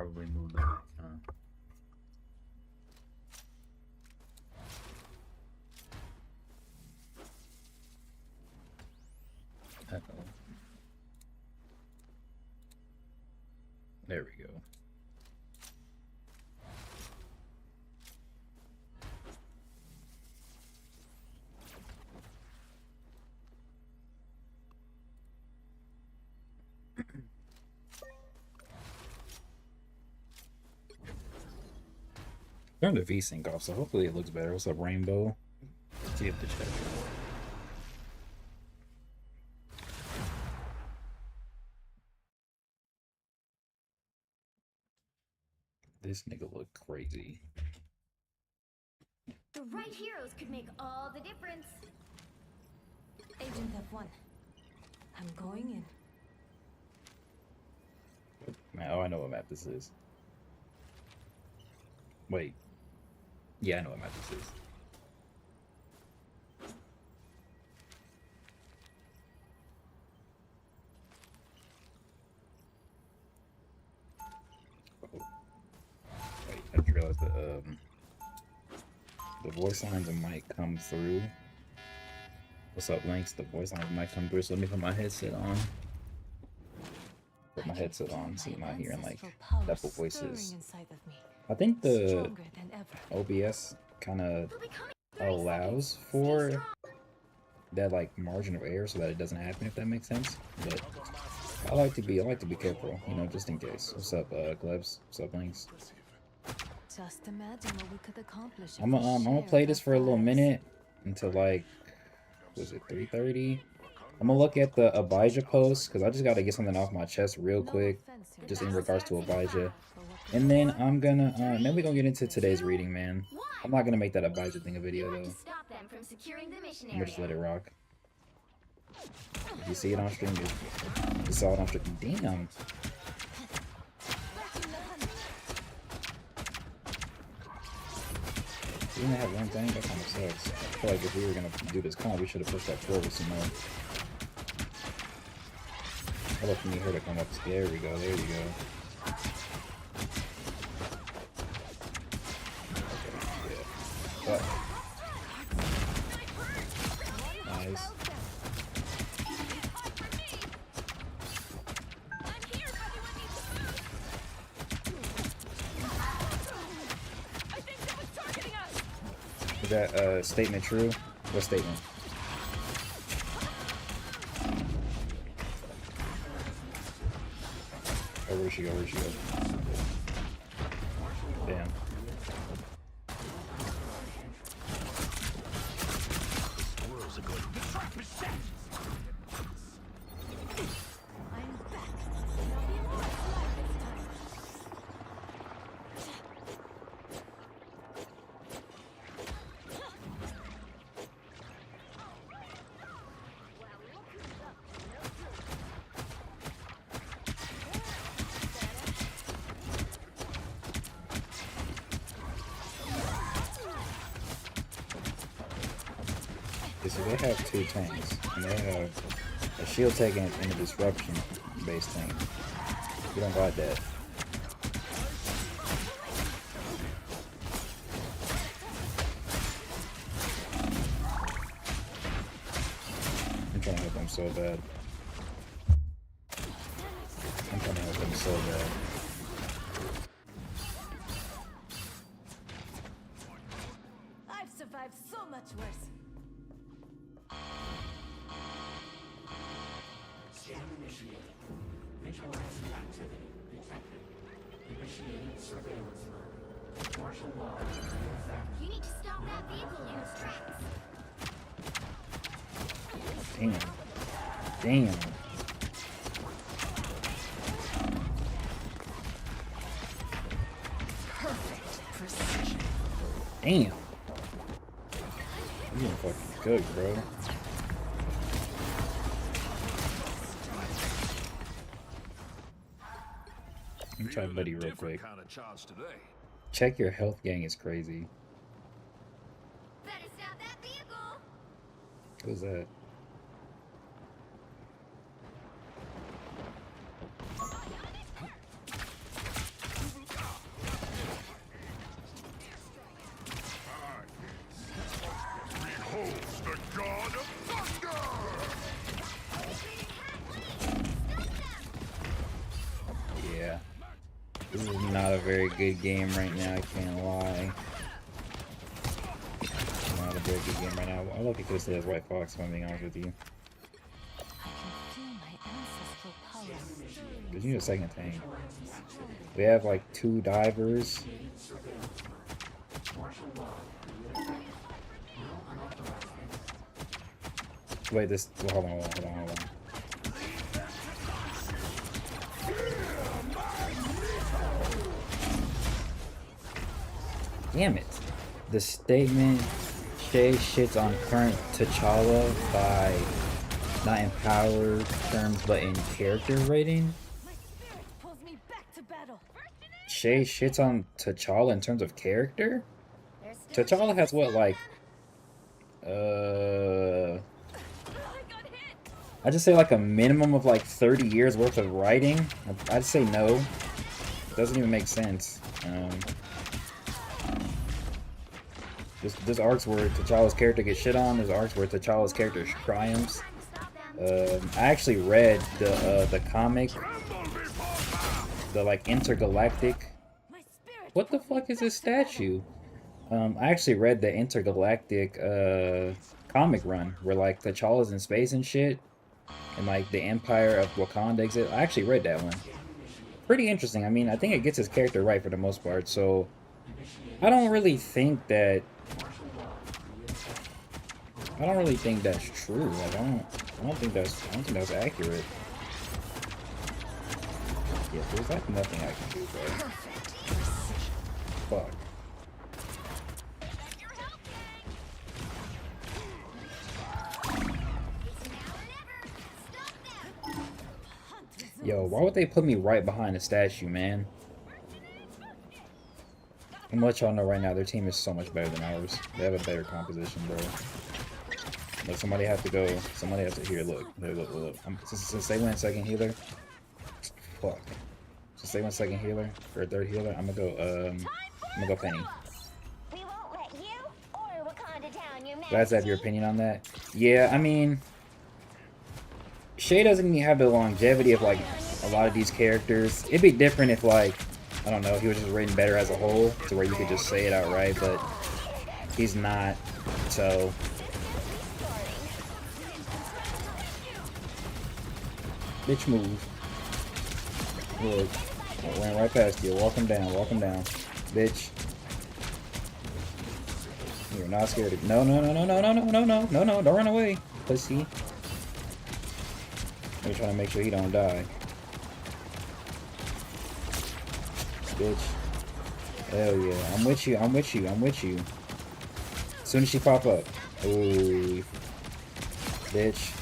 probably move the next time. Uh-oh. There we go. Turn the V-Sync off, so hopefully it looks better. What's up, Rainbow? Let's see if the chat. This nigga look crazy. The right heroes could make all the difference. Agent F1. I'm going in. Man, oh, I know what map this is. Wait. Yeah, I know what map this is. Oh. Wait, I just realized the voice lines might come through. What's up, Lynx? The voice lines might come through, so let me put my headset on. Put my headset on so I'm not hearing like double voices. I think the OBS kind of allows for that like margin of error so that it doesn't happen, if that makes sense. But I like to be careful, you know, just in case. What's up, Glebs? What's up, Lynx? Just imagine what we could accomplish. I'm gonna play this for a little minute until like, was it 3:30? I'm gonna look at the Abijah post because I just gotta get something off my chest real quick, just in regards to Abijah. And then I'm gonna, then we're gonna get into today's reading, man. I'm not gonna make that Abijah thing a video though. I'm gonna just let it rock. If you see it on stream, you saw it on stream. Damn. We didn't have one thing, that kind of sucks. I feel like if we were gonna do this comp, we should have pushed that forward some more. How about you need her to come up? There we go, there you go. Okay, yeah. Nice. Is that statement true? What statement? Oh, where'd she go? Where'd she go? Damn. So they have two tanks, and they have a shield taking and a disruption based tank. You don't got that. I'm trying to help them so bad. I'm trying to help them so bad. I've survived so much worse. Scan initiated. Vigilance activity detected. Initiating surveillance mode. Martial law in effect. You need to stop that vehicle in its tracks. Damn. Damn. Perfect precision. Damn. You're fucking good, bro. Let me try Buddy real quick. Check your health gang is crazy. Better stop that vehicle. Who's that? not a very good game right now, I can't lie. Not a very good game right now. I look at this as White Fox, if I'm being honest with you. I can feel my ancestral power. Because you need a second tank. We have like 2 divers. Wait, this. Well, hold on. Damn it. The statement Shay shits on current T'Challa by not in power terms but in character rating. My spirit pulls me back to battle. Shay shits on T'Challa in terms of character? There's still T'Challa has what, like, I'd just say like a minimum of like 30 years worth of writing. I'd say no. It doesn't even make sense. There's arcs where T'Challa's character gets shit on. There's arcs where T'Challa's character triumphs. I actually read the comic, the like intergalactic. My spirit. What the fuck is this statue? I actually read the intergalactic comic run where like T'Challa's in space and shit, and like the Empire of Wakanda exists. I actually read that one. Pretty interesting. I mean, I think it gets his character right for the most part. So I don't really think that's true. Like, I don't think that's accurate. Yeah, there's like nothing I can do, bro. Fuck. Yo, why would they put me right behind the statue, man? I'm gonna let y'all know right now, their team is so much better than ours. They have a better composition, bro. But somebody has to go. Somebody has to. Here, look. Look. Since they went second healer. Fuck. Since they went second healer or third healer, I'm gonna go Penny. We won't let you or Wakanda down, Your You guys have your opinion on that? Yeah, I mean, Shay doesn't even have the longevity of like a lot of these characters. It'd be different if like, I don't know, he was just written better as a whole, to where you could just say it outright, but he's not, so. Bitch, move. Look, I ran right past you. Walk him down, bitch. You're not scared of. No, don't run away, pussy. I'm trying to make sure he don't die. Bitch. Hell yeah. I'm with you. As soon as she pop up. Ooh. Bitch.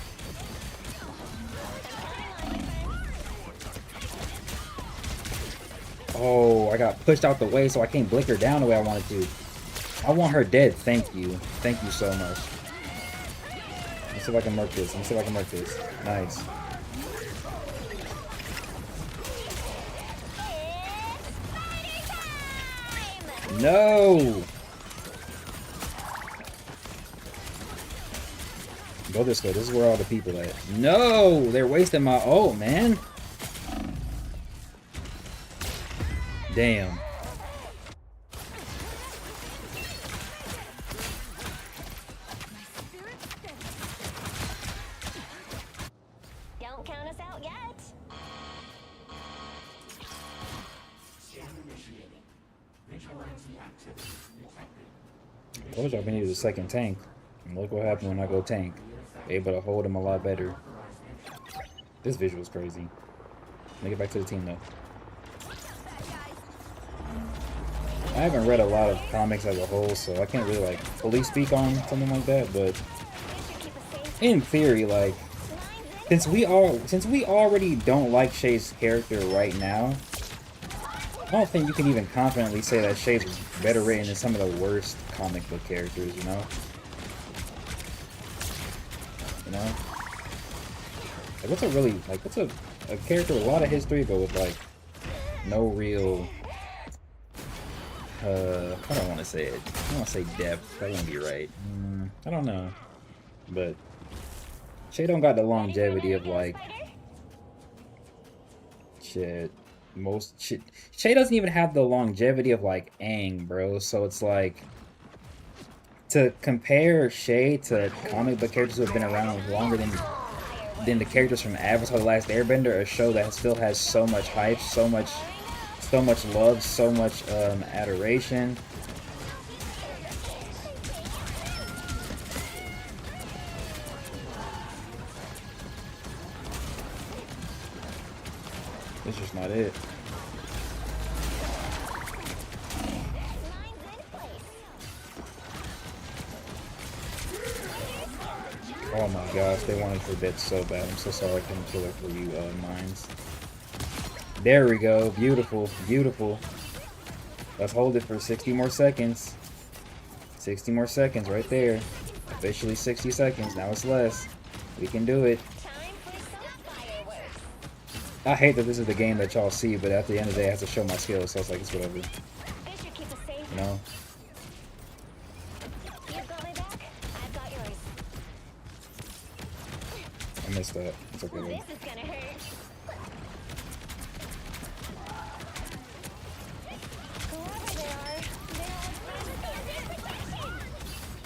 Oh, I got pushed out the way so I can't blink her down the way I wanted to. I want her dead. Thank you. Thank you so much. Let's see if I can mark this. Nice. No! Go this way. This is where all the people at. No! They're wasting my ult, man. Damn. Don't count us out yet. I told y'all we needed a second tank. And look what happened when I go tank. Able to hold him a lot better. This visual's crazy. Let me get back to the team though. I haven't read a lot of comics as a whole, so I can't really like fully speak on something like that, but in theory, like, since we already don't like Shay's character right now, I don't think you can even confidently say that Shay's better written than some of the worst comic book characters, you know? You know? Like, what's a character with a lot of history, but with, like, no real, I don't want to say it. I don't want to say depth. That wouldn't be right. I don't know. But Shay don't got the longevity of, like, shit. most Che doesn't even have the longevity of like Aang, bro. So it's like to compare Shay to comic book characters who have been around longer than the characters from Avatar: The Last Airbender, a show that still has so much hype, so much love, so much adoration. It's just not it. Oh my gosh, they wanted for bits so bad. I'm so sorry I couldn't kill her for you, mines. There we go. Beautiful, beautiful. Let's hold it for 60 more seconds. 60 more seconds right there. Officially 60 seconds. Now it's less. We can do it. I hate that this is the game that y'all see, but at the end of the day, I have to show my skills, so it's like, it's whatever. You know? I missed that. It's okay, though. This is gonna hurt. Whoever they are,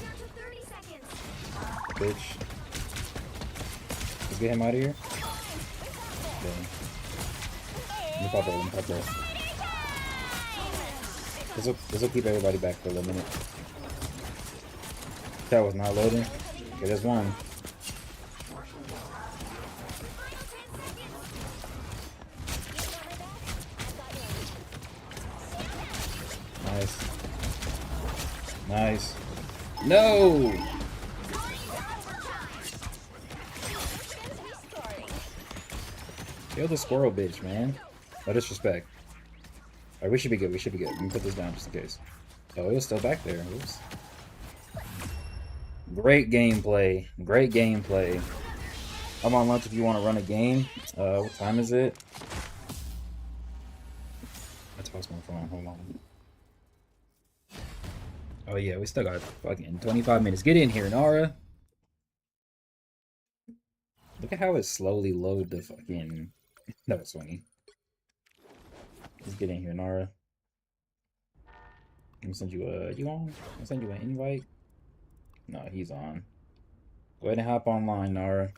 Down to 30 seconds. Bitch. Let's get him out of here. Okay. Let me pop it, let me pop it. This will keep everybody back for a little minute. That was not loading. Okay, there's one. Nice. Nice. No! Kill the squirrel bitch, man. No disrespect. Alright, we should be good, we should be good. Let me put this down just in case. Oh, it was still back there. Oops. Great gameplay. Great gameplay. I'm on lunch if you want to run a game. What time is it? I tossed my phone. Hold on. Oh yeah, we still got fucking 25 minutes. Get in here, Nara. Look at how it slowly load the fucking... That was funny. Let's get in here, Nara. Let me send you a... You on? I'll send you an invite. No, he's on. Go ahead and hop online, Nara.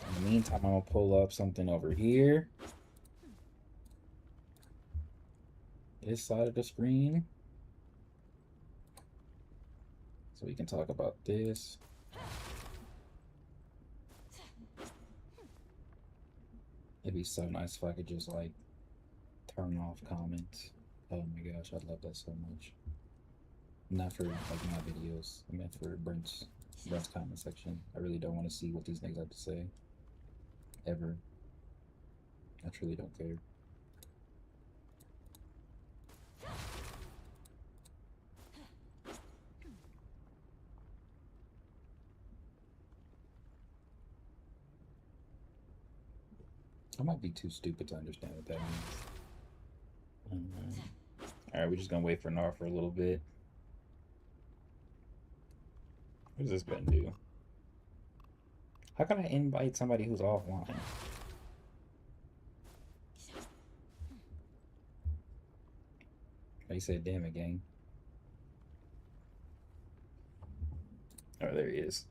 In the meantime, I'm gonna pull up something over here. This side of the screen. So we can talk about this. It'd be so nice if I could just like turn off comments. Oh my gosh, I'd love that so much. Not for like my videos. I meant for Brent's comment section. I really don't want to see what these niggas have to say. Ever. I truly don't care. I might be too stupid to understand what that means. Alright, we're just gonna wait for Nar for a little bit. What does this button do? How can I invite somebody who's offline? They said, damn it, gang. Oh, there he is.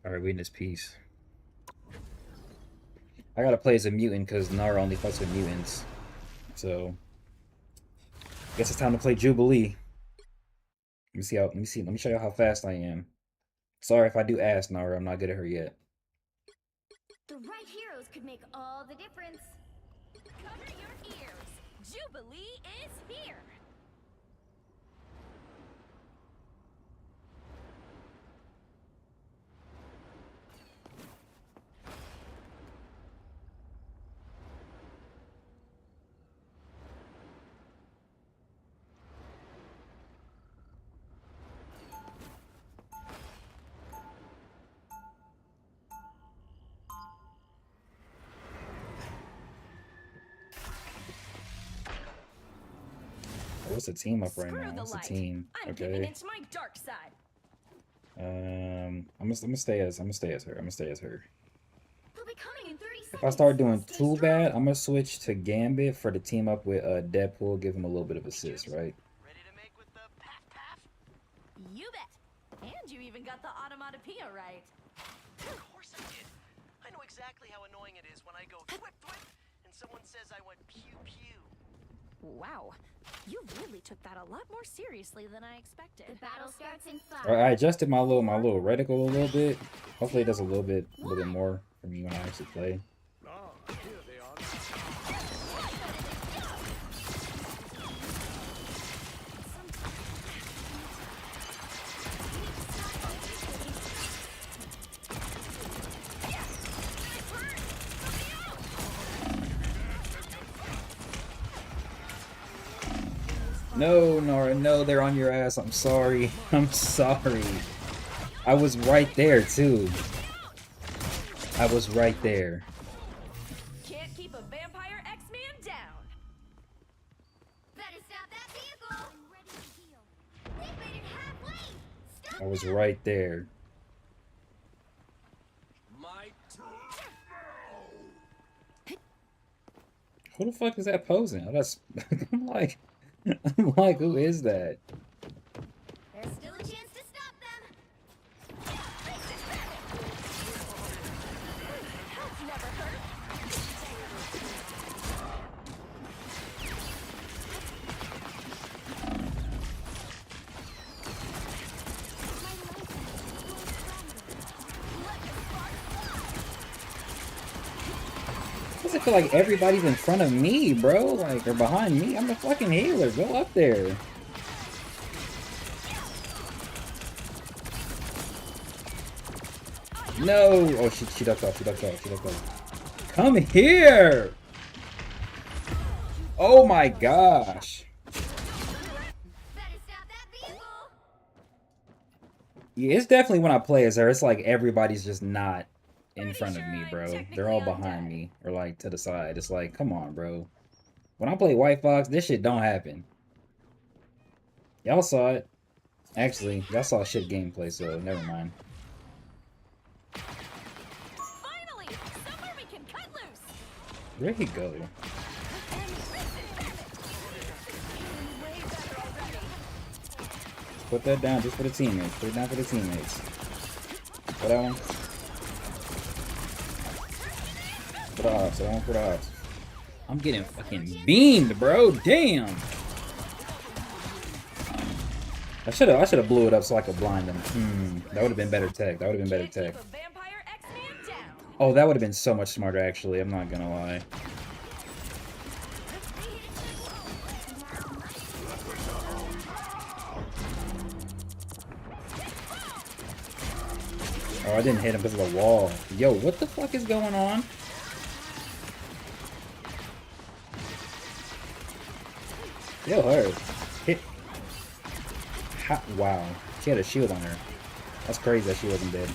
Alright, we in this piece. I gotta play as a mutant because Nara only fucks with mutants. So guess it's time to play Jubilee. Let me show you how fast I am. Sorry if I do ask Nara, I'm not good at her yet. The right heroes could make all the difference. cover your ears. Jubilee is here. it's a team up right Screw now. the It's a light. team. I'm giving Okay. it to my dark side. I'm gonna stay as her. I'm gonna stay as her. They'll be coming in 30 seconds. If I start doing Stay too strong. bad, I'm gonna switch to Gambit for the team up with Deadpool. Give him a little bit of assist, right? Ready to make with the paf paf? You bet. And you even got the automatopoeia right. Of course I did. I know exactly how annoying it is when I go thwip thwip and someone says I went pew pew. Wow. You really took that a lot more seriously than I expected. The battle starts in 5. All right, I adjusted my little reticle a little bit. Hopefully, it does a little bit more for me when I actually play. No, Nora, no, they're on your ass. I'm sorry. I'm sorry. I was right there, too. I was right there. Can't keep a vampire X-Man down. Better stop that vehicle. I'm ready to heal. They've made it halfway. Stop I was them. right there. My Who the fuck is that posing? Oh, that's I'm like, who is that? There's still a chance to stop them. Help's never hurt. Doesn't feel like everybody's in front of me, bro. Like, or behind me. I'm a fucking healer. Go up there. No. Oh, she ducked off. She ducked off. She ducked off. Come here. Oh my gosh. Better stop that vehicle. Yeah, it's definitely when I play as her, it's like everybody's just not in front of me, bro. They're all behind me or like to the side. It's like, come on, bro. When I play White Fox, this shit don't happen. Y'all saw it. Actually, y'all saw shit gameplay, so never mind. Finally, somewhere we can cut loose. Where'd he go? Put that down just for the teammates. Put it down for the teammates. Put that one. Put the ops. That one for the ops. I'm getting fucking beamed, bro. Damn. I should have blew it up so I could blind them. That would have been better tech. That would have been better Can't tech. keep a vampire X-Man down. Oh, that would have been so much smarter, actually. I'm not gonna lie. Oh, I didn't hit him because of the wall. Yo, what the fuck is going on? Yo, her. Hit. Wow. She had a shield on her. That's crazy that she wasn't dead.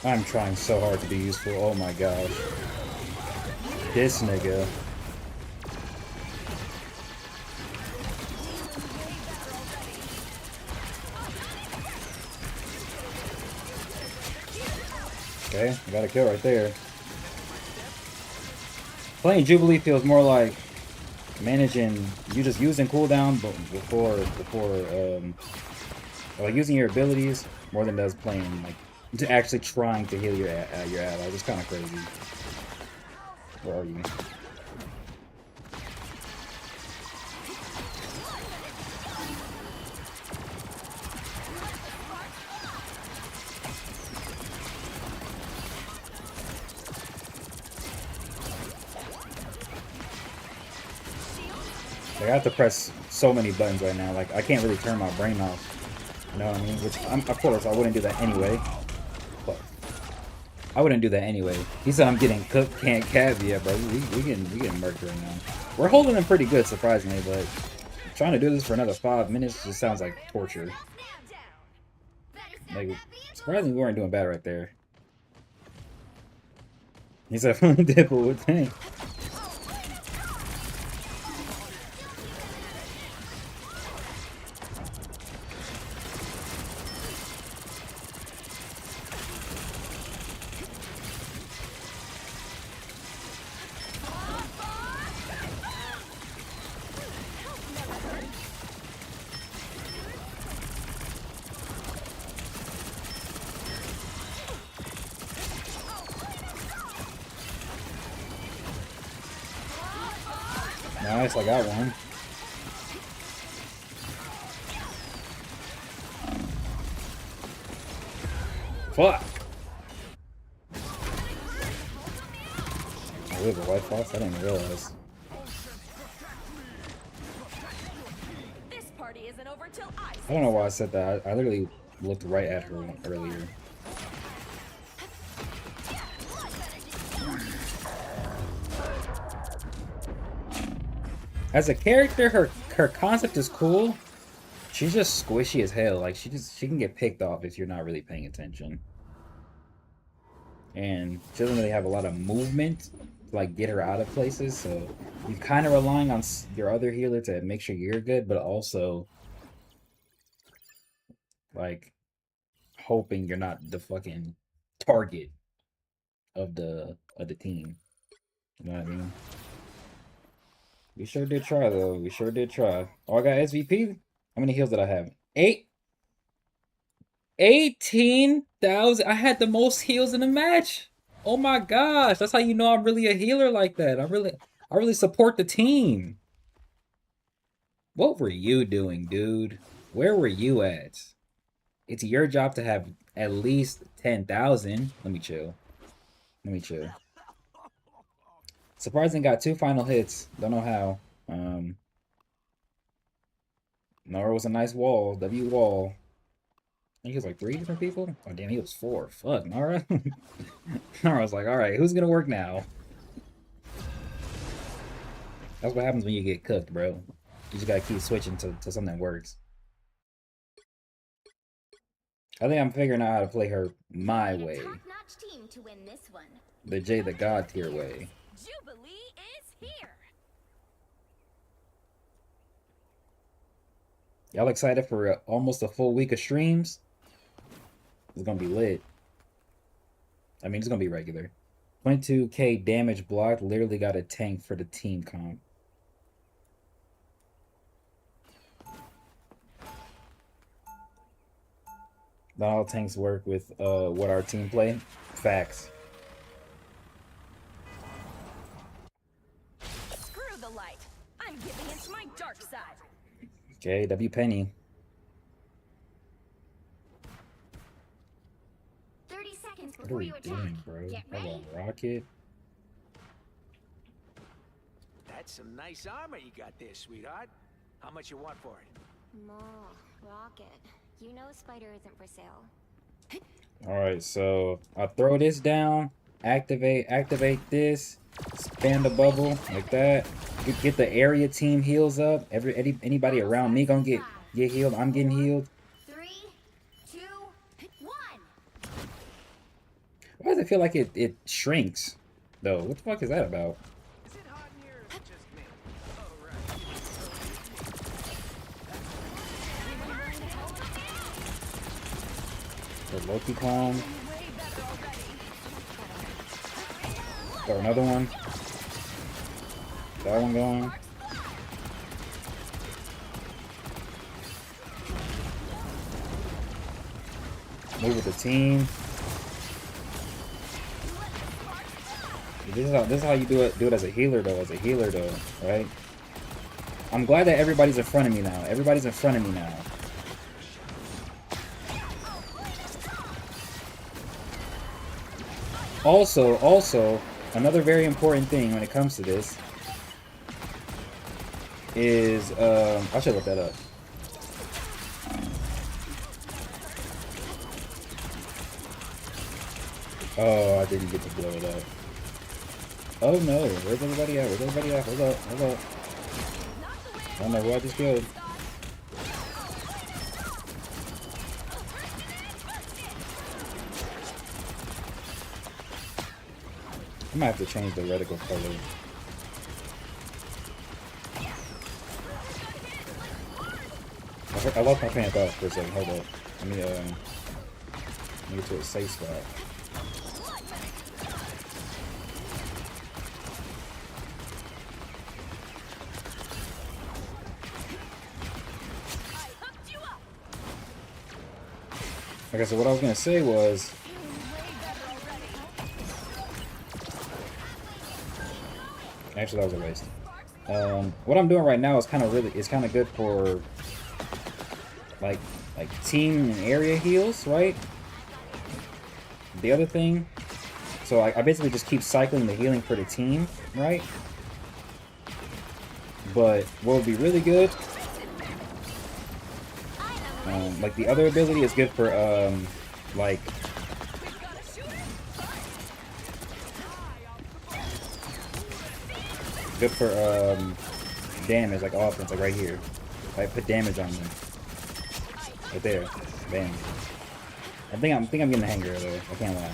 I'm trying so hard to be useful. Oh my god. This nigga. Okay, I got a kill right there. Playing Jubilee feels more like managing, you just using cooldown before like using your abilities more than does playing like to actually trying to heal your allies. It's kind of crazy. Where are you? Like, I have to press so many buttons right now. Like, I can't really turn my brain off. You know what I mean? Which, of course, I wouldn't do that anyway. But I wouldn't do that anyway. He said I'm getting cooked, can't cab. Yeah, bro. We getting murked right now. We're holding them pretty good, surprisingly, but trying to do this for another 5 minutes just sounds like torture. Like, surprisingly, we weren't doing bad right there. He said, Dipple with tank. Nice, I got one. Fuck! Oh, we have a white fox? I didn't even realize. This party isn't over till I don't know why I said that. I literally looked right at her earlier. As a character, her concept is cool. She's just squishy as hell. Like, she can get picked off if you're not really paying attention. And she doesn't really have a lot of movement to, like, get her out of places. So you're kind of relying on your other healer to make sure you're good, but also, like, hoping you're not the fucking target of the team. You know what I mean? We sure did try, though. We sure did try. Oh, I got SVP? How many heals did I have? 18,000. I had the most heals in the match. Oh my gosh. That's how you know I'm really a healer like that. I really support the team. What were you doing, dude? Where were you at? It's your job to have at least 10,000. Let me chill. Surprising, got 2 final hits. Don't know how. Nora was a nice wall. W wall. I think he was like 3 different people. Oh damn, he was 4. Fuck, Nora. Nora was like, all right, who's gonna work now? That's what happens when you get cooked, bro. You just gotta keep switching to something that works. I think I'm figuring out how to play her my way. Top-notch team to win this one. The J the God tier way. Jubilee is here. Y'all excited for almost a full week of streams? It's gonna be lit. I mean, it's gonna be regular. 22k damage blocked. Literally got a tank for the team comp. Not all tanks work with what our team play. Facts. Screw the light. I'm giving into my dark side. Okay, W Penny. 30 seconds What are before we you attack. doing, bro? Get Hold ready. on, rocket. That's some nice armor you got there, sweetheart. How much you want for it? More rocket. You know Spider isn't for sale. Alright, so I throw this down, activate this, spam the bubble like that. Get the area team heals up. Anybody around me gonna get healed. I'm getting healed. 3, 2, 1. Why does it feel like it shrinks though? What the fuck is that about? Is it hot in here or is it just me? Oh, right. The Loki clone. Got another one. That one going. Move with the team. This is how you do it as a healer though, right? I'm glad that everybody's in front of me now. Also, another very important thing when it comes to this is I should look that up. Oh, I didn't get to blow it up. Oh no, where's everybody at? Where's everybody at? Hold up, hold up. I don't know who I just killed. I might have to change the reticle color. I lost my train of thought for a second. Hold up. Let me get to a safe spot. Okay, so what I was gonna say was, actually that was a waste. What I'm doing right now is kind of good for like team and area heals, right? The other thing, so I basically just keep cycling the healing for the team, right? But what would be really good, like the other ability is good for like good for damage, like offense, like right here. I put damage on them. Right there. Bam. I think I'm getting the hang of it though. I can't lie.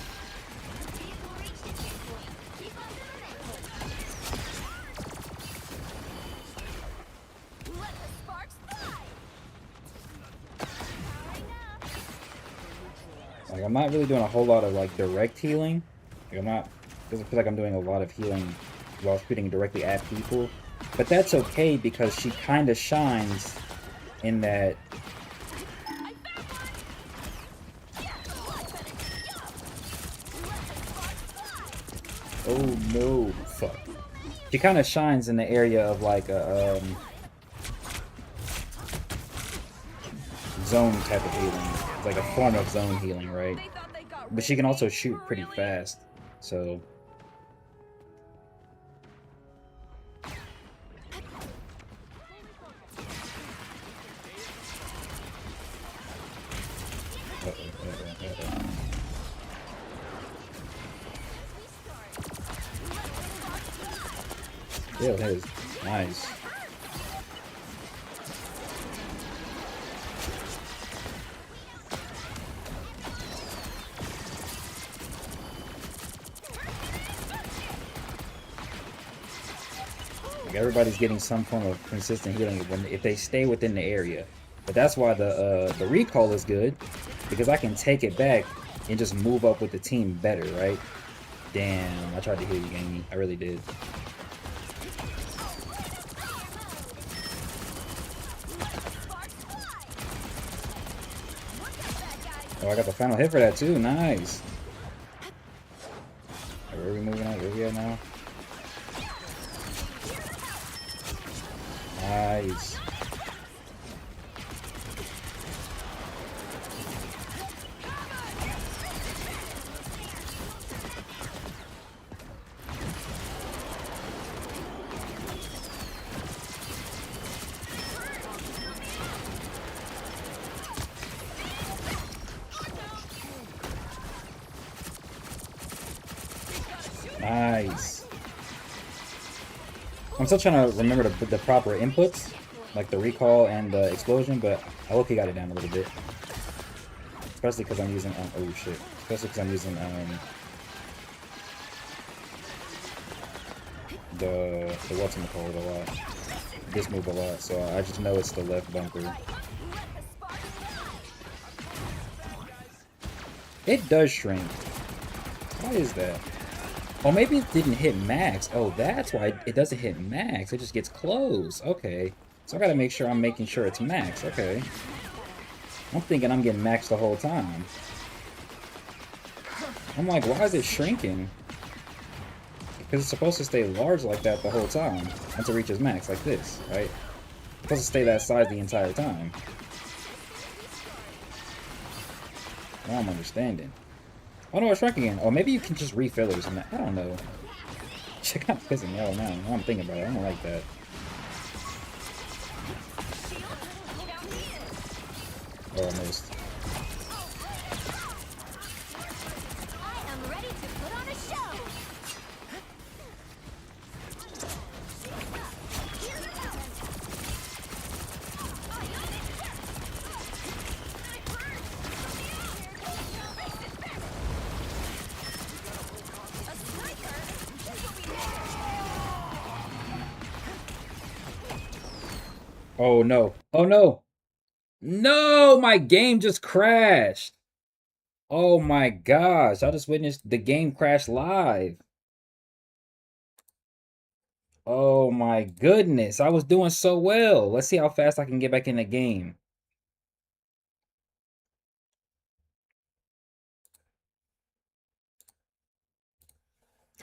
Like I'm not really doing a whole lot of like direct healing. Like I'm not, doesn't feel like I'm doing a lot of healing while shooting directly at people. But that's okay because she kind of shines in that. Oh no, fuck. She kind of shines in the area of like a zone type of healing. It's like a form of zone healing, right? But she can also shoot pretty fast, so. Yeah, that is nice. Like everybody's getting some form of consistent healing if they stay within the area. But that's why the recall is good, because I can take it back and just move up with the team better, right? Damn, I tried to heal you, Gamey. I really did. Oh, I got the final hit for that too. Nice. Where are we moving at? Where are we at now? Nice. Nice. I'm still trying to remember the proper inputs, like the recall and the explosion, but I low-key got it down a little bit. Especially because I'm using, oh shit. Especially because I'm using, the whatchamacallit a lot. This move a lot, so I just know it's the left bumper. It does shrink. Why is that? Oh, maybe it didn't hit max. Oh, that's why it doesn't hit max. It just gets close. Okay. So I gotta make sure I'm making sure it's max. Okay. I'm thinking I'm getting max the whole time. I'm like, why is it shrinking? Because it's supposed to stay large like that the whole time until it reaches max, like this, right? It's supposed to stay that size the entire time. Now I'm understanding. Oh no, it's shrinking again. Oh, maybe you can just refill it or something. I don't know. Shit kind of pissing me off now. I'm thinking about it. I don't like that. Oh, I missed. I am ready to put on a show. A sniper? That's what we need. Oh no. Oh no. No, my game just crashed. Oh my gosh. I just witnessed the game crash live. Oh my goodness. I was doing so well. Let's see how fast I can get back in the game.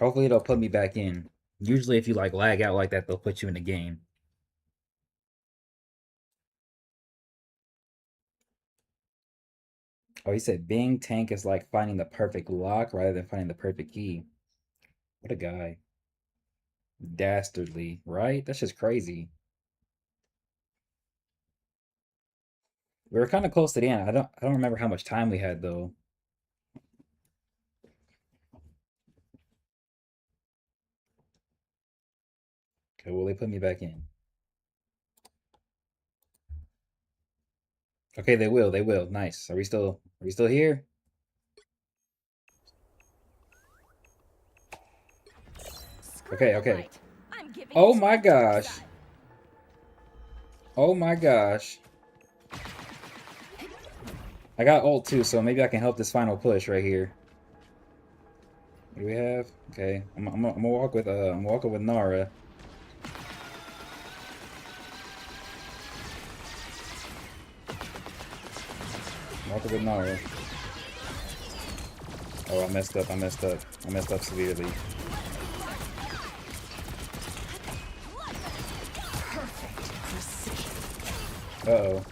Hopefully it'll put me back in. Usually if you like lag out like that, they'll put you in the game. Oh, he said being tank is like finding the perfect lock rather than finding the perfect key. What a guy. Dastardly, right? That's just crazy. We were kind of close to the end. I don't remember how much time we had though. Okay, will they put me back in? Okay, they will. They will. Nice. Are we still here? Screw Okay, the okay. light. I'm giving Oh it to my the dark gosh. side. Oh my gosh. I got ult too, so maybe I can help this final push right here. What do we have? Okay, I'm gonna walk with I'm walking with Nara. Walking with Nara. Oh, I messed up. I messed up. I messed up severely. Uh-oh.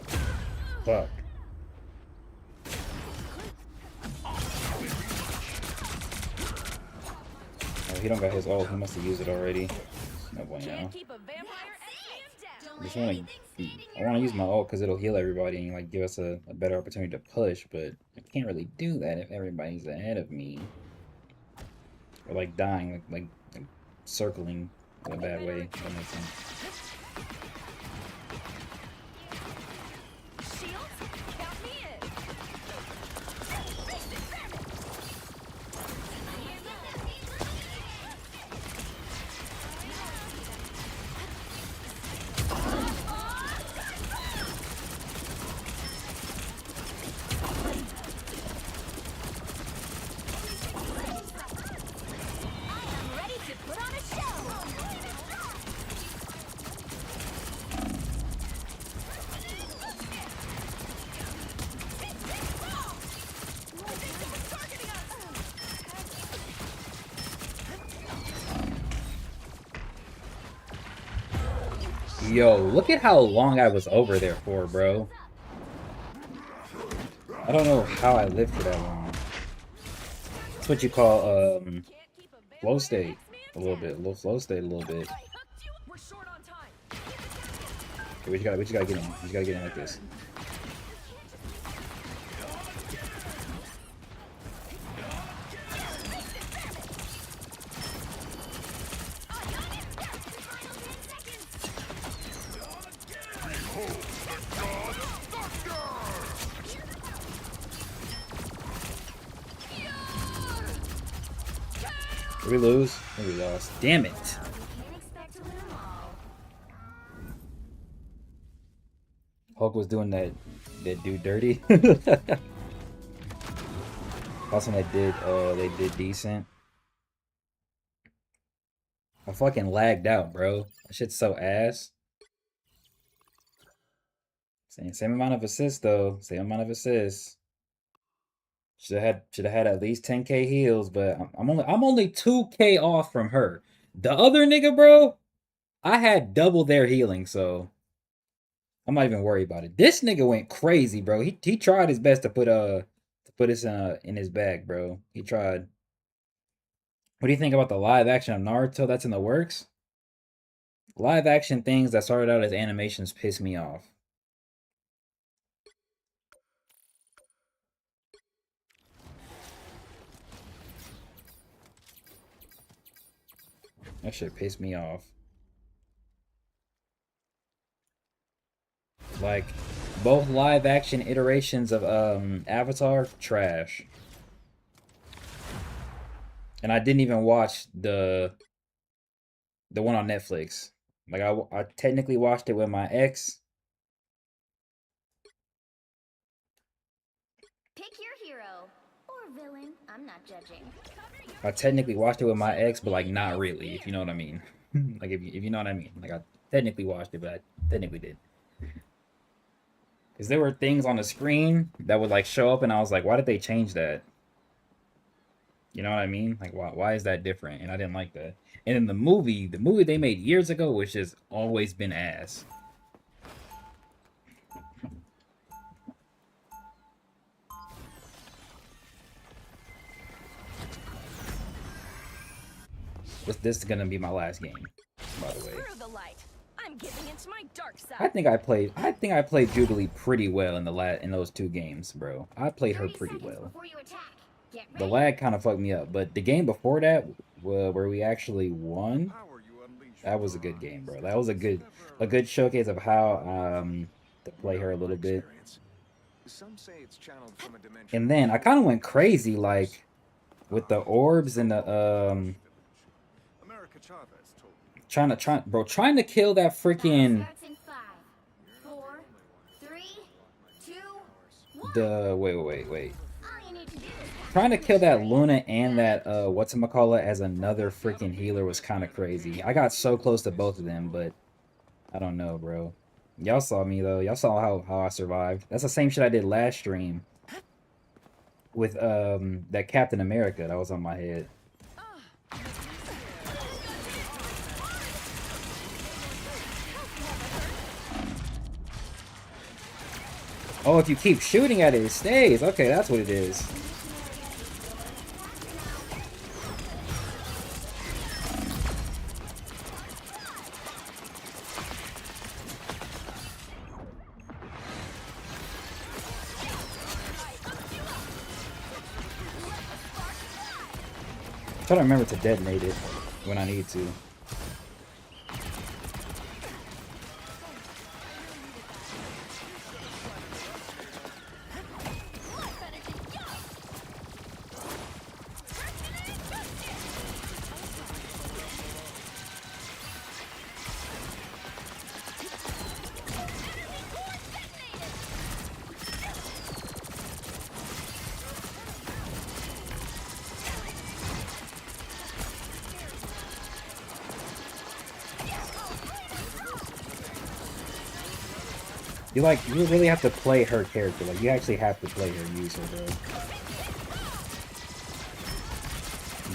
Fuck. Oh, he don't got his ult. He must have used it already. No bueno. Can't keep a vampire at Don't I just let want anything to. stand in I your want to use way. my ult because it'll heal everybody and like give us a better opportunity to push. But I can't really do that if everybody's ahead of me. Or like dying, like circling in a bad way. If that makes sense. shields. Count me in. I'm ready to put on a show. Yo, look at how long I was over there for, bro. I don't know how I lived for that long. That's what you call Can't keep a flow vampire state a X-Man little down. bit, a little flow state a little bit. I hooked you. We're short on time. Okay, we just gotta get in. We just gotta get in like this. Did we lose? Oh, we lost. Damn it. Can't expect to win 'em all. Hulk was doing that dude dirty. Last time they did decent. I fucking lagged out, bro. That shit's so ass. Same amount of assists though. Same amount of assists. Should have had at least 10k heals, but I'm only 2k off from her. The other nigga, bro, I had double their healing, so I'm not even worried about it. This nigga went crazy, bro. He tried his best to put us in his bag, bro. He tried. What do you think about the live action of Naruto that's in the works? Live action things that started out as animations piss me off. That shit pissed me off. Like, both live action iterations of Avatar, trash. And I didn't even watch the one on Netflix. Like, I technically watched it with my ex. Pick your hero or villain. I'm not judging. I technically watched it with my ex, but like not really, if you know what I mean. Like if you know what I mean. Like I technically watched it, but I technically did. Because there were things on the screen that would like show up and I was like, why did they change that? You know what I mean? Like why is that different? And I didn't like that. And in the movie they made years ago, which has always been ass. This is gonna be my last game, by the way. Screw the light. I'm giving into my dark side. I think I played Jubilee pretty well in those 2 games, bro. I played her 30 pretty seconds well. before you attack. Get The ready. lag kind of fucked me up, but the game before that, where we actually won, that was a good game, bro. That was a good showcase of how to play her a little bit. And then I kind of went crazy, like with the orbs and the trying to kill that freaking Starts in 5, 4, 3, 2, 1. the wait. All you need to do is Trying to kill that Luna and that whatchamacallit as another freaking healer was kind of crazy. I got so close to both of them, but I don't know, bro. Y'all saw me though. Y'all saw how I survived. That's the same shit I did last stream with that Captain America that was on my head. Oh, if you keep shooting at it, it stays. Okay, that's what it is. Try to remember to detonate it when I need to. You really have to play her character. Like, you actually have to play her, use her, bro.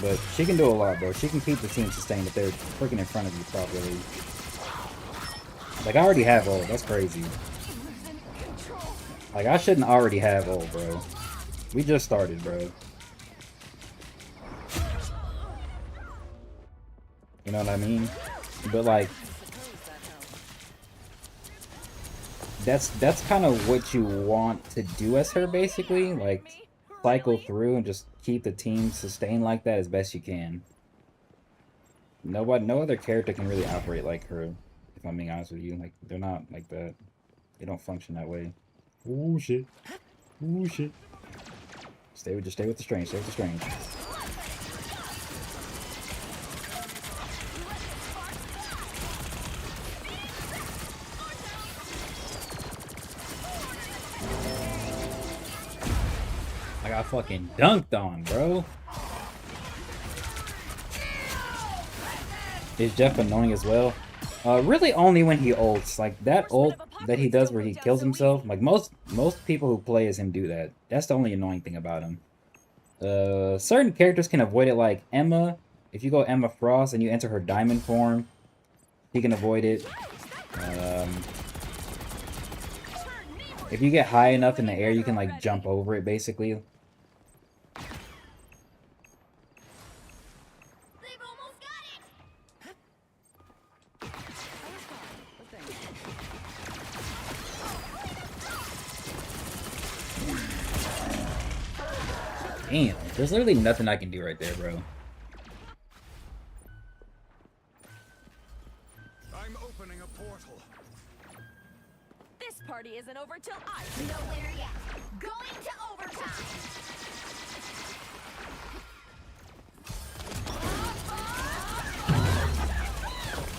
But she can do a lot, bro. She can keep the team sustained if they're freaking in front of you properly. Like, I already have ult. That's crazy. Like, I shouldn't already have ult, bro. We just started, bro. You know what I mean? But, like, that's kind of what you want to do as her, basically. Like, cycle through and just keep the team sustained like that as best you can. No other character can really operate like her, if I'm being honest with you. Like, they're not like that. They don't function that way. Ooh, shit. Ooh, shit. Stay with the strange. Stay with the strange. I got fucking dunked on, bro. Is Jeff annoying as well? Really only when he ults. Like, that ult that he does where he kills himself. Like, most people who play as him do that. That's the only annoying thing about him. Certain characters can avoid it, like Emma. If you go Emma Frost and you enter her diamond form, he can avoid it. If you get high enough in the air, you can, like, jump over it, basically. They've almost got it. Damn, there's literally nothing I can do right there, bro. party isn't over till I. No winner yet. Going to overtime.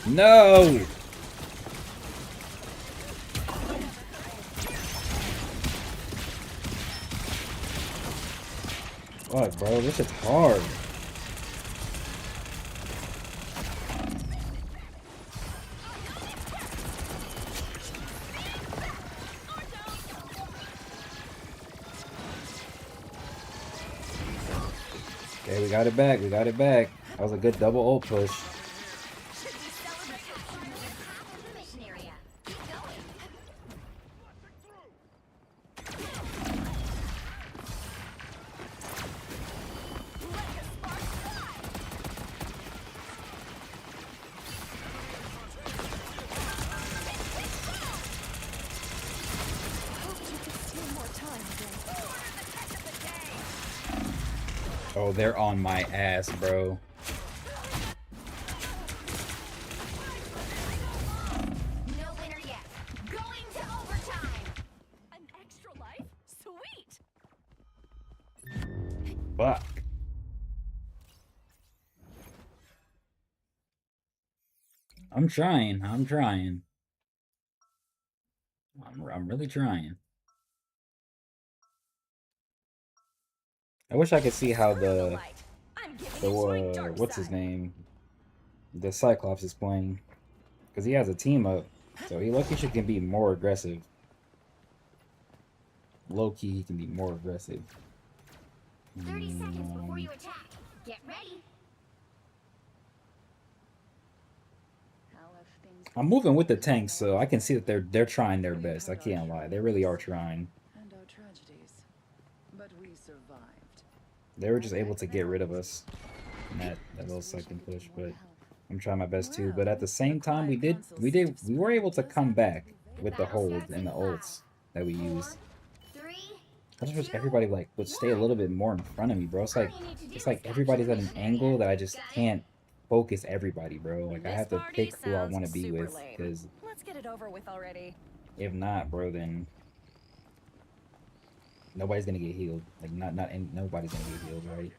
No! What, bro? This shit's hard. Okay, we got it back. We got it back. That was a good double ult push. The mission area. Keep going. Oh, they're on my ass, bro. No winner yet. Going to overtime. An extra life? Sweet. Fuck. I'm trying. I'm trying. I'm really trying. I wish I could see how the what's his name? The Cyclops is playing. Because he has a team up. So he lucky she can be more aggressive. Low key he can be more aggressive. 30 seconds before you attack. Get ready. I'm moving with the tanks, so I can see that they're trying their best. I can't lie. They really are trying. And our tragedies. But we survived. They were just able to get rid of us in that little second push, but I'm trying my best too. But at the same time, we were able to come back with the hold and the ults that we used. 3, I just wish everybody like would stay a little bit more in front of me, bro. It's like everybody's at an angle that I just can't focus everybody, bro. Like I have to pick who I want to be with, because Let's get it over with already. if not, bro, then nobody's gonna get healed. Like nobody's gonna get healed, right?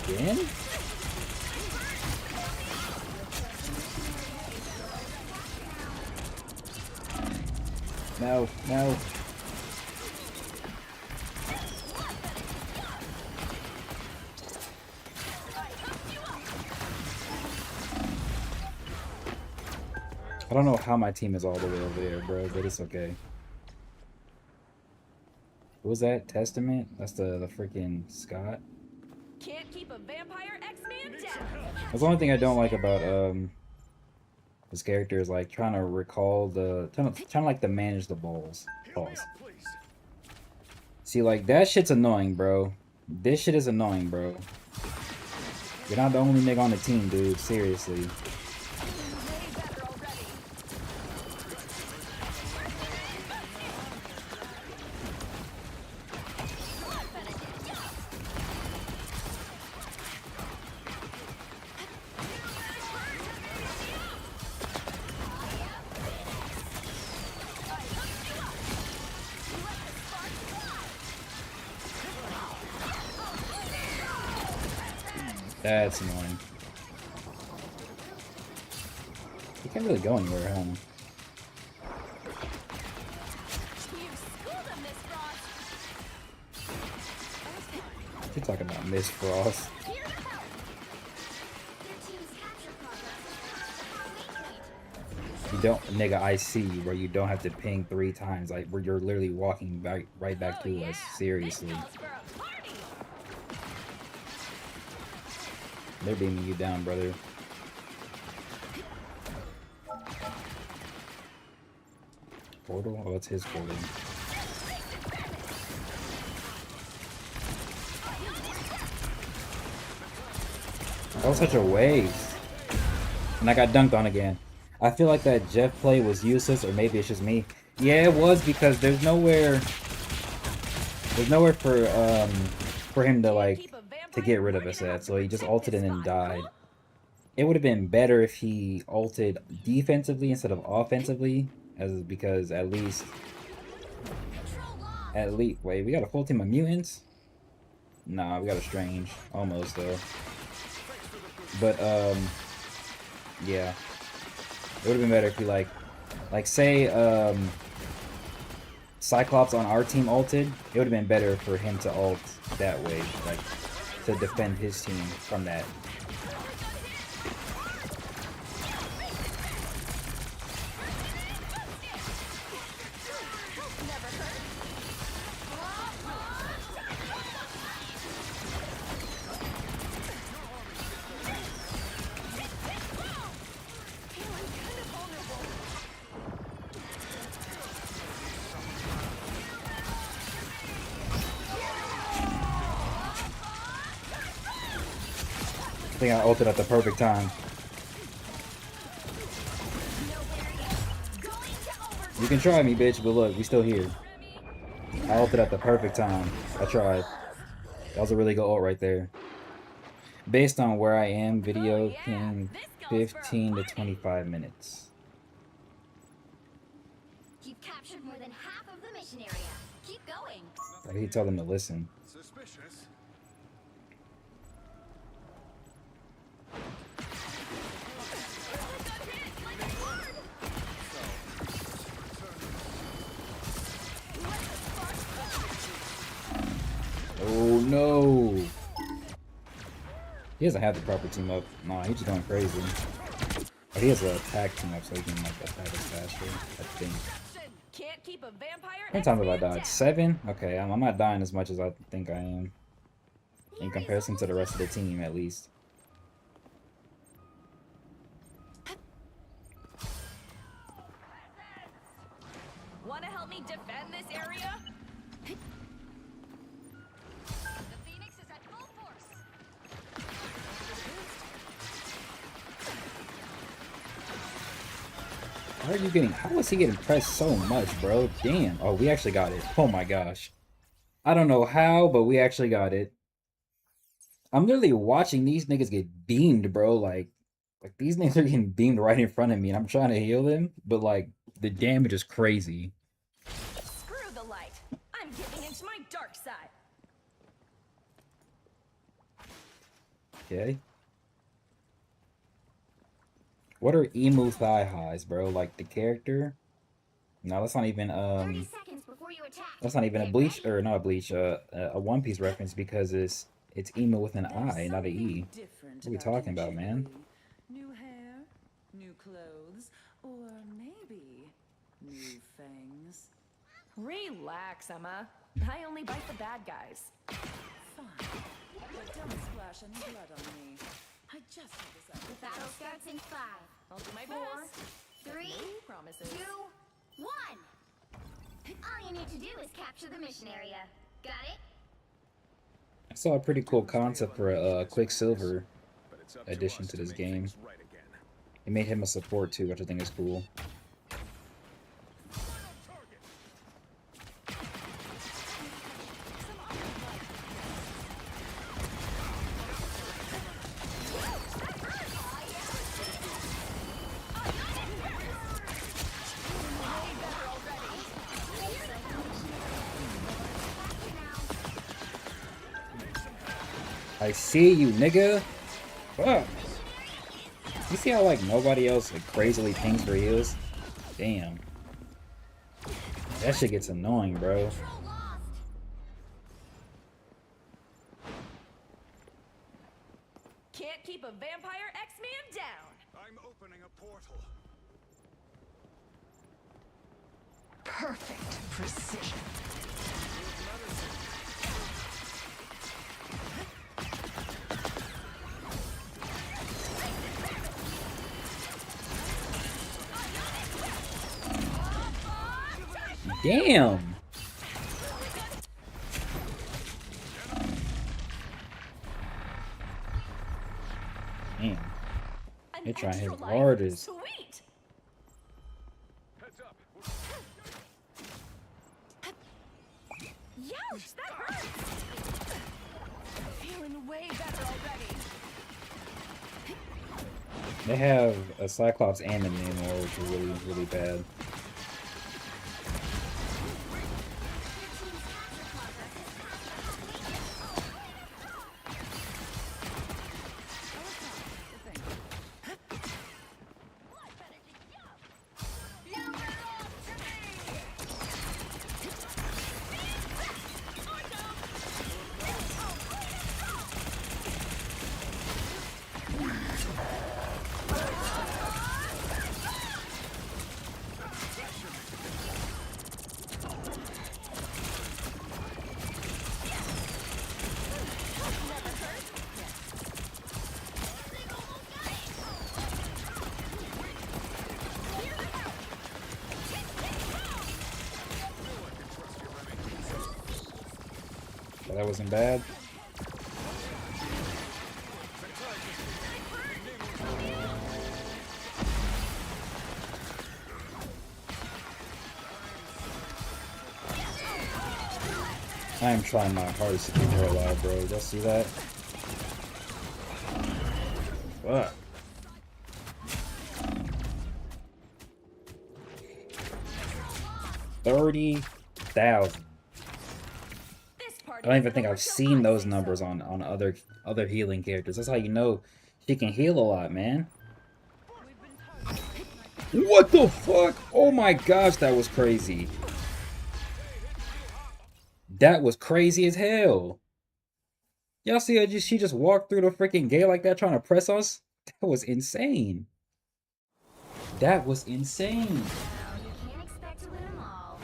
Again? No, no. I don't know how my team is all the way over there, bro, but it's okay. What was that? Testament? That's the freaking Scott. Can't keep a vampire X-Man down. That's the only thing I don't like about this character is like trying to recall trying to like to manage the balls. Pause. See, like that shit's annoying, bro. This shit is annoying, bro. You're not the only nigga on the team, dude. Seriously. That's annoying. You can't really go anywhere, huh? You're talking about Miss Frost. Your team's capture progress. You don't, nigga, I see, where you don't have to ping 3 times, like where you're literally walking back right back to us. Seriously. They're beaming you down, brother. Portal? Oh, it's his portal. That was such a waste. And I got dunked on again. I feel like that Jeff play was useless, or maybe it's just me. Yeah, it was, because there's nowhere for for him to Can't like keep a vampire? to get rid of We're us gonna at. have to So he just protect ulted this and then spot, died. huh? It would have been better if he ulted defensively instead of offensively, as because at least wait, we got a full team of mutants. Nah, we got a strange almost though. But yeah, it would have been better if we like say Cyclops on our team ulted. It would have been better for him to ult that way, like to defend his team from that. I think I ulted at the perfect time. You can try me, bitch, but look, we still here. I ulted at the perfect time. I tried. That was a really good ult right there. Based on where I am, video ping 15 to 25 minutes. You've captured more than half of the mission area. Keep going. Why did he tell them to listen? Suspicious. Oh no! He doesn't have the proper team up. Nah, he's just going crazy. But he has a tag team up so he can like attack us faster, I think. Can't keep a vampire. How many times have I X-Man died? down. 7? Okay, I'm not dying as much as I think I am. In comparison to the rest of the team, at least. Wanna help me defend this area? The Phoenix is at full force. How are you getting? How is he getting pressed so much, bro? Damn. Oh, we actually got it. Oh my gosh. I don't know how, but we actually got it. I'm literally watching these niggas get beamed, bro. Like these niggas are getting beamed right in front of me, and I'm trying to heal them, but like the damage is crazy. Screw the light. I'm getting into my dark side. Okay. What are emu thigh highs, bro? Like the character? No, that's not even 30 seconds before you attack. that's not even a Get bleach ready. or not a bleach, a One Piece reference because it's emu with an I, not an E. Different What are we about talking you, about, man? Julie. New hair, new clothes, or maybe new fangs. Relax, Emma. I only bite the bad guys. Fine, but don't splash any blood on me. I just had this out. The battle starts in 5, I'll do my 4, best. 3, No promises. 2, 1. All you need to do is capture the mission area. Got it? I saw a pretty cool concept for a Quicksilver But it's up addition us to this make game. things right again. It made him a support too, which I think is cool. I see you, nigga. Fuck. You see how like nobody else like crazily pings for heals? Damn. That shit gets annoying, bro. Control lost. Can't keep a vampire X-Man down. I'm opening a portal. Perfect precision. Damn. Damn. An They're trying his extra life? hardest. Sweet. Heads up. Youch, that hurts. feeling way better already. They have a Cyclops and a Namor, which is really, really bad. So that wasn't bad. I am trying my hardest to keep her alive, bro. Y'all see that? Fuck. $30,000. I don't even think I've seen those numbers on other healing characters. That's how you know she can heal a lot, man. What the fuck? Oh my gosh, that was crazy. That was crazy as hell. Y'all see her she just walked through the freaking gate like that trying to press us? That was insane. That was insane. You can't expect to win them all.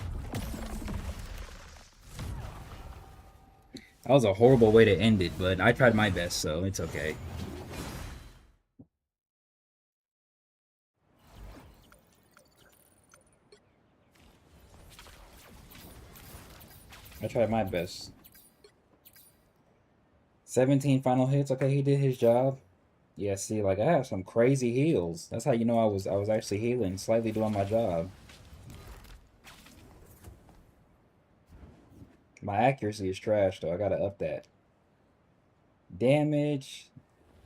That was a horrible way to end it, but I tried my best, so it's okay. I tried my best. 17 final hits. Okay, he did his job. Yeah, see, like I have some crazy heals. That's how you know I was actually healing, slightly doing my job. My accuracy is trash though. I gotta up that. Damage.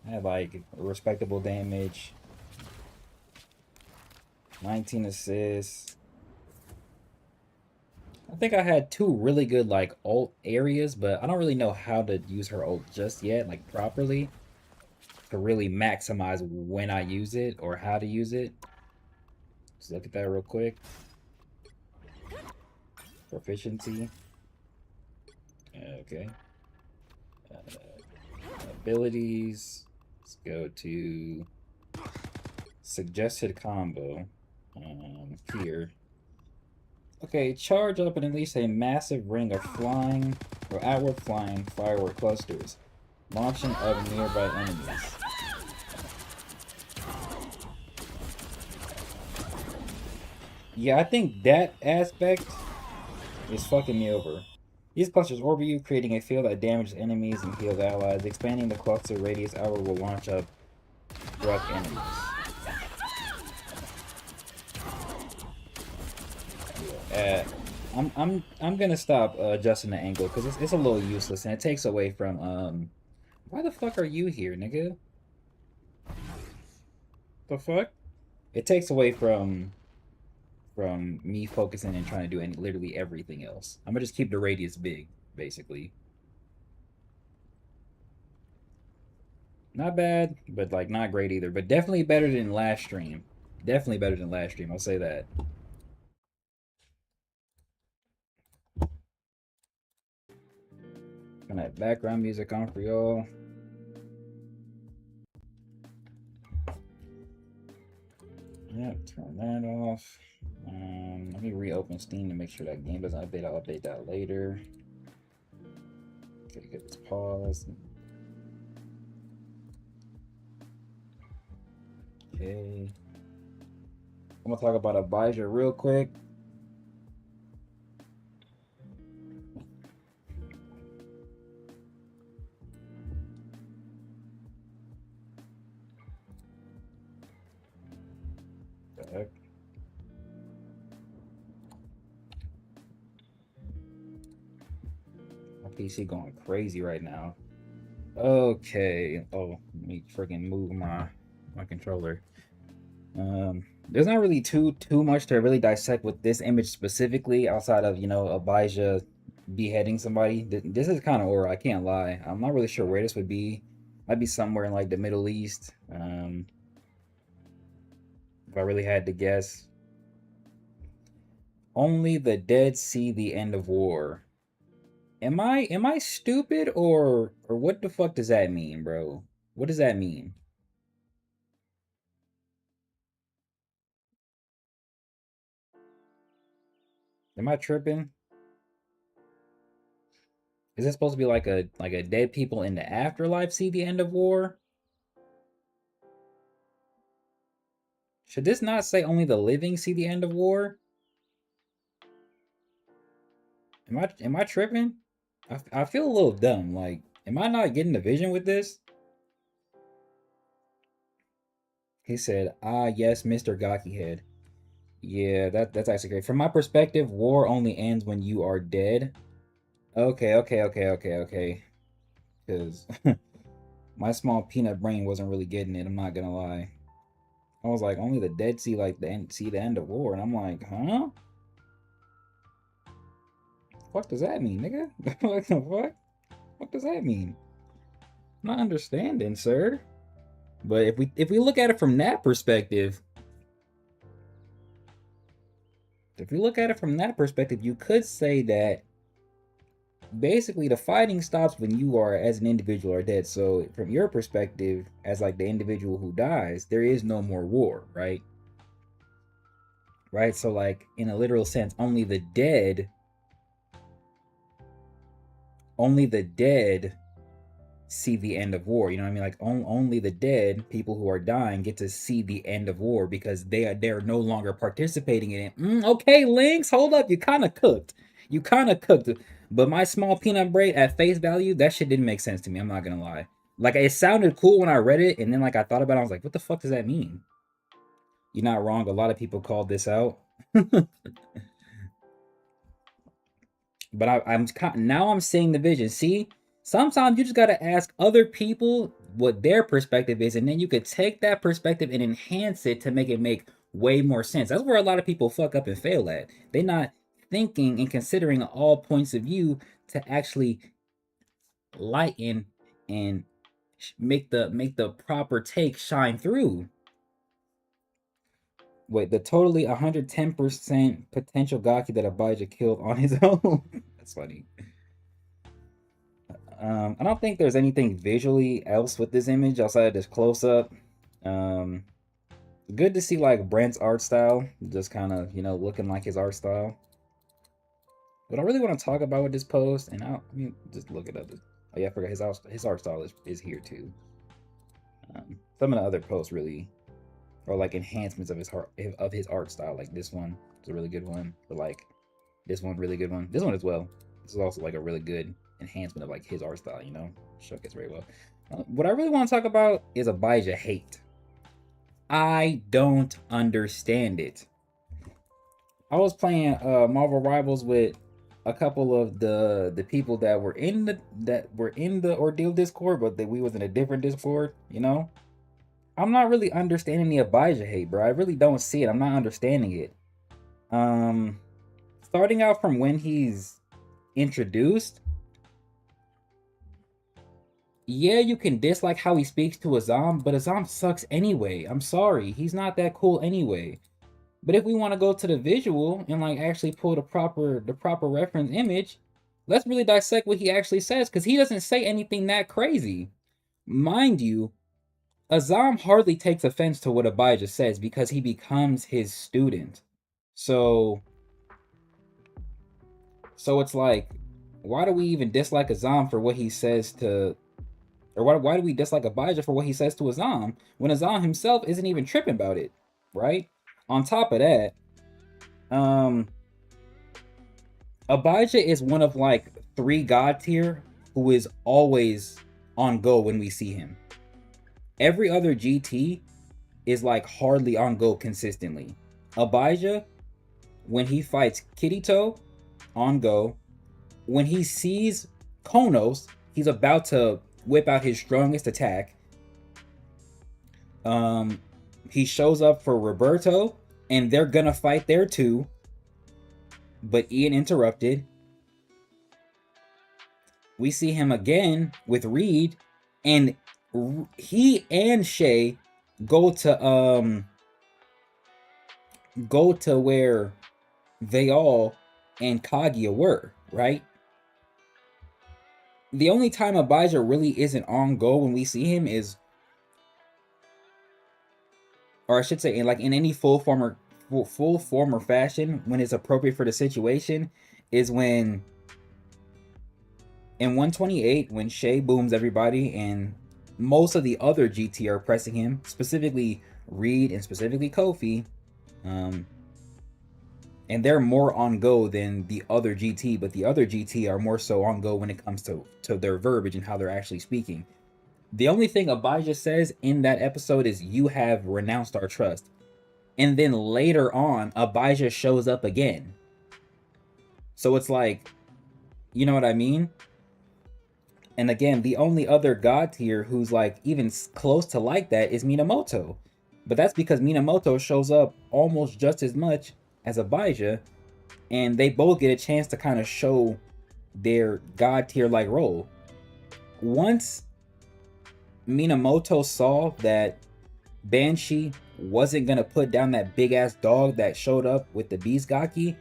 I had like respectable damage. 19 assists. I think I had two really good like ult areas, but I don't really know how to use her ult just yet, like properly, to really maximize when I use it or how to use it. Let's look at that real quick. Proficiency. Okay. Abilities. Let's go to suggested combo. Here. Okay, charge up and release a massive ring of flying or outward flying firework clusters, launching of nearby enemies. Yeah, I think that aspect is fucking me over. These clusters orbit you, creating a field that damages enemies and heals allies. Expanding the cluster radius outward will launch up struck enemies. I'm gonna stop adjusting the angle because it's a little useless and it takes away from why the fuck are you here, nigga? The fuck? It takes away from me focusing and trying to do literally everything else. I'm gonna just keep the radius big, basically. Not bad, but like not great either. But definitely better than last stream. Definitely better than last stream. I'll say that. Gonna have background music on for y'all. Yep, turn that off. Let me reopen Steam to make sure that game doesn't update. I'll update that later. Okay, get this pause. Okay. I'm gonna talk about Abijah real quick. My PC going crazy right now. Okay. Oh, let me freaking move my controller. There's not really too much to really dissect with this image specifically, outside of, you know, Abijah beheading somebody. This is kind of horror, I can't lie. I'm not really sure where this would be. Might be somewhere in like the Middle East. If I really had to guess. Only the dead see the end of war. Am I stupid, or what the fuck does that mean, bro? What does that mean? Am I tripping? Is it supposed to be like a dead people in the afterlife see the end of war? Should this not say only the living see the end of war? Am I tripping? I feel a little dumb. Like, am I not getting the vision with this? He said, "Ah, yes, Mr. Gaki Head. Yeah, that's actually great. From my perspective, war only ends when you are dead." Okay. Because my small peanut brain wasn't really getting it. I'm not gonna lie. I was like, only the dead see like see the end of war, and I'm like, huh? What does that mean, nigga? What the fuck? What does that mean? I'm not understanding, sir. But if we look at it from that perspective, you could say that basically the fighting stops when you are, as an individual, are dead. So from your perspective, as like the individual who dies, there is no more war, right? Right? So like in a literal sense, only the dead see the end of war. You know what I mean? Like only the dead people who are dying get to see the end of war, because they're no longer participating in it. Okay, Lynx, hold up. You kind of cooked. But my small peanut brain, at face value, that shit didn't make sense to me. I'm not gonna lie. Like, it sounded cool when I read it, and then like I thought about it, I was like, what the fuck does that mean? You're not wrong. A lot of people called this out. But I'm seeing the vision. See, sometimes you just gotta ask other people what their perspective is, and then you could take that perspective and enhance it to make it make way more sense. That's where a lot of people fuck up and fail at. They're not thinking and considering all points of view to actually lighten and make the proper take shine through. Wait, the totally 110% potential Gaki that Abijah killed on his own. That's funny. I don't think there's anything visually else with this image outside of this close-up. Good to see like Brent's art style, just kind of, you know, looking like his art style. What I really want to talk about with this post, and let me just look it up. Oh yeah, I forgot his art style is here too. Some of the other posts really are like enhancements of his art style. Like this one is a really good one, but like this one, really good one. This one as well. This is also like a really good enhancement of like his art style, you know. Showcase very well. What I really want to talk about is Abijah hate. I don't understand it. I was playing Marvel Rivals with a couple of the people that were in the Ordeal Discord, but that we was in a different Discord, you know. I'm not really understanding the Abijah hate, bro. I really don't see it. I'm not understanding it. Starting out from when he's introduced, yeah, you can dislike how he speaks to Azam, but Azam sucks anyway. I'm sorry, he's not that cool anyway. But if we want to go to the visual and like actually pull the proper reference image, let's really dissect what he actually says, because he doesn't say anything that crazy. Mind you, Azam hardly takes offense to what Abijah says because he becomes his student. So it's like, why do we even dislike Azam for what he says to, or why do we dislike Abijah for what he says to Azam when Azam himself isn't even tripping about it, right? On top of that, Abijah is one of like 3 god tier who is always on go when we see him. Every other GT is like hardly on go consistently. Abijah, when he fights Kirito, on go. When he sees Konos, he's about to whip out his strongest attack. He shows up for Roberto, and they're gonna fight there too. But Ian interrupted. We see him again with Reed, and he and Shay go to where Vayal and Kaguya were, right? The only time Abijah really isn't on go when we see him is, or I should say, in any full form or fashion, when it's appropriate for the situation, is when in 128, when Shay booms everybody and most of the other GT are pressing him, specifically Reed and specifically Kofi, and they're more on go than the other GT, but the other GT are more so on go when it comes to their verbiage and how they're actually speaking. The only thing Abijah says in that episode is, "You have renounced our trust." And then later on, Abijah shows up again. So it's like, you know what I mean? And again, the only other god tier who's like even close to like that is Minamoto. But that's because Minamoto shows up almost just as much as Abijah, and they both get a chance to kind of show their god tier like role. Once Minamoto saw that Banshee wasn't gonna put down that big ass dog that showed up with the Beast Gaki,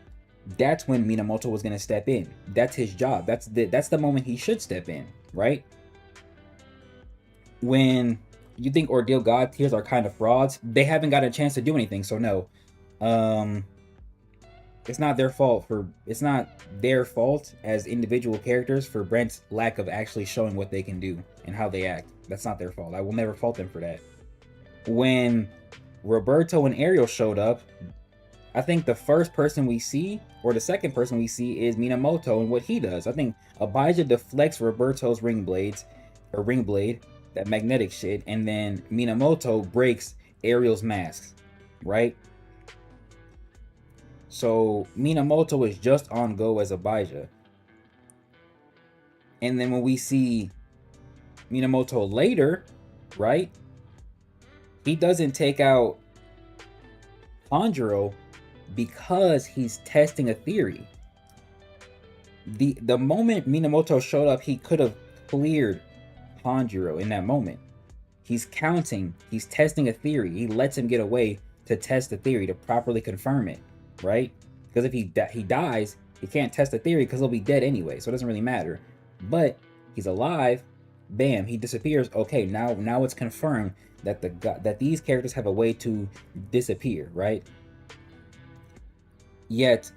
that's when Minamoto was gonna step in. That's his job. That's the moment he should step in, right? When you think Ordeal god tiers are kind of frauds, they haven't got a chance to do anything, so no. It's not their fault as individual characters for Brent's lack of actually showing what they can do and how they act. That's not their fault. I will never fault them for that. When Roberto and Ariel showed up, I think the first person we see, or the second person we see, is Minamoto and what he does. I think Abijah deflects Roberto's ring blade, that magnetic shit, and then Minamoto breaks Ariel's mask, right? So Minamoto is just on go as Abijah. And then when we see Minamoto later, right? He doesn't take out Tanjiro because he's testing a theory. The moment Minamoto showed up, he could have cleared Tanjiro in that moment. He's counting, he's testing a theory. He lets him get away to test the theory, to properly confirm it, right? Because if he dies, he can't test the theory because he'll be dead anyway, so it doesn't really matter. But he's alive, bam, he disappears. Okay, now it's confirmed that that these characters have a way to disappear, right? Yet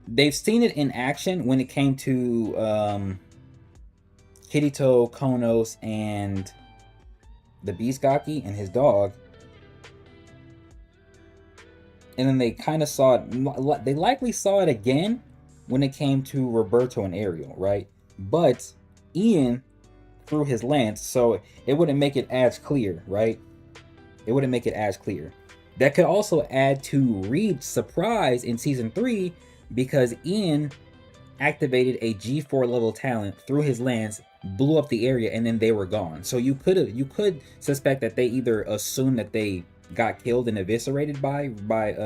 they've seen it in action when it came to Kirito, Konos, and the Beast Gaki and his dog. And then they kind of saw it, they likely saw it again when it came to Roberto and Ariel, right? But Ian threw his lance, so it wouldn't make it as clear, right? It wouldn't make it as clear. That could also add to Reed's surprise in season 3, because Ian activated a G4 level talent through his lance, blew up the area, and then they were gone. So you could suspect that they either assumed that they got killed and eviscerated by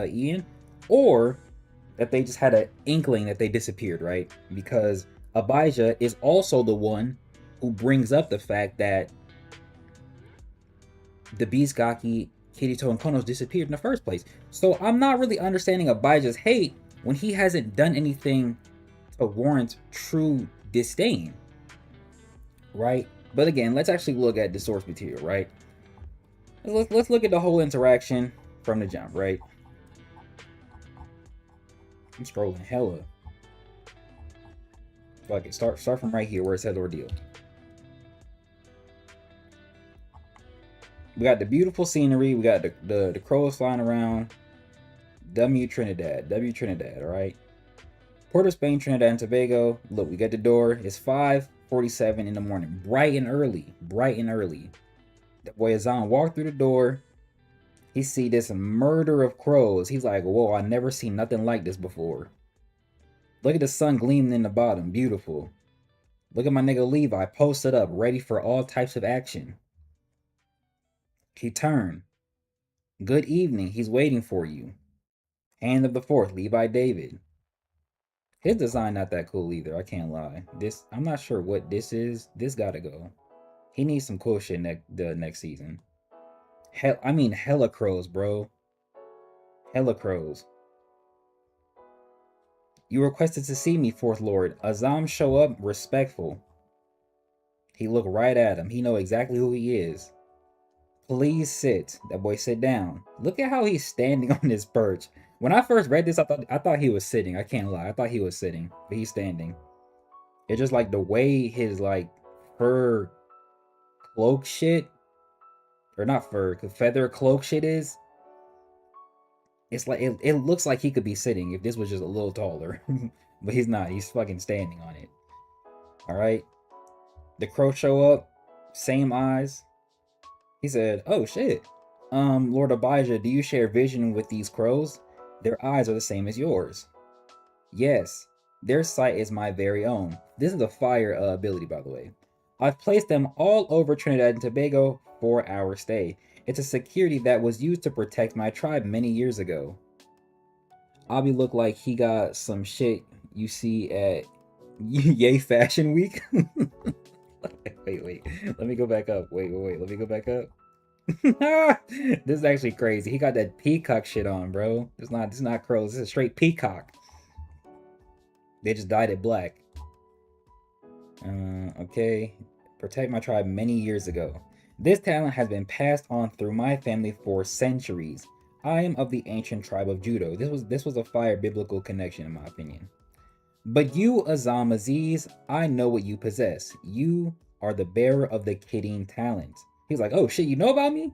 Ian, or that they just had an inkling that they disappeared, right? Because Abijah is also the one who brings up the fact that the Beast Gaki, Kirito, and Konos disappeared in the first place. So I'm not really understanding Abijah's hate when he hasn't done anything to warrant true disdain, right? But again, let's actually look at the source material, right? Let's look at the whole interaction from the jump, right? I'm scrolling hella. Fuck it, start from right here where it says Ordeal. We got the beautiful scenery. We got the crows flying around. W Trinidad, all right? Port of Spain, Trinidad and Tobago. Look, we got the door. It's 5:47 in the morning. Bright and early. The boy Azan walked through the door. He see this murder of crows. He's like, whoa, I never seen nothing like this before. Look at the sun gleaming in the bottom. Beautiful. Look at my nigga Levi posted up, ready for all types of action. He turned. Good evening, he's waiting for you. Hand of the fourth, Levi David. His design not that cool either, I can't lie. I'm not sure what this is. This gotta go. He needs some cool shit the next season. Hella crows, bro. Hella crows. You requested to see me, Fourth Lord. Azam show up respectful. He looked right at him. He know exactly who he is. Please sit. That boy sit down. Look at how he's standing on his perch. When I first read this, I thought he was sitting. I can't lie. I thought he was sitting, but he's standing. It's just like the way his like fur cloak shit, or not fur, feather cloak shit is. It's like it looks like he could be sitting if this was just a little taller, but he's not. He's fucking standing on it. All right. The crow show up, same eyes. He said, "Oh shit, Lord Abijah, do you share vision with these crows? Their eyes are the same as yours." "Yes, their sight is my very own." This is a fire ability, by the way. "I've placed them all over Trinidad and Tobago for our stay. It's a security that was used to protect my tribe many years ago." Abi look like he got some shit you see at Yay Fashion Week. Wait. Let me go back up. Wait. Let me go back up. This is actually crazy. He got that peacock shit on, bro. It's not crows. This is straight peacock. They just dyed it black. Okay. Protect my tribe many years ago. This talent has been passed on through my family for centuries. I am of the ancient tribe of Judo. This was a fire biblical connection in my opinion. But you, Azam Aziz, I know what you possess. You are the bearer of the kidding talent. He's like, "Oh shit, you know about me?"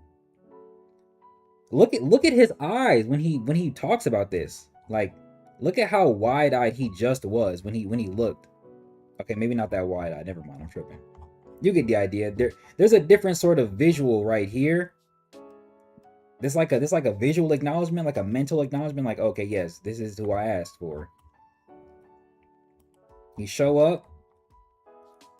Look at his eyes when he talks about this. Like, look at how wide-eyed he just was when he looked. Okay, maybe not that wide-eyed. Never mind, I'm tripping. You get the idea. There's a different sort of visual right here. There's like a visual acknowledgement, like a mental acknowledgement, like, okay, yes, this is who I asked for. You show up.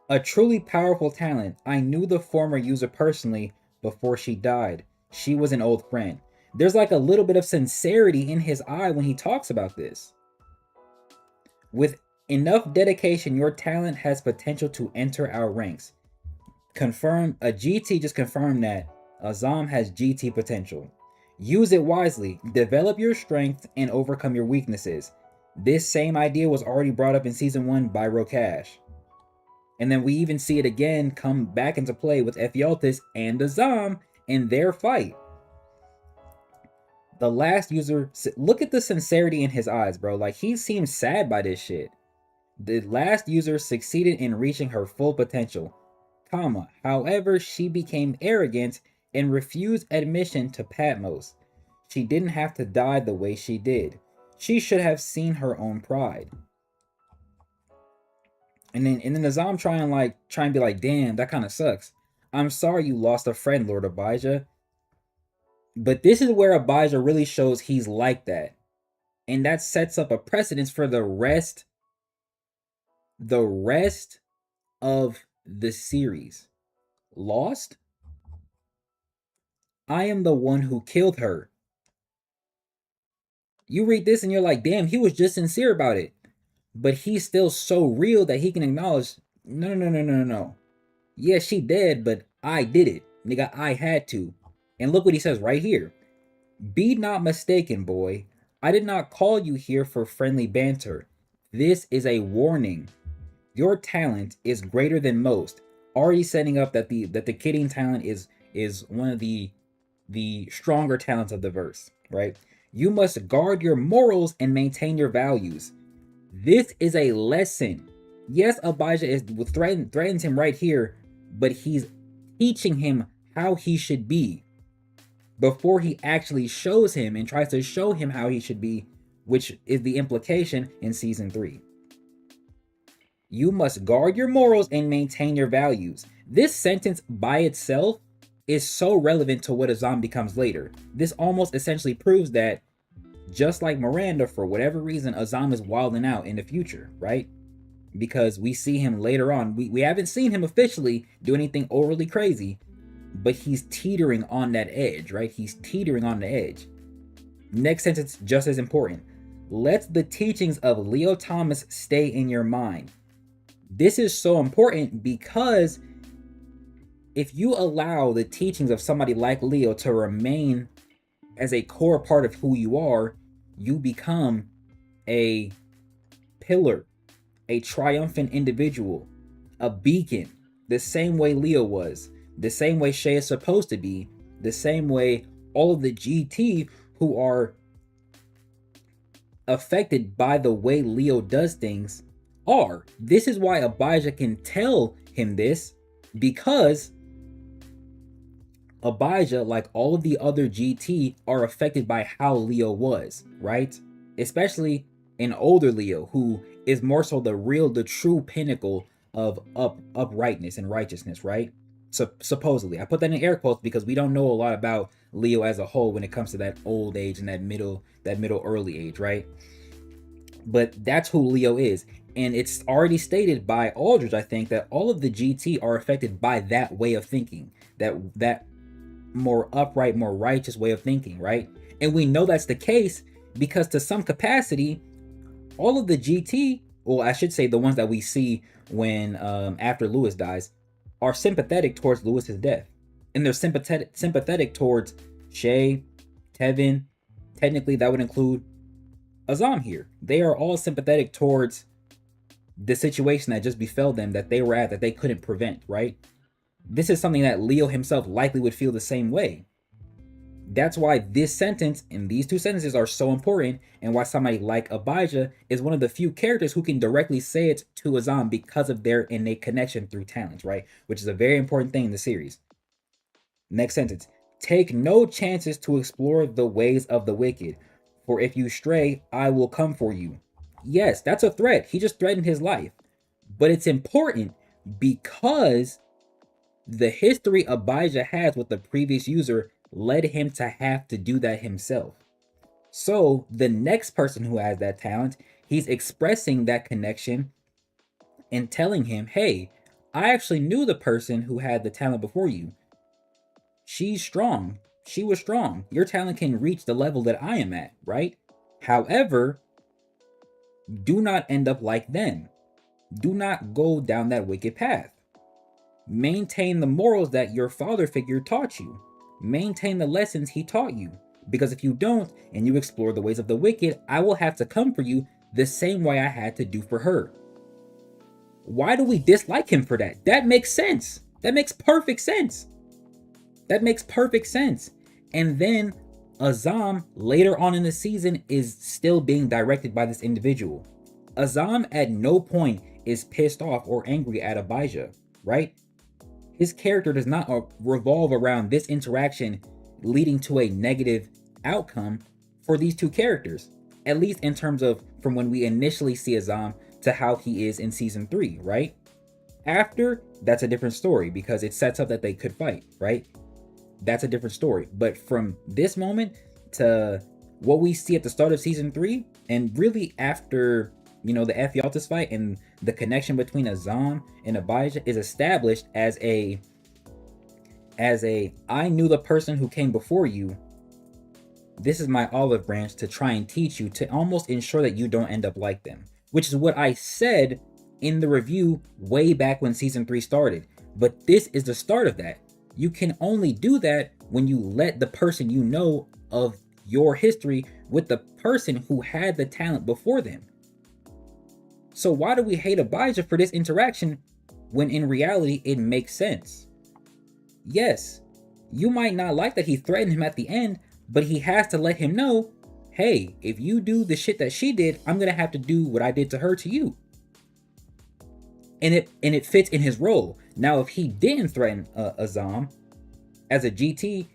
A truly powerful talent. I knew the former user personally before she died. She was an old friend. There's like a little bit of sincerity in his eye when he talks about this. With enough dedication, your talent has potential to enter our ranks. Confirm. A GT just confirmed that Azam has GT potential. Use it wisely. Develop your strength and overcome your weaknesses. This same idea was already brought up in Season 1 by Rokash. And then we even see it again come back into play with Ephialtes and Azam in their fight. The last user, look at the sincerity in his eyes, bro. Like, he seems sad by this shit. The last user succeeded in reaching her full potential, however, she became arrogant and refused admission to Patmos. She didn't have to die the way she did. She should have seen her own pride. And then Azam try and be like, "Damn, that kind of sucks. I'm sorry you lost a friend, Lord Abijah." But this is where Abijah really shows he's like that. And that sets up a precedence for the rest of the series. Lost? I am the one who killed her. You read this and you're like, damn, he was just sincere about it. But he's still so real that he can acknowledge, no. Yeah, she dead, but I did it. Nigga, I had to. And look what he says right here. Be not mistaken, boy. I did not call you here for friendly banter. This is a warning. Your talent is greater than most. Already setting up that the kidding talent is one of the stronger talents of the verse, right? You must guard your morals and maintain your values. This is a lesson. Yes, Abijah threatens him right here, but he's teaching him how he should be before he actually shows him and tries to show him how he should be, which is the implication in Season 3. You must guard your morals and maintain your values. This sentence by itself is so relevant to what Azam becomes later. This almost essentially proves that, just like Miranda, for whatever reason, Azam is wilding out in the future, right? because we see him later on. We haven't seen him officially do anything overly crazy, but he's teetering on that edge, right? He's teetering on the edge. Next sentence, just as important. Let the teachings of Leo Thomas stay in your mind. This is so important because if you allow the teachings of somebody like Leo to remain as a core part of who you are, you become a pillar, a triumphant individual, a beacon, the same way Leo was, the same way Shay is supposed to be, the same way all of the GT who are affected by the way Leo does things are. This is why Abijah can tell him this, because Abijah, like all of the other GT, are affected by how Leo was, right? Especially an older Leo who is more so the true pinnacle of uprightness and righteousness, right? So supposedly, I put that in air quotes because we don't know a lot about Leo as a whole when it comes to that old age and that middle early age, right? But that's who Leo is. And it's already stated by Aldridge, I think, that all of the GT are affected by that way of thinking, that more upright, more righteous way of thinking, right? And we know that's the case because to some capacity, all of the GT, well, I should say the ones that we see when after Lewis dies, are sympathetic towards Lewis's death. And they're sympathetic towards Shay, Tevin. Technically, that would include Azam here. They are all sympathetic towards the situation that just befell them, that they were at, that they couldn't prevent, right? This is something that Leo himself likely would feel the same way. That's why this sentence and these two sentences are so important, and why somebody like Abijah is one of the few characters who can directly say it to Azam because of their innate connection through talents, right? Which is a very important thing in the series. Next sentence. Take no chances to explore the ways of the wicked, for if you stray, I will come for you. Yes, that's a threat. He just threatened his life. But it's important because the history Abijah has with the previous user led him to have to do that himself. So the next person who has that talent, he's expressing that connection and telling him, hey, I actually knew the person who had the talent before you. She's strong. She was strong. Your talent can reach the level that I am at, right? However, do not end up like them. Do not go down that wicked path. Maintain the morals that your father figure taught you. Maintain the lessons he taught you. Because if you don't, and you explore the ways of the wicked, I will have to come for you the same way I had to do for her. Why do we dislike him for that? That makes sense. That makes perfect sense. That makes perfect sense. And then Azam, later on in the season, is still being directed by this individual. Azam at no point is pissed off or angry at Abijah, right? His character does not revolve around this interaction leading to a negative outcome for these two characters. At least in terms of from when we initially see Azam to how he is in season 3, right? After, that's a different story because it sets up that they could fight, right? That's a different story. But from this moment to what we see at the start of season 3, and really after, you know, the Ephialtes fight and the connection between Azam and Abijah is established as a I knew the person who came before you. This is my olive branch to try and teach you, to almost ensure that you don't end up like them. Which is what I said in the review way back when season 3 started. But this is the start of that. You can only do that when you let the person you know of your history with the person who had the talent before them. So why do we hate Abijah for this interaction when in reality it makes sense? Yes, you might not like that he threatened him at the end, but he has to let him know, hey, if you do the shit that she did, I'm gonna have to do what I did to her to you. And it fits in his role. Now, if he didn't threaten Azam as a GT,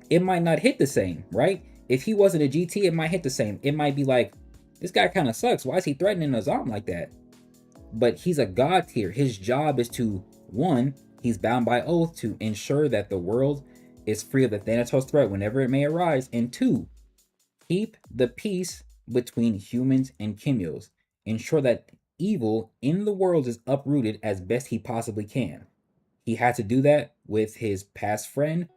it might not hit the same, right? If he wasn't a GT, it might hit the same. It might be like, this guy kind of sucks. Why is he threatening Azam like that? But he's a god tier. His job is to, one, he's bound by oath to ensure that the world is free of the Thanatos threat whenever it may arise. And two, keep the peace between humans and Chimios. Ensure that evil in the world is uprooted as best he possibly can. He had to do that with his past friend,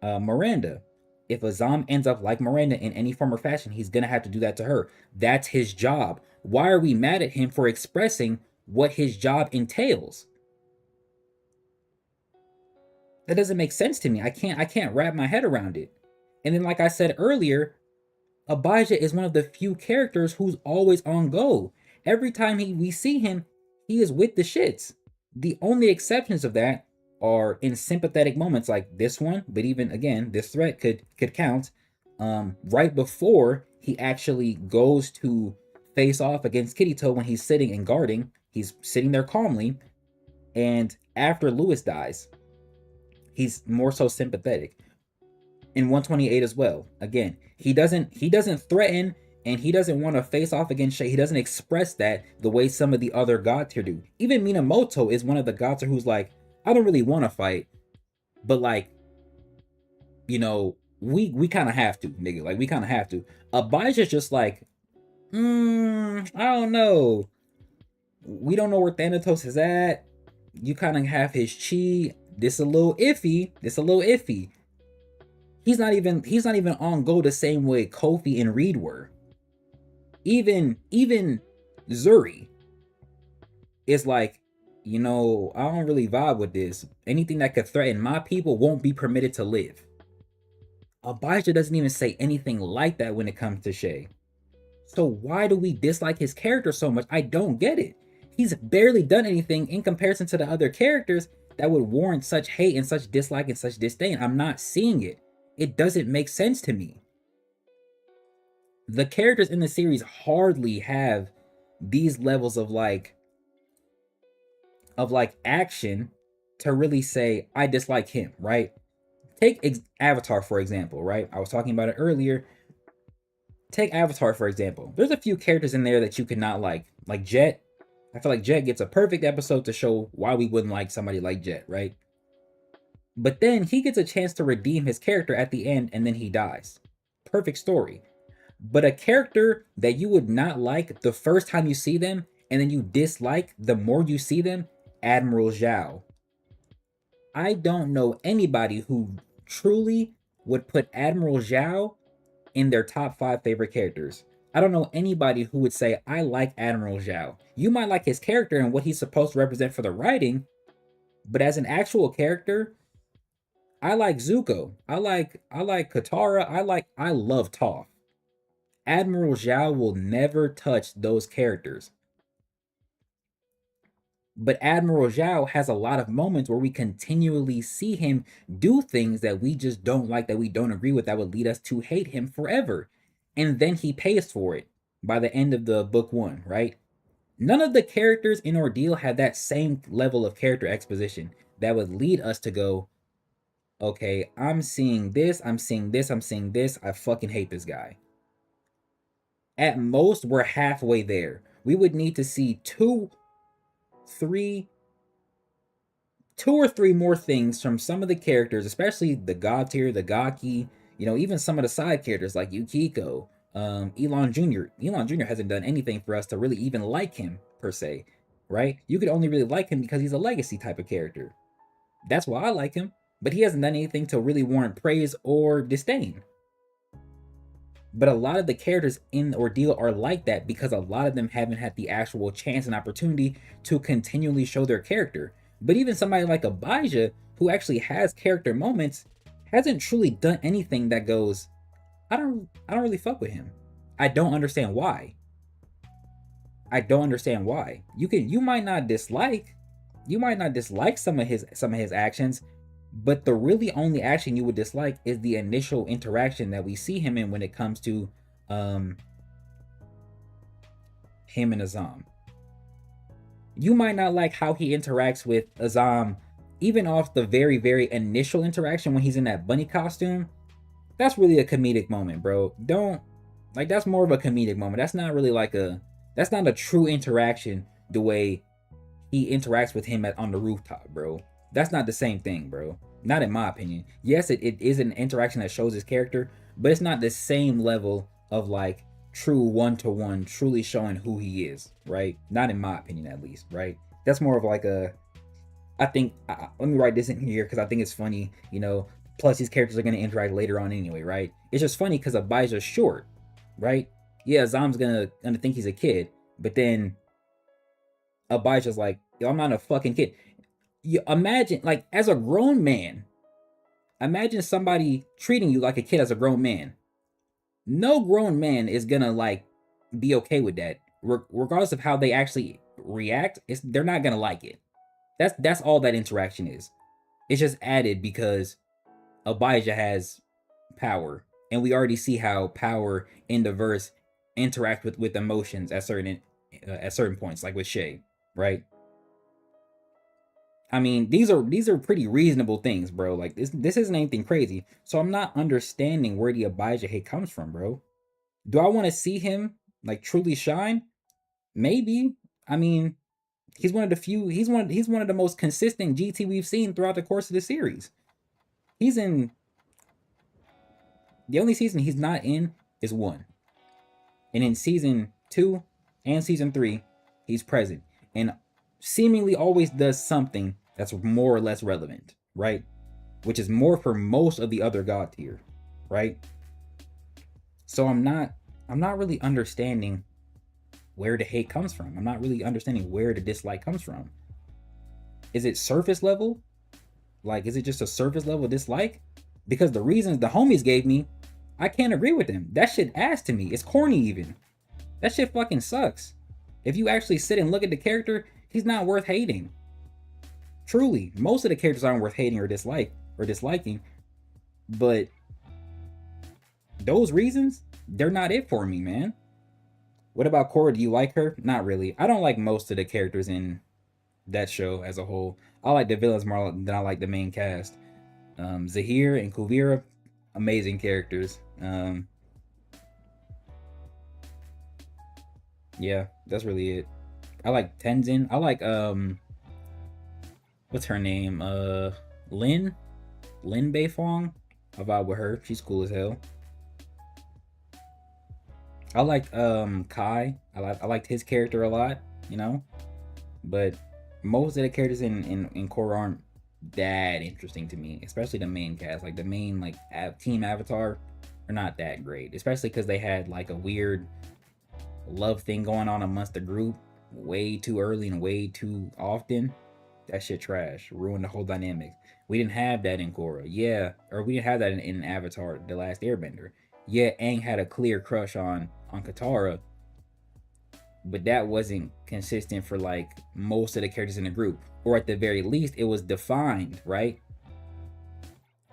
Miranda. If Azam ends up like Miranda in any form or fashion, he's gonna have to do that to her. That's his job. Why are we mad at him for expressing what his job entails? That doesn't make sense to me. I can't wrap my head around it. And then, like I said earlier, Abijah is one of the few characters who's always on go. Every time we see him, he is with the shits. The only exceptions of that are in sympathetic moments like this one, but even again, this threat could count. Right before he actually goes to face off against Kitty Toe when he's sitting and guarding, he's sitting there calmly, and after Lewis dies, he's more so sympathetic. In 128 as well. Again, he doesn't threaten and he doesn't want to face off against Shay. He doesn't express that the way some of the other god tier do. Even Minamoto is one of the god tier who's like, I don't really want to fight, but like, you know, we kind of have to, nigga. Like, we kind of have to. Abijah's just like, I don't know. We don't know where Thanatos is at. You kind of have his chi. This a little iffy. He's not even on go the same way Kofi and Reed were. Even Zuri is like, you know, I don't really vibe with this. Anything that could threaten my people won't be permitted to live. Abijah doesn't even say anything like that when it comes to Shay. So why do we dislike his character so much? I don't get it. He's barely done anything in comparison to the other characters that would warrant such hate and such dislike and such disdain. I'm not seeing it. It doesn't make sense to me. The characters in the series hardly have these levels of action to really say, I dislike him, right? Take Avatar, for example, right? I was talking about it earlier. Take Avatar, for example. There's a few characters in there that you cannot like Jet. I feel like Jet gets a perfect episode to show why we wouldn't like somebody like Jet, right? But then he gets a chance to redeem his character at the end and then he dies. Perfect story. But a character that you would not like the first time you see them and then you dislike the more you see them, Admiral Zhao. I don't know anybody who truly would put Admiral Zhao in their top 5 favorite characters. I don't know anybody who would say, I like Admiral Zhao. You might like his character and what he's supposed to represent for the writing, but as an actual character, I like Zuko. I like Katara. I love Toph. Admiral Zhao will never touch those characters. But Admiral Zhao has a lot of moments where we continually see him do things that we just don't like, that we don't agree with, that would lead us to hate him forever. And then he pays for it by the end of the book 1, right? None of the characters in Ordeal had that same level of character exposition that would lead us to go, okay, I'm seeing this, I'm seeing this, I'm seeing this, I fucking hate this guy. At most, we're halfway there. We would need to see two or three more things from some of the characters, especially the god tier, the Gaki, you know, even some of the side characters like Yukiko, Elon Jr. Elon Jr. hasn't done anything for us to really even like him, per se, right? You could only really like him because he's a legacy type of character. That's why I like him, but he hasn't done anything to really warrant praise or disdain. But a lot of the characters in Ordeal are like that because a lot of them haven't had the actual chance and opportunity to continually show their character. But even somebody like Abijah, who actually has character moments, hasn't truly done anything that goes, I don't really fuck with him. I don't understand why. You might not dislike some of his actions, but the really only action you would dislike is the initial interaction that we see him in when it comes to him and Azam. You might not like how he interacts with Azam, even off the very, very initial interaction when he's in that bunny costume. That's really a comedic moment, bro. That's more of a comedic moment. That's not really that's not a true interaction the way he interacts with him on the rooftop, bro. That's not the same thing, bro. Not in my opinion. Yes, it is an interaction that shows his character, but it's not the same level of true one-to-one, truly showing who he is, right? Not in my opinion, at least, right? That's more of like a, I think, let me write this in here because I think it's funny, you know, plus these characters are going to interact later on anyway, right? It's just funny because Abijah's short, right? Yeah, Zom's gonna think he's a kid, but then Abijah's like, yo, I'm not a fucking kid. You imagine, like, as a grown man, imagine somebody treating you like a kid as a grown man. No grown man is gonna like be okay with that, regardless of how they actually react. They're not gonna like it. That's all that interaction is. It's just added because Abijah has power, and we already see how power in the verse interact with emotions at certain points, like with Shay, right? I mean, these are pretty reasonable things, bro. Like this isn't anything crazy. So I'm not understanding where the Abijah hate comes from, bro. Do I want to see him like truly shine? Maybe. I mean, he's one of the few. He's one of the most consistent GT we've seen throughout the course of the series. He's in the only season he's not in is 1. And in season 2 and season 3, he's present and seemingly always does something that's more or less relevant, right? Which is more for most of the other god tier, right? So I'm not really understanding where the hate comes from. I'm not really understanding where the dislike comes from. Is it surface level? Like, is it just a surface level dislike? Because the reasons the homies gave me, I can't agree with them. That shit ass to me. It's corny even. That shit fucking sucks. If you actually sit and look at the character, he's not worth hating. Truly, most of the characters aren't worth hating or disliking. But those reasons, they're not it for me, man. What about Korra? Do you like her? Not really. I don't like most of the characters in that show as a whole. I like the villains more than I like the main cast. Zahir and Kuvira, amazing characters. Yeah, that's really it. I like Tenzin. I like what's her name? Lin Beifong. I vibe with her. She's cool as hell. I liked Kai. I liked his character a lot, you know. But most of the characters in Korra aren't that interesting to me, especially the main cast. Like the main team Avatar are not that great, especially because they had like a weird love thing going on amongst the group way too early and way too often. That shit trash. Ruined the whole dynamic. We didn't have that in Korra. Yeah, or we didn't have that in Avatar, The Last Airbender. Yeah, Aang had a clear crush on Katara, but that wasn't consistent for like most of the characters in the group, or at the very least it was defined, right?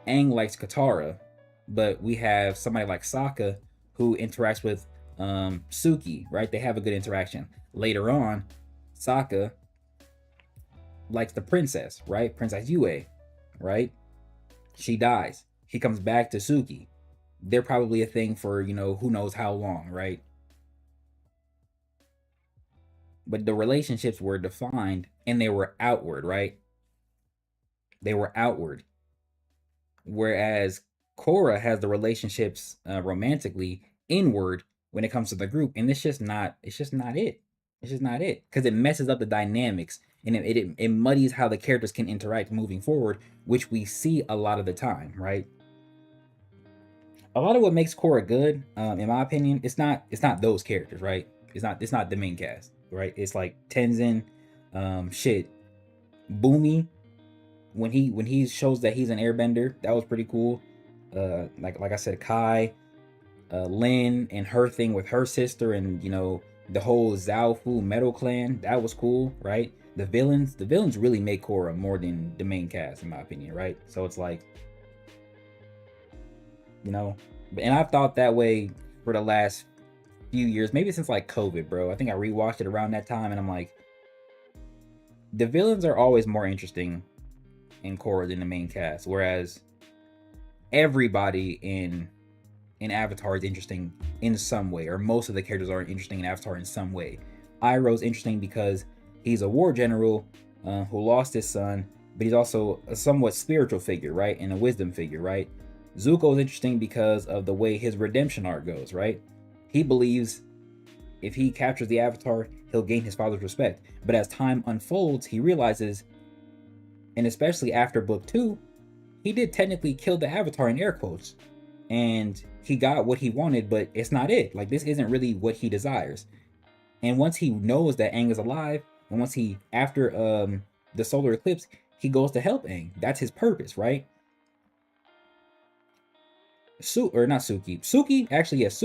Aang likes Katara, but we have somebody like Sokka who interacts with Suki, right? They have a good interaction. Later on, Sokka likes the princess, right? Princess Yue, right? She dies. He comes back to Suki. They're probably a thing for, you know, who knows how long, right? But the relationships were defined and they were outward, right? They were outward. Whereas Korra has the relationships romantically inward when it comes to the group, and it's just not it. It's just not it, because it messes up the dynamics and it muddies how the characters can interact moving forward, which we see a lot of the time, right? A lot of what makes Korra good, in my opinion, it's not those characters, right? It's not the main cast, right? It's like Tenzin, Boomy, when he shows that he's an airbender, that was pretty cool. Like I said, Kai, Lin and her thing with her sister, and you know, the whole Zhao Fu Metal Clan, that was cool, right? The villains really make Korra more than the main cast, in my opinion, right? So it's like, you know, and I've thought that way for the last few years, maybe since like COVID, bro. I think I rewatched it around that time, and I'm like, the villains are always more interesting in Korra than the main cast, whereas everybody in Avatar is interesting in some way, or most of the characters are interesting in Avatar in some way. Iroh's interesting because he's a war general who lost his son, but he's also a somewhat spiritual figure, right? And a wisdom figure, right? Zuko is interesting because of the way his redemption arc goes, right? He believes if he captures the Avatar, he'll gain his father's respect. But as time unfolds, he realizes, and especially after book 2, he did technically kill the Avatar in air quotes. And he got what he wanted, but it's not it. Like, this isn't really what he desires. And once he knows that Aang is alive, and once he, after the solar eclipse, he goes to help Aang. That's his purpose, right? Suki, actually, yes,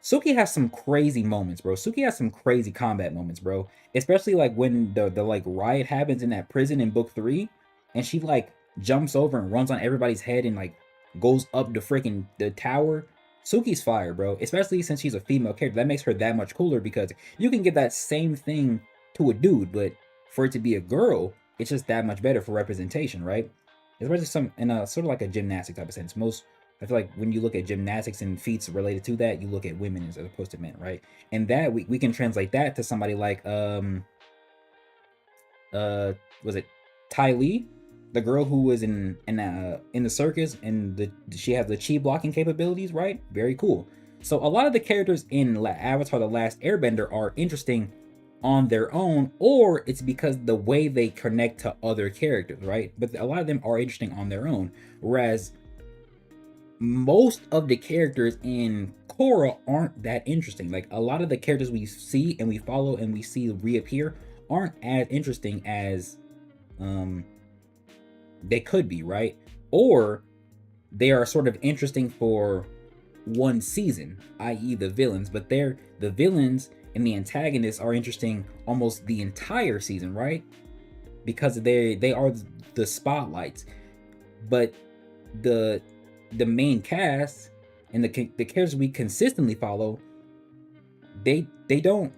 Suki has some crazy moments, bro. Suki has some crazy combat moments, bro. Especially like when the like riot happens in that prison in book 3, and she like jumps over and runs on everybody's head and like goes up the tower. Suki's fire, bro. Especially since she's a female character. That makes her that much cooler because you can get that same thing to a dude, but for it to be a girl, it's just that much better for representation, right? Especially in a sort of like a gymnastic type of sense. I feel like when you look at gymnastics and feats related to that, you look at women as opposed to men, right? And that we can translate that to somebody like was it Ty Lee, the girl who was in the circus, and she has the chi blocking capabilities, right? Very cool. So a lot of the characters in Avatar: The Last Airbender are interesting on their own, or it's because the way they connect to other characters, right? But a lot of them are interesting on their own, whereas most of the characters in Korra aren't that interesting. Like, a lot of the characters we see and we follow and we see reappear aren't as interesting as they could be, right? Or they are sort of interesting for one season, i.e. the villains, but the villains and the antagonists are interesting almost the entire season, right? Because they are the spotlights. But the main cast and the characters we consistently follow, they don't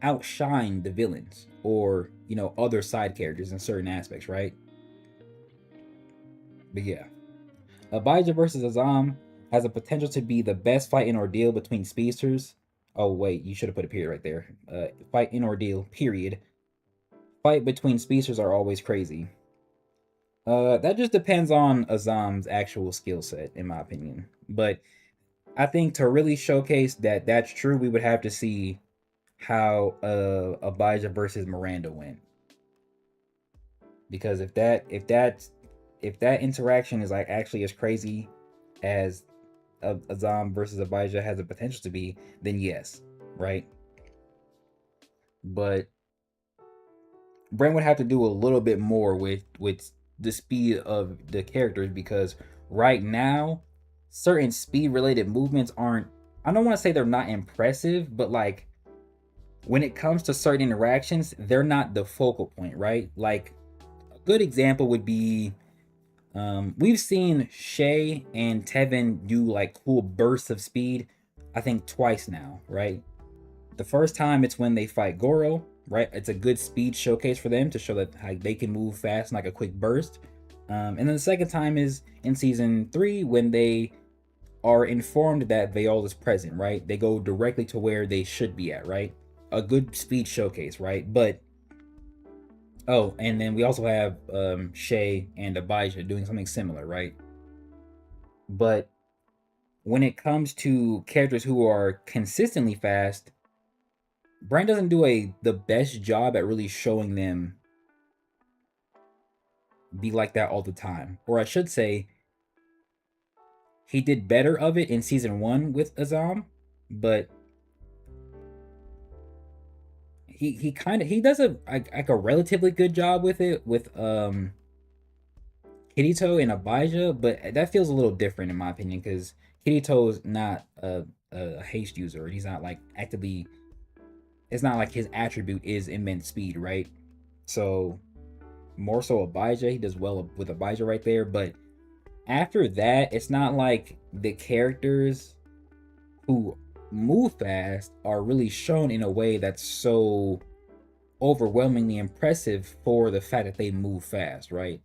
outshine the villains or, you know, other side characters in certain aspects, right? But yeah, Abijah versus Azam has a potential to be the best fight in Ordeal between speedsters. Oh wait, you should have put a period right there. Fight in Ordeal, period. Fight between speedsters are always crazy. That just depends on Azam's actual skill set, in my opinion. But I think to really showcase that that's true, we would have to see how Abijah versus Miranda went. Because if that interaction is like actually as crazy as Azam versus Abijah has the potential to be, then yes, right? But Brent would have to do a little bit more with the speed of the characters, because right now certain speed related movements aren't, I don't want to say they're not impressive, but like when it comes to certain interactions, they're not the focal point, right? Like a good example would be we've seen Shay and Tevin do like cool bursts of speed, I think twice now, right? The first time it's when they fight Goro, right? It's a good speed showcase for them to show that how they can move fast in like a quick burst. And then the second time is in season 3 when they are informed that Veol is present, right? They go directly to where they should be at, right? A good speed showcase, right? But oh, and then we also have Shay and Abijah doing something similar, right? But when it comes to characters who are consistently fast, Brian doesn't do the best job at really showing them be like that all the time. Or I should say, he did better of it in season 1 with Azam, but he does a relatively good job with it with Kirito and Abijah, but that feels a little different in my opinion, because Kirito's not a haste user. He's not like actively, it's not like his attribute is immense speed, right? So more so Abijah, he does well with Abijah right there. But after that, it's not like the characters who move fast are really shown in a way that's so overwhelmingly impressive for the fact that they move fast, right?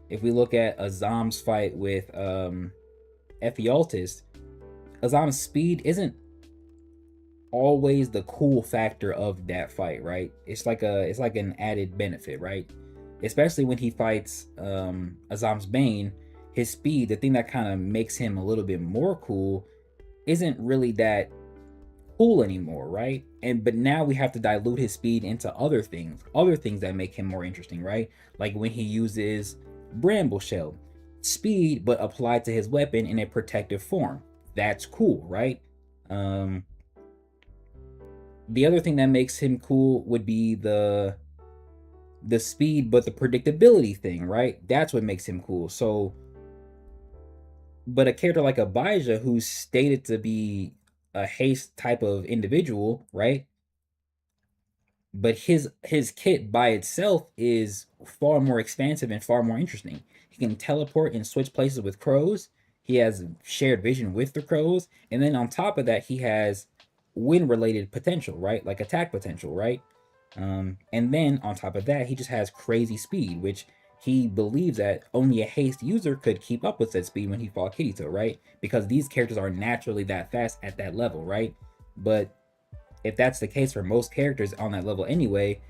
If we look at Azam's fight with Ephialtes, Azam's speed isn't always the cool factor of that fight, right? It's like an added benefit, right? Especially when he fights Azam's Bane, his speed, the thing that kind of makes him a little bit more cool, isn't really that cool anymore, right? But now we have to dilute his speed into other things that make him more interesting, right? Like when he uses Bramble Shell, speed but applied to his weapon in a protective form. That's cool, right? The other thing that makes him cool would be the speed but the predictability thing, right? That's what makes him cool. So, but a character like Abijah, who's stated to be a haste type of individual, right? But his kit by itself is far more expansive and far more interesting. He can teleport and switch places with crows. He has shared vision with the crows, and then on top of that, he has wind related potential, right? Like attack potential, right? And then on top of that, he just has crazy speed, which he believes that only a haste user could keep up with that speed when he fought Kirito, right? Because these characters are naturally that fast at that level, right? But if that's the case for most characters on that level anyway,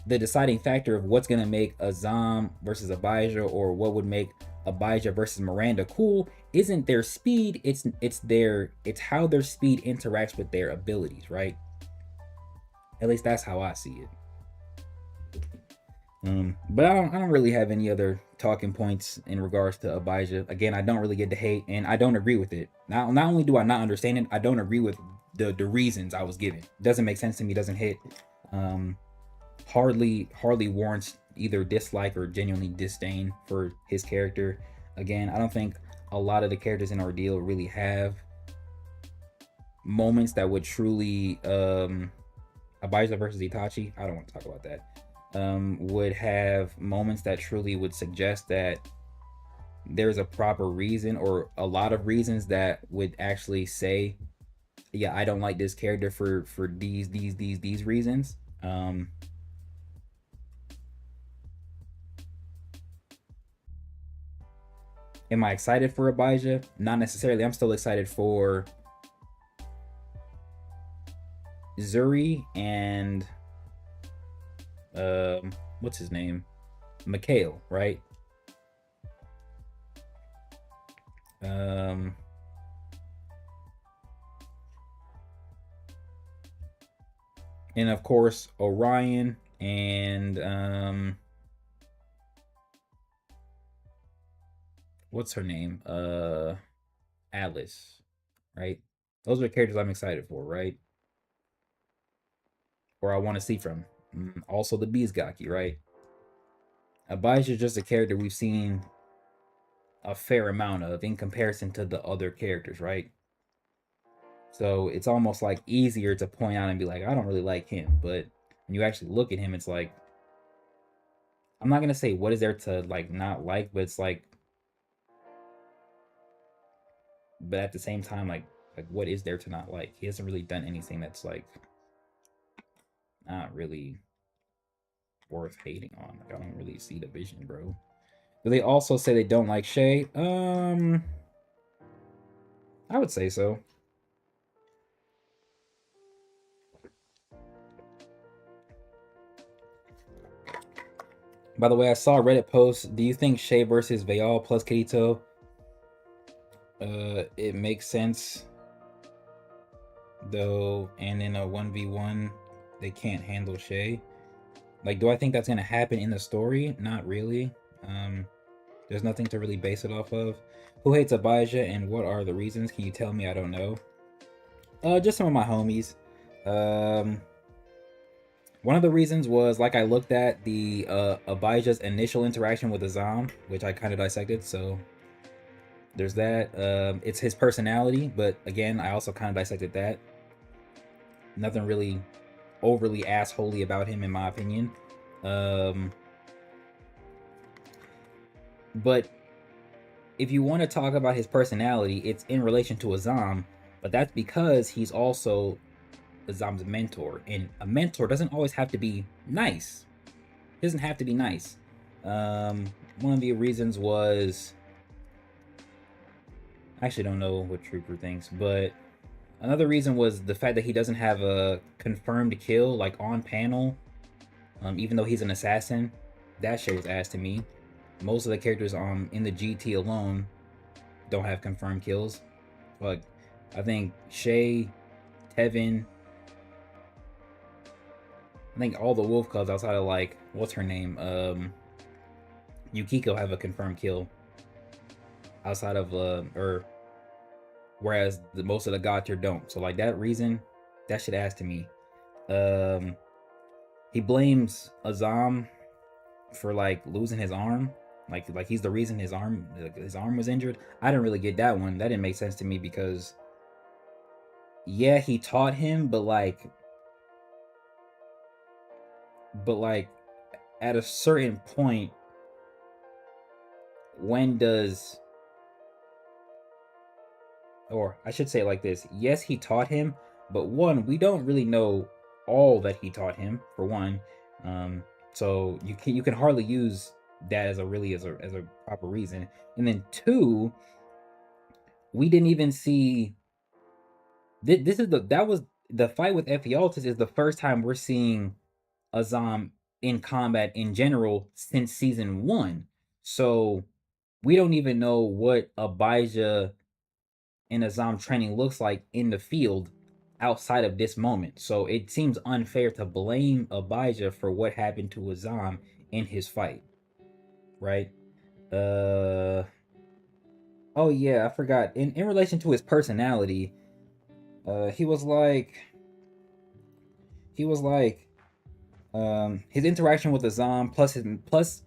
the deciding factor of what's going to make a Zom versus Abijah, or what would make Abijah versus Miranda cool, isn't their speed, it's how their speed interacts with their abilities, right? At least that's how I see it. But I don't really have any other talking points in regards to Abijah. Again, I don't really get the hate, and I don't agree with it. Not only do I not understand it, I don't agree with the reasons I was given. Doesn't make sense to me. Doesn't hit. Hardly warrants either dislike or genuinely disdain for his character. Again, I don't think a lot of the characters in Ordeal really have moments that would truly Abijah versus Itachi, I don't want to talk about that. Would have moments that truly would suggest that there's a proper reason, or a lot of reasons that would actually say, yeah, I don't like this character for these reasons. Am I excited for Abijah? Not necessarily. I'm still excited for Zuri and what's his name? Mikhail, right? And of course Orion and what's her name? Alice, right? Those are characters I'm excited for, right? Or I want to see from. Also the Beastgaki, right? Abijah is just a character we've seen a fair amount of in comparison to the other characters, right? So it's almost like easier to point out and be like, I don't really like him. But when you actually look at him, it's like, I'm not gonna say what is there to like not like, but it's like, but at the same time, like what is there to not like? He hasn't really done anything that's like not really worth hating on. Like, I don't really see the vision, bro. Do they also say they don't like Shay? I would say so. By the way, I saw a Reddit post. Do you think Shay versus Vayal plus Kirito? It makes sense, though, and in a 1v1, they can't handle Shay. Like, do I think that's gonna happen in the story? Not really. There's nothing to really base it off of. Who hates Abijah and what are the reasons? Can you tell me? I don't know. Just some of my homies. One of the reasons was, like, I looked at the Abijah's initial interaction with Azam, which I kind of dissected, so there's that. It's his personality, but again, I also kind of dissected that. Nothing really overly assholey about him, in my opinion. But if you want to talk about his personality, it's in relation to Azam, but that's because he's also Azam's mentor, and a mentor doesn't always have to be nice. It doesn't have to be nice. One of the reasons was, I actually don't know what Trooper thinks, but another reason was the fact that he doesn't have a confirmed kill, like, on panel, even though he's an assassin. That shit was ass to me. Most of the characters in the GT alone don't have confirmed kills. But I think Shay Tevin. I think all the wolf cubs outside of like what's her name, Yukiko have a confirmed kill. Outside of or whereas most of the god tier don't. So like that reason, that shit adds to me. He blames Azam for like losing his arm. Like he's the reason his arm was injured. I didn't really get that one. That didn't make sense to me because yeah, he taught him, but like at a certain point, when does, or I should say it like this, yes, he taught him, but one, we don't really know all that he taught him, for one. So you can hardly use that as a proper reason. And then two, we didn't even see that was the fight with Ephialtes is the first time we're seeing Azam in combat in general since season 1. So we don't even know what Abijah and Azam training looks like in the field outside of this moment. So it seems unfair to blame Abijah for what happened to Azam in his fight. Right? Oh yeah, I forgot. In relation to his personality, he was like his interaction with Azam plus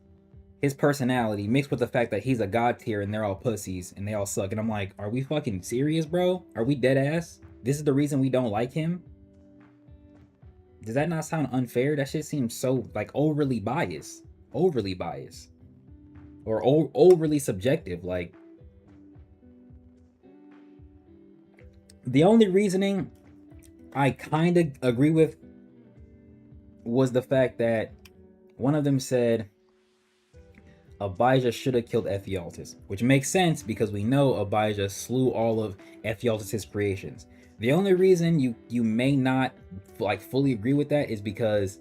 his personality mixed with the fact that he's a god tier and they're all pussies and they all suck. And I'm like, are we fucking serious, bro? Are we dead ass? This is the reason we don't like him? Does that not sound unfair? That shit seems so like overly biased. Overly biased. Or overly subjective. Like, the only reasoning I kind of agree with was the fact that one of them said Abijah should have killed Ephialtes, which makes sense because we know Abijah slew all of Ephialtes' creations. The only reason you may not like fully agree with that is because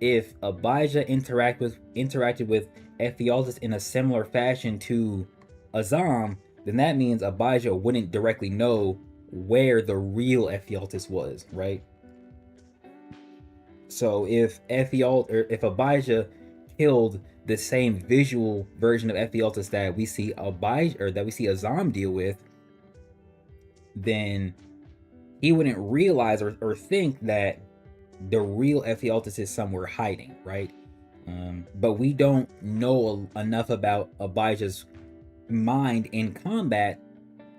if Abijah interacted with Ephialtes in a similar fashion to Azam, then that means Abijah wouldn't directly know where the real Ephialtes was, right? So if Abijah killed the same visual version of Ephialtes that we see Azam deal with, then he wouldn't realize or think that the real Ephialtes is somewhere hiding, right? But we don't know enough about Abijah's mind in combat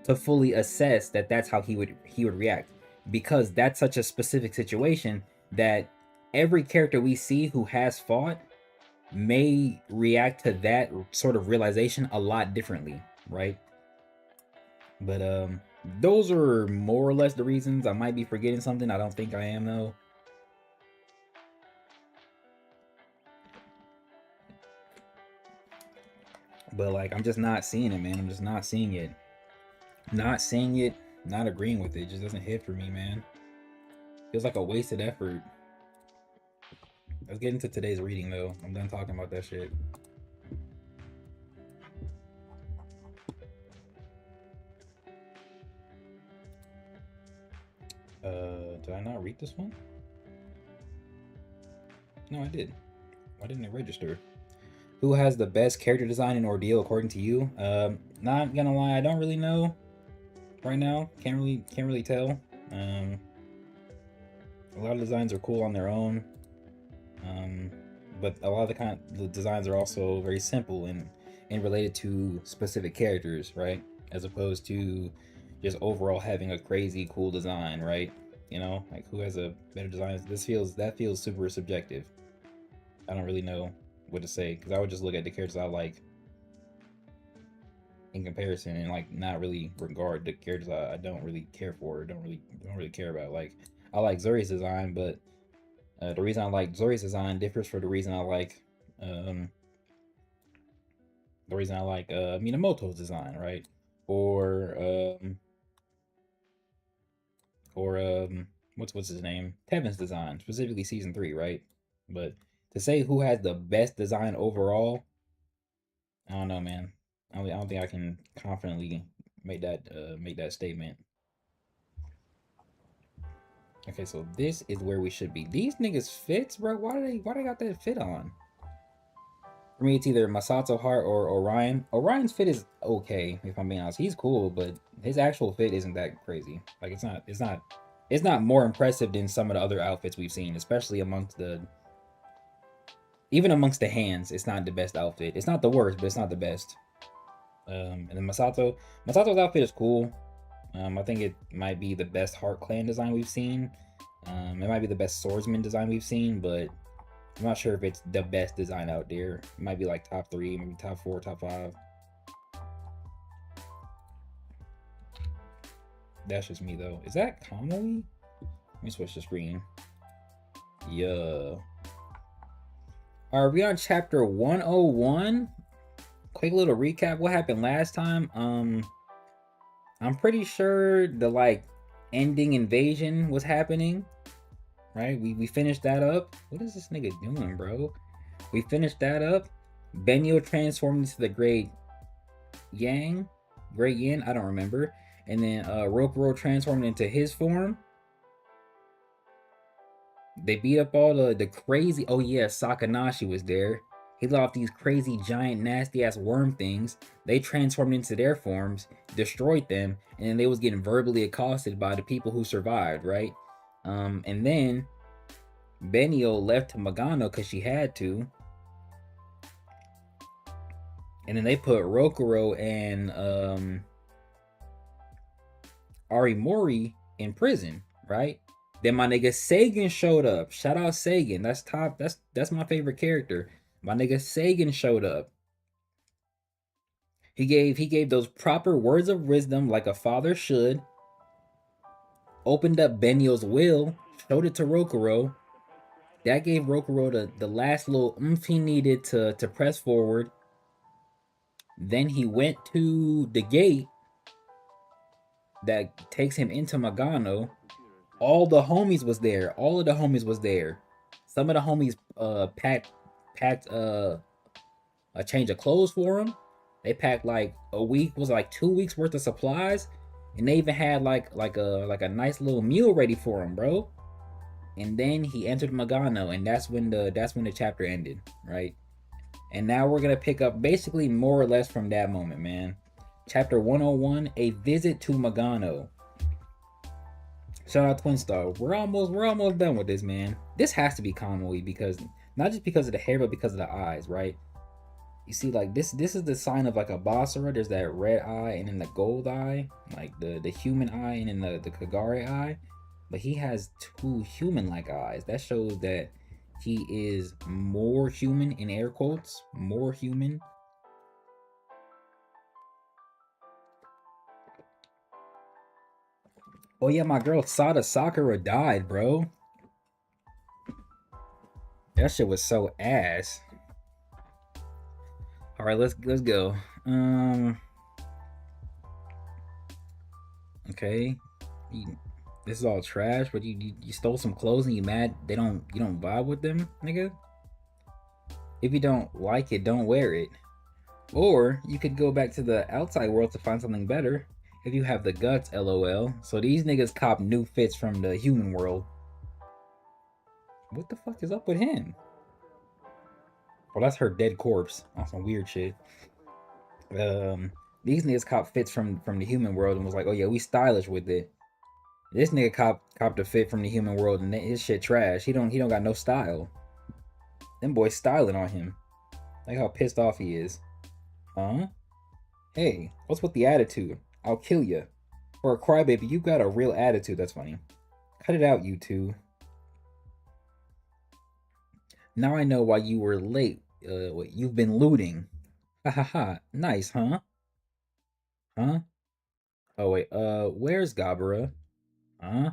to fully assess that that's how he would react, because that's such a specific situation that every character we see who has fought may react to that sort of realization a lot differently, right? But those are more or less the reasons. I might be forgetting something. I don't think I am though. But like, I'm just not seeing it, man. I'm just not seeing it. Not seeing it, not agreeing with it. It just doesn't hit for me, man. Feels like a wasted effort. Let's get into today's reading though. I'm done talking about that shit. Did I not read this one? No, I did. Why didn't it register? Who has the best character design in Ordeal according to you? Not gonna lie, I don't really know right now. Can't really tell. A lot of designs are cool on their own. But a lot of the designs are also very simple and related to specific characters, right? As opposed to just overall having a crazy cool design, right? You know, like who has a better design? That feels super subjective. I don't really know what to say because I would just look at the characters I like in comparison and like not really regard the characters I don't really care for or don't really care about. Like, I like Zuri's design, but the reason I like Zori's design differs from the reason I like Minamoto's design, right? Or what's his name? Tevin's design, specifically season 3, right? But to say who has the best design overall, I don't know, man. I don't think I can confidently make that statement. Okay, so this is where we should be. These niggas fits, bro. Why they got that fit on? For me, it's either Masato Heart or Orion. Orion's fit is okay, if I'm being honest. He's cool, but his actual fit isn't that crazy. Like it's not more impressive than some of the other outfits we've seen, especially even amongst the hands. It's not the best outfit. It's not the worst, but it's not the best. And then Masato's outfit is cool. I think it might be the best Heart Clan design we've seen. It might be the best swordsman design we've seen, but I'm not sure if it's the best design out there. It might be like top 3, maybe top 4, top 5. That's just me though. Is that Kamui? Let me switch the screen. Yeah. Alright, we on chapter 101. Quick little recap. What happened last time? I'm pretty sure the like ending invasion was happening. Right? We finished that up. What is this nigga doing, bro? We finished that up. Benio transformed into the Great Yin, I don't remember. And then Rokuro transformed into his form. They beat up all the crazy... Oh yeah, Sakanashi was there. He let off these crazy, giant, nasty-ass worm things. They transformed into their forms, destroyed them, and then they was getting verbally accosted by the people who survived, right? And then Benio left to Magano because she had to. And then they put Rokuro and Arimori in prison, right? Then my nigga Sagan showed up. Shout out Sagan. That's my favorite character. My nigga Sagan showed up. He gave those proper words of wisdom like a father should. Opened up Benio's will, showed it to Rokuro. That gave Rokuro the last little oomph he needed to press forward. Then he went to the gate that takes him into Magano. All the homies was there. All of the homies was there. Some of the homies packed a change of clothes for him. They packed like a week, was like 2 weeks worth of supplies, and they even had like a nice little meal ready for him, bro. And then he entered Magano, and that's when the chapter ended, right? And now we're gonna pick up basically more or less from that moment, man. Chapter 101, a visit to Magano. Shout out Twin Star. We're almost done with this, man. This has to be Kamui because not just because of the hair, but because of the eyes, right? You see, like this is the sign of like a Basara. There's that red eye and then the gold eye, like the human eye and then the Kagare eye. But he has 2 human-like eyes. That shows that he is more human, in air quotes, more human. Oh yeah, my girl Sada Sakura died, bro. That shit was so ass. All right, let's go. Okay, this is all trash. But you stole some clothes and you mad you don't vibe with them, nigga. If you don't like it, don't wear it. Or you could go back to the outside world to find something better. If you have the guts, lol. So these niggas cop new fits from the human world. What the fuck is up with him? Well, that's her dead corpse on some weird shit. These niggas cop fits from the human world and was like, oh yeah, we stylish with it. This nigga copped a fit from the human world and his shit trash. He don't got no style. Them boys styling on him. Like how pissed off he is. Huh? Hey, what's with the attitude? I'll kill you. For a crybaby, you got a real attitude. That's funny. Cut it out, you two. Now I know why you were late. You've been looting. Ha ha ha. Nice, huh? Huh? Oh wait, where's Gabara? Huh?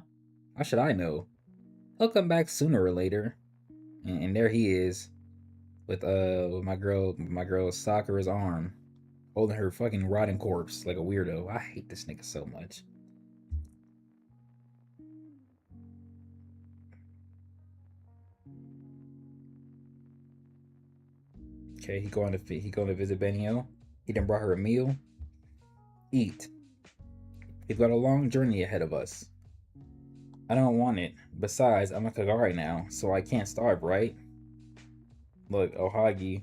How should I know? He'll come back sooner or later. And there he is. With my girl Sakura's arm. Holding her fucking rotting corpse like a weirdo. I hate this nigga so much. Okay, he going to visit Benio. He done brought her a meal. Eat. We've got a long journey ahead of us. I don't want it. Besides, I'm a Kagari now, so I can't starve, right? Look, Ohagi.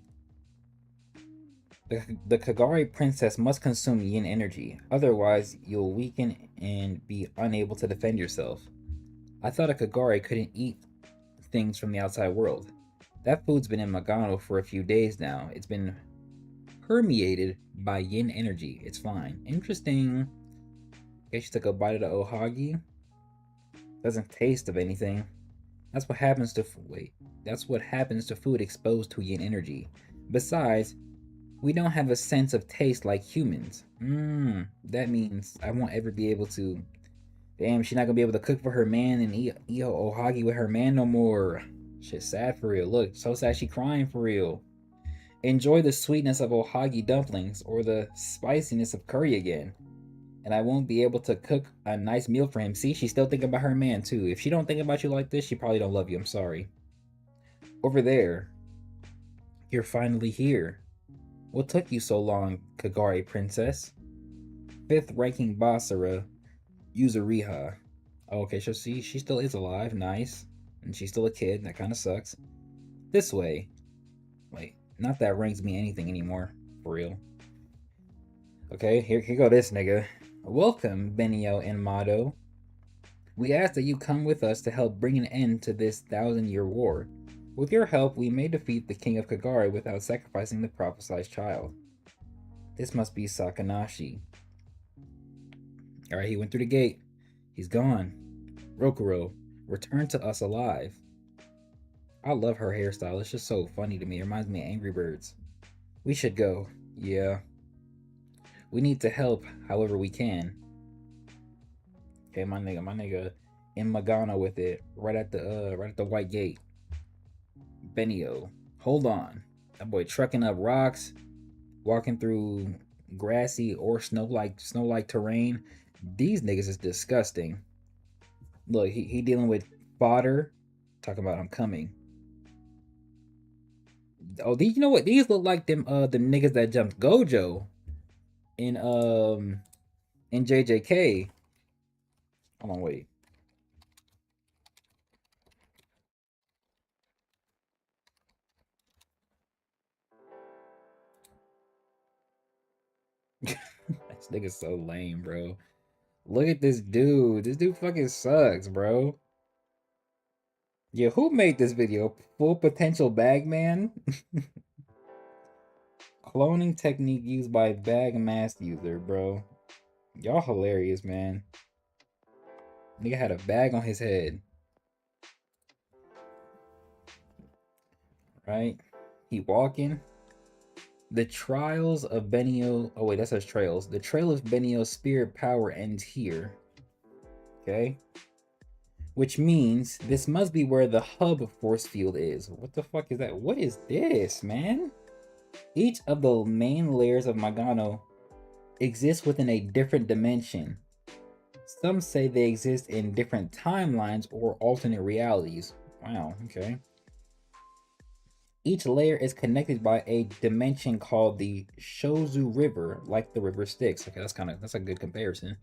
The Kagari princess must consume yin energy, otherwise you'll weaken and be unable to defend yourself. I thought a Kagari couldn't eat things from the outside world. That food's been in Magano for a few days now. It's been permeated by yin energy. It's fine. Interesting. Okay, she took a bite of the Ohagi. Doesn't taste of anything. That's what happens to That's what happens to food exposed to yin energy. Besides, we don't have a sense of taste like humans. That means I won't ever be able to. Damn, she's not gonna be able to cook for her man and eat Ohagi with her man no more. Shit, sad for real. Look, so sad she crying for real. Enjoy the sweetness of Ohagi dumplings or the spiciness of curry again. And I won't be able to cook a nice meal for him. See, she's still thinking about her man too. If she don't think about you like this, she probably don't love you. I'm sorry. Over there. You're finally here. What took you so long, Kagari princess? 5th ranking Basara, Yuzuriha. Oh, okay, so see, she still is alive. Nice. And she's still a kid. That kind of sucks. This way. Wait, not that ranks me anything anymore. For real. Okay, here go this nigga. Welcome, Benio and Mado. We ask that you come with us to help bring an end to this 1,000-year war. With your help, we may defeat the king of Kagari without sacrificing the prophesied child. This must be Sakanashi. Alright, he went through the gate. He's gone. Rokuro, return to us alive. I love her hairstyle. It's just so funny to me. It reminds me of Angry Birds. We should go. Yeah. We need to help however we can. Okay, my nigga in Magana with it. Right at the white gate. Benio, hold on. That boy trucking up rocks, walking through grassy or snow-like terrain. These niggas is disgusting. Look, he dealing with fodder. Talking about I'm coming. Oh, these, you know what? These look like them the niggas that jumped Gojo in JJK. Hold on, wait. This nigga's so lame, bro. Look at this dude. This dude fucking sucks, bro. Yeah, who made this video? Full Potential Bagman? Cloning technique used by Bag Mask user, bro. Y'all hilarious, man. Nigga had a bag on his head. Right? He walking. The trials of Benio. Oh, wait, that says trails. The trail of Benio's spirit power ends here. Okay. Which means this must be where the hub force field is. What the fuck is that? What is this, man? Each of the main layers of Magano exists within a different dimension. Some say they exist in different timelines or alternate realities. Wow, okay. Each layer is connected by a dimension called the Shozu River, like the river Styx. Okay, that's a good comparison.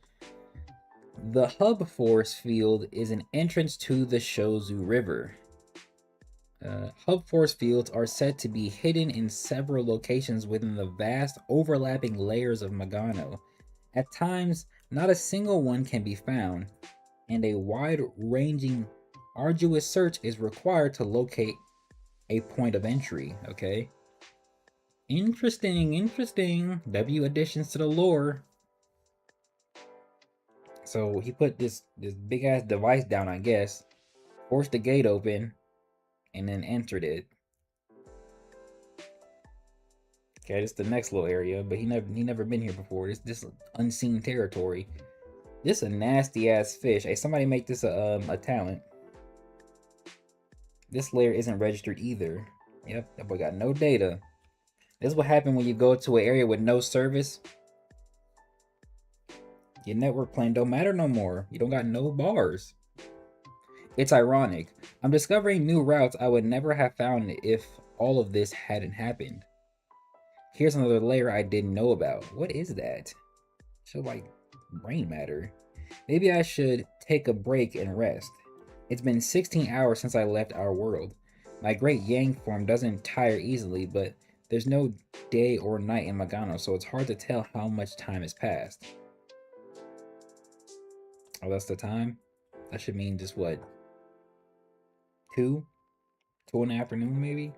The hub force field is an entrance to the Shozu River. Hub force fields are said to be hidden in several locations within the vast overlapping layers of Magano. At times, not a single one can be found, and a wide-ranging, arduous search is required to locate a point of entry. Okay. Interesting. W additions to the lore. So he put this big ass device down, I guess, forced the gate open, and then entered it. Okay, this is the next little area, but he never been here before. This unseen territory. This is a nasty ass fish. Hey, somebody make this a talent. This layer isn't registered either. Yep, that boy got no data. This is what happened when you go to an area with no service. Your network plan don't matter no more. You don't got no bars. It's ironic. I'm discovering new routes I would never have found if all of this hadn't happened. Here's another layer I didn't know about. What is that? Should like brain matter. Maybe I should take a break and rest. It's been 16 hours since I left our world. My great Yang form doesn't tire easily, but there's no day or night in Magano, so it's hard to tell how much time has passed. Oh, that's the time? That should mean just what? 2? 2 in the afternoon, maybe?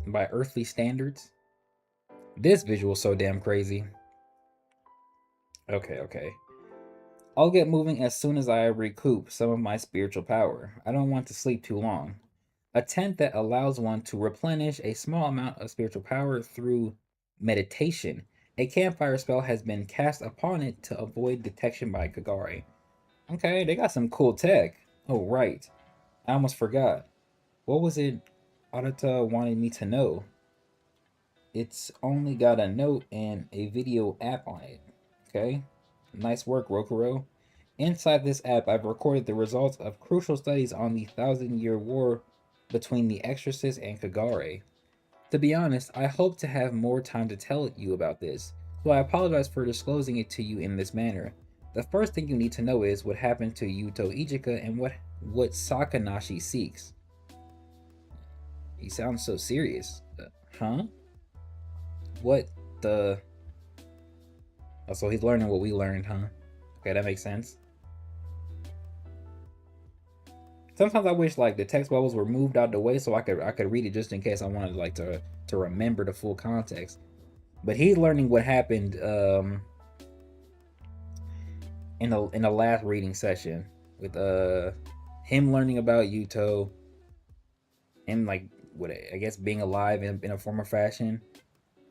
By earthly standards? This visual's so damn crazy. Okay. I'll get moving as soon as I recoup some of my spiritual power. I don't want to sleep too long. A tent that allows one to replenish a small amount of spiritual power through meditation. A campfire spell has been cast upon it to avoid detection by Kagari. Okay, they got some cool tech. Oh, right. I almost forgot. What was it Arata wanted me to know? It's only got a note and a video app on it. Okay. Nice work, Rokuro. Inside this app, I've recorded the results of crucial studies on the 1,000-year war between the Exorcist and Kagare. To be honest, I hope to have more time to tell you about this, so I apologize for disclosing it to you in this manner. The first thing you need to know is what happened to Yuto Ichika and what Sakanashi seeks. He sounds so serious. Huh? What the... Oh, so he's learning what we learned, huh? Okay, that makes sense. Sometimes I wish like the text bubbles were moved out the way so I could read it just in case I wanted like to remember the full context. But he's learning what happened in the last reading session with him learning about Yuto, him like what I guess being alive in a form or fashion.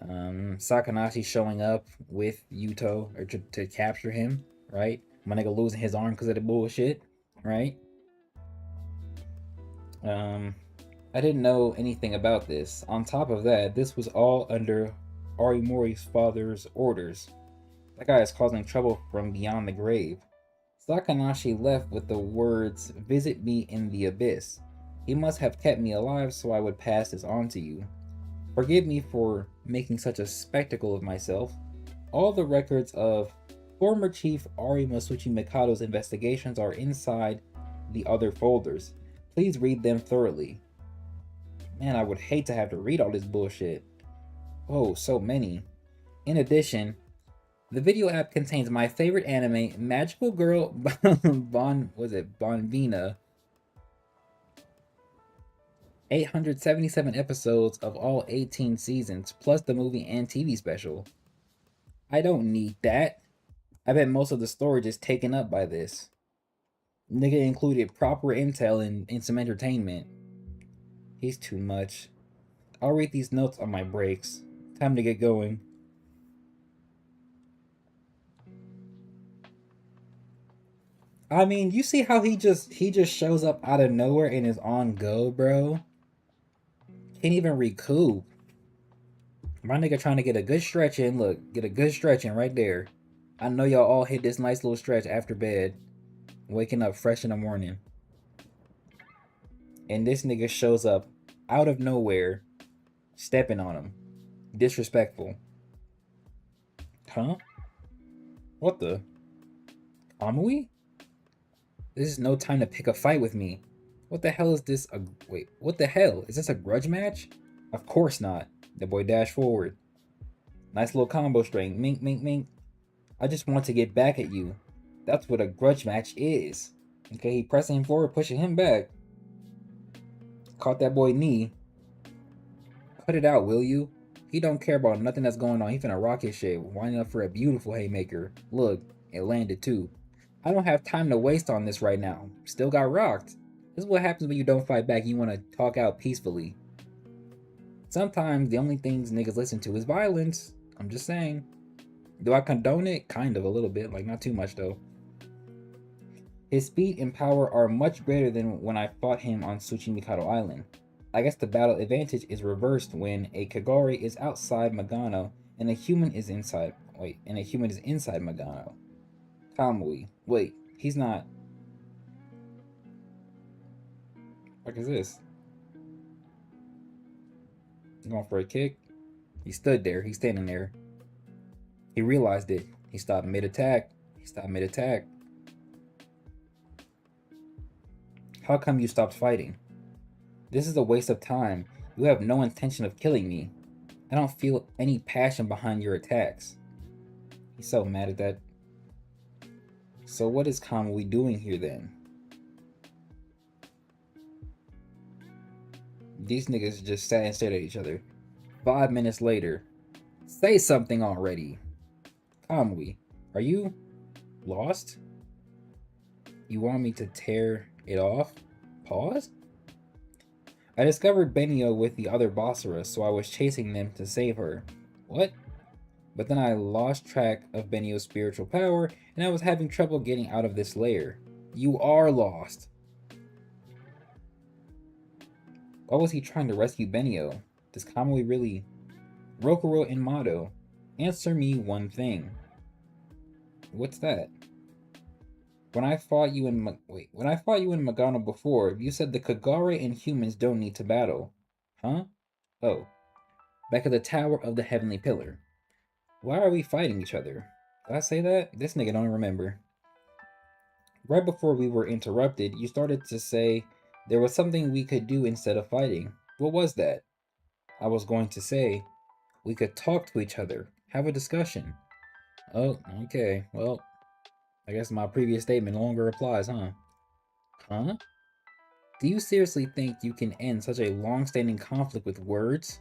Sakanashi showing up with Yuto or to capture him, right? My nigga losing his arm because of the bullshit, right? I didn't know anything about this. On top of that, this was all under Arimori's father's orders. That guy is causing trouble from beyond the grave. Sakanashi left with the words, "Visit me in the abyss." He must have kept me alive so I would pass this on to you. Forgive me for making such a spectacle of myself. All the records of former Chief Ari Masuchi Mikado's investigations are inside the other folders. Please read them thoroughly. Man, I would hate to have to read all this bullshit. Oh, so many. In addition, the video app contains my favorite anime, Magical Girl Bonvina. 877 episodes of all 18 seasons, plus the movie and TV special. I don't need that. I bet most of the storage is taken up by this. Nigga included proper intel and some entertainment. He's too much. I'll read these notes on my breaks. Time to get going. I mean, you see how he just shows up out of nowhere and is on go, bro? Can't even recoup. My nigga trying to get a good stretch in. Look, get a good stretch in right there. I know y'all all hit this nice little stretch after bed. Waking up fresh in the morning. And this nigga shows up out of nowhere, stepping on him. Disrespectful. Huh? What the? Kamui? This is no time to pick a fight with me. What the hell is this? Wait, what the hell? Is this a grudge match? Of course not. The boy dashed forward. Nice little combo string. Mink, mink, mink. I just want to get back at you. That's what a grudge match is. Okay, he pressing him forward, pushing him back. Caught that boy knee. Cut it out, will you? He don't care about nothing that's going on. He finna rock his shit. Winding up for a beautiful haymaker. Look, it landed too. I don't have time to waste on this right now. Still got rocked. This is what happens when you don't fight back and you want to talk out peacefully. Sometimes the only things niggas listen to is violence. I'm just saying. Do I condone it? Kind of, a little bit. Like, not too much, though. His speed and power are much greater than when I fought him on Tsuchimikado Island. I guess the battle advantage is reversed when a Kagari is outside Magano and a human is inside. Wait, and a human is inside Magano. Kamui. Wait, he's not. What is this? Going for a kick? He stood there. He's standing there. He realized it. He stopped mid-attack. He stopped mid-attack. How come you stopped fighting? This is a waste of time. You have no intention of killing me. I don't feel any passion behind your attacks. He's so mad at that. So what is Kamui doing here then? These niggas just sat and stared at each other. 5 minutes later. Say something already. Kamui, are you lost? You want me to tear it off? Pause? I discovered Benio with the other Basara, so I was chasing them to save her. What? But then I lost track of Benio's spiritual power, and I was having trouble getting out of this lair. You are lost. Why was he trying to rescue Benio? Does Kamui really... Rokuro and Mado, answer me one thing. What's that? When I fought you in Magano before, you said the Kagare and humans don't need to battle. Huh? Oh. Back at the Tower of the Heavenly Pillar. Why are we fighting each other? Did I say that? This nigga don't remember. Right before we were interrupted, you started to say there was something we could do instead of fighting. What was that? I was going to say we could talk to each other, have a discussion. Oh, okay. Well, I guess my previous statement no longer applies, huh? Huh? Do you seriously think you can end such a long-standing conflict with words?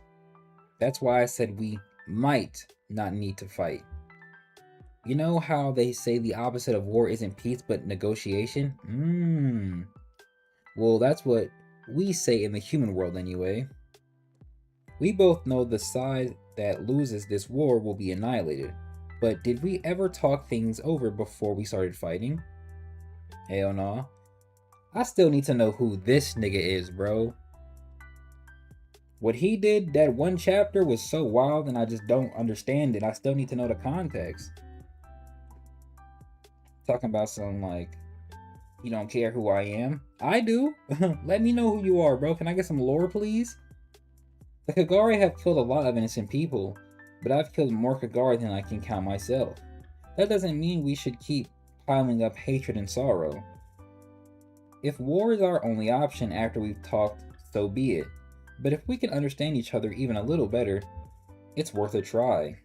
That's why I said we might not need to fight. You know how they say the opposite of war isn't peace but negotiation? Well, that's what we say in the human world anyway. We both know the side that loses this war will be annihilated. But did we ever talk things over before we started fighting? Hell nah. I still need to know who this nigga is, bro. What he did that one chapter was so wild and I just don't understand it. I still need to know the context. Talking about some like, you don't care who I am. I do. Let me know who you are, bro. Can I get some lore, please? The Kagare have killed a lot of innocent people, but I've killed more Kagare than I can count myself. That doesn't mean we should keep piling up hatred and sorrow. If war is our only option after we've talked, so be it. But if we can understand each other even a little better, it's worth a try.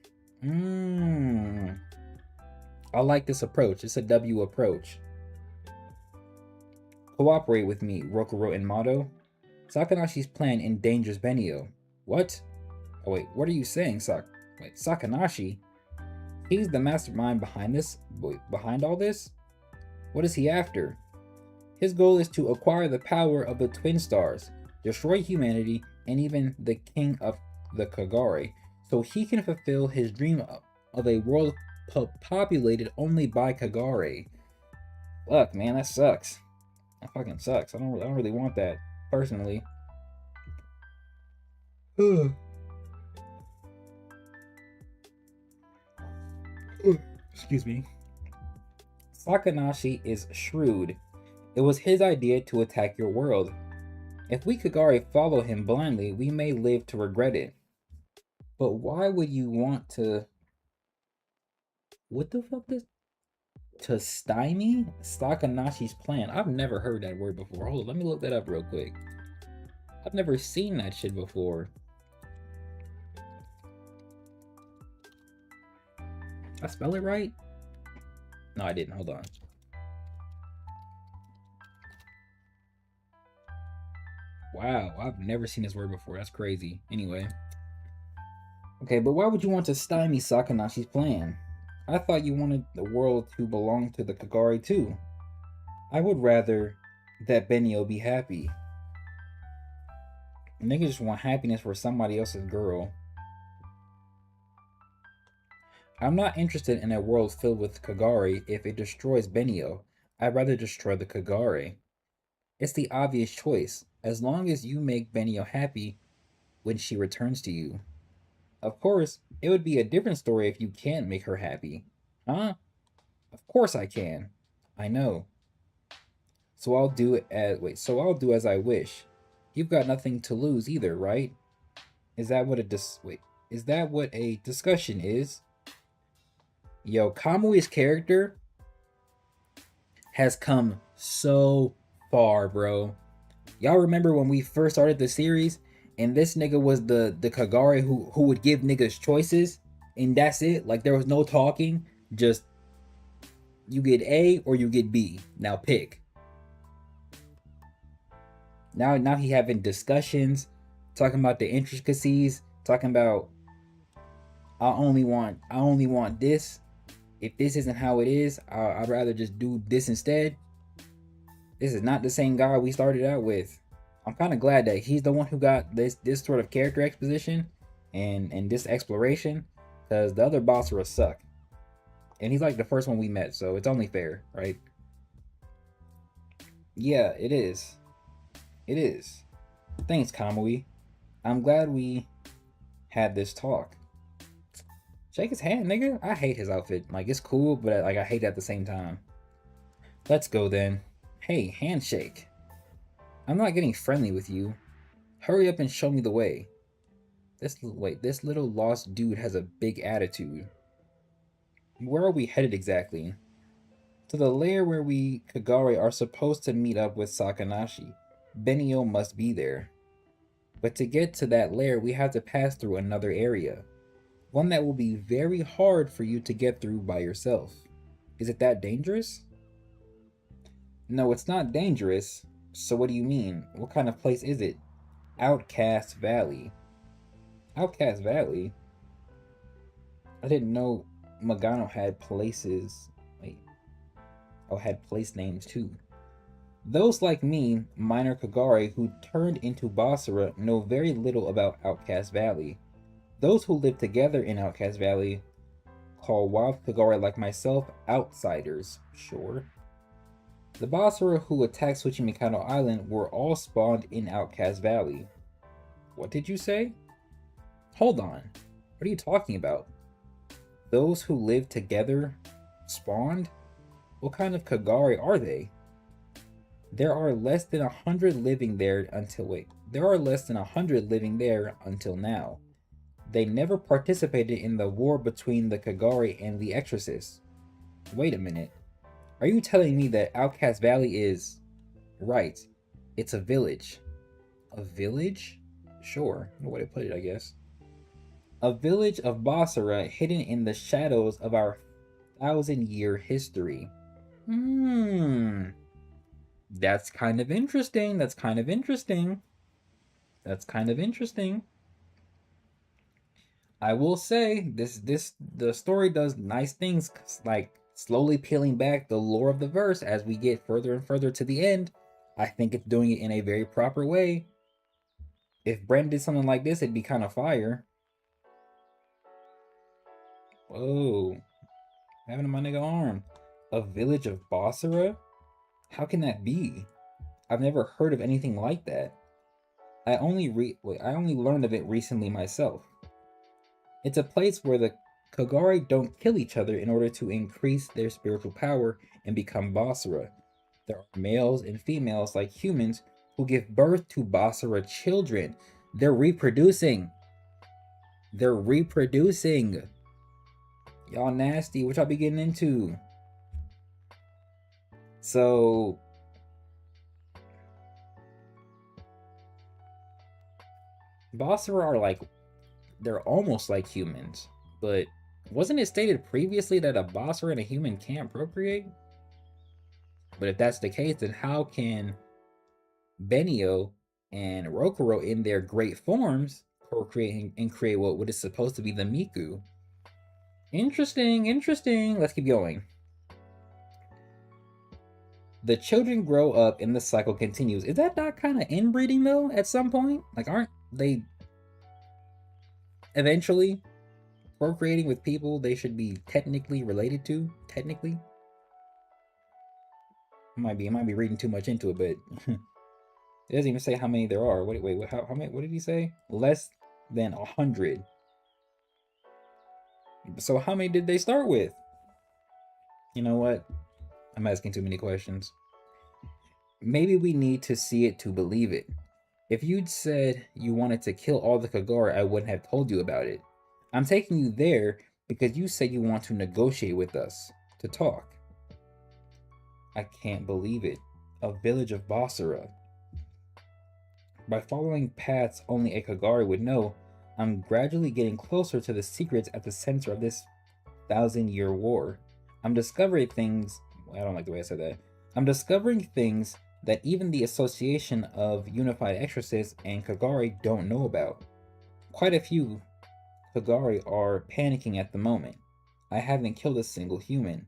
I like this approach. It's a W approach. Cooperate with me, Rokuro and Mado. Sakanashi's plan endangers Benio. What? Oh wait, what are you saying, Sakanashi? He's the mastermind behind this? Behind all this? What is he after? His goal is to acquire the power of the Twin Stars, destroy humanity, and even the king of the Kagare, so he can fulfill his dream of a world populated only by Kagare. Fuck, man, that sucks. That fucking sucks. I don't really want that, personally. Excuse me. Sakanashi is shrewd. It was his idea to attack your world. If we Kagare follow him blindly, we may live to regret it. But why would you want to... What the fuck is... To stymie Sakanashi's plan? I've never heard that word before. Hold on, let me look that up real quick. I've never seen that shit before. I spell it right? No, I didn't. Hold on. Wow, I've never seen this word before. That's crazy. Anyway. Okay, but why would you want to stymie Sakanashi's plan? I thought you wanted the world to belong to the Kagare too. I would rather that Benio be happy. Niggas just want happiness for somebody else's girl. I'm not interested in a world filled with Kagare if it destroys Benio. I'd rather destroy the Kagare. It's the obvious choice, as long as you make Benio happy when she returns to you. Of course, it would be a different story if you can't make her happy. Huh? Of course I can. I know. So I'll do as I wish. You've got nothing to lose either, right? Is that what a discussion is? Yo, Kamui's character has come so far, bro. Y'all remember when we first started the series and this nigga was the Kagare who would give niggas choices and that's it? Like there was no talking, just you get A or you get B. Now pick. Now he having discussions, talking about the intricacies, talking about I only want this. If this isn't how it is, I'd rather just do this instead. This is not the same guy we started out with. I'm kind of glad that he's the one who got this sort of character exposition and this exploration, because the other Basra suck. And he's like the first one we met, so it's only fair, right? Yeah, it is. It is. Thanks, Kamui. I'm glad we had this talk. Shake his hand, nigga. I hate his outfit. Like, it's cool, but like I hate it at the same time. Let's go then. Hey, handshake. I'm not getting friendly with you. Hurry up and show me the way. This little lost dude has a big attitude. Where are we headed exactly? To the lair where we Kagare are supposed to meet up with Sakanashi. Benio must be there. But to get to that lair, we have to pass through another area. One that will be very hard for you to get through by yourself. Is it that dangerous? No, it's not dangerous. So what do you mean? What kind of place is it? Outcast Valley. Outcast Valley? I didn't know Magano had places. Wait. Oh, had place names too. Those like me, minor Kagare who turned into Basara, know very little about Outcast Valley. Those who live together in Outcast Valley call wild Kagare like myself outsiders, sure. The Basara who attacked Tsuchimikado Island were all spawned in Outcast Valley. What did you say? Hold on. What are you talking about? Those who live together spawned? What kind of Kagare are they? There are less than 100 living there until now. They never participated in the war between the Kagare and the Exorcist. Wait a minute. Are you telling me that Outcast Valley is... Right. It's a village. A village? Sure. No way to put it, I guess. A village of Basara hidden in the shadows of our 1,000-year history. That's kind of interesting. That's kind of interesting. I will say the story does nice things, like slowly peeling back the lore of the verse as we get further and further to the end. I think it's doing it in a very proper way. If Brent did something like this, it'd be kind of fire. Whoa. What happened to my nigga arm? A village of Basara? How can that be? I've never heard of anything like that. I only learned of it recently myself. It's a place where the Kagare don't kill each other in order to increase their spiritual power and become Basara. There are males and females like humans who give birth to Basara children. They're reproducing. Y'all nasty. What y'all be getting into? So... Basara are like... They're almost like humans. But wasn't it stated previously that a Basara and a human can't procreate? But if that's the case, then how can Benio and Rokuro in their great forms procreate and create what is supposed to be the Miku? Interesting. Let's keep going. The children grow up and the cycle continues. Is that not kind of inbreeding though at some point? Like, aren't they eventually procreating with people they should be technically related to? Technically? I might be reading too much into it, but it doesn't even say how many there are. Wait, how many? What did he say? Less than 100. So how many did they start with? You know what? I'm asking too many questions. Maybe we need to see it to believe it. If you'd said you wanted to kill all the Kagare, I wouldn't have told you about it. I'm taking you there Because you say you want to negotiate with us, to talk. I can't believe it. A village of Basara. By following paths only a Kagari would know, I'm gradually getting closer to the secrets at the center of this 1,000-year war. I'm discovering things... I don't like the way I said that. I'm discovering things that even the Association of Unified Exorcists and Kagari don't know about. Quite a few Kagari are panicking at the moment. I haven't killed a single human.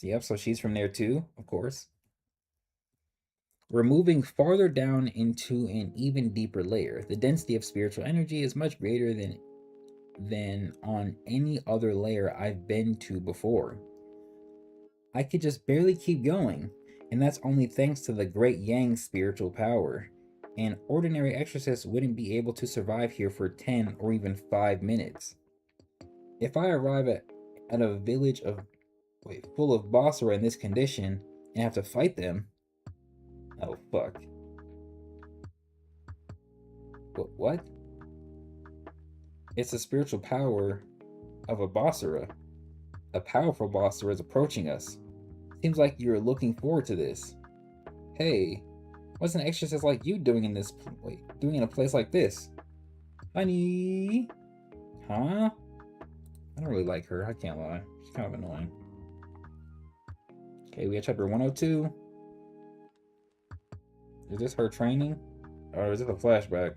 Yep, so she's from there too, of course. We're moving farther down into an even deeper layer. The density of spiritual energy is much greater than on any other layer I've been to before. I could just barely keep going, and that's only thanks to the Great Yang's spiritual power. An ordinary exorcist wouldn't be able to survive here for 10 or even 5 minutes. If I arrive at a village full of Basara in this condition and have to fight them, oh fuck. What? It's the spiritual power of a Basara. A powerful Basara is approaching us. Seems like you're looking forward to this. Hey, what's an exorcist like you doing in a place like this? Honey? Huh? I don't really like her, I can't lie. She's kind of annoying. Okay, we have chapter 102. Is this her training? Or is this a flashback?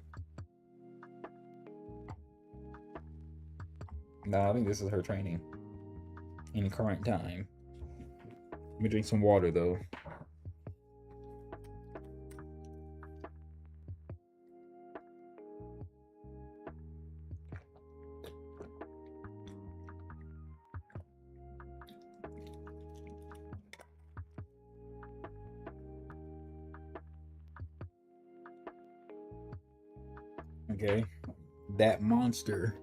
No, I think this is her training. In current time. Let me drink some water though. Okay, that monster.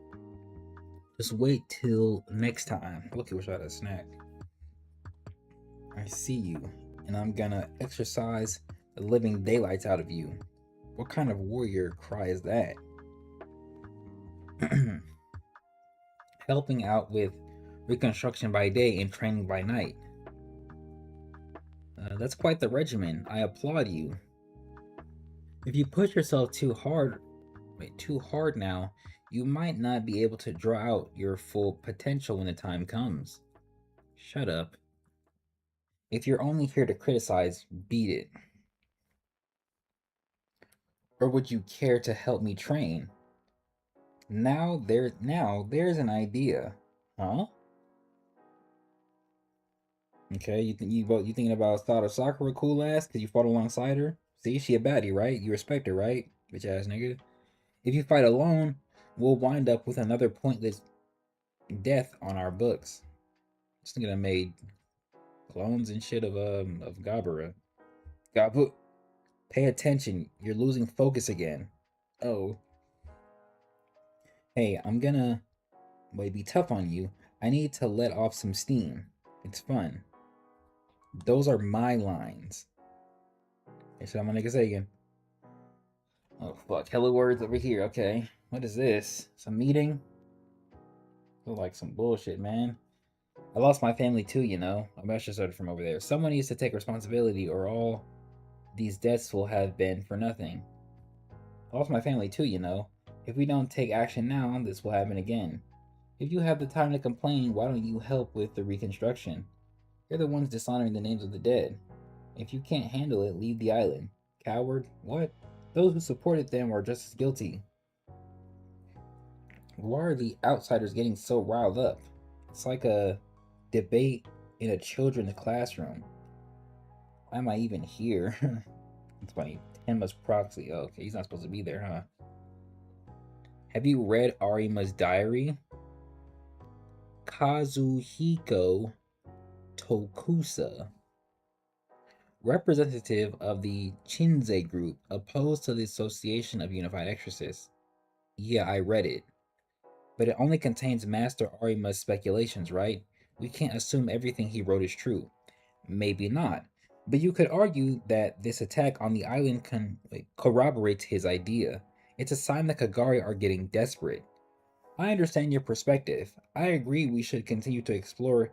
Just wait till next time. Look, I wish I had a snack. I see you, and I'm gonna exorcise the living daylights out of you. What kind of warrior cry is that? Helping out with reconstruction by day and training by night. That's quite the regimen. I applaud you. If you push yourself too hard now, you might not be able to draw out your full potential when the time comes. Shut up. If you're only here to criticize, beat it. Or would you care to help me train? Now there's an idea. Huh? Okay, you thinking about Sada Sakura cool ass because you fought alongside her? See, she a baddie, right? You respect her, right? Bitch ass nigga. If you fight alone, we'll wind up with another pointless death on our books. This nigga done made clones and shit of Gabara. Gabu. Pay attention. You're losing focus again. Oh. Hey, I'm gonna be tough on you. I need to let off some steam. It's fun. Those are my lines. Okay, so I'm gonna say again. Oh fuck, hello words over here, okay. What is this? Some meeting? Feel like some bullshit, man. I lost my family too, you know. I bet I started from over there. Someone needs to take responsibility or all these deaths will have been for nothing. I lost my family too, you know. If we don't take action now, this will happen again. If you have the time to complain, why don't you help with the reconstruction? You're the ones dishonoring the names of the dead. If you can't handle it, leave the island. Coward? What? Those who supported them are just as guilty. Why are the outsiders getting so riled up? It's like a debate in a children's classroom. Why am I even here? It's funny. Tenma's proxy. Oh, okay, he's not supposed to be there, huh? Have you read Arima's diary? Kazuhiko Tokusa, representative of the Shinzei group, opposed to the Association of Unified Exorcists. Yeah, I read it. But it only contains Master Arima's speculations, right? We can't assume everything he wrote is true. Maybe not. But you could argue that this attack on the island corroborates his idea. It's a sign that Kagari are getting desperate. I understand your perspective. I agree we should continue to explore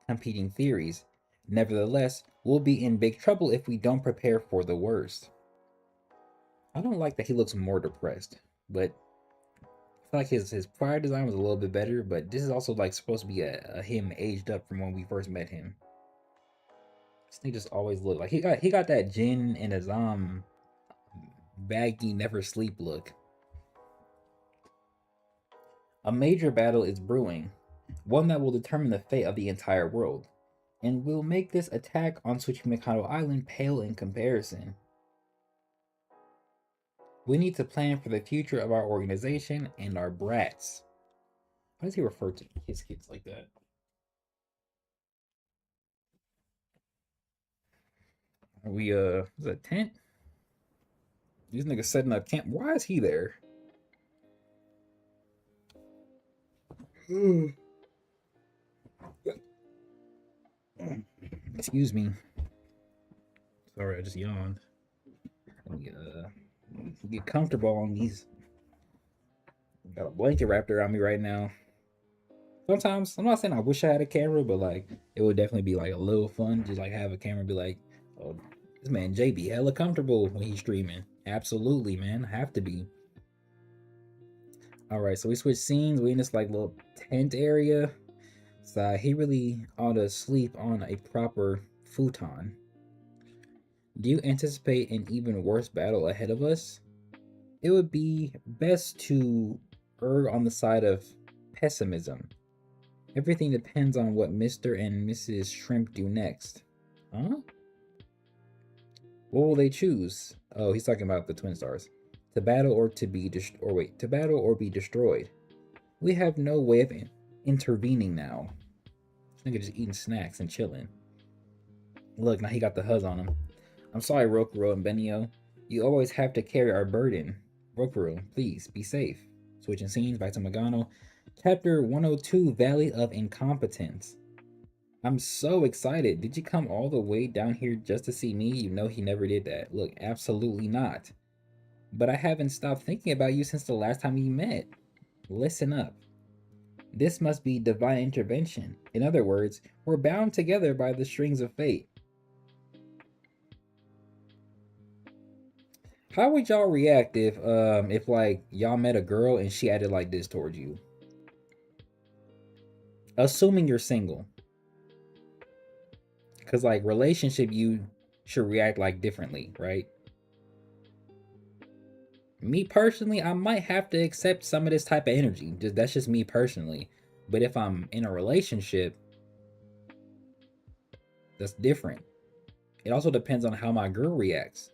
competing theories. Nevertheless, we'll be in big trouble if we don't prepare for the worst. I don't like that he looks more depressed, but I feel like his prior design was a little bit better, but this is also like supposed to be a him aged up from when we first met him. This thing just always looked like he got that gin and his baggy never sleep look. A major battle is brewing, one that will determine the fate of the entire world, and will make this attack on Tsuchimikado Island pale in comparison. We need to plan for the future of our organization and our brats. Why does he refer to his kids like that? Are we, is that a tent? These niggas setting up camp. Why is he there? Excuse me. Sorry, I just yawned. Let me, get comfortable on these. Got a blanket wrapped around me right now. Sometimes, I'm not saying I wish I had a camera, but like, it would definitely be like a little fun. Just like have a camera be like, oh, this man JB hella comfortable when he's streaming. Absolutely, man. Have to be. Alright, so we switch scenes. We in this like little tent area. So he really ought to sleep on a proper futon. Do you anticipate an even worse battle ahead of us? It would be best to err on the side of pessimism. Everything depends on what Mr. and Mrs. Shrimp do next. Huh? What will they choose? Oh, he's talking about the twin stars. To battle or to be to battle or be destroyed. We have no way of intervening now. This nigga just eating snacks and chilling. Look, now he got the huzz on him. I'm sorry, Rokuro and Benio. You always have to carry our burden. Rokuro, please, be safe. Switching scenes, back to Magano. Chapter 102, Valley of Incompetence. I'm so excited. Did you come all the way down here just to see me? You know he never did that. Look, absolutely not. But I haven't stopped thinking about you since the last time we met. Listen up. This must be divine intervention. In other words, we're bound together by the strings of fate. How would y'all react if like y'all met a girl and she acted like this towards you? Assuming you're single. Cause like relationship, you should react like differently, right? Me personally, I might have to accept some of this type of energy. That's just me personally. But if I'm in a relationship, that's different. It also depends on how my girl reacts.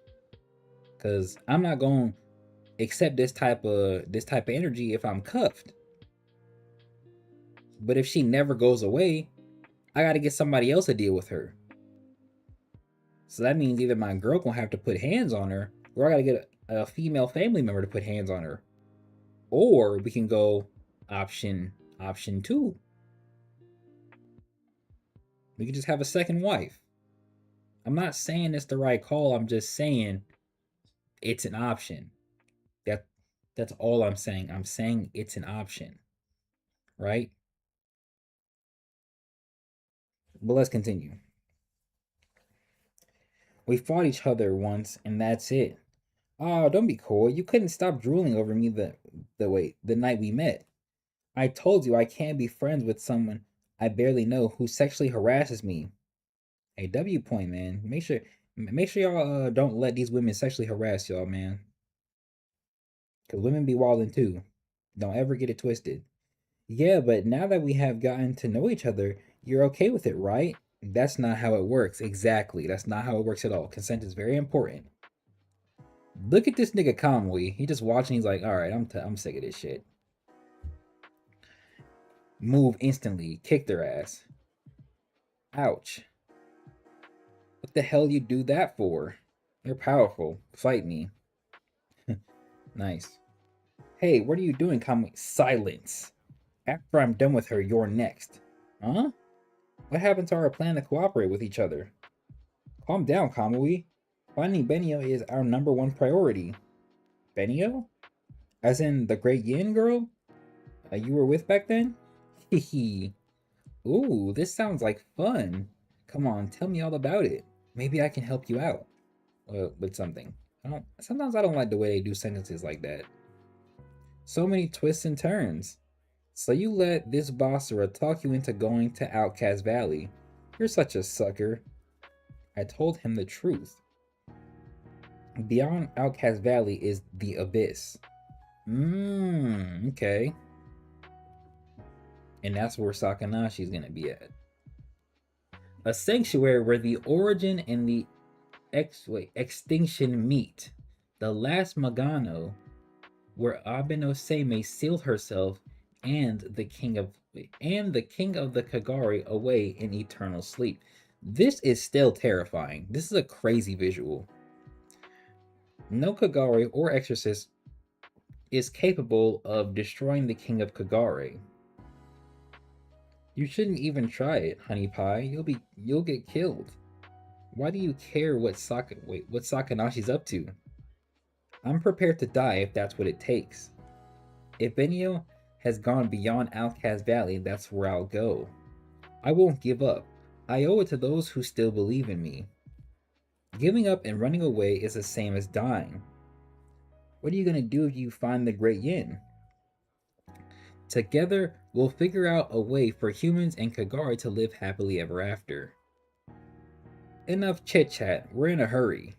Cause I'm not gonna accept this type of energy if I'm cuffed. But if she never goes away, I gotta get somebody else to deal with her. So that means either my girl gonna have to put hands on her, or I gotta get a female family member to put hands on her. Or we can go option 2. We can just have a second wife. I'm not saying it's the right call, I'm just saying it's an option. That's all I'm saying. I'm saying it's an option. Right? But let's continue. We fought each other once and that's it. Oh, don't be coy. You couldn't stop drooling over me the night we met. I told you I can't be friends with someone I barely know who sexually harasses me. Hey, W point, man. Make sure y'all don't let these women sexually harass y'all, man. Cause women be wildin' too. Don't ever get it twisted. Yeah, but now that we have gotten to know each other, you're okay with it, right? That's not how it works. Exactly. That's not how it works at all. Consent is very important. Look at this nigga calmly. He just watching. He's like, all right, I'm sick of this shit. Move instantly. Kick their ass. Ouch. What the hell you do that for? You're powerful. Fight me. Nice. Hey, what are you doing, Kamui? Silence. After I'm done with her, you're next. Huh? What happened to our plan to cooperate with each other? Calm down, Kamui. Finding Benio is our #1 priority. Benio? As in the Great Yin girl? You were with back then? Hehe. Ooh, this sounds like fun. Come on, tell me all about it. Maybe I can help you out with something. Sometimes I don't like the way they do sentences like that. So many twists and turns. So you let this Bossera talk you into going to Outcast Valley. You're such a sucker. I told him the truth. Beyond Outcast Valley is the Abyss. Okay. And that's where Sakanashi's gonna be at. A sanctuary where the origin and the extinction meet. The last Magano, where Abinoseme sealed herself and the king of the Kagari away in eternal sleep. This is still terrifying. This is a crazy visual. No Kagari or Exorcist is capable of destroying the king of Kagari. You shouldn't even try it, honey pie. You'll get killed. Why do you care what Sakanashi's up to? I'm prepared to die if that's what it takes. If Benio has gone beyond Outcast Valley, that's where I'll go. I won't give up. I owe it to those who still believe in me. Giving up and running away is the same as dying. What are you gonna do if you find the Great Yin? Together, we'll figure out a way for humans and Kagari to live happily ever after. Enough chit-chat, we're in a hurry.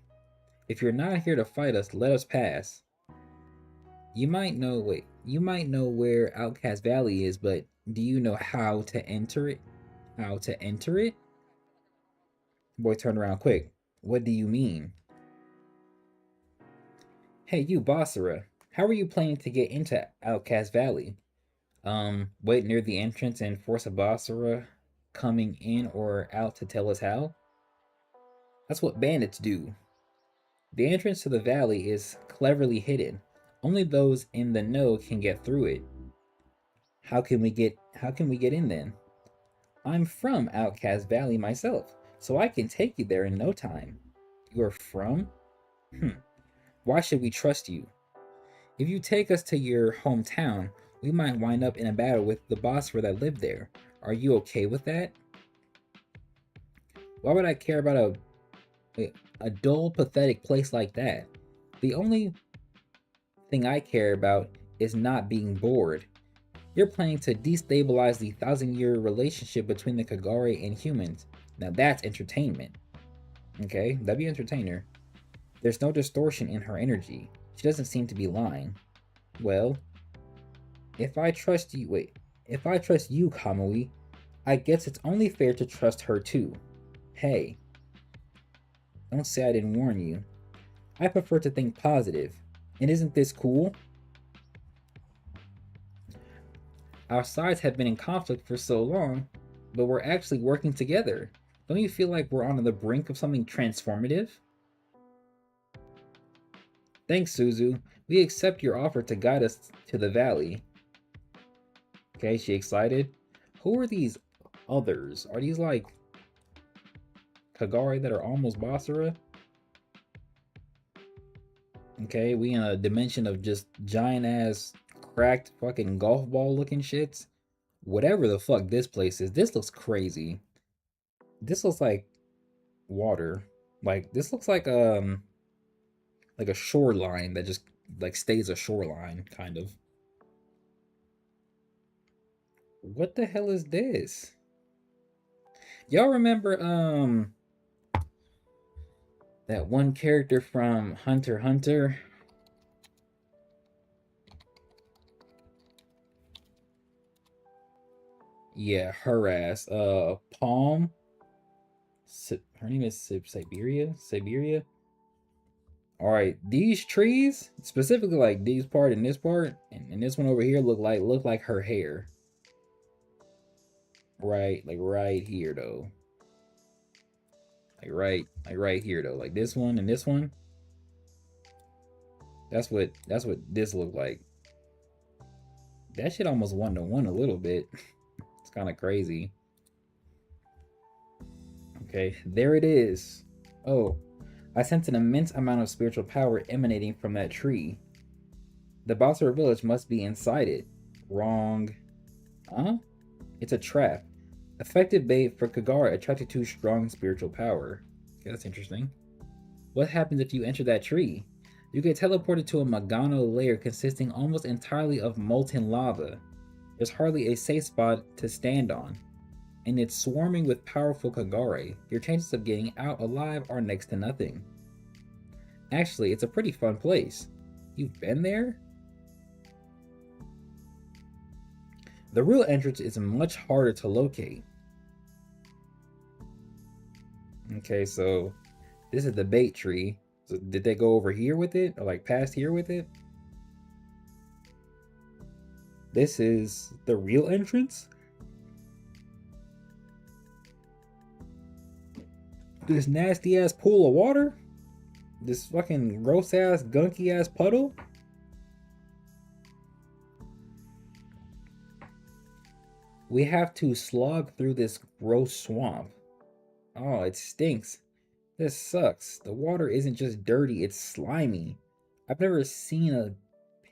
If you're not here to fight us, let us pass. You might know where Outcast Valley is, but do you know how to enter it? How to enter it? Boy, turn around quick. What do you mean? Hey, you Bossera, how are you planning to get into Outcast Valley? Wait near the entrance and force a Bossera coming in or out to tell us how? That's what bandits do. The entrance to the valley is cleverly hidden. Only those in the know can get through it. How can we get in then? I'm from Outcast Valley myself, so I can take you there in no time. You're from? Why should we trust you? If you take us to your hometown, we might wind up in a battle with the Bossera that live there. Are you okay with that? Why would I care about a dull, pathetic place like that? The only thing I care about is not being bored. You're planning to destabilize the 1,000-year relationship between the Kagari and humans. Now that's entertainment. Okay, that'd be entertainer. There's no distortion in her energy. She doesn't seem to be lying. Well, if I trust you, Kamui, I guess it's only fair to trust her too. Hey, don't say I didn't warn you. I prefer to think positive. And isn't this cool? Our sides have been in conflict for so long, but we're actually working together. Don't you feel like we're on the brink of something transformative? Thanks, Suzu. We accept your offer to guide us to the valley. Okay, she excited. Who are these others? Are these like Kagari that are almost Bossera? Okay, we in a dimension of just giant ass cracked fucking golf ball looking shits. Whatever the fuck this place is, this looks crazy. This looks like water. Like this looks like a shoreline that just like stays a shoreline kind of. What the hell is this? Y'all remember that one character from Hunter x Hunter? Yeah, her ass. Palm. Her name is Siberia. All right, these trees, specifically like these part and this part, and this one over here look like her hair. Right, like right here though. Like right here though. Like this one and this one. That's what this looked like. That shit almost 1-to-1 a little bit. It's kind of crazy. Okay, there it is. Oh, I sense an immense amount of spiritual power emanating from that tree. The Bossera village must be inside it. Wrong. Huh? It's a trap. Effective bait for Kagara attracted to strong spiritual power. Okay, that's interesting. What happens if you enter that tree? You get teleported to a Magano lair consisting almost entirely of molten lava. There's hardly a safe spot to stand on, and it's swarming with powerful Kagare. Your chances of getting out alive are next to nothing. Actually, it's a pretty fun place. You've been there? The real entrance is much harder to locate. Okay, so this is the bait tree. So did they go over here with it? Or like past here with it? This is the real entrance? This nasty ass pool of water? This fucking gross ass, gunky ass puddle? We have to slog through this gross swamp. Oh, it stinks. This sucks. The water isn't just dirty, it's slimy. I've never seen a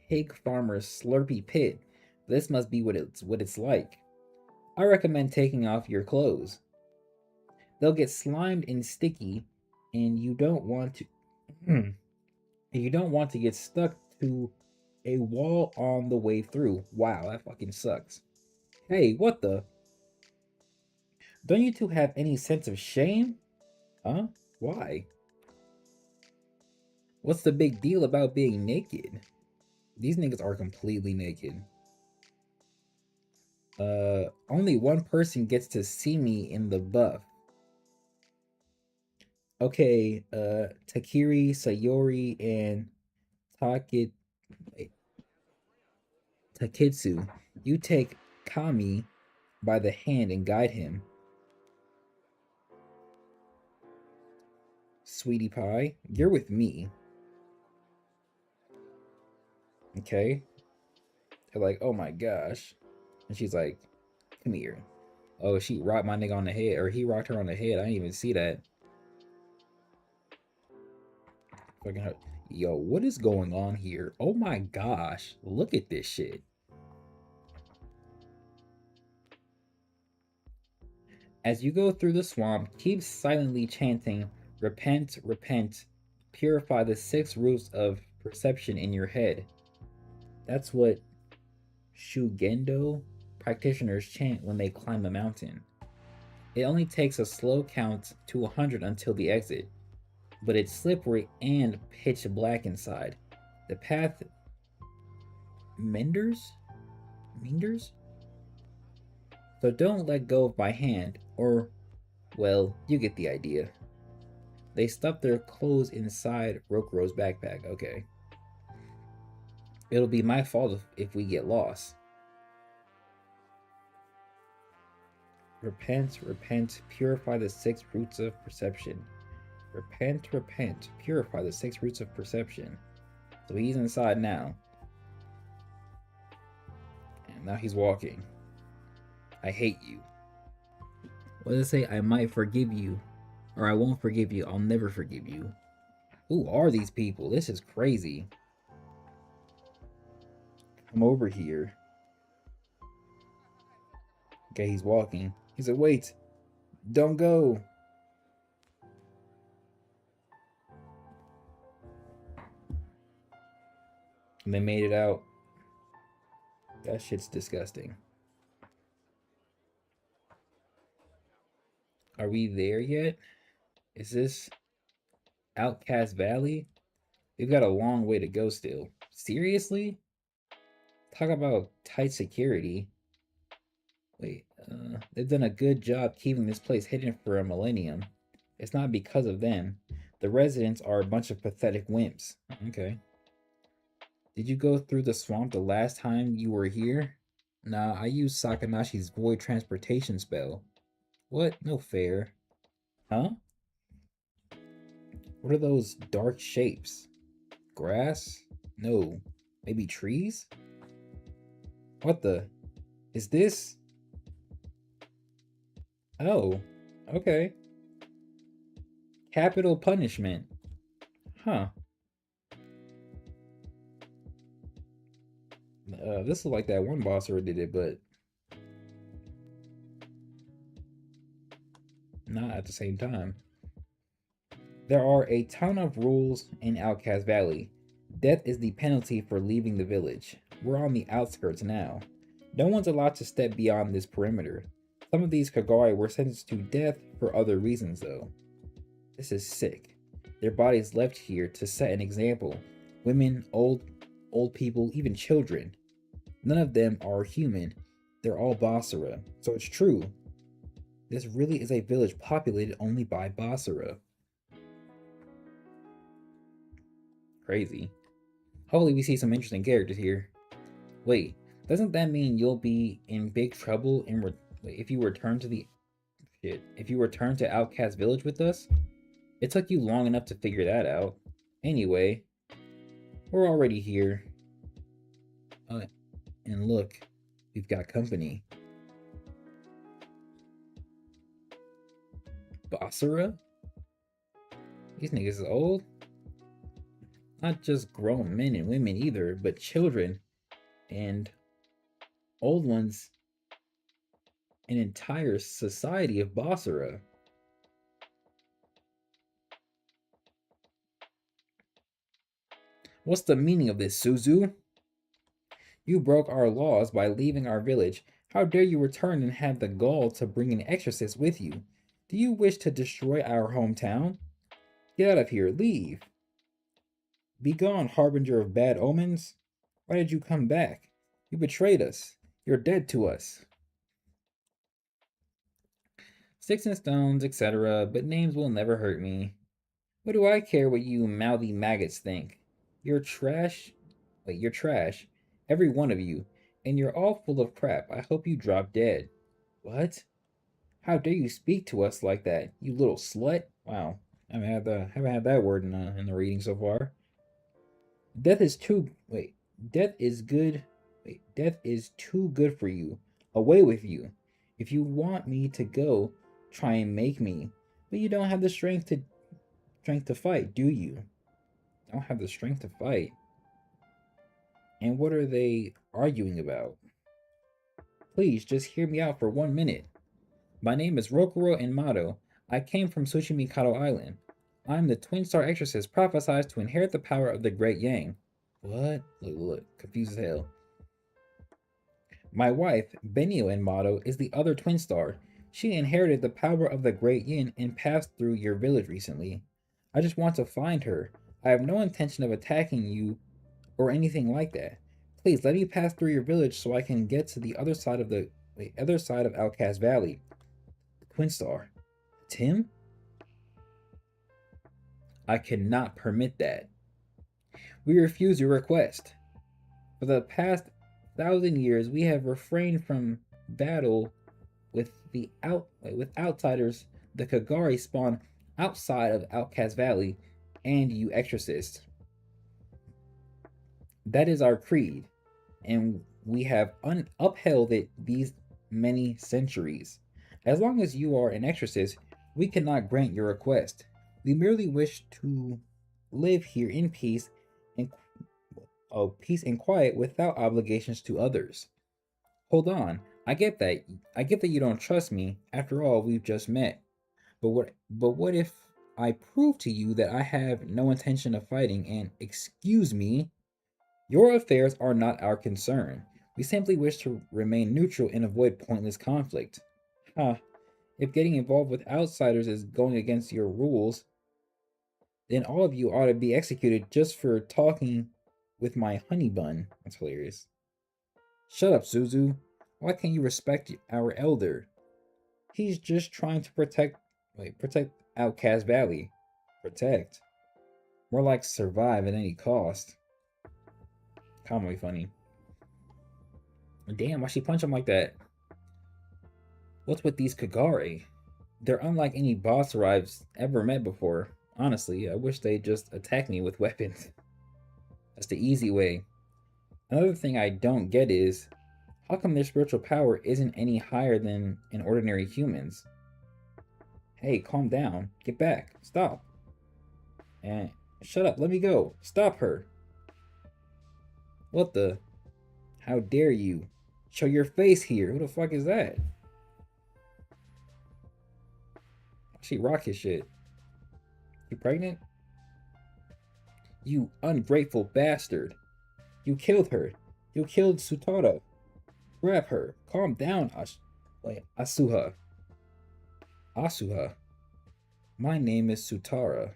pig farmer's slurpy pit. This must be what it's like. I recommend taking off your clothes. They'll get slimed and sticky, and you don't want to get stuck to a wall on the way through. Wow, that fucking sucks. Hey, what the? Don't you two have any sense of shame? Huh? Why? What's the big deal about being naked? These niggas are completely naked. Only one person gets to see me in the buff. Okay, Takiri, Sayori, and Takitsu. You take Kami by the hand and guide him. Sweetie Pie, you're with me. Okay. They're like, oh my gosh. And she's like, come here. Oh, she rocked my nigga on the head, or he rocked her on the head. I didn't even see that. Fucking hell. Yo, what is going on here? Oh my gosh. Look at this shit. As you go through the swamp, keep silently chanting, repent, repent, purify the 6 roots of perception in your head. That's what Shugendo practitioners chant when they climb a mountain. It only takes a slow count to 100 until the exit, but it's slippery and pitch black inside. The path meanders? So don't let go of my hand, or, well, you get the idea. They stuff their clothes inside Rokuro's backpack. Okay. It'll be my fault if we get lost. Repent, repent, purify the 6 roots of perception. Repent, repent, purify the 6 roots of perception. So he's inside now. And now he's walking. I hate you. What does it say? I might forgive you. Or I won't forgive you. I'll never forgive you. Who are these people? This is crazy. Come over here. Okay, he's walking. He said, wait. Don't go. And they made it out. That shit's disgusting. Are we there yet? Is this Outcast Valley? We've got a long way to go still. Seriously? Talk about tight security. Wait, they've done a good job keeping this place hidden for a millennium. It's not because of them. The residents are a bunch of pathetic wimps. Okay. Did you go through the swamp the last time you were here? Nah, I used Sakanashi's void transportation spell. What? No fair. Huh? What are those dark shapes? Grass? No. Maybe trees? What the? Is this? Oh, okay. Capital punishment. Huh. This is like that one boss already did it, but not at the same time. There are a ton of rules in Outcast Valley. Death is the penalty for leaving the village. We're on the outskirts now. No one's allowed to step beyond this perimeter. Some of these Kagari were sentenced to death for other reasons though. This is sick. Their bodies left here to set an example. Women, old people, even children. None of them are human. They're all Basara. So it's true. This really is a village populated only by Basara. Crazy. Hopefully we see some interesting characters here. Wait, doesn't that mean you'll be in big trouble if you return to Outcast Village with us? It took you long enough to figure that out. Anyway, we're already here. And look, we've got company. Basara? These niggas is old. Not just grown men and women either, but children and old ones. An entire society of Basara. What's the meaning of this, Suzu? You broke our laws by leaving our village. How dare you return and have the gall to bring an exorcist with you? Do you wish to destroy our hometown? Get out of here, leave. Be gone, harbinger of bad omens. Why did you come back? You betrayed us. You're dead to us. Sticks and stones, etc., but names will never hurt me. What do I care what you mouthy maggots think? You're trash. Wait, you're trash. Every one of you. And you're all full of crap. I hope you drop dead. What? How dare you speak to us like that, you little slut? Wow. I haven't had that word in the reading so far. Death is too good for you. Away with you. If you want me to go, try and make me. But you don't have the strength to fight, do you? Don't have the strength to fight. And what are they arguing about? Please, just hear me out for 1 minute. My name is Rokuro Enmato. I came from Tsushimikado Island. I'm the twin star exorcist prophesied to inherit the power of the Great Yang. What? Look, confused as hell. My wife, Benio Enmato, is the other twin star. She inherited the power of the Great Yin and passed through your village recently. I just want to find her. I have no intention of attacking you or anything like that. Please let me pass through your village so I can get to the other side of Outcast Valley. The twin star. Tim? I cannot permit that. We refuse your request. For the past 1,000 years, we have refrained from battle with outsiders. The Kagari spawn outside of Outcast Valley, and you exorcists. That is our creed, and we have upheld it these many centuries. As long as you are an exorcist, we cannot grant your request. We merely wish to live here in peace and quiet without obligations to others. Hold on, I get that you don't trust me. After all, we've just met. But what if I prove to you that I have no intention of fighting and, excuse me, your affairs are not our concern. We simply wish to remain neutral and avoid pointless conflict. Huh. If getting involved with outsiders is going against your rules, then all of you ought to be executed just for talking with my honey bun. That's hilarious. Shut up, Suzu. Why can't you respect our elder? He's just trying to protect Outcast Valley. Protect. More like survive at any cost. Comedy funny. Damn, why she punch him like that? What's with these Kagari? They're unlike any boss I've ever met before. Honestly, I wish they'd just attack me with weapons. That's the easy way. Another thing I don't get is, how come their spiritual power isn't any higher than an ordinary human's? Hey, calm down. Get back. Stop. And shut up. Let me go. Stop her. What the? How dare you? Show your face here. Who the fuck is that? She rock his shit. You pregnant? You ungrateful bastard. You killed her. You killed Sutara. Grab her. Calm down, Asuha. Asuha. My name is Sutara.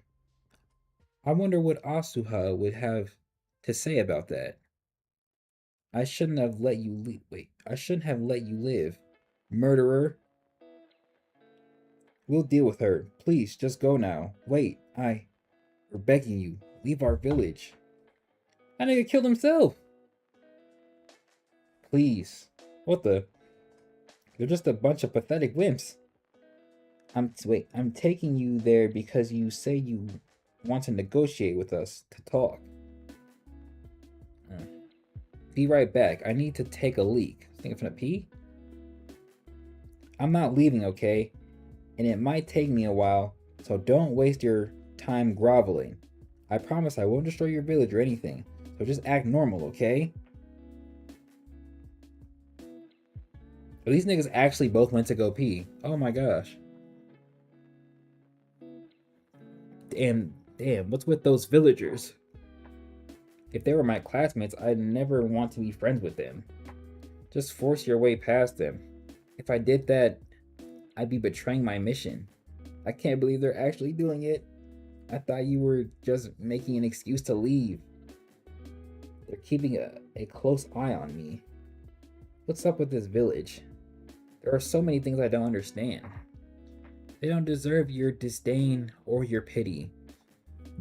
I wonder what Asuha would have to say about that. I shouldn't have let you leave. Wait, I shouldn't have let you live. Murderer. We'll deal with her. Please, just go now. Wait, we're begging you. Leave our village. That nigga killed himself. Please. What the? They're just a bunch of pathetic wimps. I'm taking you there because you say you want to negotiate with us, to talk. Be right back. I need to take a leak. Think I'm gonna pee? I'm not leaving, okay? And it might take me a while, so don't waste your time groveling. I promise I won't destroy your village or anything, so just act normal, okay? These niggas actually both went to go pee. Oh my gosh. Damn, what's with those villagers? If they were my classmates, I'd never want to be friends with them. Just force your way past them. If I did that, I'd be betraying my mission. I can't believe they're actually doing it. I thought you were just making an excuse to leave. They're keeping a close eye on me. What's up with this village? There are so many things I don't understand. They don't deserve your disdain or your pity.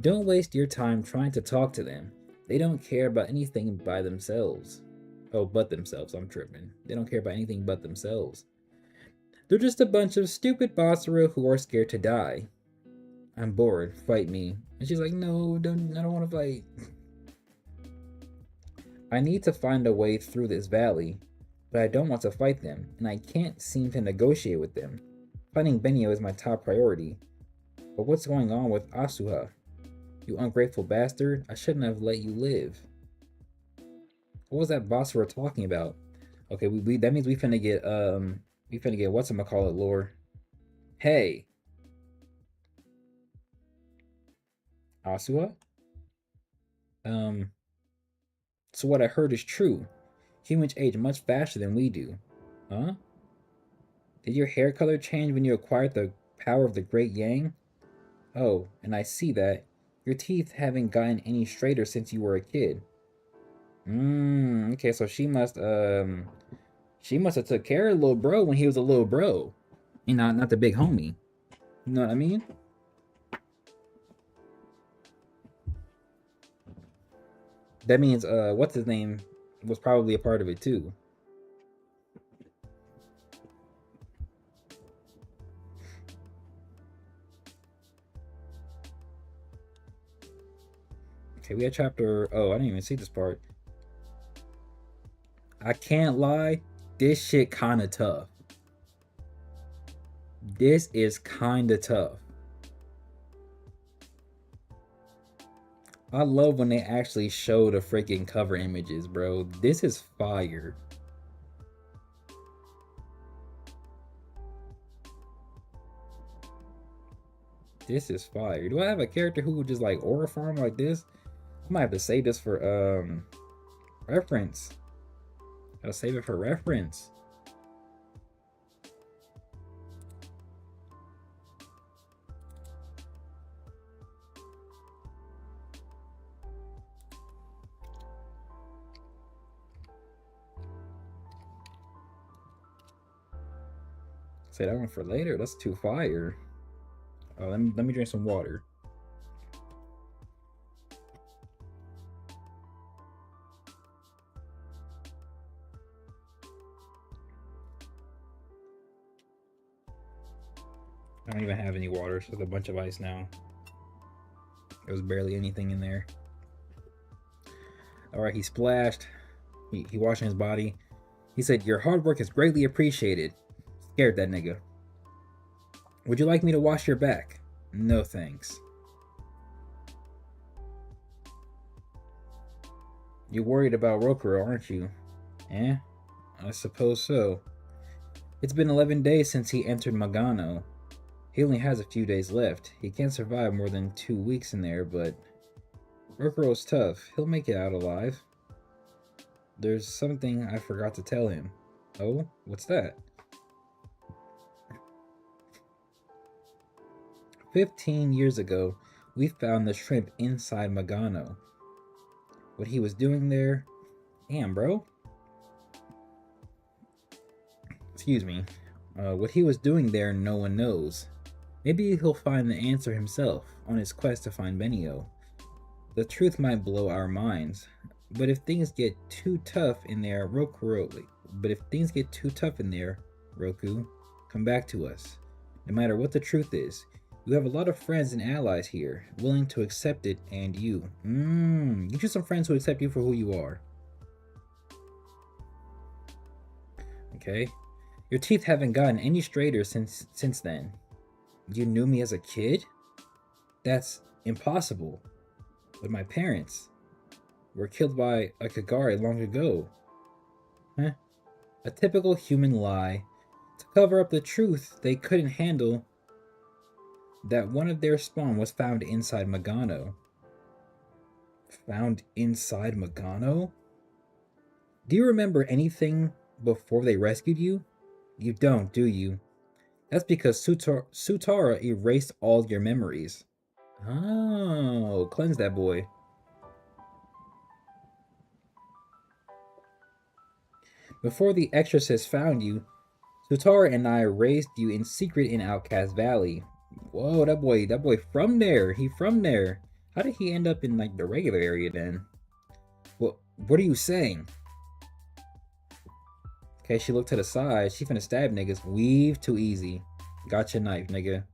Don't waste your time trying to talk to them. They don't care about anything by themselves. Oh, but themselves, I'm tripping. They don't care about anything but themselves. They're just a bunch of stupid Basara who are scared to die. I'm bored, fight me. And she's like, no, I don't want to fight. I need to find a way through this valley, but I don't want to fight them, and I can't seem to negotiate with them. Finding Benio is my top priority. But what's going on with Asuha? You ungrateful bastard, I shouldn't have let you live. What was that Basara talking about? Okay, that means we finna get whatchamacallit lore. Hey. Asuha? So what I heard is true. Humans age much faster than we do. Huh? Did your hair color change when you acquired the power of the Great Yang? Oh, and I see that. Your teeth haven't gotten any straighter since you were a kid. Okay, so she must have took care of little bro when he was a little bro. You know, not the big homie. You know what I mean? That means what's his name was probably a part of it too. Okay, we had chapter... Oh, I didn't even see this part. I can't lie. This shit kind of tough. This is kind of tough. I love when they actually show the freaking cover images, bro. This is fire. This is fire. Do I have a character who would just like aura farm like this? I might have to save this for reference. Gotta save it for reference. Say that one for later. That's too fire. Oh, let me drink some water. I don't even have any water. It's just a bunch of ice now. There was barely anything in there. All right, he splashed. He washing his body. He said, "Your hard work is greatly appreciated." Scared that nigga. Would you like me to wash your back? No thanks. You're worried about Rokuro, aren't you? Eh, I suppose so. It's been 11 days since he entered Magano. He only has a few days left. He can't survive more than 2 weeks in there, but Rokuro's tough. He'll make it out alive. There's something I forgot to tell him. Oh, what's that? 15 years ago, we found the shrimp inside Magano. What he was doing there... Damn, bro. Excuse me. What he was doing there, no one knows. Maybe he'll find the answer himself on his quest to find Benio. The truth might blow our minds, but if things get too tough in there, Roku, come back to us. No matter what the truth is, you have a lot of friends and allies here, willing to accept it, and you. You choose some friends who accept you for who you are. Okay. Your teeth haven't gotten any straighter since then. You knew me as a kid? That's impossible. But my parents were killed by a Kagari long ago. Huh? A typical human lie. To cover up the truth, they couldn't handle that one of their spawn was found inside Magano. Found inside Magano? Do you remember anything before they rescued you? You don't, do you? That's because Sutara erased all your memories. Oh, cleanse that boy. Before the Exorcist found you, Sutara and I raised you in secret in Outcast Valley. Whoa, that boy from there. He from there. How did he end up in like the regular area then? What are you saying? Okay, she looked to the side. She finna stab niggas. Weave too easy. Gotcha knife, nigga.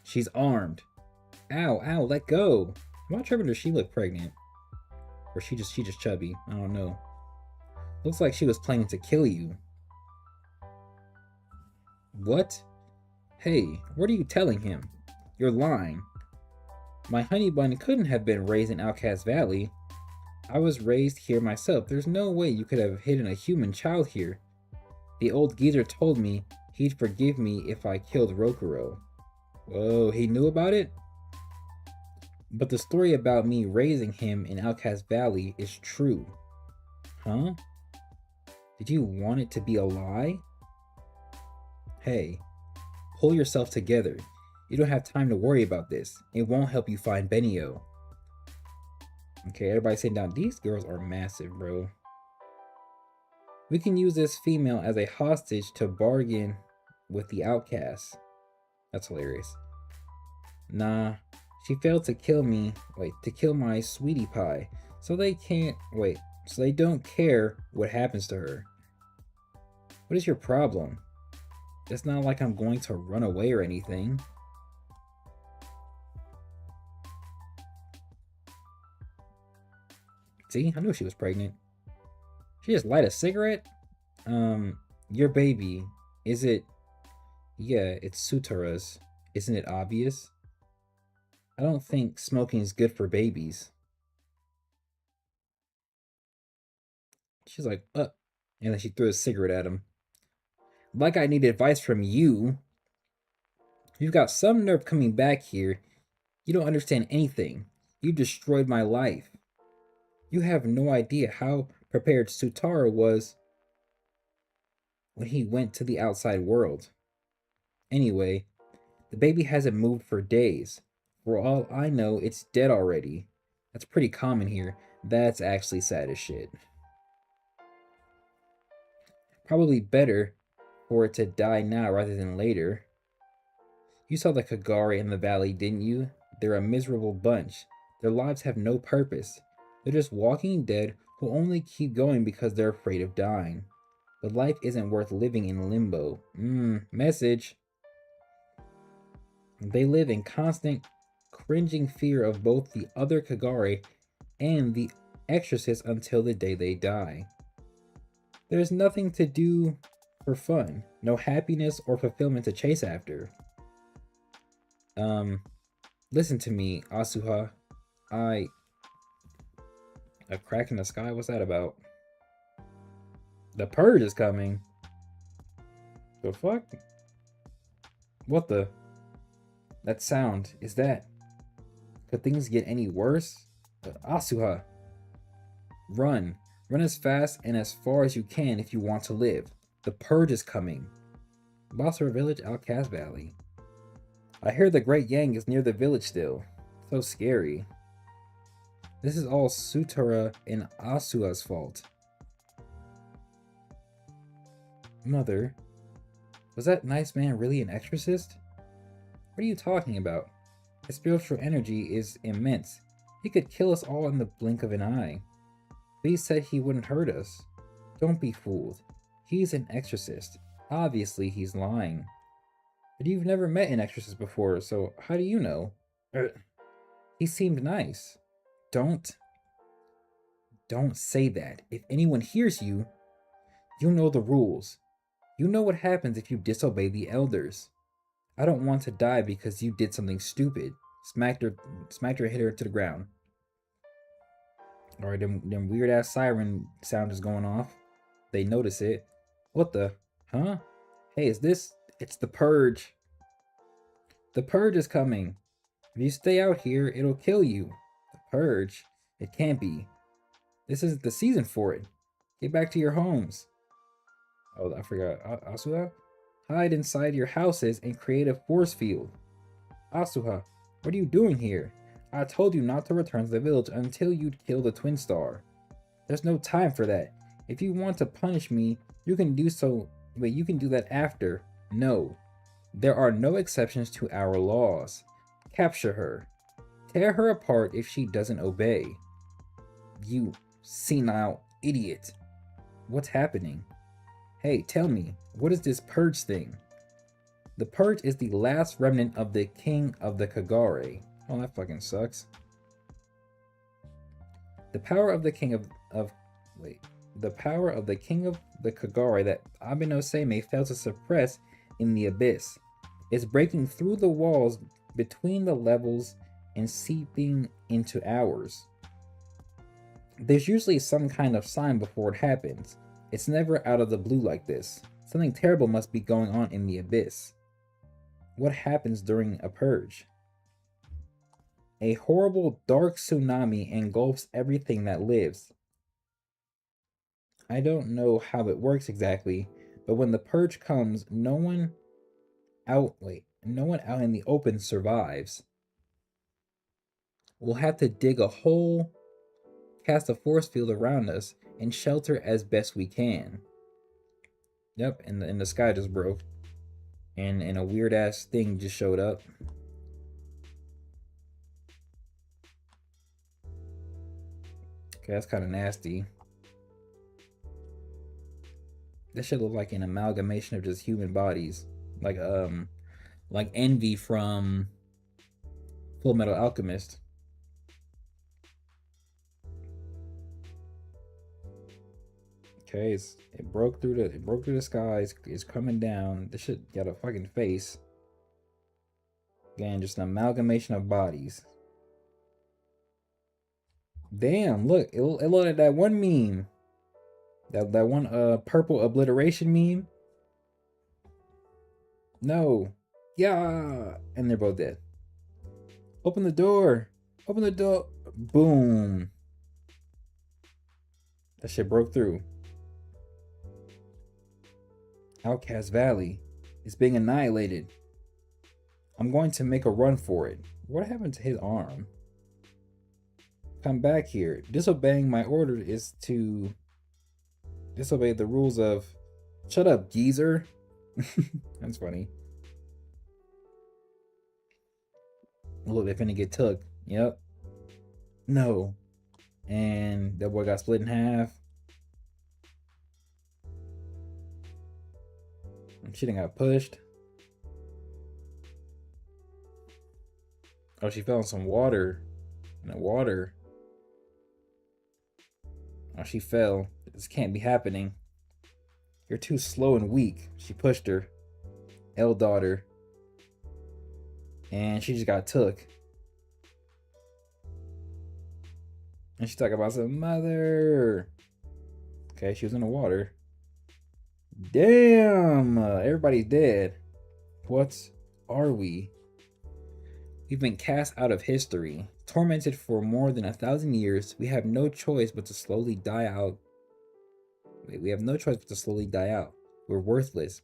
She's armed. Ow, ow, let go. Am I tripping or does she look pregnant? Or she just chubby? I don't know. Looks like she was planning to kill you. What? Hey, what are you telling him? You're lying. My honey bun couldn't have been raised in Outcast Valley. I was raised here myself. There's no way you could have hidden a human child here. The old geezer told me he'd forgive me if I killed Rokuro. Whoa, he knew about it? But the story about me raising him in Outcast Valley is true. Huh? Did you want it to be a lie? Hey, pull yourself together. You don't have time to worry about this. It won't help you find Benio. Okay, everybody sitting down. These girls are massive, bro. We can use this female as a hostage to bargain with the outcasts. That's hilarious. Nah, she failed to kill me. To kill my sweetie pie. So they don't care what happens to her. What is your problem? It's not like I'm going to run away or anything. See, I knew she was pregnant. She just light a cigarette? Your baby, is it... Yeah, it's Sutara's. Isn't it obvious? I don't think smoking is good for babies. She's like, and then she threw a cigarette at him. Like I need advice from you. You've got some nerve coming back here. You don't understand anything. You destroyed my life. You have no idea how prepared Sutara was when he went to the outside world. Anyway, the baby hasn't moved for days. For all I know, it's dead already. That's pretty common here. That's actually sad as shit. Probably better for it to die now rather than later. You saw the Kagari in the valley, didn't you? They're a miserable bunch. Their lives have no purpose. They're just walking dead who only keep going because they're afraid of dying. But life isn't worth living in limbo. Message. They live in constant, cringing fear of both the other Kagari and the Exorcist until the day they die. There's nothing to do for fun. No happiness or fulfillment to chase after. Listen to me, Asuha. A crack in the sky? What's that about? The purge is coming. The fuck? What the? That sound, is that? Could things get any worse? Asuha. Run. Run as fast and as far as you can if you want to live. The purge is coming. Basra Village, Outcast Valley. I hear the Great Yang is near the village still. So scary. This is all Sutura and Asua's fault. Mother, was that nice man really an exorcist? What are you talking about? His spiritual energy is immense. He could kill us all in the blink of an eye. But he said he wouldn't hurt us. Don't be fooled. He's an exorcist. Obviously he's lying. But you've never met an exorcist before, so how do you know? He seemed nice. Don't say that. If anyone hears you, you know the rules. You know what happens if you disobey the elders. I don't want to die because you did something stupid. Smacked her, hit her to the ground. Alright, them weird ass siren sound is going off. They notice it. What the? Huh? Hey, is this? It's the purge. The purge is coming. If you stay out here, it'll kill you. The purge? It can't be. This isn't the season for it. Get back to your homes. Oh, I forgot. Asuha? Hide inside your houses and create a force field. Asuha, what are you doing here? I told you not to return to the village until you kill the twin star. There's no time for that. If you want to punish me, you can do so, but you can do that after. No. There are no exceptions to our laws. Capture her. Tear her apart if she doesn't obey. You senile idiot. What's happening? Hey, tell me, what is this purge thing? The purge is the last remnant of the king of the Kagare. Oh, that fucking sucks. The power of the king of the power of the king of the Kagare that Abijah failed to suppress in the abyss is breaking through the walls between the levels and seeping into ours. There's usually some kind of sign before it happens. It's never out of the blue like this. Something terrible must be going on in the abyss. What happens during a purge? A horrible dark tsunami engulfs everything that lives. I don't know how it works exactly, but when the purge comes, no one out in the open survives. We'll have to dig a hole, cast a force field around us, and shelter as best we can. Yep, and the sky just broke. And a weird ass thing just showed up. Okay, that's kind of nasty. This should look like an amalgamation of just human bodies. Like Envy from Full Metal Alchemist. Okay, it broke through the skies. It's coming down. This shit got a fucking face. Again, just an amalgamation of bodies. Damn, look, it looked at that one meme. That one purple obliteration meme. No. Yeah. And they're both dead. Open the door. Open the door. Boom. That shit broke through. Outcast Valley is being annihilated. I'm going to make a run for it. What happened to his arm? Come back here. Disobeying my order is to disobey the rules of... Shut up, geezer. That's funny. Look, they're finna get took. Yep. No. And that boy got split in half. She done got pushed. Oh, she fell in some water. In the water. Oh, she fell. This can't be happening. You're too slow and weak. She pushed her. Daughter. And she just got took. And she's talking about some mother. Okay, she was in the water. Damn, everybody's dead. What are we? We've been cast out of history, tormented for more than 1,000 years. We have no choice but to slowly die out. Wait, we have no choice but to slowly die out. We're worthless.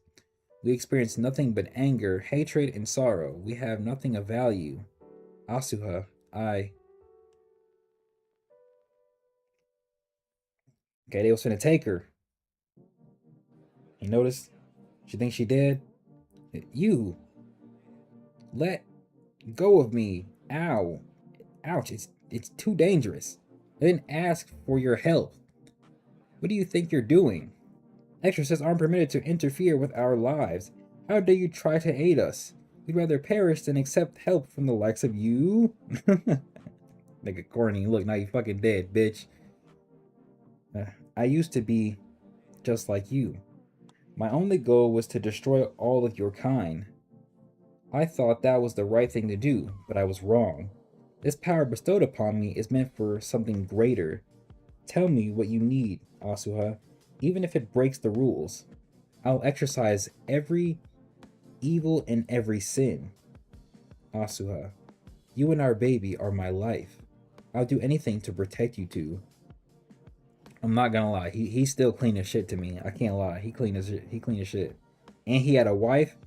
We experience nothing but anger, hatred, and sorrow. We have nothing of value. Asuha, Okay, they was finna take her. You notice? She thinks she dead? You! Let go of me. Ow. Ouch, it's too dangerous. I didn't ask for your help. What do you think you're doing? Exorcists aren't permitted to interfere with our lives. How dare you try to aid us? We'd rather perish than accept help from the likes of you. Nigga corny. Look, now you fucking dead, bitch. I used to be just like you. My only goal was to destroy all of your kind. I thought that was the right thing to do, but I was wrong. This power bestowed upon me is meant for something greater. Tell me what you need, Asuha, even if it breaks the rules. I'll exorcise every evil and every sin. Asuha, you and our baby are my life. I'll do anything to protect you two. I'm not gonna lie, he's still clean as shit to me. I can't lie, he clean as shit. And he had a wife.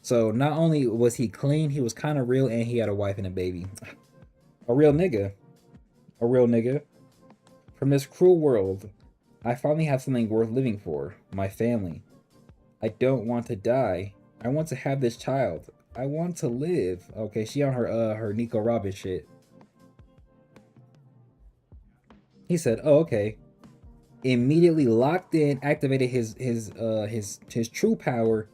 So not only was he clean, he was kind of real, and he had a wife and a baby. A real nigga. A real nigga. From this cruel world, I finally have something worth living for. My family. I don't want to die. I want to have this child. I want to live. Okay, she on her Nico Robin shit. He said, "Oh, okay." Immediately locked in, activated his true power,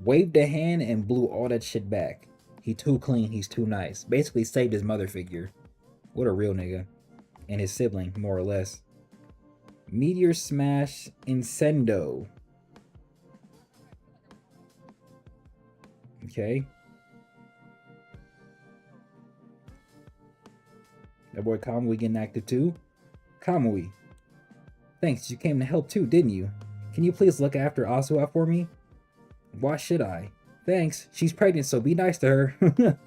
waved a hand, and blew all that shit back. He too clean, he's too nice. Basically saved his mother figure. What a real nigga. And his sibling, more or less. Meteor Smash Incendo. Okay. That boy Kamui getting active too. Kamui. Thanks, you came to help too, didn't you? Can you please look after Asuha for me? Why should I? Thanks, she's pregnant, so be nice to her.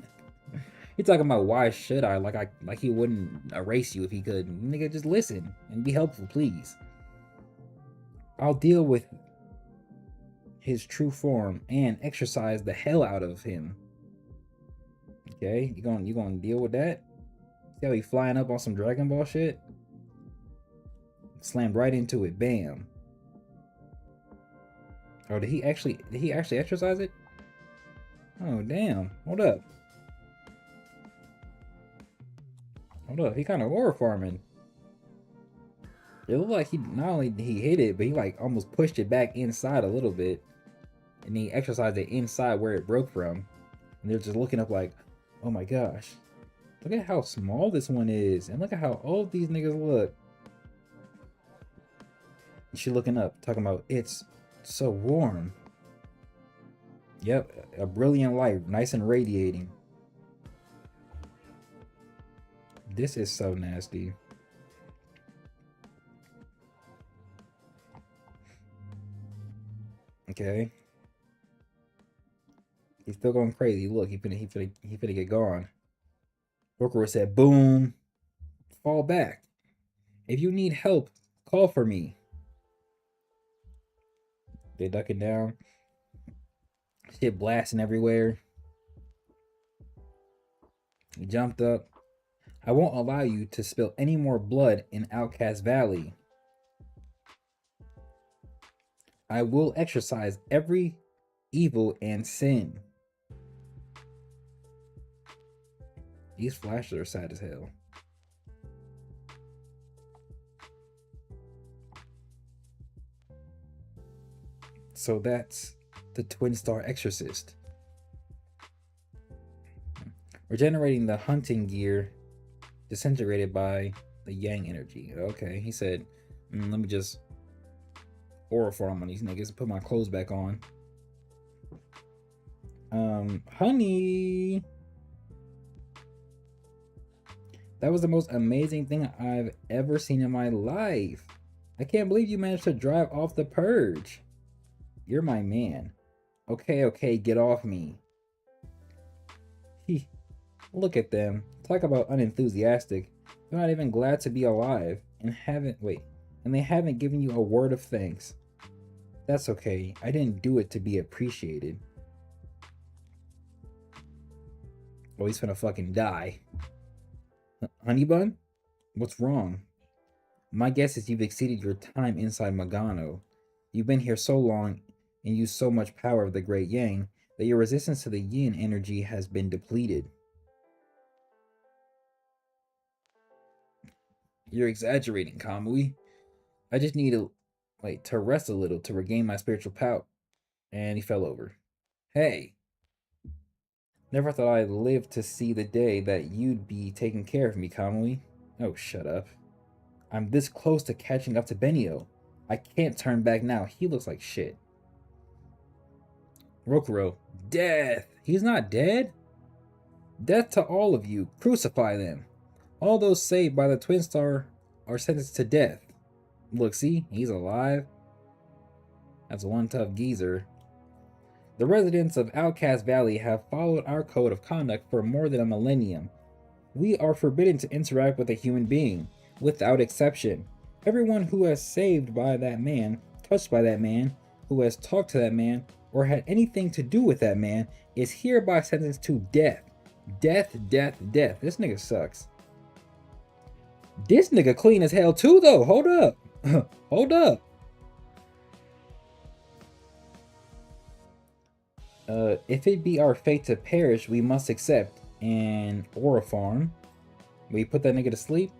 He talking about why should I? Like he wouldn't erase you if he could. Nigga, just listen and be helpful, please. I'll deal with his true form and exercise the hell out of him. Okay, you gonna deal with that? See how he flying up on some Dragon Ball shit? Slammed right into it. Bam. Oh, did he actually exercise it? Oh damn. Hold up. Hold up. He kind of horror farming. It looked like he not only he hit it, but he like almost pushed it back inside a little bit. And he exercised it inside where it broke from. And they're just looking up like, oh my gosh. Look at how small this one is. And look at how old these niggas look. She looking up, talking about it's so warm. Yep, a brilliant light, nice and radiating. This is so nasty. Okay. He's still going crazy. Look, he finna get gone. Booker said, boom. Fall back. If you need help, call for me. They ducking down. Shit blasting everywhere. He jumped up. I won't allow you to spill any more blood in Outcast Valley. I will exorcise every evil and sin. These flashes are sad as hell. So that's the Twin Star Exorcist. Regenerating the hunting gear disintegrated by the Yang energy. Okay, he said, let me just aura farm on these niggas and put my clothes back on. Honey. That was the most amazing thing I've ever seen in my life. I can't believe you managed to drive off the purge. You're my man. Okay, okay, get off me. Look at them. Talk about unenthusiastic. They're not even glad to be alive and they haven't given you a word of thanks. That's okay. I didn't do it to be appreciated. Oh, he's gonna fucking die. Honey bun? What's wrong? My guess is you've exceeded your time inside Magano. You've been here so long and used so much power of the Great Yang that your resistance to the yin energy has been depleted. You're exaggerating, Kamui. I just need to rest a little to regain my spiritual power. And he fell over. Hey! Never thought I'd live to see the day that you'd be taking care of me, Kamui. Oh, shut up. I'm this close to catching up to Benio. I can't turn back now. He looks like shit. Rokuro. Death! He's not dead? Death to all of you. Crucify them. All those saved by the Twin Star are sentenced to death. Look, see? He's alive. That's one tough geezer. The residents of Outcast Valley have followed our code of conduct for more than a millennium. We are forbidden to interact with a human being, without exception. Everyone who has saved by that man, touched by that man, who has talked to that man, or had anything to do with that man, is hereby sentenced to death. Death, death, death. This nigga sucks. This nigga clean as hell too, though. Hold up. Hold up. If it be our fate to perish, we must accept an Orifarm. We put that nigga to sleep.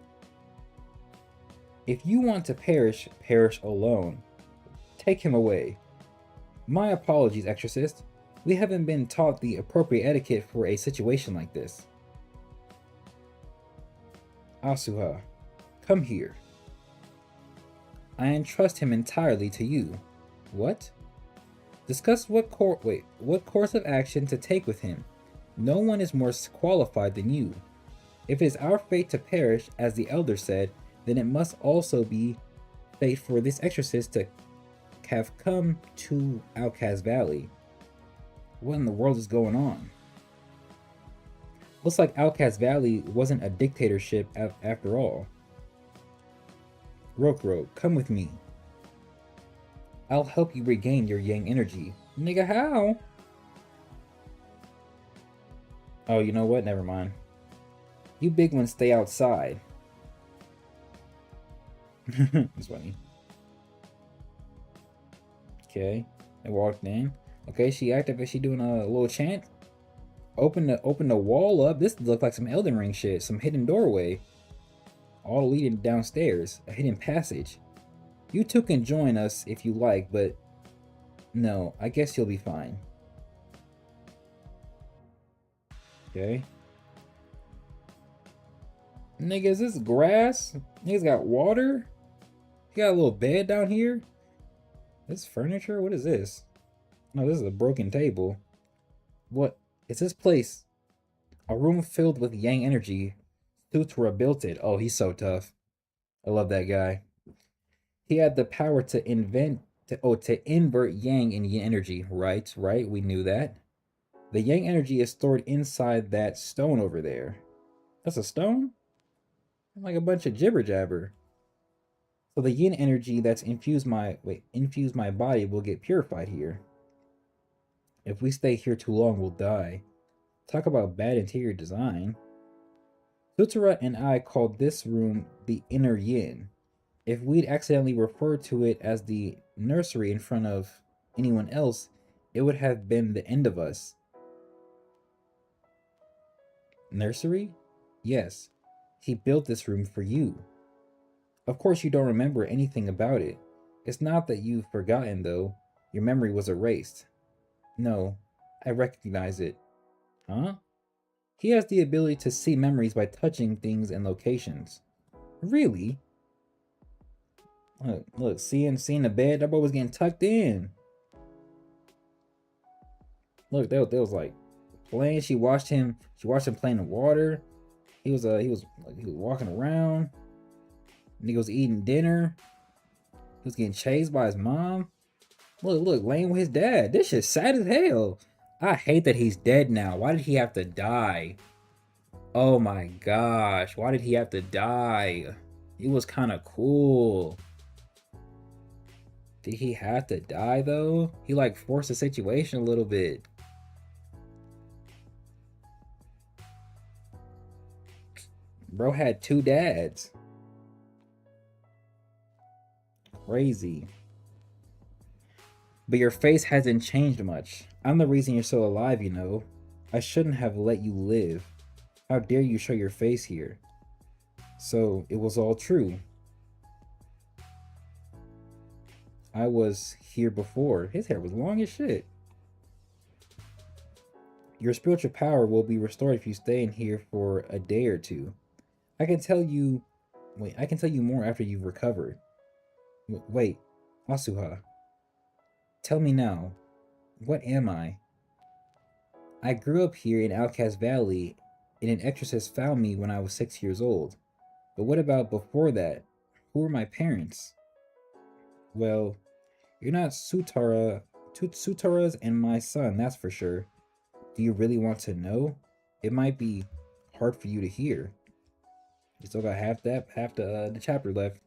If you want to perish, perish alone. Take him away. My apologies, Exorcist. We haven't been taught the appropriate etiquette for a situation like this. Asuha, come here. I entrust him entirely to you. What? Discuss what course of action to take with him. No one is more qualified than you. If it is our fate to perish, as the elder said, then it must also be fate for this exorcist to have come to Outcast Valley. What in the world is going on? Looks like Outcast Valley wasn't a dictatorship after all. Rokuro, come with me. I'll help you regain your yang energy. Nigga, how? Oh, you know what? Never mind. You big ones stay outside. It's funny. Okay. I walked in. Okay, she active. Is she doing a little chant? Open the wall up. This looked like some Elden Ring shit. Some hidden doorway. All leading downstairs. A hidden passage. You two can join us if you like, but no, I guess you'll be fine. Okay. Nigga, is this grass? Nigga's got water? He got a little bed down here? This furniture? What is this? No, this is a broken table. What is this place? A room filled with yang energy. Sutra built it. Oh, he's so tough. I love that guy. He had the power to invert yang and yin energy. Right, we knew that. The yang energy is stored inside that stone over there. That's a stone? Like a bunch of jibber jabber. So the yin energy that's infused my body will get purified here. If we stay here too long, we'll die. Talk about bad interior design. Sutra and I called this room the inner yin. If we'd accidentally referred to it as the nursery in front of anyone else, it would have been the end of us. Nursery? Yes. He built this room for you. Of course you don't remember anything about it. It's not that you've forgotten, though. Your memory was erased. No, I recognize it. Huh? He has the ability to see memories by touching things and locations. Really? Look, seeing the bed, that boy was getting tucked in. Look, they was like playing. She watched him play in the water. He was walking around. Nigga was eating dinner. was getting chased by his mom. Look, laying with his dad. This shit's sad as hell. I hate that he's dead now. Why did he have to die? Oh my gosh, why did he have to die? It was kind of cool. Did he have to die though? He like forced the situation a little bit. Bro had 2 dads. Crazy. But your face hasn't changed much. I'm the reason you're still alive, you know. I shouldn't have let you live. How dare you show your face here? So, it was all true. I was here before. His hair was long as shit. Your spiritual power will be restored if you stay in here for a day or two. I can tell you more after you've recovered. Wait, Asuha. Tell me now, what am I? I grew up here in Outcast Valley, and an exorcist found me when I was 6 years old. But what about before that? Who were my parents? Well, you're not Sutara's and my son, that's for sure. Do you really want to know? It might be hard for you to hear. You still got half the chapter left.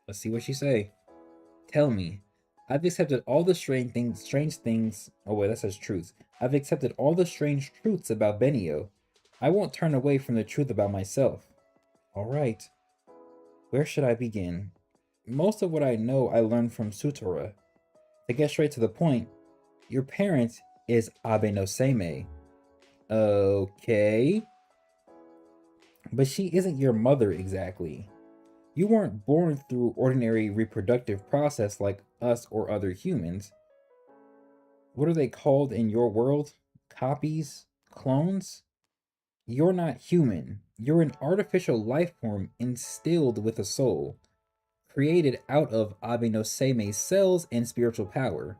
Let's see what she say. Tell me. I've accepted all the strange things. Oh wait, that says truths. I've accepted all the strange truths about Benio. I won't turn away from the truth about myself. Alright. Where should I begin? Most of what I know I learned from Sutora. To get straight to the point, your parent is Abe no Seimei. Okay. But she isn't your mother exactly. You weren't born through ordinary reproductive process like us or other humans. What are they called in your world? Copies? Clones? You're not human. You're an artificial life form instilled with a soul, created out of Abe no Seimei's cells and spiritual power.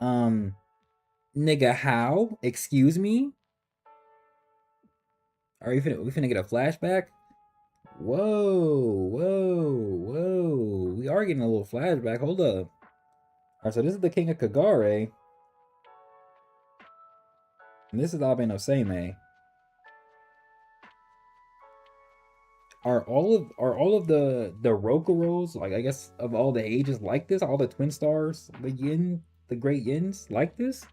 Nigga, how? Excuse me? Are we finna get a flashback? Whoa. We are getting a little flashback. Hold up. Alright, so this is the King of Kagare. And this is Abe no Seimei. Are all of the Rokuros, like I guess of all the ages like this? All the twin stars, the great yins like this?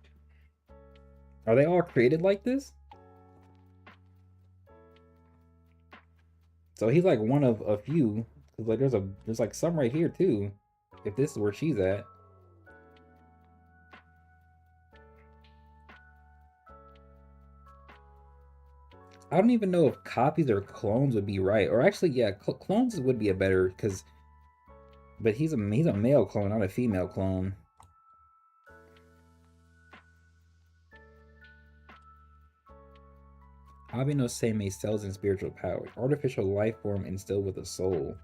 Are they all created like this? So he's like one of a few. Cause like there's like some right here too. If this is where she's at. I don't even know if copies or clones would be right. Or actually, yeah, clones would be a better, because... But he's a male clone, not a female clone. Abe no Seimei cells in spiritual power. Artificial life form instilled with a soul.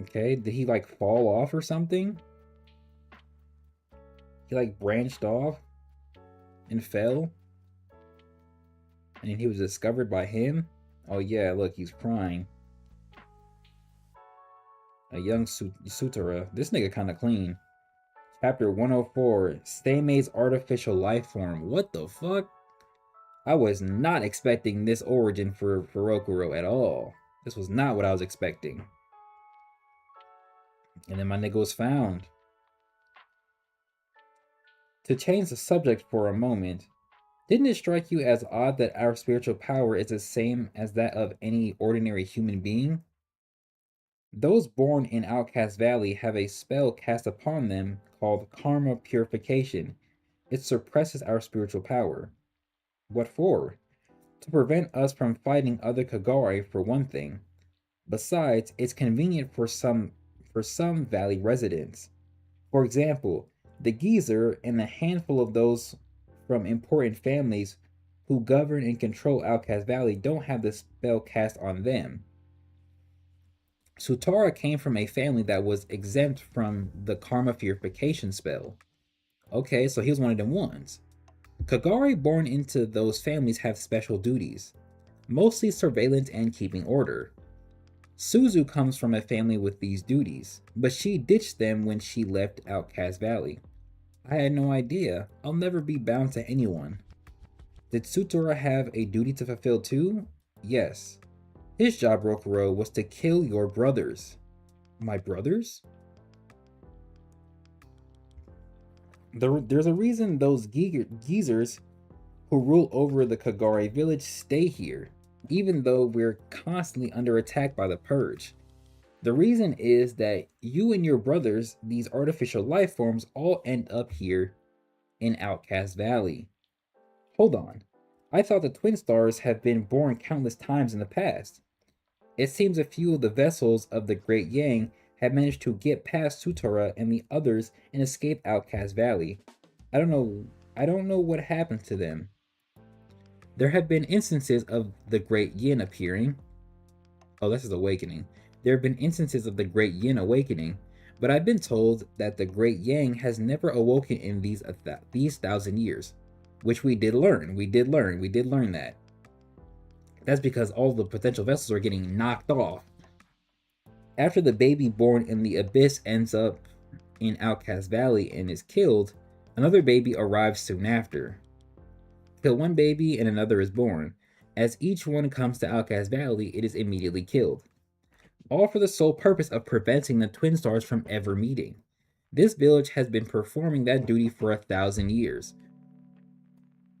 Okay, did he like fall off or something? He like branched off and fell, and he was discovered by him. Oh yeah, look, he's crying. A young Sutora. This nigga kind of clean. Chapter 104. Seimei's artificial life form. What the fuck? I was not expecting this origin for Rokuro at all. This was not what I was expecting. And then my nigga was found. To change the subject for a moment, didn't it strike you as odd that our spiritual power is the same as that of any ordinary human being? Those born in Outcast Valley have a spell cast upon them called Karma Purification. It suppresses our spiritual power. What for? To prevent us from fighting other Kagare, for one thing. Besides, it's convenient for some valley residents. For example, the geezer and a handful of those from important families who govern and control Outcast Valley don't have the spell cast on them. Sutara came from a family that was exempt from the Karma Purification spell. Okay, so he was one of them ones. Kagare born into those families have special duties. mostly surveillance and keeping order. Suzu comes from a family with these duties, but she ditched them when she left Outcast Valley. I had no idea. I'll never be bound to anyone. Did Sutora have a duty to fulfill too? Yes. His job, Rokuro, was to kill your brothers. My brothers? There's a reason those geezers who rule over the Kagare village stay here, even though we're constantly under attack by the Purge. The reason is that you and your brothers, these artificial life forms, all end up here in Outcast Valley. Hold on. I thought the Twin Stars have been born countless times in the past. It seems a few of the vessels of the Great Yang have managed to get past Sutora and the others and escape Outcast Valley. I don't know what happened to them. There have been instances of the Great Yin appearing. Oh, this is awakening. There have been instances of the Great Yin awakening, but I've been told that the Great Yang has never awoken in these 1,000 years, which we did learn. We did learn that. That's because all the potential vessels are getting knocked off. After the baby born in the Abyss ends up in Outcast Valley and is killed, another baby arrives soon after. Kill one baby and another is born. As each one comes to Outcast Valley, it is immediately killed. All for the sole purpose of preventing the Twin Stars from ever meeting. This village has been performing that duty for 1,000 years.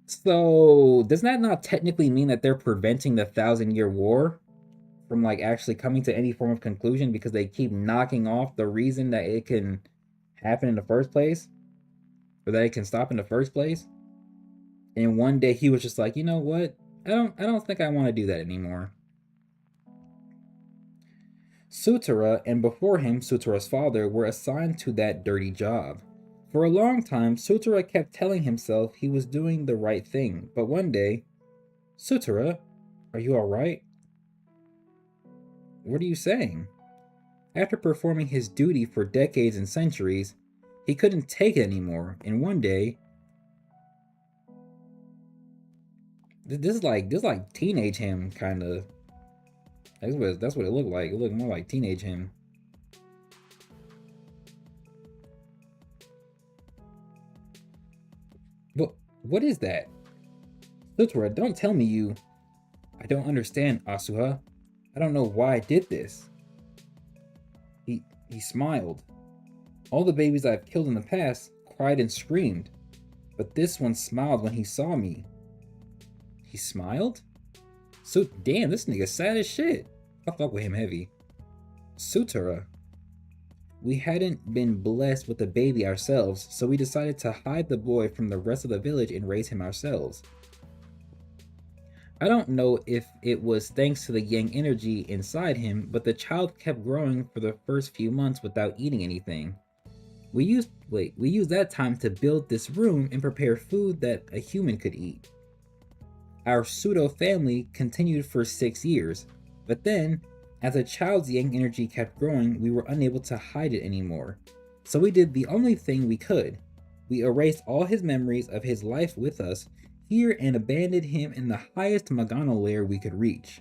So, does that not technically mean that they're preventing the 1,000-year war from like actually coming to any form of conclusion because they keep knocking off the reason that it can happen in the first place? Or that it can stop in the first place? And one day he was just like, you know what? I don't think I want to do that anymore. Sutora and before him Sutora's father were assigned to that dirty job. For a long time, Sutora kept telling himself he was doing the right thing, but one day, Sutora, are you alright? What are you saying? After performing his duty for decades and centuries, he couldn't take it anymore, and one day, this is like teenage him, kinda. That's what it looked like. It looked more like teenage him. But what is that? Sutora, don't tell me you... I don't understand, Asuha. I don't know why I did this. He smiled. All the babies I've killed in the past cried and screamed, but this one smiled when he saw me. He smiled? So damn, this nigga sad as shit. I fuck with him heavy. Sutora. We hadn't been blessed with a baby ourselves, so we decided to hide the boy from the rest of the village and raise him ourselves. I don't know if it was thanks to the yang energy inside him, but the child kept growing for the first few months without eating anything. We used that time to build this room and prepare food that a human could eat. Our pseudo family continued for 6 years, but then, as the child's yang energy kept growing, we were unable to hide it anymore. So we did the only thing we could. We erased all his memories of his life with us here and abandoned him in the highest Magano layer we could reach.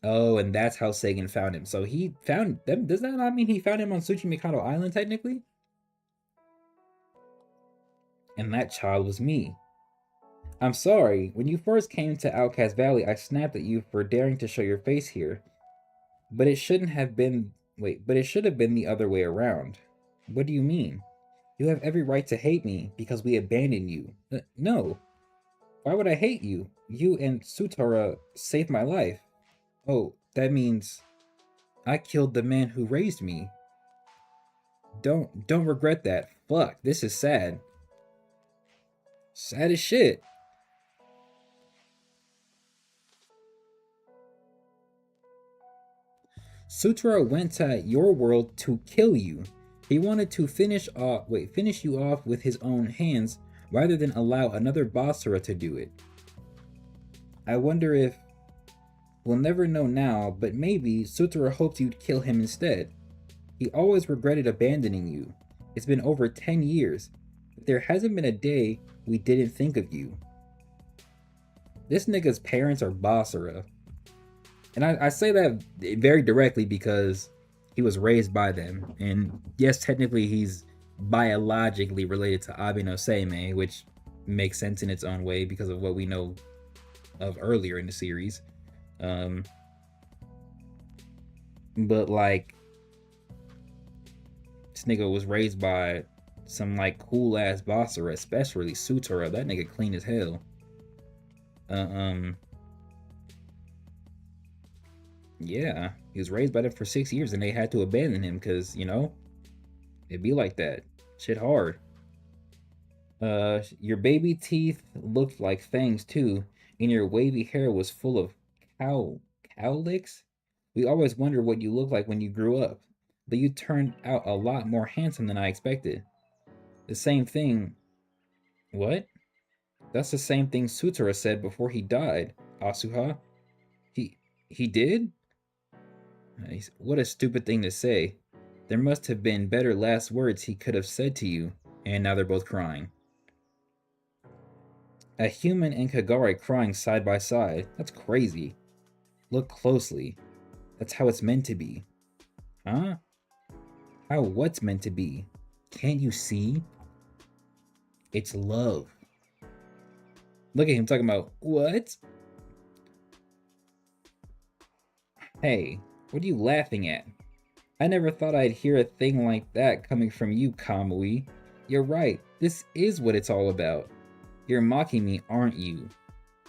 Oh, and that's how Sagan found him. So he found them. Does that not mean he found him on Tsuchimikado Island, technically? And that child was me. I'm sorry, when you first came to Outcast Valley, I snapped at you for daring to show your face here. But it shouldn't have been... but it should have been the other way around. What do you mean? You have every right to hate me because we abandoned you. No. Why would I hate you? You and Sutora saved my life. Oh, that means I killed the man who raised me. Don't regret that. Fuck, this is sad. Sad as shit. Sutora went to your world to kill you. He wanted to finish you off with his own hands rather than allow another Basara to do it. I wonder if... We'll never know now, but maybe Sutora hoped you'd kill him instead. He always regretted abandoning you. It's been over 10 years. But there hasn't been a day we didn't think of you. This nigga's parents are Basara. And I say that very directly because he was raised by them. And yes, technically he's biologically related to Abijah, which makes sense in its own way because of what we know of earlier in the series. But like, this nigga was raised by some like cool ass Basara, especially Sutora. That nigga clean as hell. Yeah, he was raised by them for 6 years and they had to abandon him because, you know, it'd be like that. Shit hard. Your baby teeth looked like fangs too, and your wavy hair was full of cowlicks. We always wondered what you looked like when you grew up, but you turned out a lot more handsome than I expected. The same thing. What? That's the same thing Sutora said before he died, Asuha. He did? What a stupid thing to say. There must have been better last words he could have said to you. And now they're both crying. A human and Kagari crying side by side. That's crazy. Look closely. That's how it's meant to be. Huh? How what's meant to be? Can't you see? It's love. Look at him talking about, what? Hey, what are you laughing at? I never thought I'd hear a thing like that coming from you, Kamui. You're right, this is what it's all about. You're mocking me, aren't you?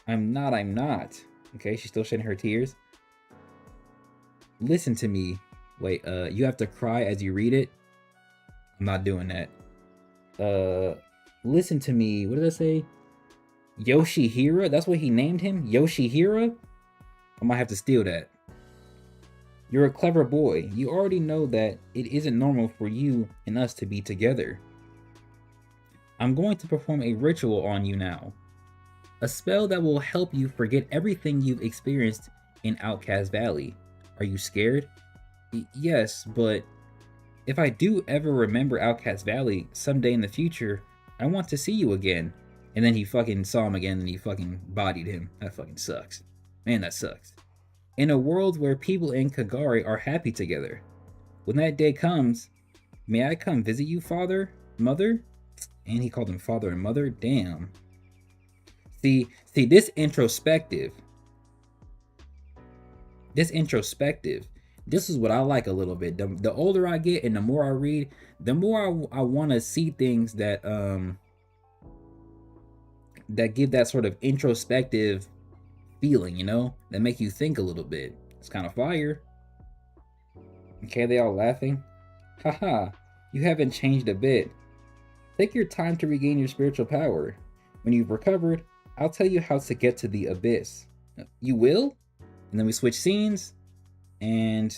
I'm not. Okay, she's still shedding her tears. Listen to me. Wait, you have to cry as you read it? I'm not doing that. Listen to me. What did I say? Yoshihira? That's what he named him? Yoshihira? I might have to steal that. You're a clever boy. You already know that it isn't normal for you and us to be together. I'm going to perform a ritual on you now. A spell that will help you forget everything you've experienced in Outcast Valley. Are you scared? Yes, but if I do ever remember Outcast Valley someday in the future, I want to see you again. And then he fucking saw him again and he fucking bodied him. That fucking sucks. Man, that sucks. In a world where people in Kagari are happy together. When that day comes, may I come visit you, father? Mother? And he called him father and mother? Damn. See, this introspective. This is what I like a little bit. The older I get and the more I read, the more I want to see things that that give that sort of introspective feeling, you know, that make you think a little bit. It's kind of fire. Okay, they all laughing. Haha, you haven't changed a bit. Take your time to regain your spiritual power. When you've recovered, I'll tell you how to get to the abyss. You will? And then we switch scenes, and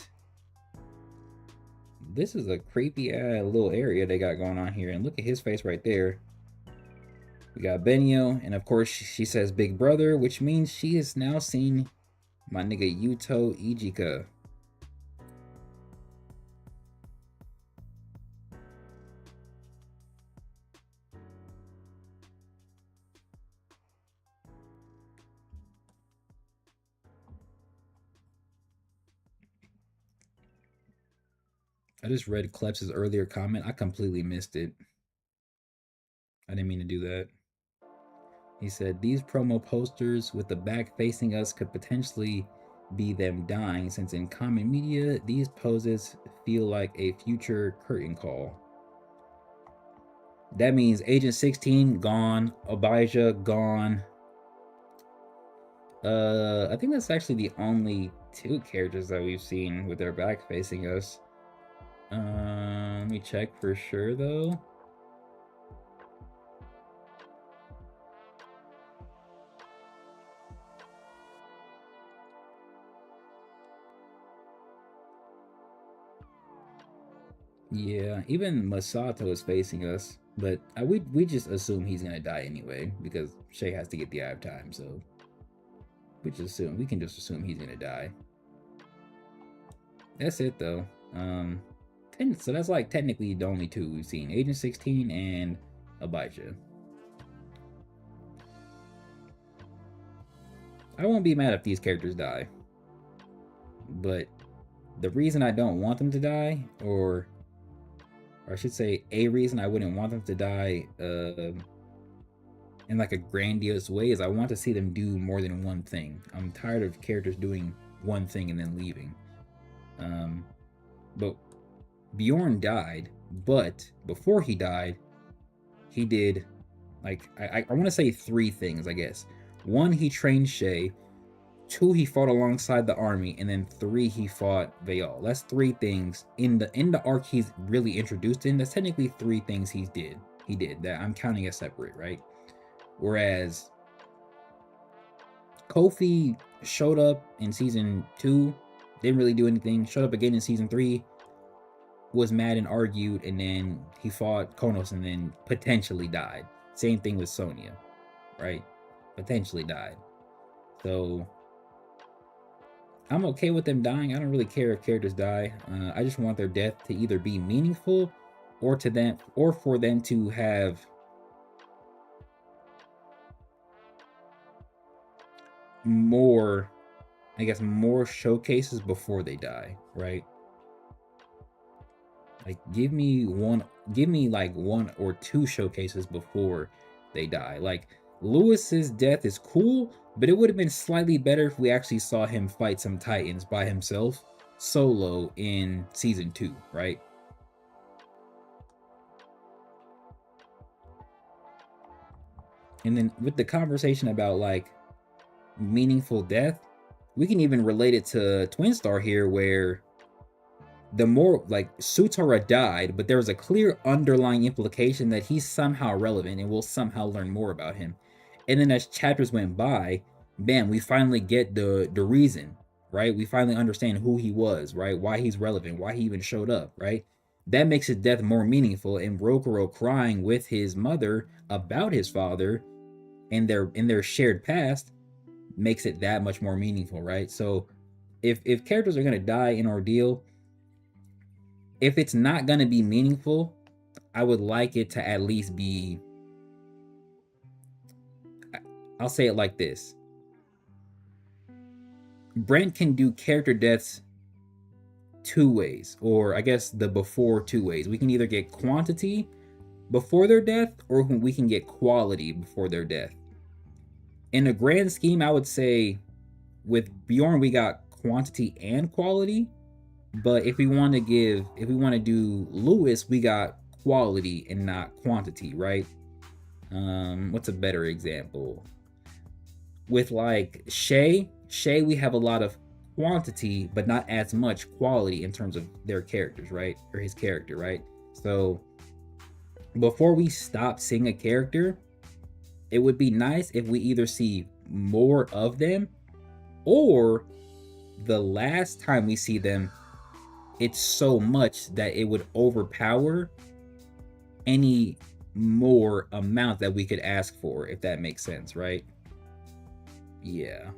this is a creepy little area they got going on here. And look at his face right there. We got Benio, and of course she says big brother, which means she has now seen my nigga Yuto Ijika. I just read Klebs' earlier comment. I completely missed it. I didn't mean to do that. He said, these promo posters with the back facing us could potentially be them dying, since in common media, these poses feel like a future curtain call. That means Agent 16 gone, Abijah gone. I think that's actually the only two characters that we've seen with their back facing us. Let me check for sure though. Yeah, even Masato is facing us, but we just assume he's gonna die anyway because Shay has to get the Eye of Time, so we can just assume he's gonna die. That's it though. So that's like technically the only two we've seen: Agent 16 and Abijah. I won't be mad if these characters die. But the reason I don't want them to die, or I should say a reason I wouldn't want them to die in like a grandiose way, is I want to see them do more than one thing. I'm tired of characters doing one thing and then leaving. But Bjorn died, but before he died, he did, like, I want to say 3 things, I guess. 1, he trained Shay. 2, he fought alongside the army, and then 3, he fought Vayal. That's 3 things in the arc he's really introduced in. That's technically 3 things he did that I'm counting as separate, right? Whereas Kofi showed up in season 2, didn't really do anything. Showed up again in season 3, was mad and argued, and then he fought Konos and then potentially died. Same thing with Sonya, right? Potentially died. So I'm okay with them dying. I don't really care if characters die. I just want their death to either be meaningful, or for them to have more, I guess, more showcases before they die, right? Like, give me like 1 or 2 showcases before they die. Like, Lewis's death is cool, but it would have been slightly better if we actually saw him fight some Titans by himself, solo, in season 2, right? And then with the conversation about like meaningful death, we can even relate it to Twin Star here, where the more, like, Sutara died, but there was a clear underlying implication that he's somehow relevant and we'll somehow learn more about him. And then as chapters went by, bam, we finally get the reason, right? We finally understand who he was, right? Why he's relevant, why he even showed up, right? That makes his death more meaningful, and Rokuro crying with his mother about his father and their shared past makes it that much more meaningful, right? So if characters are gonna die in Ordeal, if it's not going to be meaningful, I would like it to at least be, I'll say it like this. Brent can do character deaths 2 ways, or I guess the before 2 ways. We can either get quantity before their death, or we can get quality before their death. In a grand scheme, I would say with Bjorn, we got quantity and quality. But if we want to do Lewis, we got quality and not quantity, right? What's a better example? With like Shay, we have a lot of quantity, but not as much quality in terms of their characters, right? Or his character, right? So before we stop seeing a character, it would be nice if we either see more of them, or the last time we see them, it's so much that it would overpower any more amount that we could ask for, if that makes sense, right? Yeah.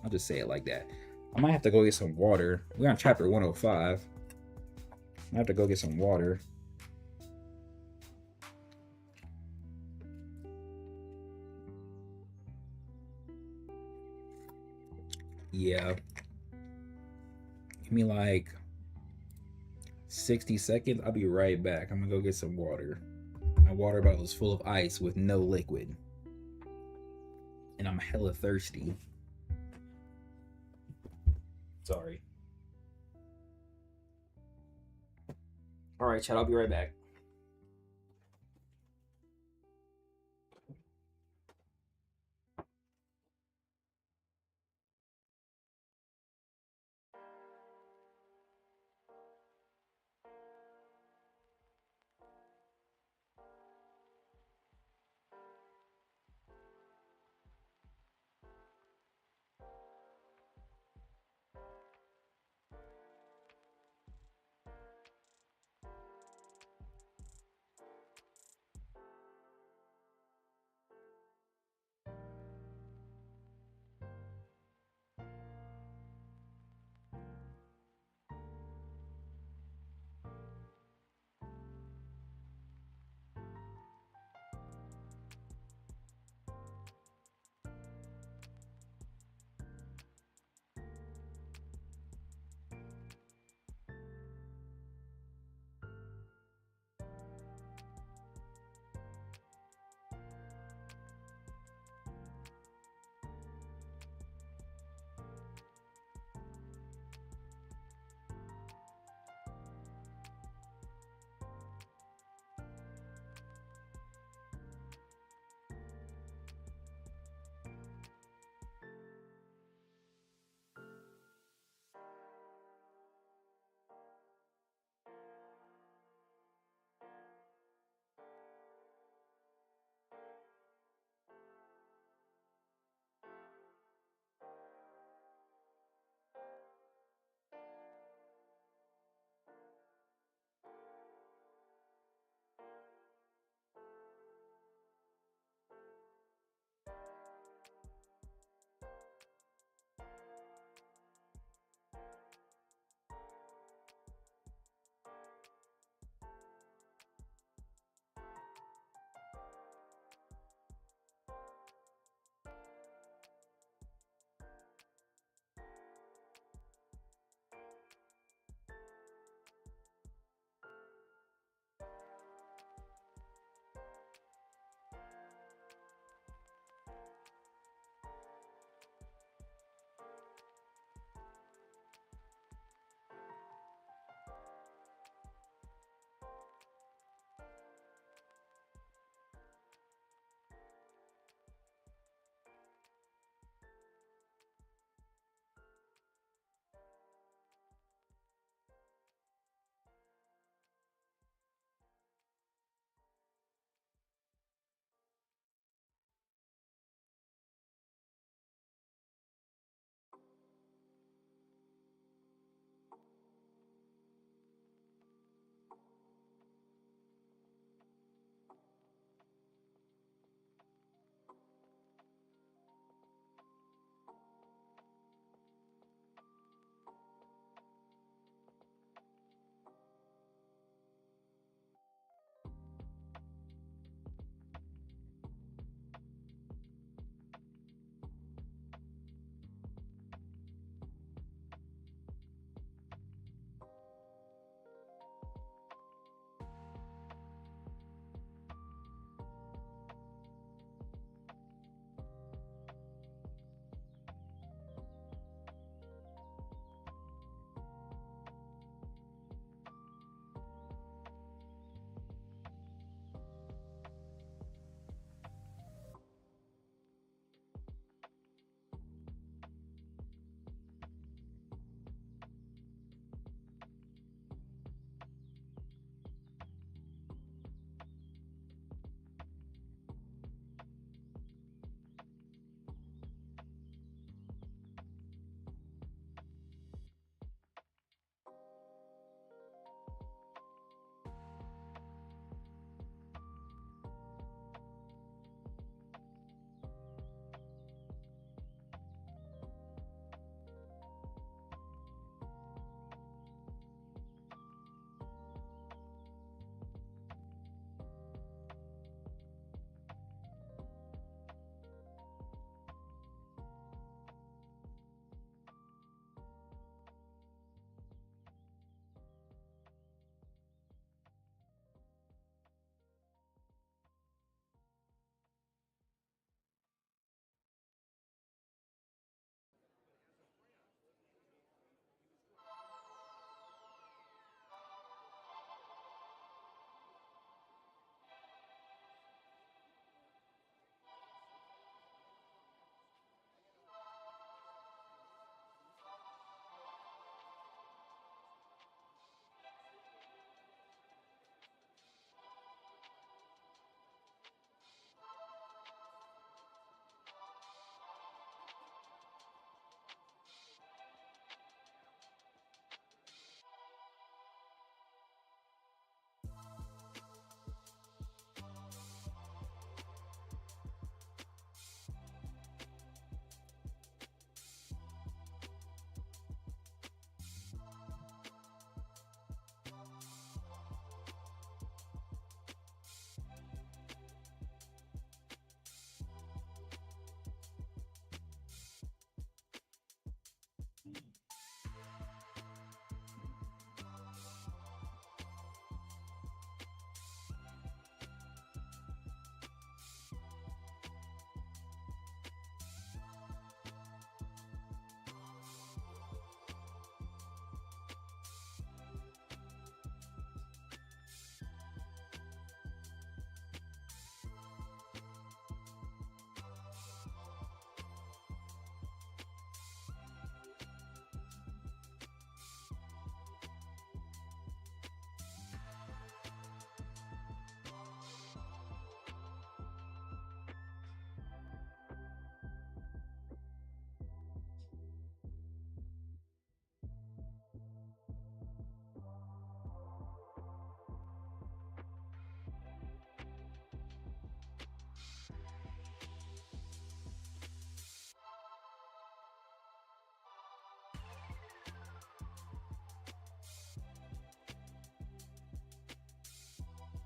I'll just say it like that. I might have to go get some water. We're on chapter 105. I have to go get some water. Yeah. Give me like 60 seconds. I'll be right back. I'm gonna go get some water. My water bottle is full of ice with no liquid. And I'm hella thirsty. Sorry. Alright, chat, I'll be right back.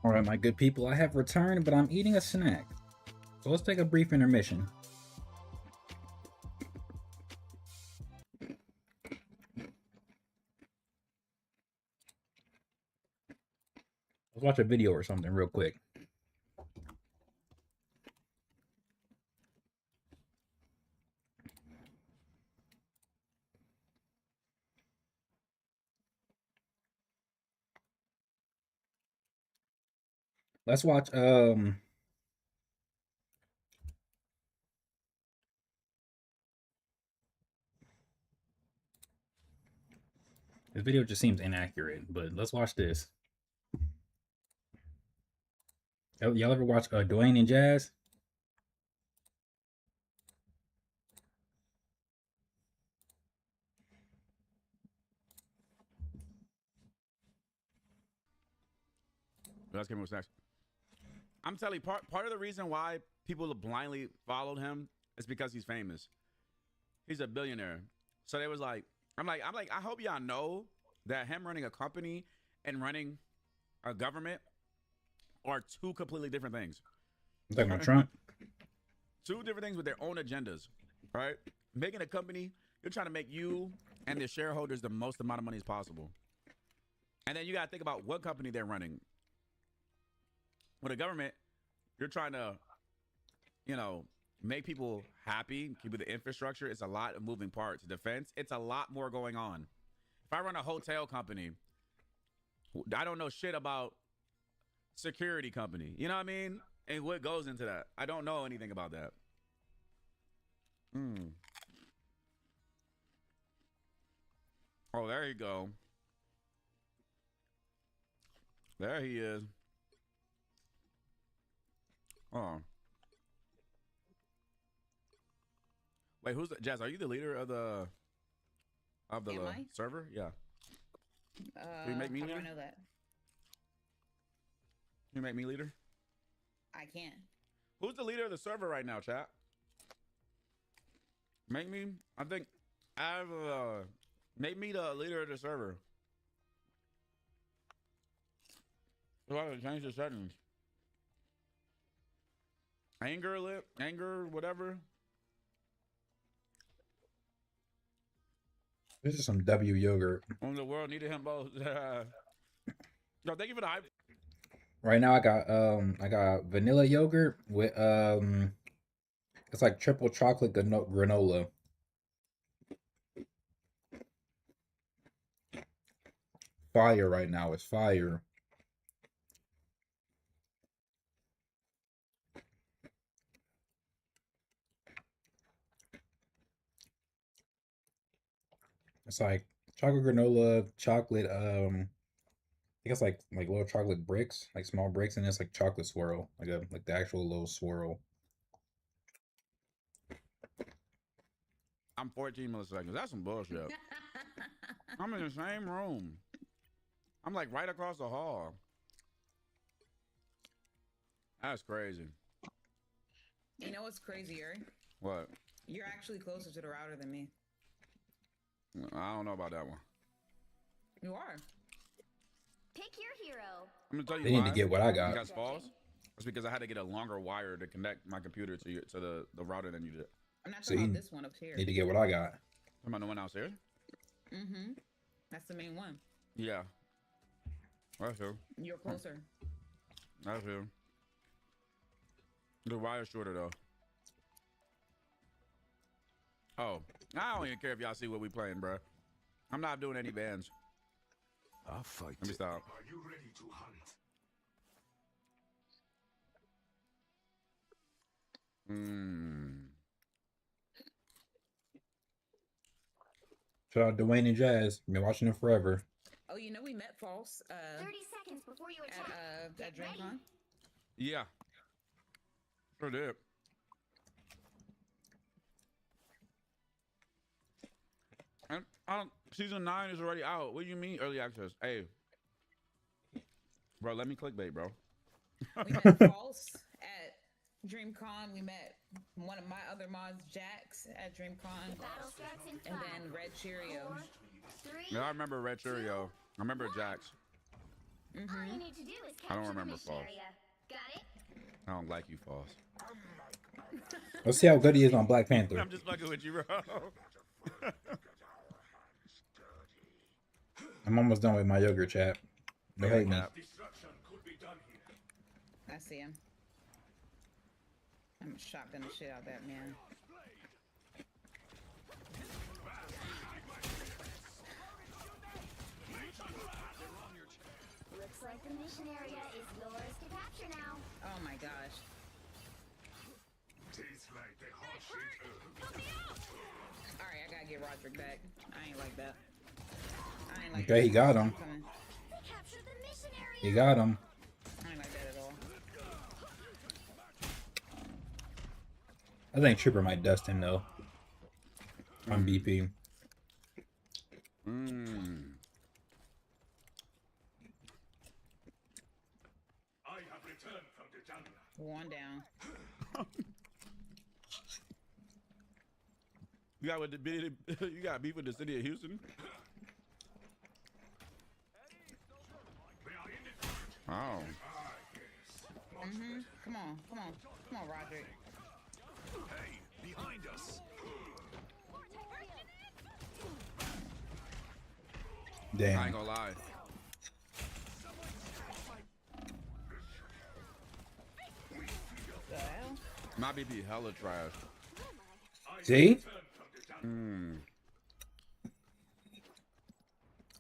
All right, my good people, I have returned, but I'm eating a snack. So let's take a brief intermission. Let's watch a video or something real quick. Let's watch this video just seems inaccurate, but let's watch this. Y'all ever watch Dwayne and Jazz? Let's get more snacks. I'm telling you, part of the reason why people blindly followed him is because he's famous. He's a billionaire. So they was like, I'm like, I hope y'all know that him running a company and running a government are two completely different things. You talking about Trump? Two different things with their own agendas, right? Making a company, you're trying to make you and the shareholders the most amount of money as possible. And then you got to think about what company they're running. With a government, you're trying to, you know, make people happy, keep the infrastructure. It's a lot of moving parts. Defense, it's a lot more going on. If I run a hotel company, I don't know shit about security company. You know what I mean? And what goes into that. I don't know anything about that. Oh, there you go. There he is. Oh. Wait, who's the Jazz? Are you the leader of the server? Yeah. Can you make me how leader? do I know that? Can you make me leader? I can. Who's the leader of the server right now, chat? Make me. I think I have make me the leader of the server. So I can change the settings. Anger, whatever. This is some W yogurt. Only the world needed him both. No, thank you for the hype. Right now I got vanilla yogurt with it's like triple chocolate granola. Fire right now, it's fire. It's like chocolate granola, chocolate I think it's like little chocolate bricks, like small bricks, and it's like chocolate swirl, like the actual little swirl. I'm 14 milliseconds. That's some bullshit. I'm in the same room. I'm like right across the hall. That's crazy. You know what's crazier? What? You're actually closer to the router than me. I don't know about that one. You are. Pick your hero. I'm gonna tell you They why. need to get what I got. You guys false? That's because I had to get a longer wire to connect my computer to the router than you did. I'm not talking about this one up here. Need to get what I got. Talking about the one downstairs? Mm-hmm. That's the main one. Yeah. That's true. You're closer. That's true. The wire's shorter though. Oh, I don't even care if y'all see what we playing, bro. I'm not doing any bans. I'll fight. Let me stop. Are you ready to hunt? Shout out Dwayne and Jazz. Been watching them forever. Oh, you know we met False 30 seconds before you attack. at DreamCon. Yeah. Sure did. And season 9 is already out. What do you mean early access? Hey, bro, let me clickbait, bro. We met False at DreamCon. We met one of my other mods, Jax, at DreamCon. Battle starts in And 5, then Red Cheerio. 4, 3, Yeah, I remember Red Cheerio. I remember Jax. All you need to do is I capture don't the remember mission False. area. Got it? I don't like you, False. Let's see how good he is on Black Panther. I'm just fucking with you, bro. I'm almost done with my yogurt, chat. Don't hate me. I see him. I'm shotgun the shit out of that man. Looks like the mission area is yours to capture now. Oh my gosh. Alright, I gotta get Roderick back. I ain't like that. I ain't like Okay, he got him. Coming. They captured the mission area. He got him. I ain't like that at all. I think Trooper might dust him though. On BP. One down. You got with the you got beef with the city of Houston? Oh. Come on, come on, come on, Roderick. Hey, behind us. I Damn. ain't gonna lie. The hell? My BP hella trash. See?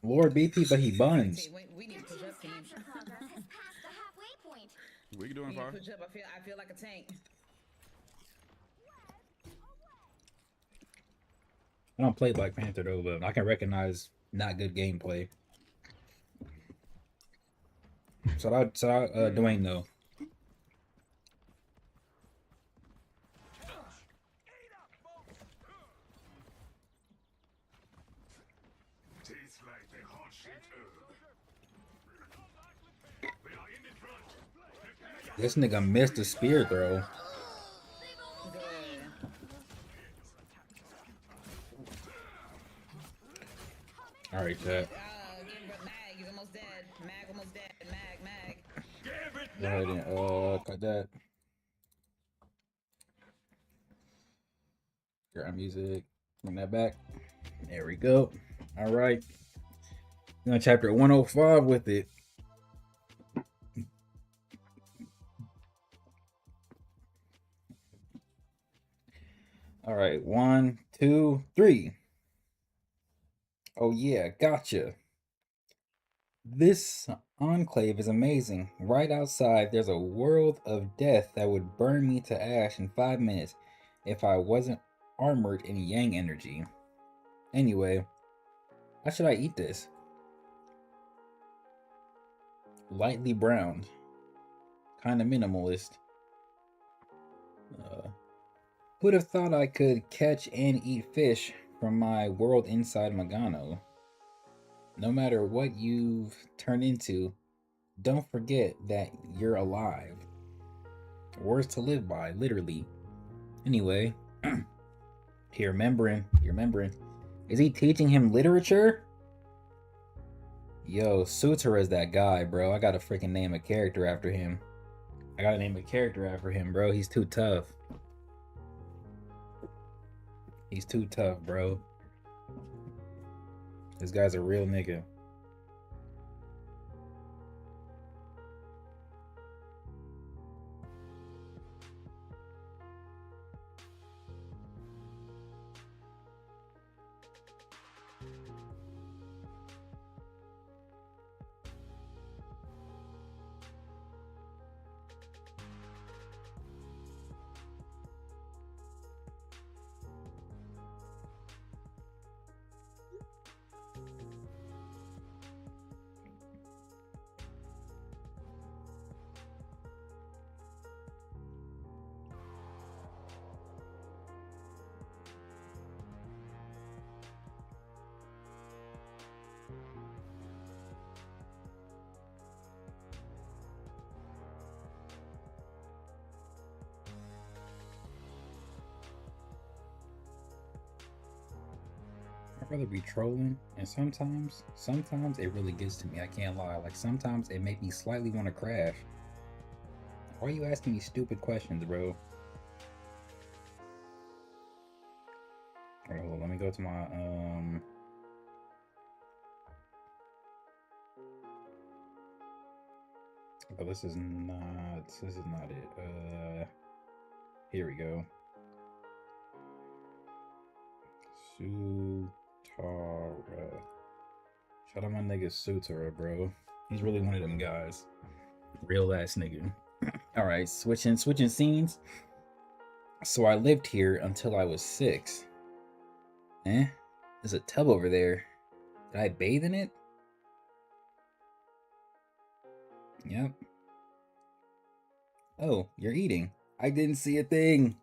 Lord BP, but he buns. Hey, we need to push up, team. Capture progress has passed the halfway point. What you We doing, need to Far? push up. I feel like a tank. I don't play Black Panther though, but I can recognize not good gameplay. So Dwayne though. This nigga missed a spear throw. Good. All right, chat. Give Mag. He's almost dead. Mag almost dead. Mag. Go ahead and cut that. Grab music. Bring that back. There we go. All right. We're on chapter 105 with it. All right, 1, 2, 3. Oh yeah, gotcha. This enclave is amazing. Right outside, there's a world of death that would burn me to ash in 5 minutes if I wasn't armored in yang energy. Anyway, how should I eat this? Lightly browned. Kind of minimalist. Who'd have thought I could catch and eat fish from my world inside Magano? No matter what you've turned into, don't forget that you're alive. Words to live by, literally. Anyway, you're remembering. Is he teaching him literature? Yo, Sutura is that guy, bro. I gotta freaking name a character after him. Bro. He's too tough. He's too tough, bro. This guy's a real nigga. brother be trolling, and sometimes it really gets to me. I can't lie. Like sometimes it make me slightly want to crash. Why are you asking me stupid questions, bro? Alright, hold on, let me go to my oh, this is not it. Here we go. Sutara. Shout out my nigga Sutara, bro. He's really one of them guys. Real ass nigga. Alright, switching scenes. So I lived here until I was 6. There's a tub over there. Did I bathe in it? Yep. Oh, you're eating. I didn't see a thing.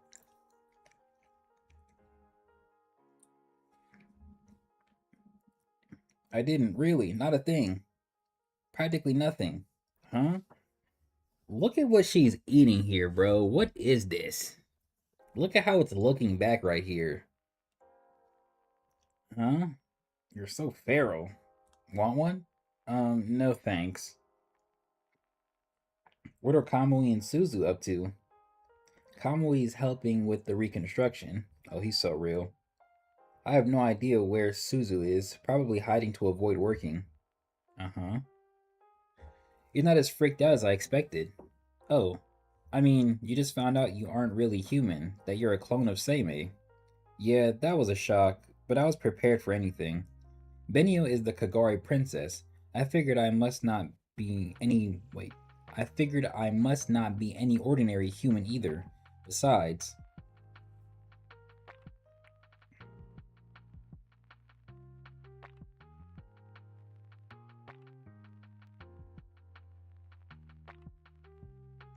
I didn't, really. Not a thing. Practically nothing. Huh? Look at what she's eating here, bro. What is this? Look at how it's looking back right here. Huh? You're so feral. Want one? No thanks. What are Kamui and Suzu up to? Kamui's helping with the reconstruction. Oh, he's so real. I have no idea where Suzu is. Probably hiding to avoid working. Uh-huh. You're not as freaked out as I expected. Oh. I mean, you just found out you aren't really human. That you're a clone of Seimei. Yeah, that was a shock. But I was prepared for anything. Benio is the Kagari princess. I figured I must not be any ordinary human either. Besides...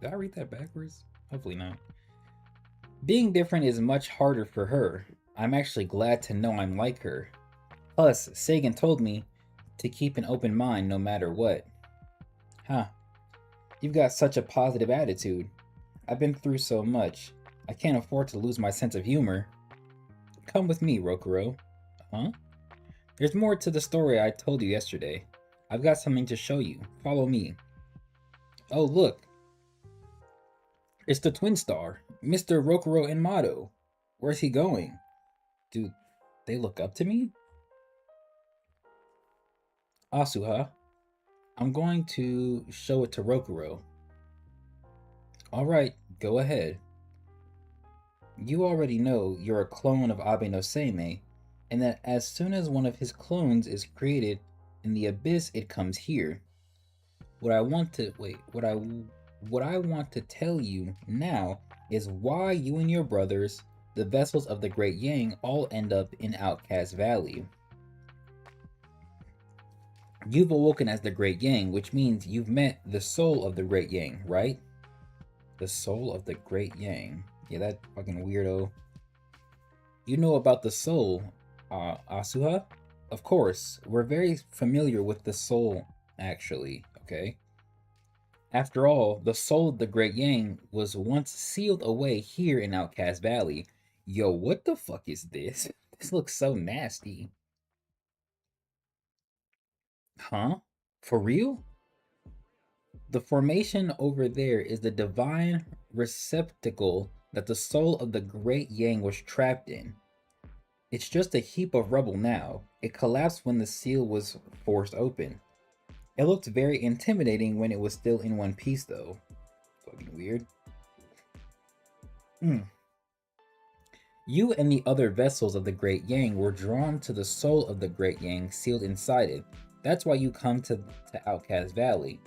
Did I read that backwards? Hopefully not. Being different is much harder for her. I'm actually glad to know I'm like her. Plus, Sagan told me to keep an open mind no matter what. Huh. You've got such a positive attitude. I've been through so much. I can't afford to lose my sense of humor. Come with me, Rokuro. Huh? There's more to the story I told you yesterday. I've got something to show you. Follow me. Oh, look. It's the twin star, Mr. Rokuro and Mado. Where's he going? Do they look up to me? Asuha, I'm going to show it to Rokuro. Alright, go ahead. You already know you're a clone of Abe no Seimei, and that as soon as one of his clones is created in the abyss, it comes here. What I want to tell you now is why you and your brothers, the vessels of the Great Yang, all end up in Outcast Valley. You've awoken as the Great Yang, which means you've met the soul of the Great Yang, right? The soul of the Great Yang. Yeah, that fucking weirdo. You know about the soul, Asuha? Of course, we're very familiar with the soul, actually, okay? After all, the soul of the Great Yang was once sealed away here in Outcast Valley. Yo, what the fuck is this? This looks so nasty. Huh? For real? The formation over there is the divine receptacle that the soul of the Great Yang was trapped in. It's just a heap of rubble now. It collapsed when the seal was forced open. It looked very intimidating when it was still in one piece, though. Fucking weird. You and the other vessels of the Great Yang were drawn to the soul of the Great Yang sealed inside it. That's why you come to Outcast Valley.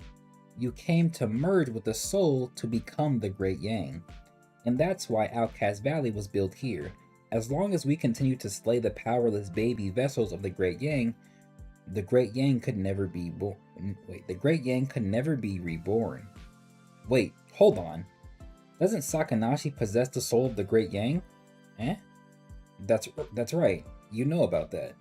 You came to merge with the soul to become the Great Yang. And that's why Outcast Valley was built here. As long as we continue to slay the powerless baby vessels of the Great Yang, the Great Yang could never be born. Wait, the Great Yang could never be reborn. Wait, hold on. Doesn't Sakanashi possess the soul of the Great Yang? That's right. You know about that.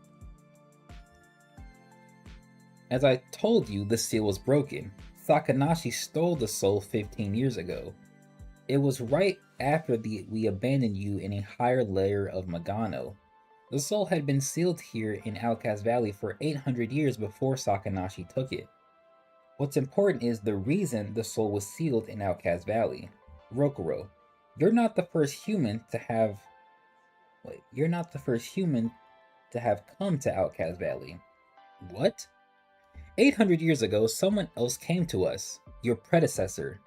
As I told you, the seal was broken. Sakanashi stole the soul 15 years ago. It was right after we abandoned you in a higher layer of Magano. The soul had been sealed here in Outcast Valley for 800 years before Sakanashi took it. What's important is the reason the soul was sealed in Outcast Valley. Rokuro, you're not the first human to have... Wait, you're not the first human to have come to Outcast Valley. What? 800 years ago, someone else came to us. Your predecessor.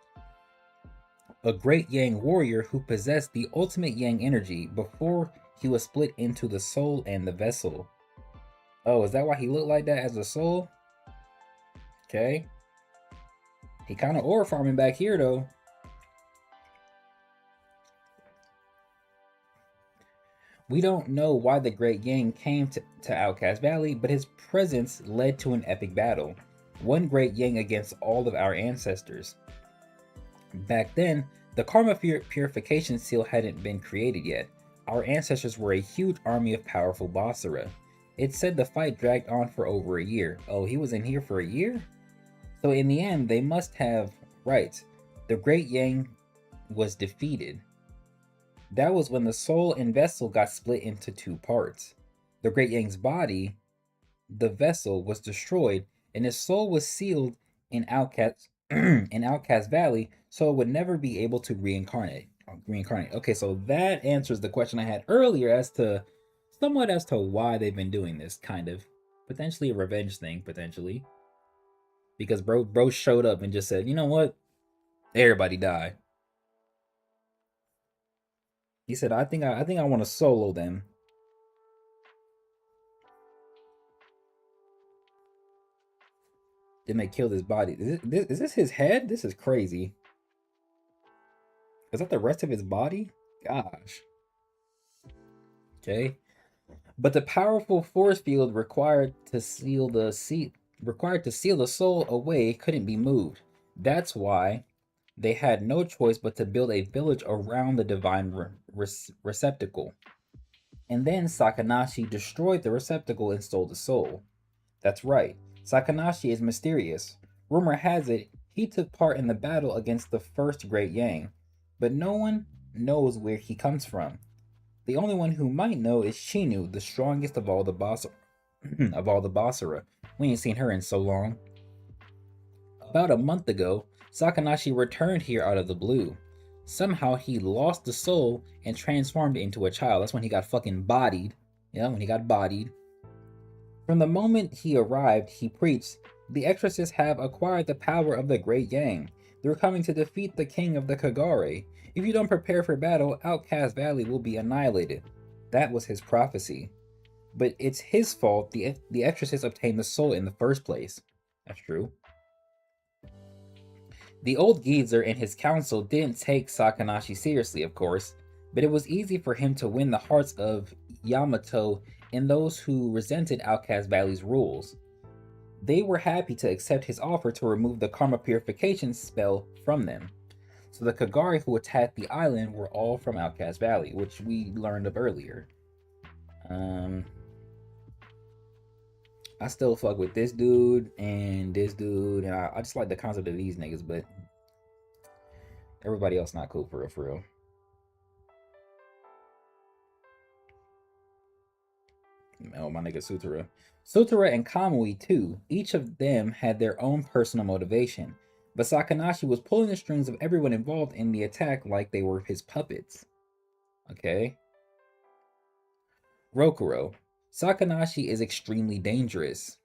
A great Yang warrior who possessed the ultimate Yang energy before he was split into the soul and the vessel. Oh, is that why he looked like that as a soul? Okay. He kind of ore farming back here though. We don't know why the Great Yang came to Outcast Valley, but his presence led to an epic battle. One Great Yang against all of our ancestors. Back then, the Karma Purification Seal hadn't been created yet. Our ancestors were a huge army of powerful Basara. It said the fight dragged on for over a year. Oh, he was in here for a year? So in the end, they must have... Right. The Great Yang was defeated. That was when the soul and vessel got split into two parts. The Great Yang's body, the vessel, was destroyed, and his soul was sealed in Outcast Valley, so it would never be able to reincarnate. Okay, so that answers the question I had earlier as to why they've been doing this, kind of. Potentially a revenge thing, potentially. Because bro showed up and just said, you know what? Everybody die. He said, I think I want to solo them. Then they killed his body. Is this his head? This is crazy. Is that the rest of his body? Gosh. Okay. But the powerful force field required to seal the soul away couldn't be moved. That's why they had no choice but to build a village around the divine receptacle. And then Sakanashi destroyed the receptacle and stole the soul. That's right. Sakanashi is mysterious. Rumor has it he took part in the battle against the first Great Yang, but no one knows where he comes from. The only one who might know is Chinu, the strongest of all the Basara. We ain't seen her in so long. About a month ago, Sakanashi returned here out of the blue. Somehow he lost the soul and transformed into a child. That's when he got fucking bodied. Yeah, when he got bodied. From the moment he arrived, he preached, "The Exorcists have acquired the power of the Great Yang. They're coming to defeat the king of the Kagare. If you don't prepare for battle, Outcast Valley will be annihilated." That was his prophecy. But it's his fault the Exorcists obtained the soul in the first place. That's true. The old geezer and his council didn't take Sakanashi seriously, of course, but it was easy for him to win the hearts of Yamato and those who resented Outcast Valley's rules. They were happy to accept his offer to remove the karma purification spell from them. So the Kagari who attacked the island were all from Outcast Valley, which we learned of earlier. I still fuck with this dude, and I just like the concept of these niggas, but everybody else not cool for real. Oh, my nigga Sutura. Sutura and Kamui too. Each of them had their own personal motivation, but Sakanashi was pulling the strings of everyone involved in the attack like they were his puppets. Okay. Rokuro. Sakanashi is extremely dangerous.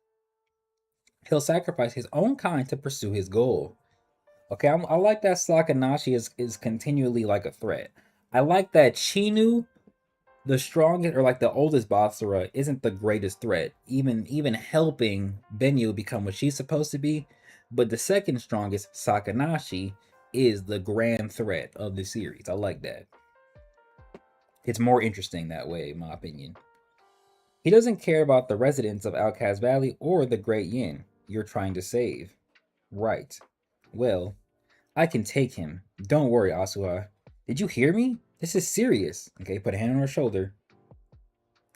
He'll sacrifice his own kind to pursue his goal. Okay, I like that Sakanashi is continually like a threat. I like that Chinu, the strongest or like the oldest Basara, isn't the greatest threat, even helping Benyu become what she's supposed to be. But the second strongest, Sakanashi, is the grand threat of the series. I like that. It's more interesting that way, in my opinion. He doesn't care about the residents of Outcast Valley or the Great Yin you're trying to save. Right. Well, I can take him. Don't worry, Asuha. Did you hear me? This is serious. Okay, put a hand on her shoulder.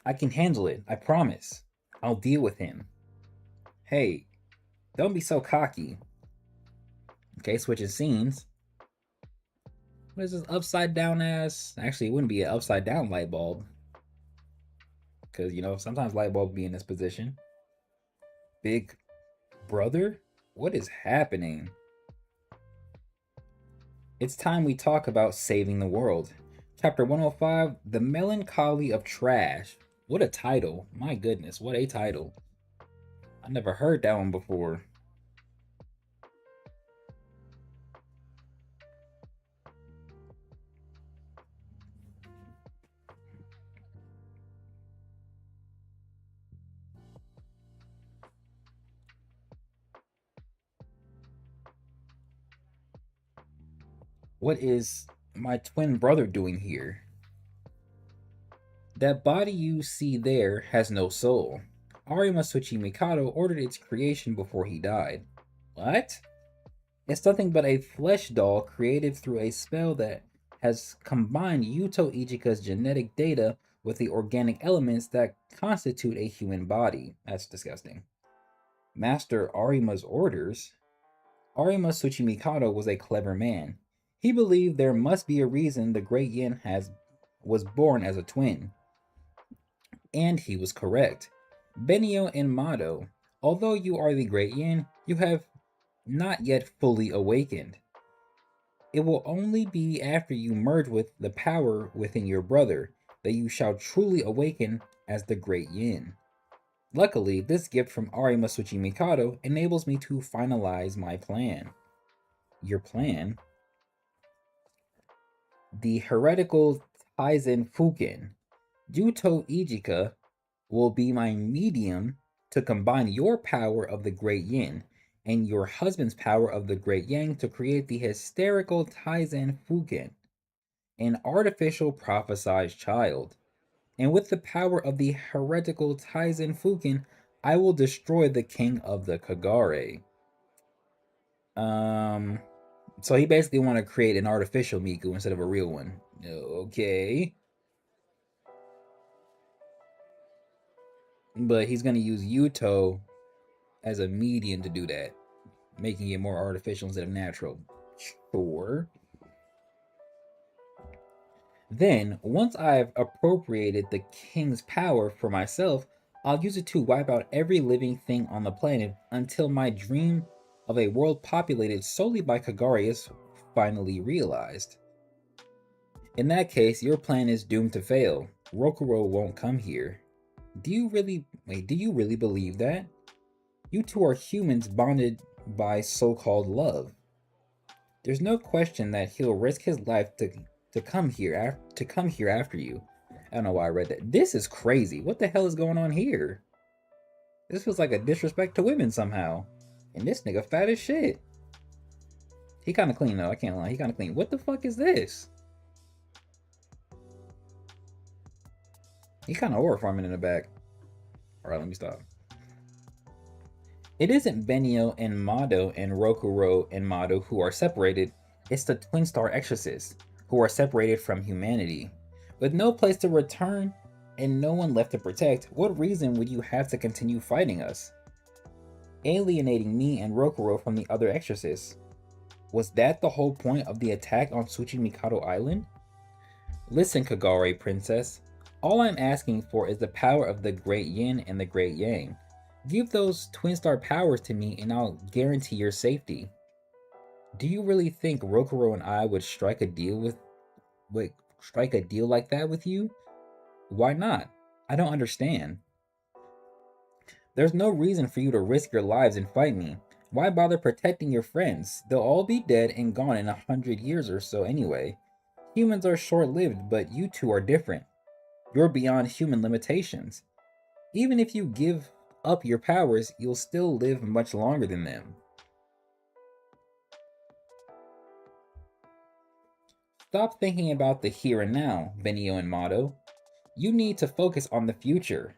I can handle it, I promise. I'll deal with him. Hey, don't be so cocky. Okay, switching scenes. What is this upside down ass? Actually, it wouldn't be an upside down light bulb. Because, you know, sometimes light bulb be in this position. Big brother? What is happening? It's time we talk about saving the world. Chapter 105, The Melancholy of Trash. What a title. My goodness, what a title. I never heard that one before. What is my twin brother doing here? That body you see there has no soul. Arima Mikado ordered its creation before he died. What? It's nothing but a flesh doll created through a spell that has combined Yuto Ichika's genetic data with the organic elements that constitute a human body. That's disgusting. Master Arima's orders? Arima Mikado was a clever man. He believed there must be a reason the Great Yin was born as a twin. And he was correct. Benio and Mado, although you are the Great Yin, you have not yet fully awakened. It will only be after you merge with the power within your brother that you shall truly awaken as the Great Yin. Luckily, this gift from Arima Mikado enables me to finalize my plan. Your plan? The heretical Taizen Fuken. Yuto Ichika will be my medium to combine your power of the Great Yin and your husband's power of the Great Yang to create the hysterical Taizen Fuken, an artificial prophesized child. And with the power of the heretical Taizen Fuken, I will destroy the king of the Kagare. So he basically want to create an artificial Miku instead of a real one. Okay. But he's going to use Yuto as a medium to do that, making it more artificial instead of natural. Sure. Then, once I've appropriated the king's power for myself, I'll use it to wipe out every living thing on the planet until my dream of a world populated solely by Kagare is finally realized. In that case, your plan is doomed to fail. Rokuro won't come here. Do you really believe that? You two are humans bonded by so-called love. There's no question that he'll risk his life to come here after you. I don't know why I read that. This is crazy. What the hell is going on here? This feels like a disrespect to women somehow. And this nigga fat as shit. He kind of clean though, I can't lie. He kind of clean. What the fuck is this? He kind of horrifying in the back. Alright, let me stop. It isn't Benio and Mado and Rokuro and Mado who are separated. It's the Twin Star Exorcists who are separated from humanity. With no place to return and no one left to protect, what reason would you have to continue fighting us? Alienating me and Rokuro from the other exorcists. Was that the whole point of the attack on Tsuchimikado Island? Listen, Kagare Princess. All I'm asking for is the power of the Great Yin and the Great Yang. Give those twin star powers to me and I'll guarantee your safety. Do you really think Rokuro and I would strike a deal like that with you? Why not? I don't understand. There's no reason for you to risk your lives and fight me. Why bother protecting your friends? They'll all be dead and gone in 100 years or so anyway. Humans are short-lived, but you two are different. You're beyond human limitations. Even if you give up your powers, you'll still live much longer than them. Stop thinking about the here and now, Benio and Mado. You need to focus on the future.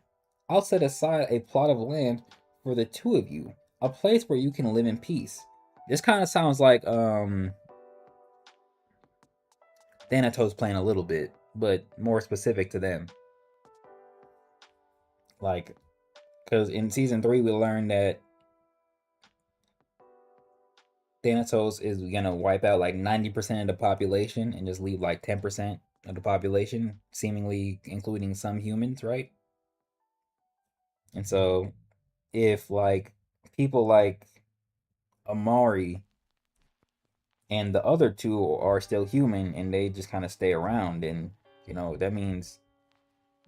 I'll set aside a plot of land for the two of you, a place where you can live in peace. This kind of sounds like Thanatos playing a little bit, but more specific to them. Like, because in season 3 we learned that Thanatos is gonna wipe out like 90% of the population and just leave like 10% of the population, seemingly including some humans, right? And so if like people like Amari and the other two are still human and they just kind of stay around, and that means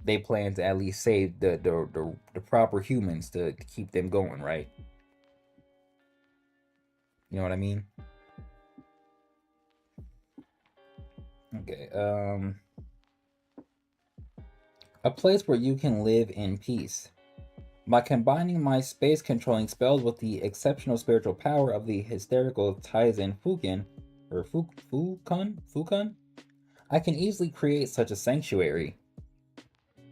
they plan to at least save the proper humans to keep them going, right? You know what I mean? Okay. A place where you can live in peace. By combining my space controlling spells with the exceptional spiritual power of the hysterical Taizen Fukin, or Fukun, I can easily create such a sanctuary.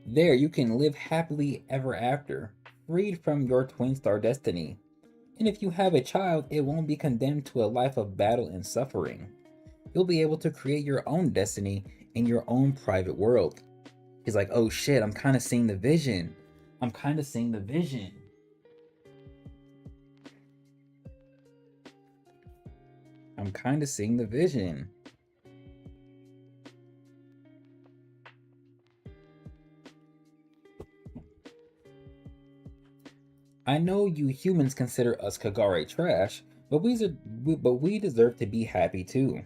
There you can live happily ever after, freed from your twin star destiny. And if you have a child, it won't be condemned to a life of battle and suffering. You'll be able to create your own destiny in your own private world. He's like, oh shit, I'm kind of seeing the vision. I'm kind of seeing the vision. I'm kind of seeing the vision. I know you humans consider us Kagare trash, but we deserve to be happy too.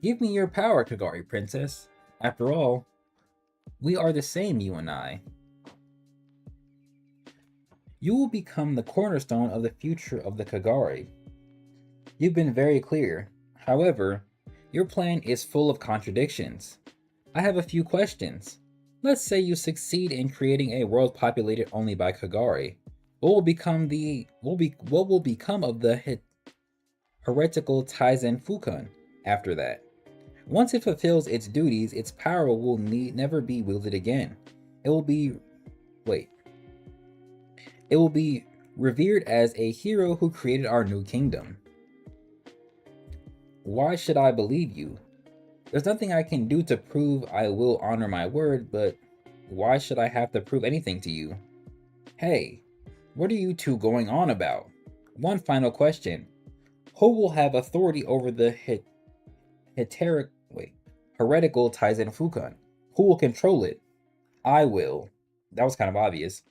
Give me your power, Kagare princess. After all, we are the same, you and I. You will become the cornerstone of the future of the Kagare. You've been very clear. However, your plan is full of contradictions. I have a few questions. Let's say you succeed in creating a world populated only by Kagare. What will become of the heretical Taizen Fukun after that? Once it fulfills its duties, its power will never be wielded again. It will be revered as a hero who created our new kingdom. Why should I believe you? There's nothing I can do to prove I will honor my word, but why should I have to prove anything to you? Hey, what are you two going on about? One final question. Who will have authority over the heretical Taizen Fukun? Who will control it? I will. That was kind of obvious.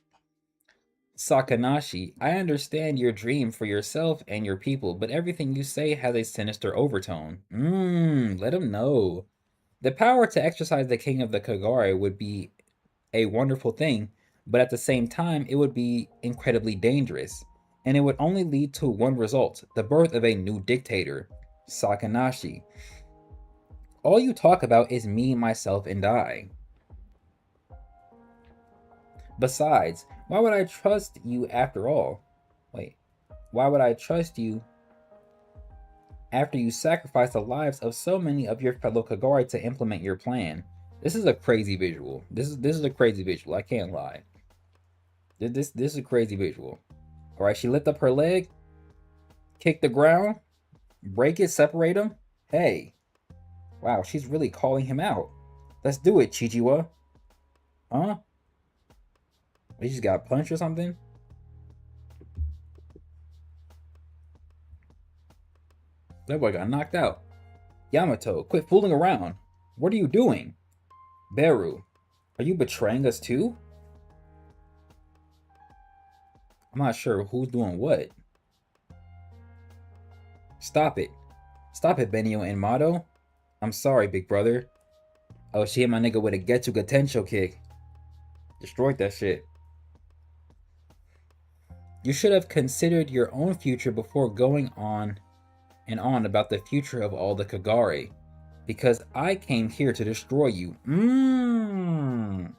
Sakanashi, I understand your dream for yourself and your people, but everything you say has a sinister overtone. Let him know. The power to exercise the king of the Kagare would be a wonderful thing, but at the same time, it would be incredibly dangerous. And it would only lead to one result, the birth of a new dictator, Sakanashi. All you talk about is me, myself, and I. Besides, why would I trust you after all? Why would I trust you after you sacrificed the lives of so many of your fellow Kagare to implement your plan? This is a crazy visual. This is a crazy visual. I can't lie. This is a crazy visual. All right, she lift up her leg, kick the ground, break it, separate them. Hey, wow, she's really calling him out. Let's do it, Chijiwa. Huh? He just got punched or something? That boy got knocked out. Yamato, quit fooling around. What are you doing? Beru, are you betraying us too? I'm not sure who's doing what. Stop it. Stop it, Benio and Mato. I'm sorry, big brother. Oh, she hit my nigga with a Getsu Gatensho kick. Destroyed that shit. You should have considered your own future before going on and on about the future of all the Kagare. Because I came here to destroy you. And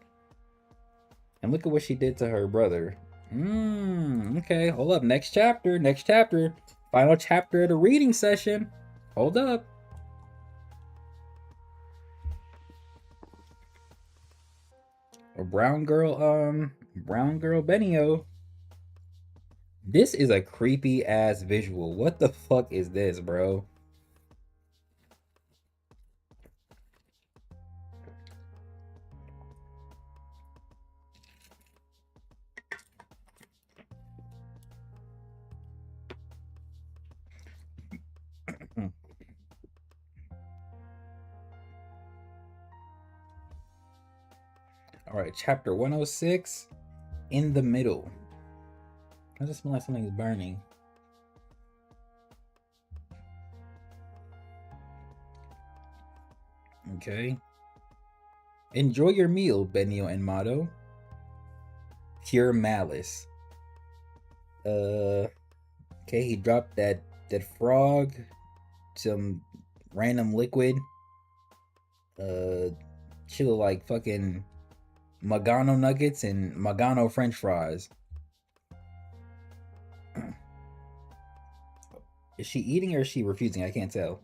look at what she did to her brother. Okay, hold up. Next chapter. Final chapter of the reading session. Hold up. A brown girl Benio. This is a creepy ass visual. What the fuck is this, bro? All right, chapter 106. in the middle. Does it smell like something's burning? Okay. Enjoy your meal, Benio and Mato. Pure malice. Okay, he dropped that frog, some random liquid. She look like fucking Magano nuggets and Magano French fries. Is she eating or is she refusing? I can't tell.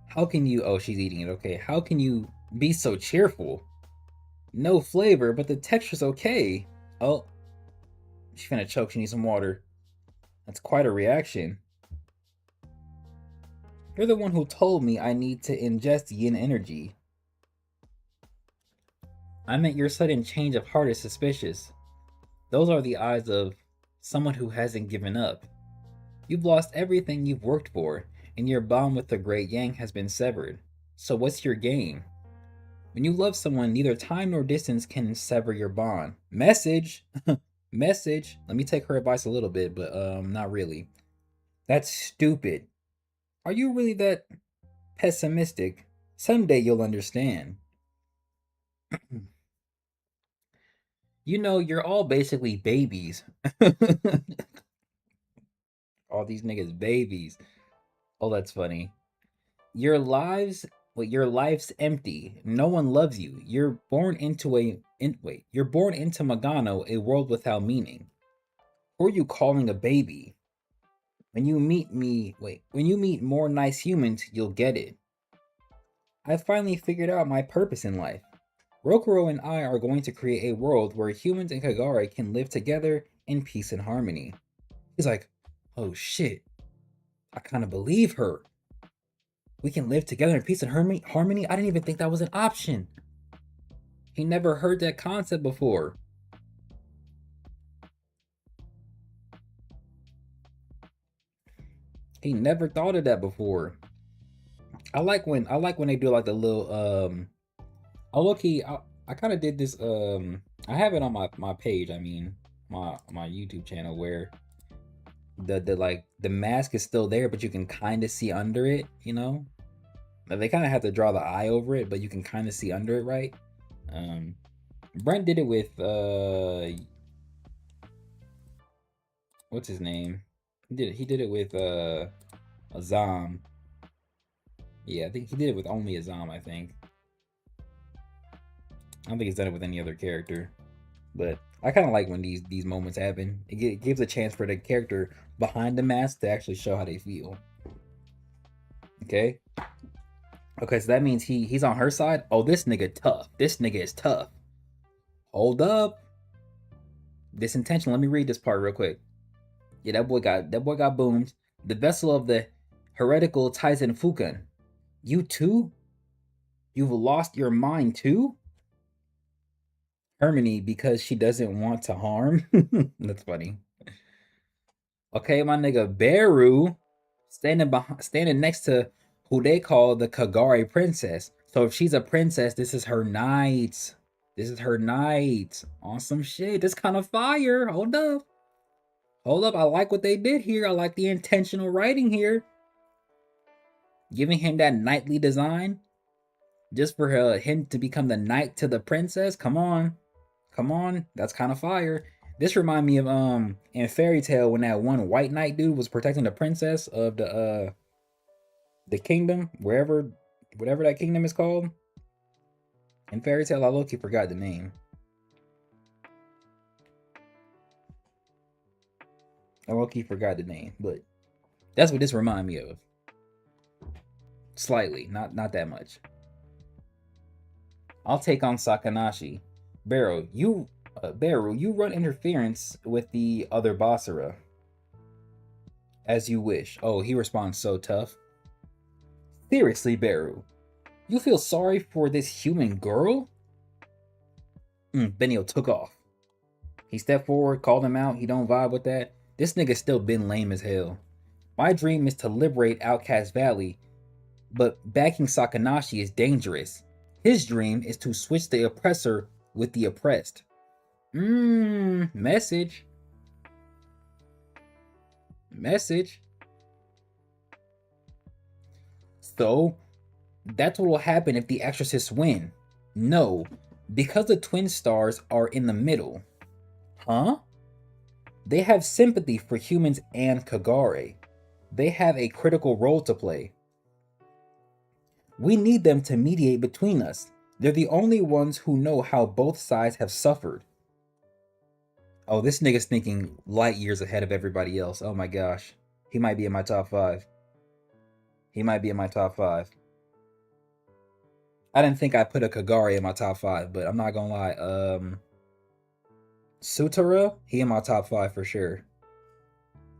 How can you... Oh, she's eating it. Okay. How can you be so cheerful? No flavor, but the texture's okay. Oh. She's finna choke. She needs some water. That's quite a reaction. You're the one who told me I need to ingest yin energy. I meant your sudden change of heart is suspicious. Those are the eyes of someone who hasn't given up. You've lost everything you've worked for, and your bond with the Great Yang has been severed. So what's your game? When you love someone, neither time nor distance can sever your bond. Message! Message! Let me take her advice a little bit, but not really. That's stupid. Are you really that pessimistic? Someday you'll understand. You know, you're all basically babies. All these niggas babies. Oh, that's funny. Your life's empty. No one loves you. You're born into you're born into Magano, a world without meaning. Who are you calling a baby? When you meet more nice humans, you'll get it. I finally figured out my purpose in life. Rokuro and I are going to create a world where humans and Kagare can live together in peace and harmony. He's like, oh shit. I kind of believe her. We can live together in peace and harmony? I didn't even think that was an option. He never heard that concept before. He never thought of that before. I like when they do like the little I kind of did this I have it on my page, I mean my YouTube channel, where the mask is still there but you can kind of see under it, you know? They kind of have to draw the eye over it, but you can kind of see under it, right? Brent did it with what's his name? He did it with Azam. Yeah, I think he did it with only Azam, I think. I don't think he's done it with any other character. But I kind of like when these moments happen. It gives a chance for the character behind the mask to actually show how they feel. Okay? Okay, so that means he's on her side. Oh, this nigga tough. This nigga is tough. Hold up. This intention. Let me read this part real quick. Yeah, that boy got boomed. The vessel of the heretical Taizen Fukan. You too? You've lost your mind too? Harmony, because she doesn't want to harm. That's funny. Okay, my nigga Beru standing next to who they call the Kagare princess. So if she's a princess, this is her night. This is her night. Awesome shit. This kind of fire. Hold up. Hold up. I like what they did here. I like the intentional writing here. Giving him that knightly design. Just for him to become the knight to the princess. Come on. Come on. That's kind of fire. This remind me of in Fairy Tail when that one white knight dude was protecting the princess of the kingdom, whatever that kingdom is called. In Fairy Tail, I low-key forgot the name. I low-key forgot the name, but that's what this remind me of. Slightly, not that much. I'll take on Sakanashi. Beru, you run interference with the other Basara. As you wish. Oh, he responds so tough. Seriously, Beru, you feel sorry for this human girl? Benio took off. He stepped forward, called him out. He don't vibe with that. This nigga still been lame as hell. My dream is to liberate Outcast Valley, but backing Sakanashi is dangerous. His dream is to switch the oppressor with the oppressed. Message. Message. So, that's what will happen if the Exorcists win. No, because the twin stars are in the middle. Huh? They have sympathy for humans and Kagare. They have a critical role to play. We need them to mediate between us. They're the only ones who know how both sides have suffered. Oh, this nigga's thinking light years ahead of everybody else. Oh my gosh. He might be in my top 5. He might be in my top 5. I didn't think I put a Kagari in my top 5, but I'm not gonna lie. Sutara, he in my top 5 for sure.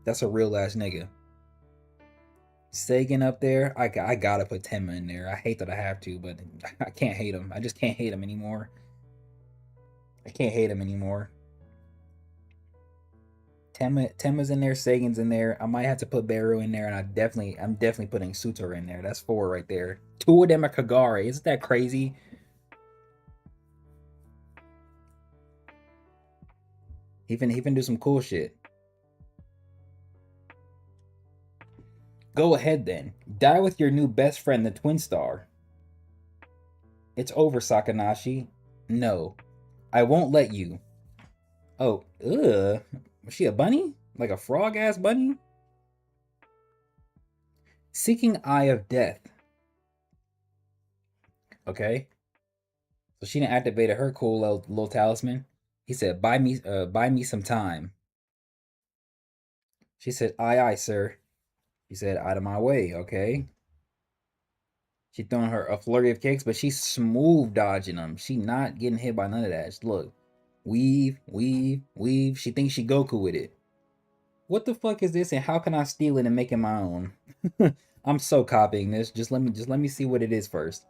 That's a real ass nigga. Sagan up there, I gotta put Tenma in there. I hate that I have to, but I can't hate him. I just can't hate him anymore. I can't hate him anymore. Tenma's in there, Sagan's in there. I might have to put Baru in there, and I'm definitely putting Sutara in there. That's 4 right there. 2 of them are Kagari. Isn't that crazy? He finna do some cool shit. Go ahead then. Die with your new best friend, the Twin Star. It's over, Sakanashi. No. I won't let you. Oh, ugh. Was she a bunny? Like a frog-ass bunny? Seeking Eye of Death. Okay. So she done activated her cool little talisman. He said, buy me some time. She said, aye, aye, sir. He said, out of my way, okay. She throwing her a flurry of kicks, but she's smooth dodging them. She not getting hit by none of that. Look. Weave, weave, weave. She thinks she Goku with it. What the fuck is this, and how can I steal it and make it my own? I'm so copying this. Just let me see what it is first.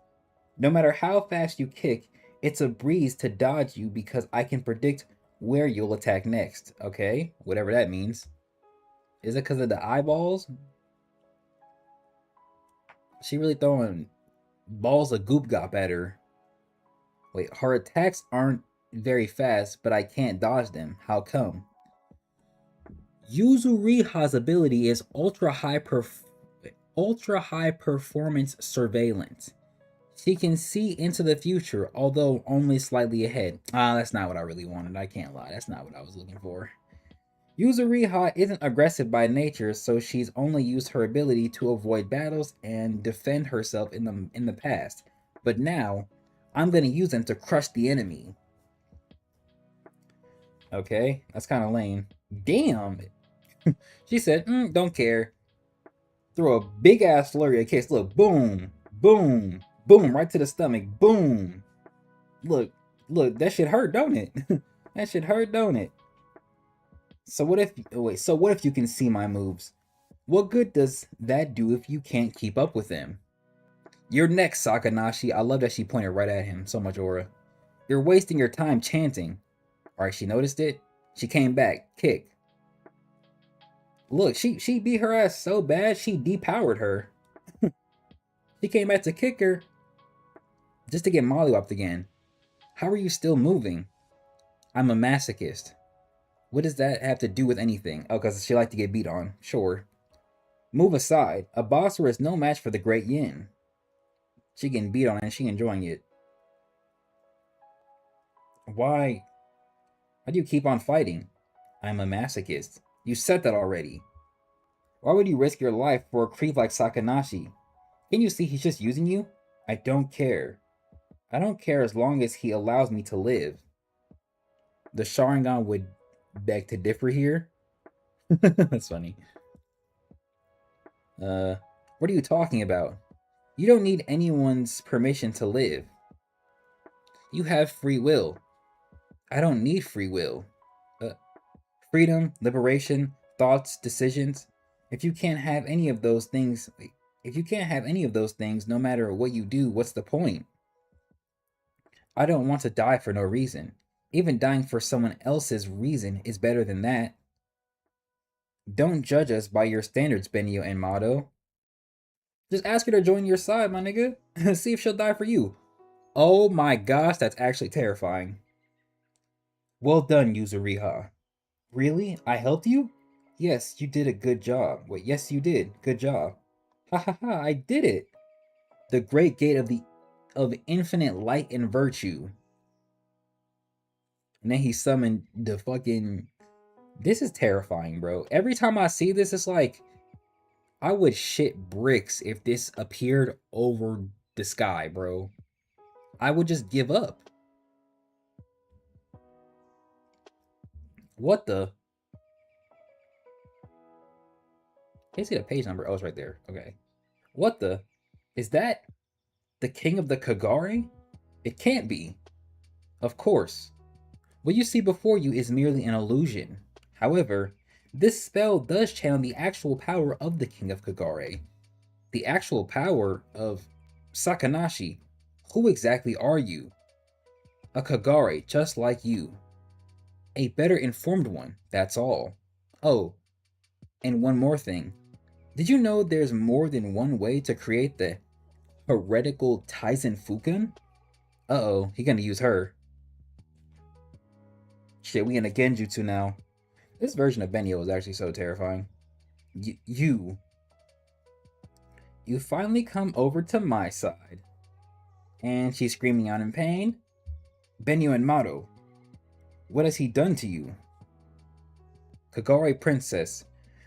No matter how fast you kick, it's a breeze to dodge you because I can predict where you'll attack next. Okay? Whatever that means. Is it because of the eyeballs? She really throwing balls of goop gop at her. Wait, her attacks aren't very fast, but I can't dodge them. How come? Yuzuriha's ability is ultra high performance surveillance. She can see into the future, although only slightly ahead. That's not what I really wanted. I can't lie. That's not what I was looking for. Yuzuriha isn't aggressive by nature, so she's only used her ability to avoid battles and defend herself in the past. But now, I'm gonna use them to crush the enemy. Okay, that's kind of lame. Damn. She said, don't care. Throw a big ass flurry of kicks. Look, boom, boom, boom, right to the stomach. Boom. Look, that shit hurt, don't it? That shit hurt, don't it? So what if you can see my moves? What good does that do if you can't keep up with them? You're next, Sakanashi. I love that she pointed right at him. So much aura. You're wasting your time chanting. Alright, she noticed it. She came back. Kick. Look, she beat her ass so bad, she depowered her. She came back to kick her. Just to get mollywopped again. How are you still moving? I'm a masochist. What does that have to do with anything? Oh, because she liked to get beat on. Sure. Move aside. A bossor is no match for the Great Yin. She getting beat on and she enjoying it. Why do you keep on fighting? I'm a masochist. You said that already. Why would you risk your life for a creep like Sakanashi? Can't you see he's just using you? I don't care. I don't care as long as he allows me to live. The Sharingan would beg to differ here. That's funny. What are you talking about? You don't need anyone's permission to live. You have free will. I don't need free will. Freedom, liberation, thoughts, decisions. If you can't have any of those things, no matter what you do, what's the point? I don't want to die for no reason. Even dying for someone else's reason is better than that. Don't judge us by your standards, Benio and Mado. Just ask her to join your side, my nigga. See if she'll die for you. Oh my gosh, that's actually terrifying. Well done, Yuzuriha. Really? I helped you? Yes, you did a good job. Wait, yes, you did. Good job. Ha ha ha, I did it! The great gate of infinite light and virtue. And then he summoned the fucking... This is terrifying, bro. Every time I see this, it's like... I would shit bricks if this appeared over the sky, bro. I would just give up. What the? Can't see the page number. Oh, it's right there. Okay. What the? Is that the king of the Kagare? It can't be. Of course. What you see before you is merely an illusion. However, this spell does channel the actual power of the king of Kagare. The actual power of Sakanashi. Who exactly are you? A Kagare just like you. A better informed one, that's all. Oh, and one more thing. Did you know there's more than one way to create the heretical Taizen Fukan? Uh-oh, he gonna use her. Shit, we in a Genjutsu now. This version of Benio is actually so terrifying. You finally come over to my side. And she's screaming out in pain. Benio and Mato, what has he done to you? Kagare Princess,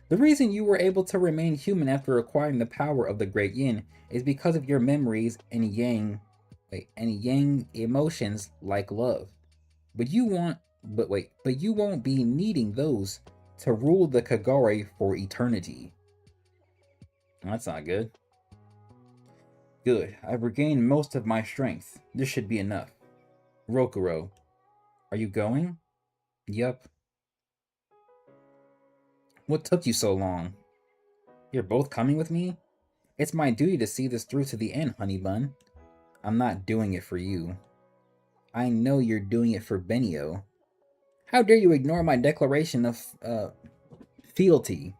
the reason you were able to remain human after acquiring the power of the Great Yin is because of your memories and yang emotions like love. But you won't be needing those to rule the Kagare for eternity. That's not good. Good. I've regained most of my strength. This should be enough. Rokuro, are you going? Yup. What took you so long? You're both coming with me? It's my duty to see this through to the end, honey bun. I'm not doing it for you. I know you're doing it for Benio. How dare you ignore my declaration of, fealty?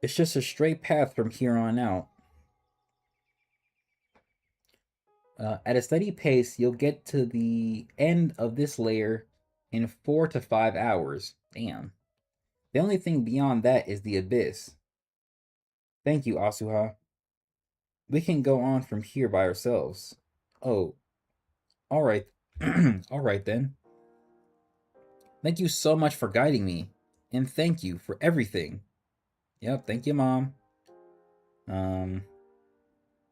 It's just a straight path from here on out. At a steady pace, you'll get to the end of this layer in 4 to 5 hours. Damn. The only thing beyond that is the abyss. Thank you, Asuha. We can go on from here by ourselves. Oh. Alright. Alright then. Thank you so much for guiding me. And thank you for everything. Yep, thank you, Mom.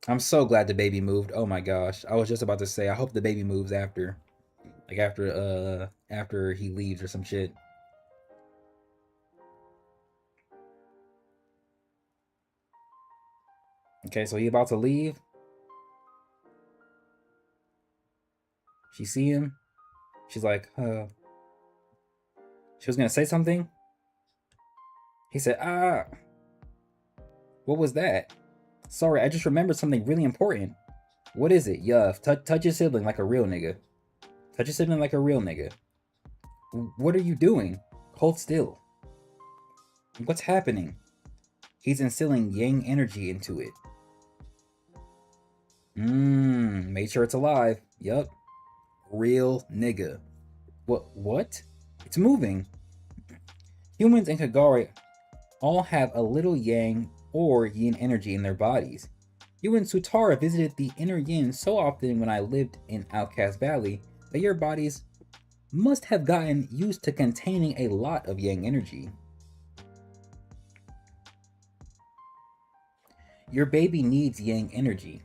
I'm so glad the baby moved. Oh my gosh. I was just about to say, I hope the baby moves after. Like after he leaves or some shit. Okay, so he about to leave. She see him. She's like, She was gonna say something. He said, ah. What was that? Sorry, I just remembered something really important. What is it? Yuff, touch your sibling like a real nigga. Touch your sibling like a real nigga. What are you doing? Hold still. What's happening? He's instilling yang energy into it. Made sure it's alive. Yup. Real nigga. What? It's moving. Humans and Kagare all have a little yang or yin energy in their bodies. You and Sutara visited the inner yin so often when I lived in Outcast Valley that your bodies must have gotten used to containing a lot of yang energy. Your baby needs yang energy.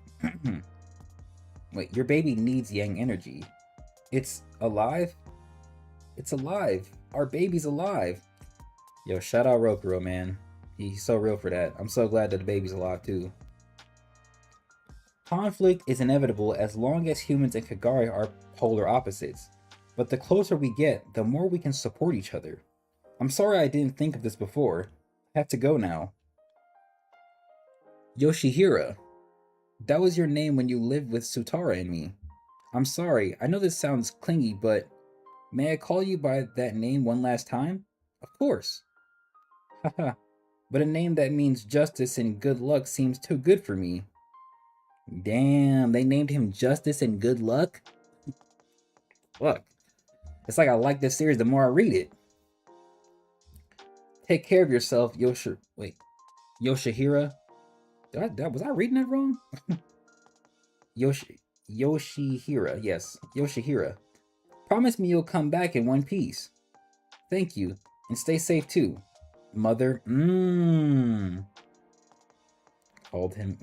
Wait, your baby needs yang energy. It's alive? It's alive. Our baby's alive. Yo, shout out Rokuro, man. He's so real for that. I'm so glad that the baby's alive too. Conflict is inevitable as long as humans and Kagare are polar opposites. But the closer we get, the more we can support each other. I'm sorry I didn't think of this before. I have to go now. Yoshihira. That was your name when you lived with Sutara and me. I'm sorry, I know this sounds clingy, but may I call you by that name one last time? Of course. Haha. But a name that means justice and good luck seems too good for me. Damn, they named him Justice and Good Luck? Look. It's like I like this series the more I read it. Take care of yourself, Yoshihira. Was I reading that wrong? Yoshihira, yes, Yoshihira. Promise me you'll come back in one piece. Thank you, and stay safe too. Mother,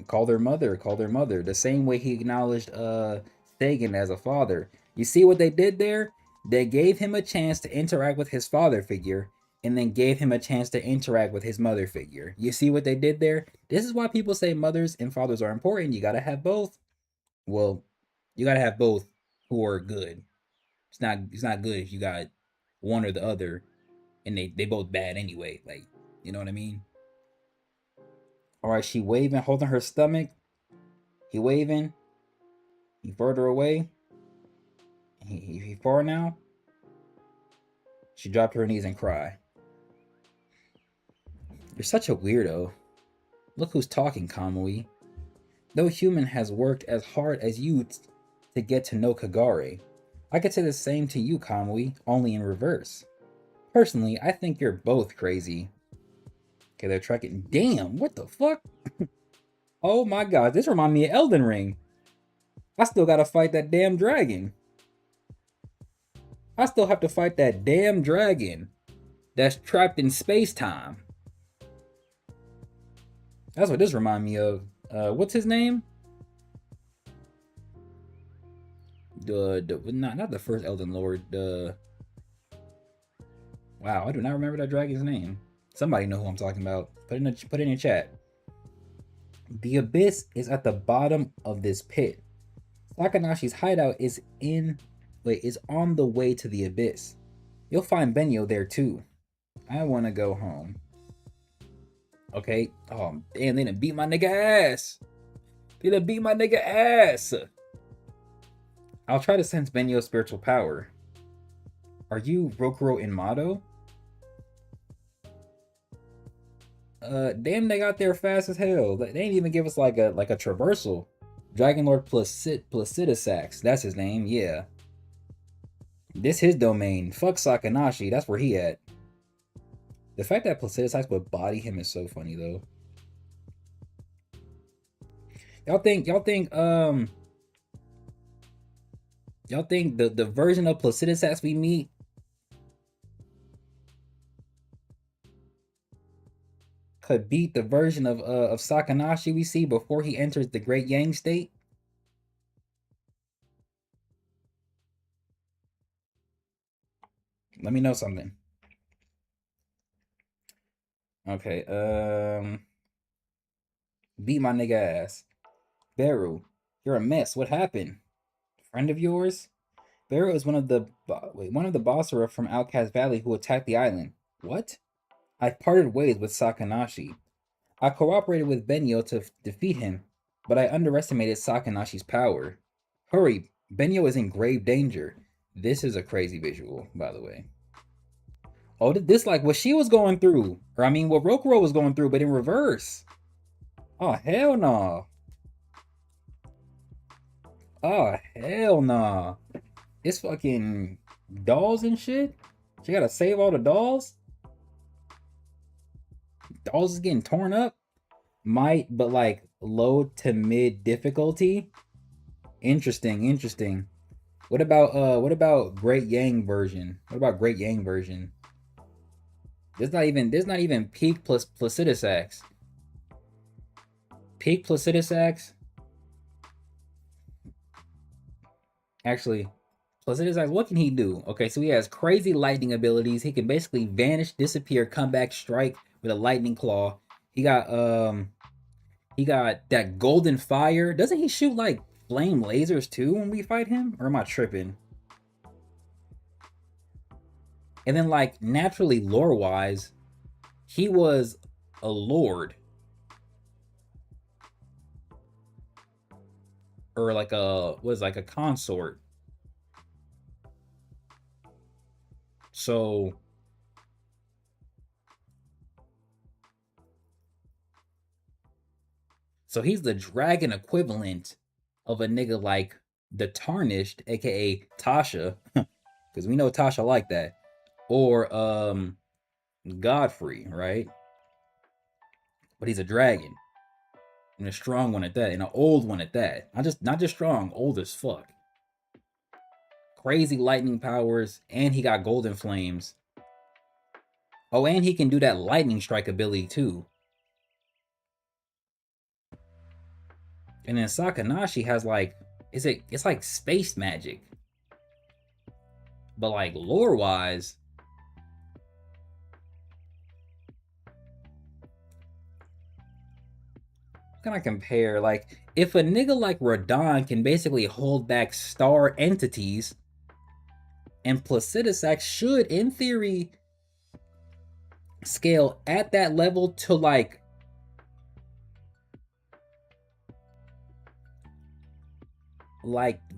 called her mother, the same way he acknowledged Sagan as a father. You see what they did there? They gave him a chance to interact with his father figure, and then gave him a chance to interact with his mother figure. You see what they did there? This is why people say mothers and fathers are important. You gotta have both. Well, you gotta have both who are good. It's not good if you got one or the other and they both bad anyway. Like, you know what I mean? Alright, she waving, holding her stomach. He waving. He further away. He far now. She dropped her knees and cried. You're such a weirdo. Look who's talking, Kamui. No human has worked as hard as you to get to know Kagare. I could say the same to you, Kamui, only in reverse. Personally, I think you're both crazy. Okay, they're tracking. Damn, what the fuck? Oh my god, this reminds me of Elden Ring. I still gotta fight that damn dragon. I still have to fight that damn dragon that's trapped in space-time. That's what this reminds me of. What's his name? Not the first Elden Lord. Wow, I do not remember that dragon's name. Somebody know who I'm talking about. Put it in the chat. The abyss is at the bottom of this pit. Sakanashi's hideout is on the way to the abyss. You'll find Benyo there too. I want to go home. Okay. Oh, damn, they done beat my nigga ass. I'll try to sense Benyo's spiritual power. Are you Rokuro and Mado? Damn, they got there fast as hell. They didn't even give us like a traversal. Dragon Lord Placidusax, that's his name, yeah. This his domain. Fuck Sakanashi, that's where he at. The fact that Placidusax would body him is so funny though. Y'all think the version of Placidusax we meet could beat the version of Sakanashi we see before he enters the Great Yang state? Let me know something. Okay, beat my nigga ass. Beru, you're a mess. What happened? Friend of yours? Beru is one of the Basara from Outcast Valley who attacked the island. What? I parted ways with Sakanashi. I cooperated with Benyo to defeat him, but I underestimated Sakanashi's power. Hurry, Benyo is in grave danger. This is a crazy visual, by the way. Oh, this like what she was going through. Or I mean what Rokuro was going through, but in reverse. Oh, hell no. Oh, hell no. It's fucking dolls and shit. She gotta save all the dolls. Dolls is getting torn up. But like low to mid difficulty. Interesting. What about Great Yang version? There's not even peak plus Placidusax. Peak Placidusax. Actually, Placidusax, what can he do? Okay, so he has crazy lightning abilities. He can basically vanish, disappear, come back, strike with a lightning claw. He got that golden fire. Doesn't he shoot like flame lasers too when we fight him? Or am I tripping? And then like naturally lore wise, he was a lord. Or like a consort. So he's the dragon equivalent of a nigga like the Tarnished, aka Tasha. because we know Tasha like that, or Godfrey, right? But he's a dragon, and a strong one at that, and an old one at that. Not just strong, old as fuck. Crazy lightning powers, and he got golden flames. Oh, and he can do that lightning strike ability too. And then Sakanashi has like, it's like space magic. But like lore wise, how can I compare? Like, if a nigga like Radon can basically hold back star entities, and Placidusax should, in theory, scale at that level to like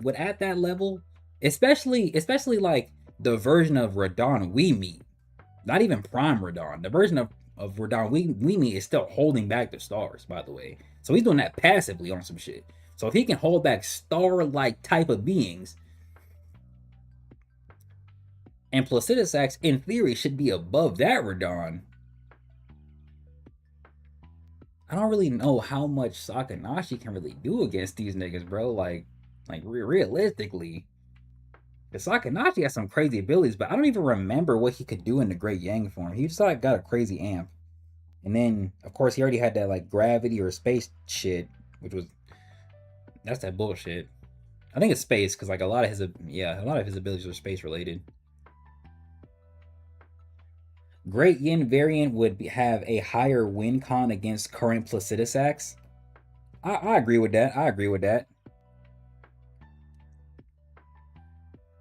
would at that level, especially like the version of Radon we meet, not even Prime Radon, the version of Radon we meet is still holding back the stars, by the way. So he's doing that passively on some shit. So if he can hold back star-like type of beings, and Placidusax, in theory, should be above that Radon, I don't really know how much Sakanashi can really do against these niggas, bro. Like realistically, the Sakanashi has some crazy abilities, but I don't even remember what he could do in the Great Yang form. He just like got a crazy amp, and then of course he already had that like gravity or space shit, which was that's that bullshit. I think it's space because like a lot of his abilities are space related. Great Yin variant would have a higher win con against current Placidusax. I agree with that.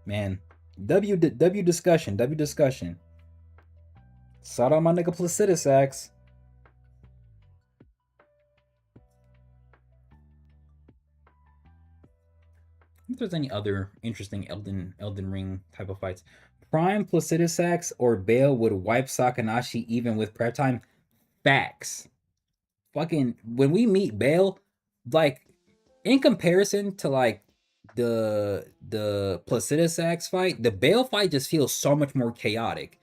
Man, W discussion. Shout out my nigga Placidusax. If there's any other interesting Elden Ring type of fights. Prime Placidusax or Bale would wipe Sakanashi even with prep time. Facts. Fucking when we meet Bale, like in comparison to like the Placidusax fight, the Bale fight just feels so much more chaotic.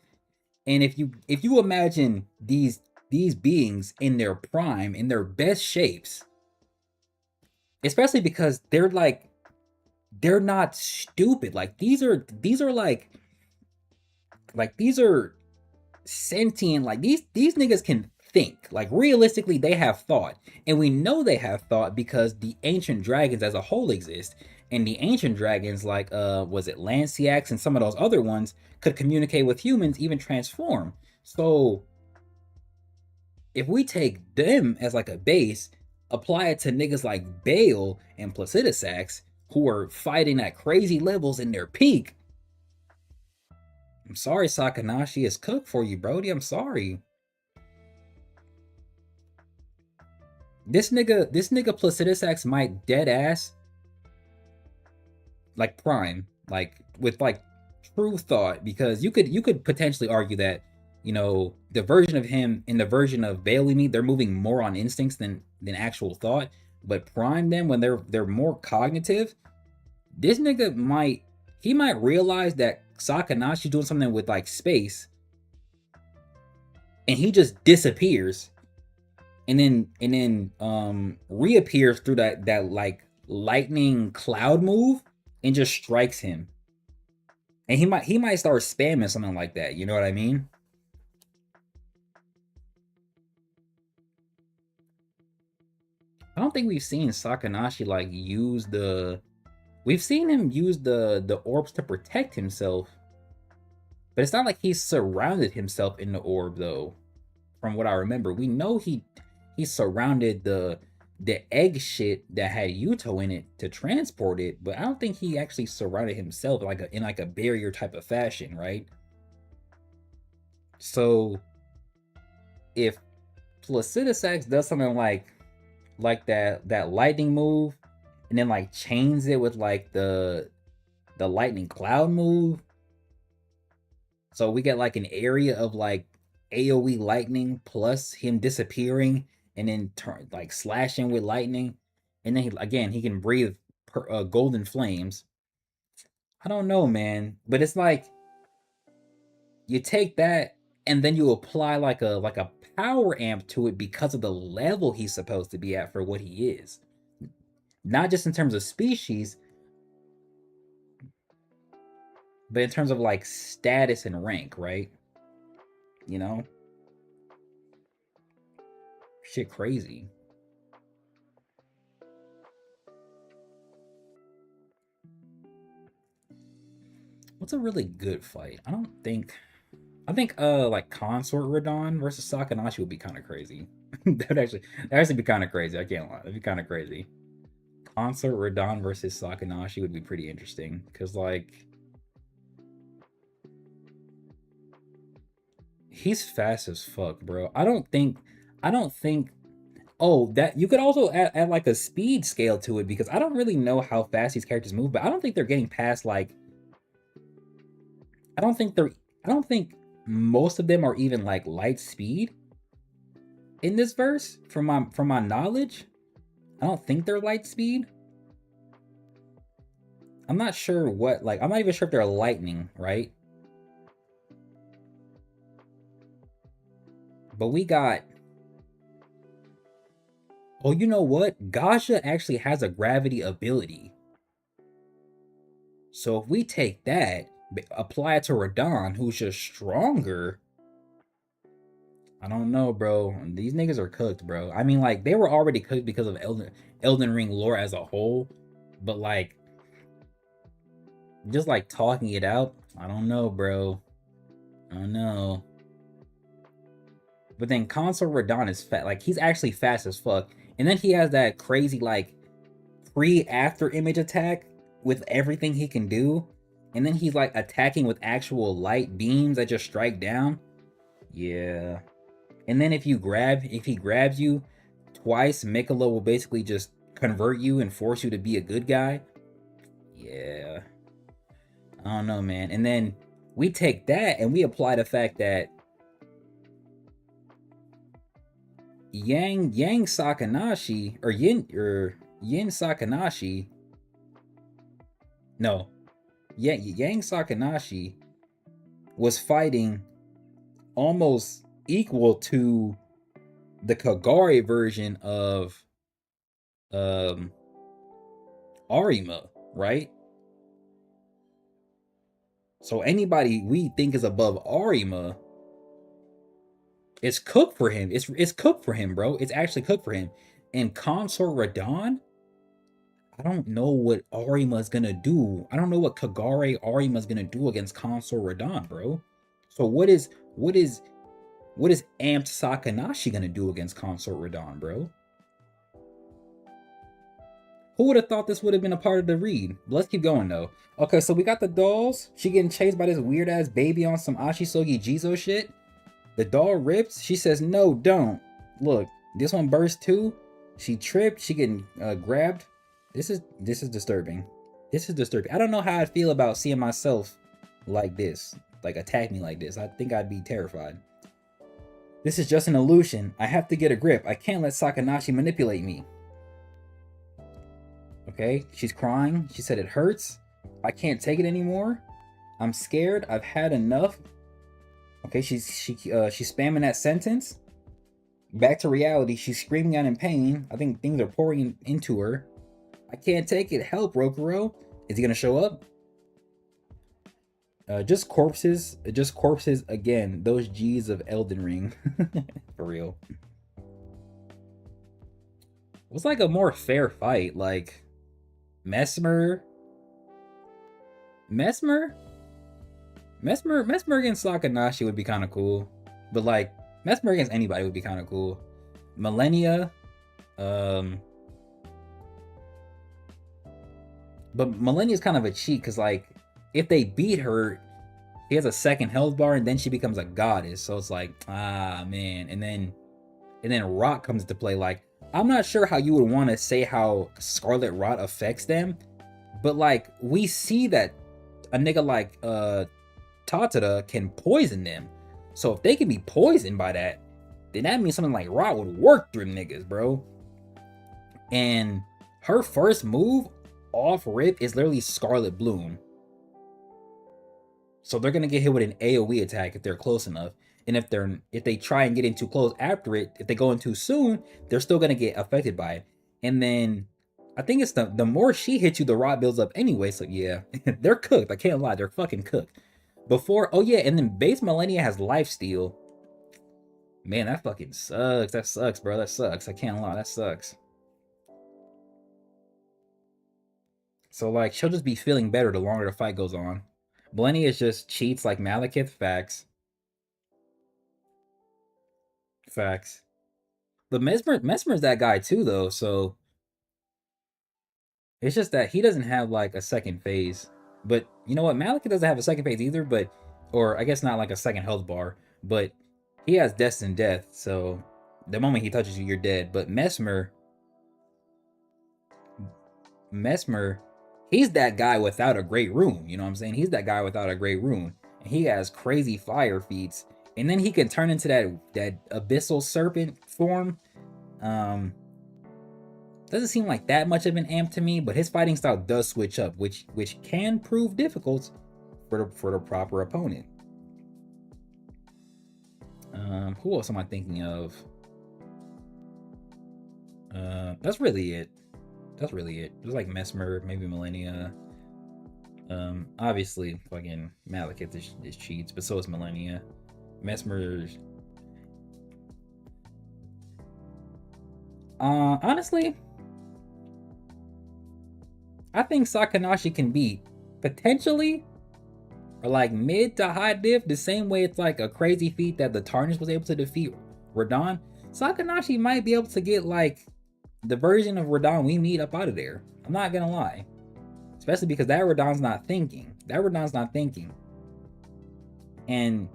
And if you imagine these beings in their prime, in their best shapes, especially because they're not stupid. Like these are sentient. Like these niggas can think. Like realistically, they have thought, and we know they have thought because the ancient dragons as a whole exist, and the ancient dragons like was it Lanciax and some of those other ones could communicate with humans, even transform. So if we take them as like a base, apply it to niggas like Bale and Placidusax, who are fighting at crazy levels in their peak. I'm sorry, Sakanashi is cooked for you, Brody. I'm sorry. This nigga Placidusax might dead ass like Prime, like with like true thought, because you could potentially argue that, you know, the version of him and the version of Bailey me, they're moving more on instincts than actual thought. But Prime them, when they're more cognitive, this nigga might realize that Sakanashi doing something with like space, and he just disappears, and then reappears through that like lightning cloud move and just strikes him. And he might start spamming something like that, you know what I mean? I don't think we've seen Sakanashi like use the... We've seen him use the orbs to protect himself, but it's not like he's surrounded himself in the orb though. From what I remember, we know he surrounded the egg shit that had Yuto in it to transport it, but I don't think he actually surrounded himself like in a barrier type of fashion, right? So if Placidusax does something like that lightning move, and then like chains it with like the lightning cloud move, so we get like an area of like AoE lightning plus him disappearing and then like slashing with lightning, and then he can breathe golden flames. I don't know, man. But it's like you take that and then you apply like a power amp to it because of the level he's supposed to be at for what he is. Not just in terms of species, but in terms of like status and rank, right? You know? Shit crazy. What's a really good fight? I think like Consort Radon versus Sakanashi would be kind of crazy. That'd actually be kind of crazy. I can't lie. That'd be kind of crazy. Consort Radon versus Sakanashi would be pretty interesting because like he's fast as fuck, bro. I don't think oh, that you could also add like a speed scale to it because I don't really know how fast these characters move, but I don't think they're getting past like I don't think most of them are even like light speed in this verse from my knowledge. I don't think they're light speed. I'm not sure what I'm not even sure if they're lightning, right? But we got oh, you know what? Gasha actually has a gravity ability. So if we take that, apply it to Radon, who's just stronger. I don't know, bro. These niggas are cooked, bro. I mean, like, they were already cooked because of Elden Ring lore as a whole. But, like, just, like, talking it out, I don't know, bro. I don't know. But then Consort Radon is fat. Like, he's actually fast as fuck. And then he has that crazy, like, pre-after image attack with everything he can do. And then he's like attacking with actual light beams that just strike down. Yeah. And then if he grabs you twice, Mikula will basically just convert you and force you to be a good guy. Yeah. I don't know, man. And then we take that and we apply the fact that Yang Sakanashi or Yin Sakanashi. No. Yang Sakanashi was fighting almost equal to the Kagare version of Arima, right? So anybody we think is above Arima, it's cooked for him. It's cooked for him, bro. It's actually cooked for him. And Consort Radon, I don't know what Arima is gonna do. I don't know what Kagare Arima is gonna do against Consort Radon, bro. So what is Amped Sakanashi gonna do against Consort Radon, bro? Who would have thought this would have been a part of the read? Let's keep going though. Okay, so we got the dolls. She getting chased by this weird ass baby on some Ashisogi Jizo shit. The doll rips. She says, "No, don't." Look, this one burst too. She tripped. She getting grabbed. This is disturbing. This is disturbing. I don't know how I'd feel about seeing myself like this, like attack me like this. I think I'd be terrified. This is just an illusion. I have to get a grip. I can't let Sakanashi manipulate me. Okay, she's crying. She said it hurts. I can't take it anymore. I'm scared. I've had enough. Okay, she's spamming that sentence. Back to reality. She's screaming out in pain. I think things are pouring into her. I can't take it. Help, Rokuro. Is he gonna show up? Just corpses. Just corpses again. Those G's of Elden Ring. For real. It was like a more fair fight. Like Mesmer against Sakanashi would be kind of cool. But like Mesmer against anybody would be kind of cool. Millennia, but Millennia's kind of a cheat because like if they beat her, she has a second health bar and then she becomes a goddess. So it's like, ah man. And then Rot comes into play. Like, I'm not sure how you would want to say how Scarlet Rot affects them, but like we see that a nigga like Tatara can poison them. So if they can be poisoned by that, then that means something like Rot would work through them niggas, bro. And her first move off rip is literally Scarlet Bloom. So they're gonna get hit with an AoE attack if they're close enough. And if they try and get in too close after it, if they go in too soon, they're still gonna get affected by it. And then I think it's the more she hits you, the rot builds up anyway. So yeah, they're cooked. I can't lie, they're fucking cooked. Before, oh yeah, and then base Millennia has lifesteal. Man, that fucking sucks. That sucks, bro. That sucks. I can't lie, that sucks. So like she'll just be feeling better the longer the fight goes on. Millennia is just cheats like Malekith. Facts. Facts. But Mesmer's that guy too, though. So it's just that he doesn't have like a second phase. But you know what? Malekith doesn't have a second phase either. But or I guess not like a second health bar. But he has destined death. So the moment he touches you, you're dead. But Mesmer, he's that guy without a great rune. You know what I'm saying? He's that guy without a great rune. And he has crazy fire feats. And then he can turn into that abyssal serpent form. Doesn't seem like that much of an amp to me, but his fighting style does switch up, which can prove difficult for the proper opponent. Who else am I thinking of? That's really it. That's really it. Just like Mesmer, maybe Millennia. Obviously, fucking Malekith is cheats, but so is Millennia. Mesmer's. Honestly, I think Sakanashi can beat potentially or like mid to high diff the same way it's like a crazy feat that the Tarnish was able to defeat Radon. Sakanashi might be able to get like the version of Radon we need up out of there. I'm not gonna lie. Especially because that Radon's not thinking. And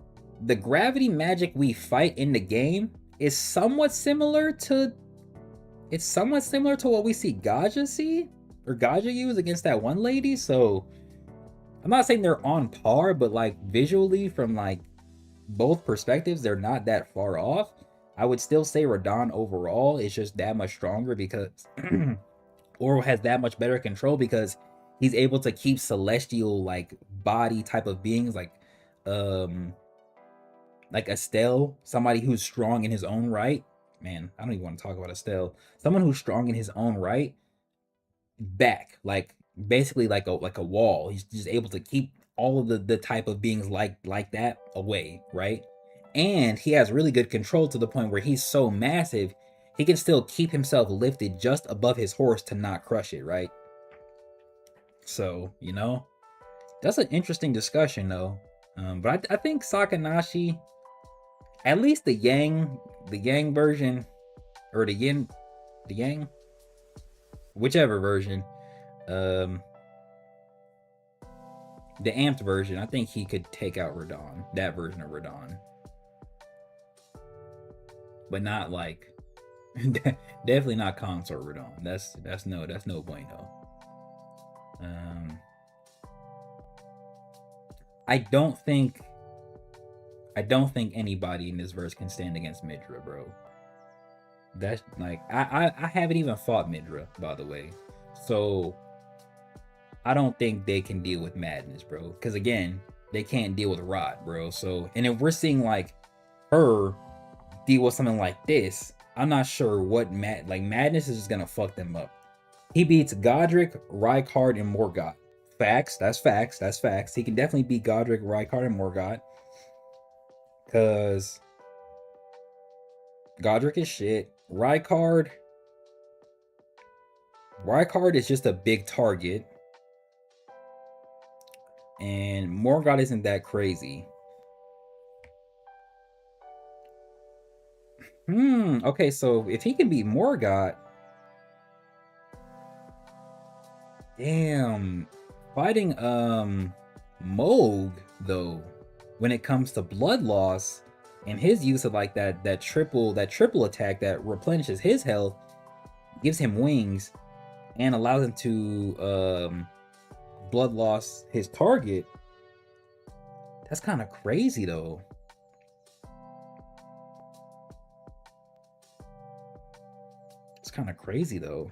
the gravity magic we fight in the game is somewhat similar to what we see Gaja use against that one lady. So I'm not saying they're on par, but like visually from like both perspectives, they're not that far off. I would still say Radon overall is just that much stronger because or has that much better control because he's able to keep celestial like body type of beings like Estelle, somebody who's strong in his own right. Man, I don't even want to talk about Estelle. Someone who's strong in his own right, back, like basically like a wall. He's just able to keep all of the type of beings like that away, right? And he has really good control to the point where he's so massive, he can still keep himself lifted just above his horse to not crush it, right? So, you know, that's an interesting discussion though. But I think Sakanashi, at least the Yang version, or the Yang, whichever version, the amped version, I think he could take out Radon, that version of Radon. But not like, definitely not consort Radon. That's no bueno. I don't think anybody in this verse can stand against Midra, bro. That's like I haven't even fought Midra, by the way. So I don't think they can deal with madness, bro. Because again, they can't deal with rot, bro. So, and if we're seeing like her deal with something like this, I'm not sure what madness is just gonna fuck them up. He beats Godric, Rykard, and Morgott. Facts. That's facts. That's facts. He can definitely beat Godric, Rykard, and Morgott. Cause Godric is shit. Rykard is just a big target. And Morgott isn't that crazy. Okay, so if he can beat Morgott, damn. Fighting Moog though, when it comes to blood loss and his use of like that triple attack that replenishes his health, gives him wings, and allows him to blood loss his target. That's kind of crazy though. It's kind of crazy though.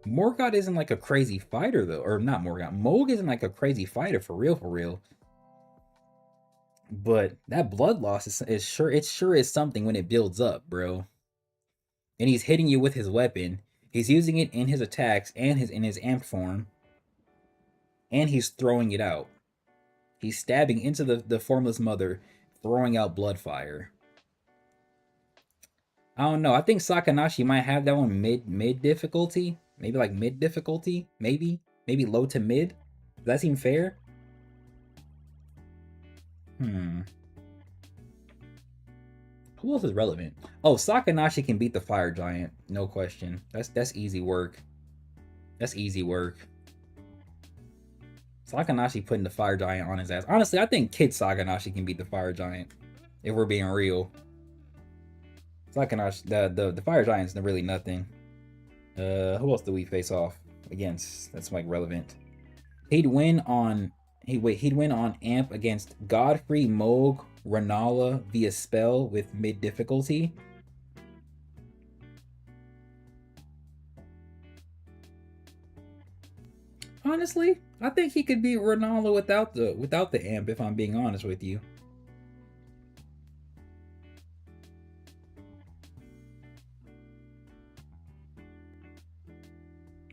Morgott isn't like a crazy fighter though, or not Morgott. Moog isn't like a crazy fighter for real. But that blood loss is sure it sure is something when it builds up, bro. And he's hitting you with his weapon. He's using it in his attacks and in his amped form. And he's throwing it out. He's stabbing into the formless mother, throwing out blood fire. I don't know. I think Sakanashi might have that one mid difficulty. Maybe like mid difficulty. Maybe low to mid. Does that seem fair? Who else is relevant? Oh, Sakanashi can beat the fire giant, no question. That's easy work. That's easy work. Sakanashi putting the fire giant on his ass. Honestly, I think Kid Sakanashi can beat the fire giant. If we're being real. Sakanashi, the fire giant's really nothing. Who else do we face off against? That's like relevant. He'd win on Amp against Godfrey, Moog, Renala via spell with mid difficulty. Honestly, I think he could beat Renala without the amp, if I'm being honest with you.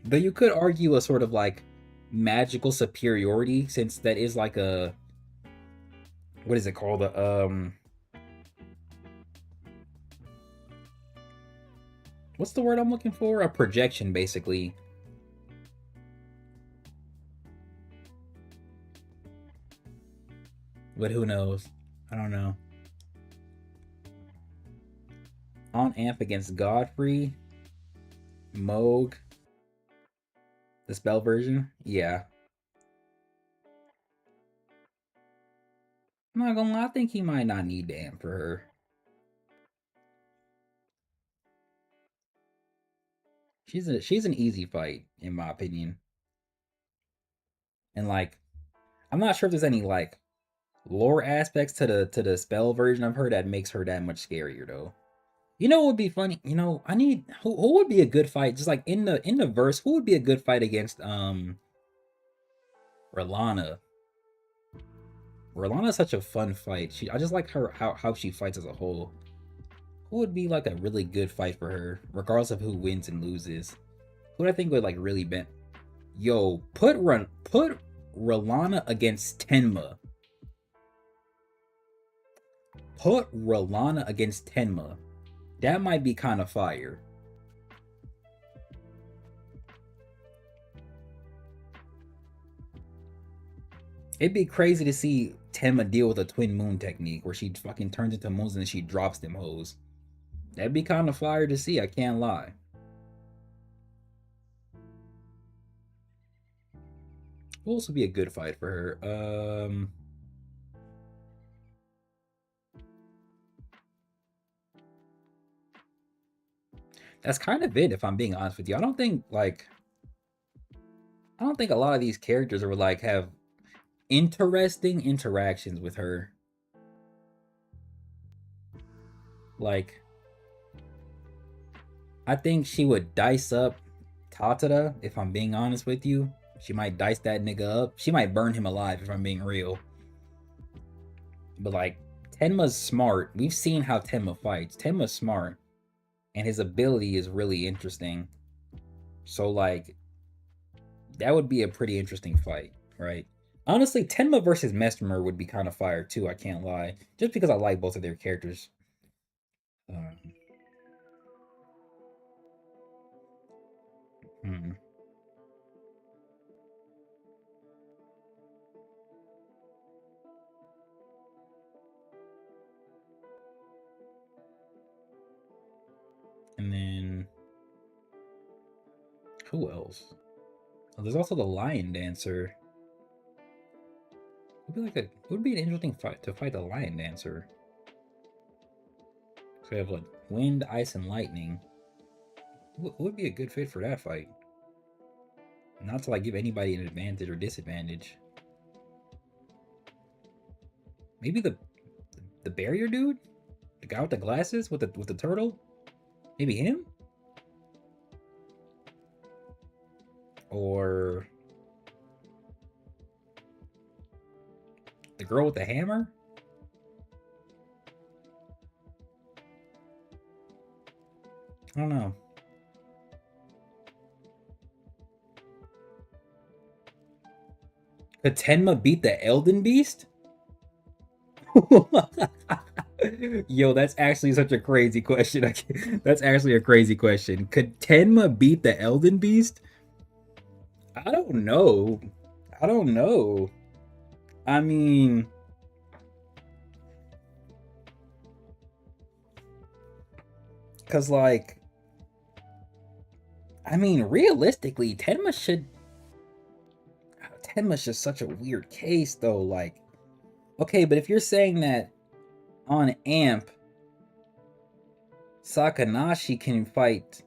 Though you could argue a sort of like magical superiority, since that is like a, what is it called? What's the word I'm looking for? A projection, basically. But who knows? I don't know. On Amp against Godfrey, Moog, the spell version? Yeah. I'm not gonna lie, I think he might not need the Amp for her. She's an easy fight, in my opinion. And like, I'm not sure if there's any like lore aspects to the spell version of her that makes her that much scarier though. You know what would be funny? You know, I need who would be a good fight? Just like in the verse, who would be a good fight against R'Lana? R'Lana's such a fun fight. I just like her how she fights as a whole. Who would be like a really good fight for her, regardless of who wins and loses? Who do I think would like really bend? Yo, put R'Lana against Tenma. Put R'Lana against Tenma. That might be kind of fire. It'd be crazy to see Tenma deal with a twin moon technique where she fucking turns into moons and then she drops them hoes. That'd be kind of fire to see, I can't lie. Who else would be a good fight for her? That's kind of it, if I'm being honest with you. I don't think a lot of these characters are like have interesting interactions with her. Like, I think she would dice up Tatara, if I'm being honest with you. She might dice that nigga up. She might burn him alive, if I'm being real. But like, Tenma's smart. We've seen how Tenma fights. Tenma's smart. And his ability is really interesting. So like, that would be a pretty interesting fight, right? Honestly, Tenma versus Mesmer would be kind of fire too, I can't lie. Just because I like both of their characters. And then who else? Oh, there's also the Lion Dancer. Would be an interesting fight to fight the Lion Dancer. So we have like Wind, Ice, and Lightning. Would be a good fit for that fight. Not to like give anybody an advantage or disadvantage. Maybe the barrier dude? The guy with the glasses with the turtle? Maybe him? Or the girl with the hammer? I don't know. Could Tenma beat the Elden Beast? Yo, that's actually such a crazy question. That's actually a crazy question. Could Tenma beat the Elden Beast? I don't know. I don't know. I mean, cause like, I mean, realistically, Tenma's just such a weird case though. Like, okay, but if you're saying that on Amp, Sakanashi can fight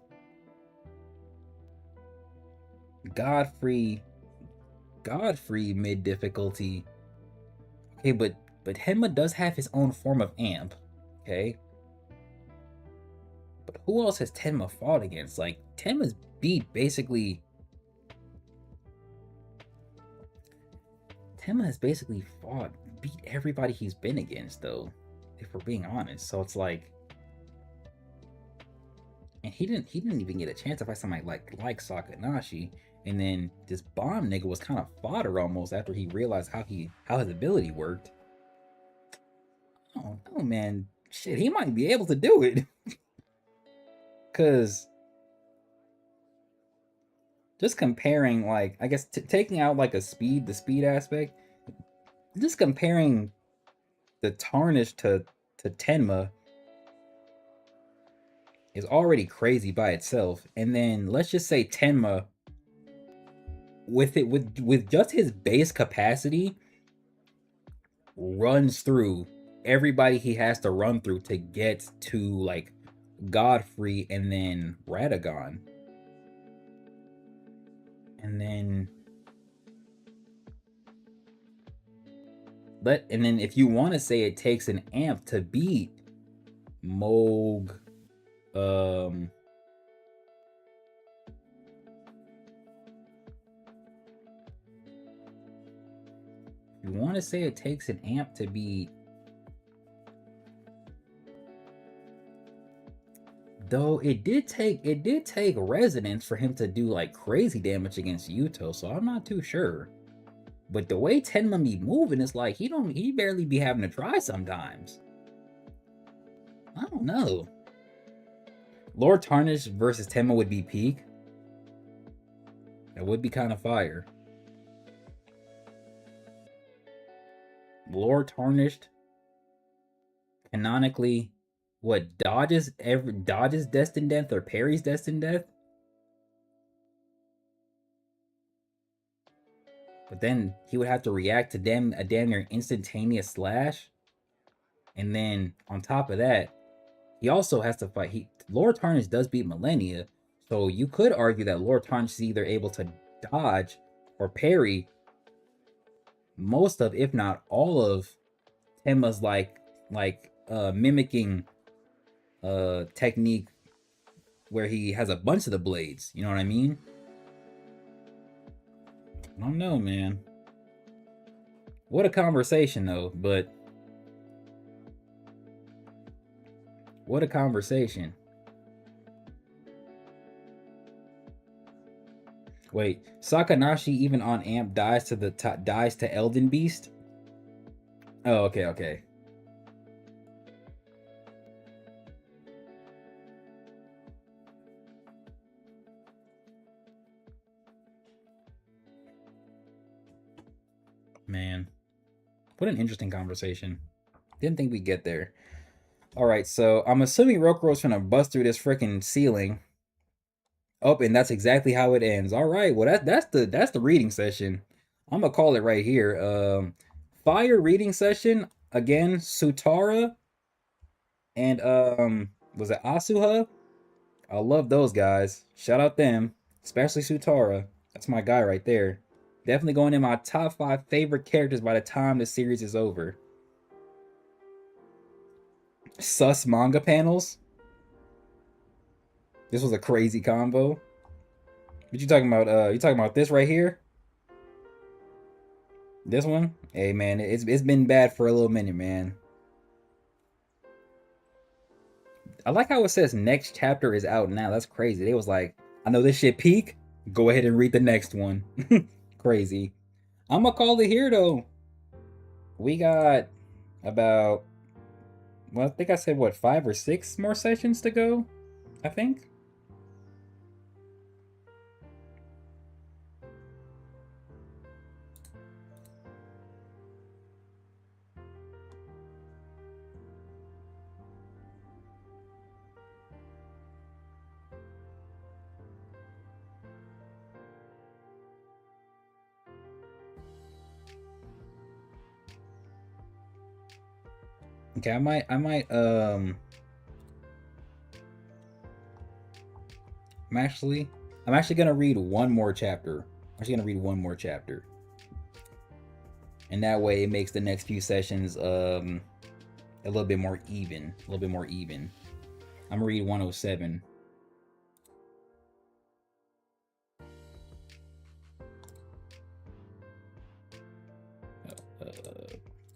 Godfrey mid difficulty. Okay, but Tenma does have his own form of Amp. Okay. But who else has Tenma fought against? Like, Tenma's beat basically. Tenma has basically beat everybody he's been against, though, if we're being honest. So it's like, and he didn't even get a chance to fight somebody like Sakanashi, and then this bomb nigga was kind of fodder almost after he realized how his ability worked. Oh man, shit, he might be able to do it, cause just comparing, like, I guess taking out like the speed aspect, just comparing the Tarnished to Tenma is already crazy by itself. And then let's just say Tenma with just his base capacity runs through everybody he has to run through to get to like Godfrey and then Radagon. And then if you want to say it takes an Amp to beat Moog, if you want to say it takes an Amp to beat, though it did take Resonance for him to do like crazy damage against Yuto, so I'm not too sure. But the way Tenma be moving is like he barely be having to try sometimes. I don't know. Lord Tarnished versus Tenma would be peak. That would be kind of fire. Lord Tarnished canonically, what, dodges destined death or parries destined death? But then he would have to react to a damn near instantaneous slash. And then on top of that, he also has to fight. Lord Tarnished does beat Millennia, so you could argue that Lord Tarnished is either able to dodge or parry most of, if not all of, Tenma's mimicking technique where he has a bunch of the blades. You know what I mean? I don't know, man. What a conversation, though. But what a conversation. Wait, Sakanashi even on Amp dies to Elden Beast? Oh, okay. Man, what an interesting conversation. Didn't think we'd get there. Alright, so I'm assuming Rokuro's gonna bust through this freaking ceiling. Oh, and that's exactly how it ends. Alright, well that's the reading session. I'm gonna call it right here. Fire reading session. Again, Sutara and was it Asuha? I love those guys. Shout out them. Especially Sutara. That's my guy right there. Definitely going in my top 5 favorite characters by the time the series is over. Sus manga panels. This was a crazy combo. What you talking about? You talking about this right here? This one? Hey man, it's been bad for a little minute, man. I like how it says next chapter is out now. That's crazy. They was like, I know this shit peak. Go ahead and read the next one. Crazy. I'm gonna call it here though. We got about, well, I think I said what, 5 or 6 more sessions to go, I think. Okay, I'm actually gonna read one more chapter. And that way it makes the next few sessions a little bit more even. I'm gonna read 107.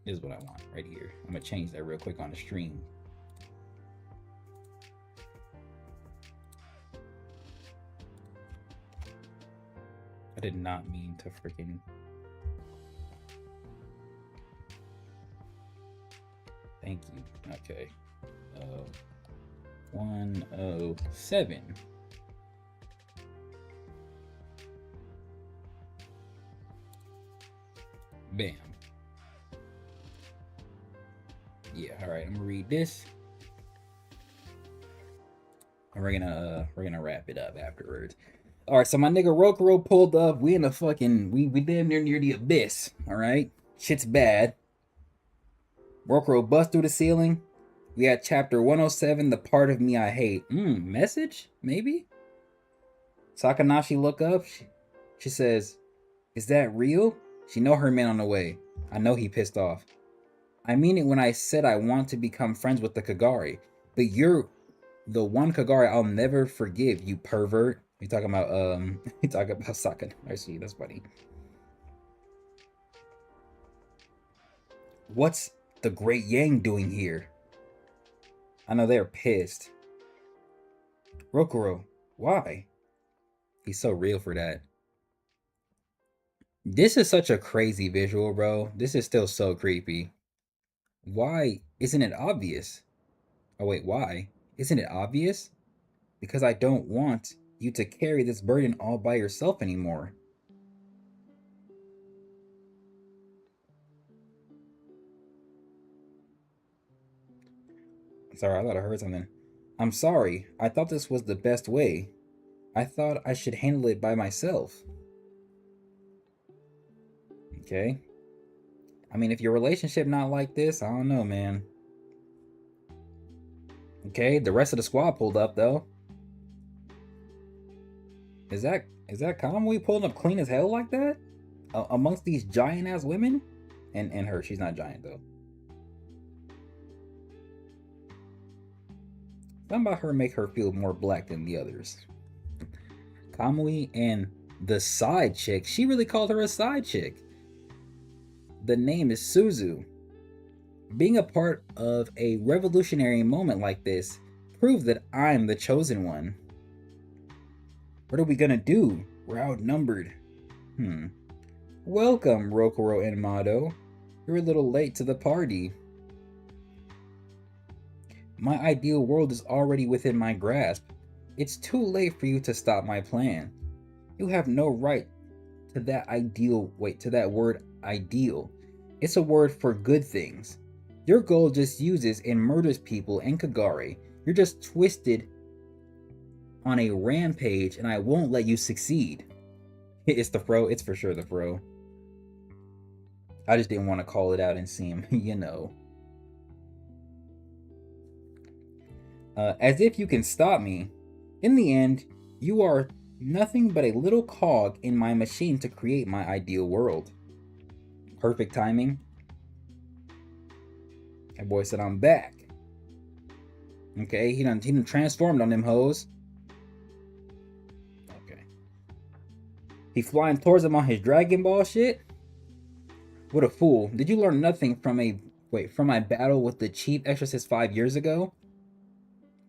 This is what I want right here. I'm gonna change that real quick on the stream. I did not mean to freaking. Thank you. Okay. 107. Bam. Yeah, all right, I'm gonna read this. And we're gonna wrap it up afterwards. All right, so my nigga Rokuro pulled up. We in the fucking, we damn near the abyss. All right, shit's bad. Rokuro bust through the ceiling. We had chapter 107, the part of me I hate. Message? Maybe? Sakanashi look up. She says, is that real? She know her man on the way. I know he pissed off. I mean it when I said I want to become friends with the Kagari. But you're the one Kagari I'll never forgive, you pervert. You talking about, you talking about Sakanashi. That's funny. What's the Great Yang doing here? I know they're pissed. Rokuro, why? He's so real for that. This is such a crazy visual, bro. This is still so creepy. Why isn't it obvious? Oh wait, why? Isn't it obvious? Because I don't want you to carry this burden all by yourself anymore. Sorry, I thought I heard something. I'm sorry. I thought this was the best way. I thought I should handle it by myself. Okay. I mean, if your relationship not like this, I don't know, man. Okay, the rest of the squad pulled up though. Is that Kamui pulling up clean as hell like that? Amongst these giant ass women? And her, she's not giant though. Something about her make her feel more black than the others. Kamui and the side chick. She really called her a side chick. The name is Suzu. Being a part of a revolutionary moment like this proves that I'm the chosen one. What are we gonna do? We're outnumbered. Welcome, Rokuro and Mado. You're a little late to the party. My ideal world is already within my grasp. It's too late for you to stop my plan. You have no right to that to that word ideal. It's a word for good things. Your goal just uses and murders people and Kagari. You're just twisted on a rampage and I won't let you succeed. It's the fro. It's for sure the fro. I just didn't want to call it out and seem, you know. As if you can stop me. In the end, you are nothing but a little cog in my machine to create my ideal world. Perfect timing. That boy said, I'm back. Okay, he done transformed on them hoes. Okay. He flying towards him on his Dragon Ball shit? What a fool. Did you learn nothing from my battle with the chief exorcist 5 years ago?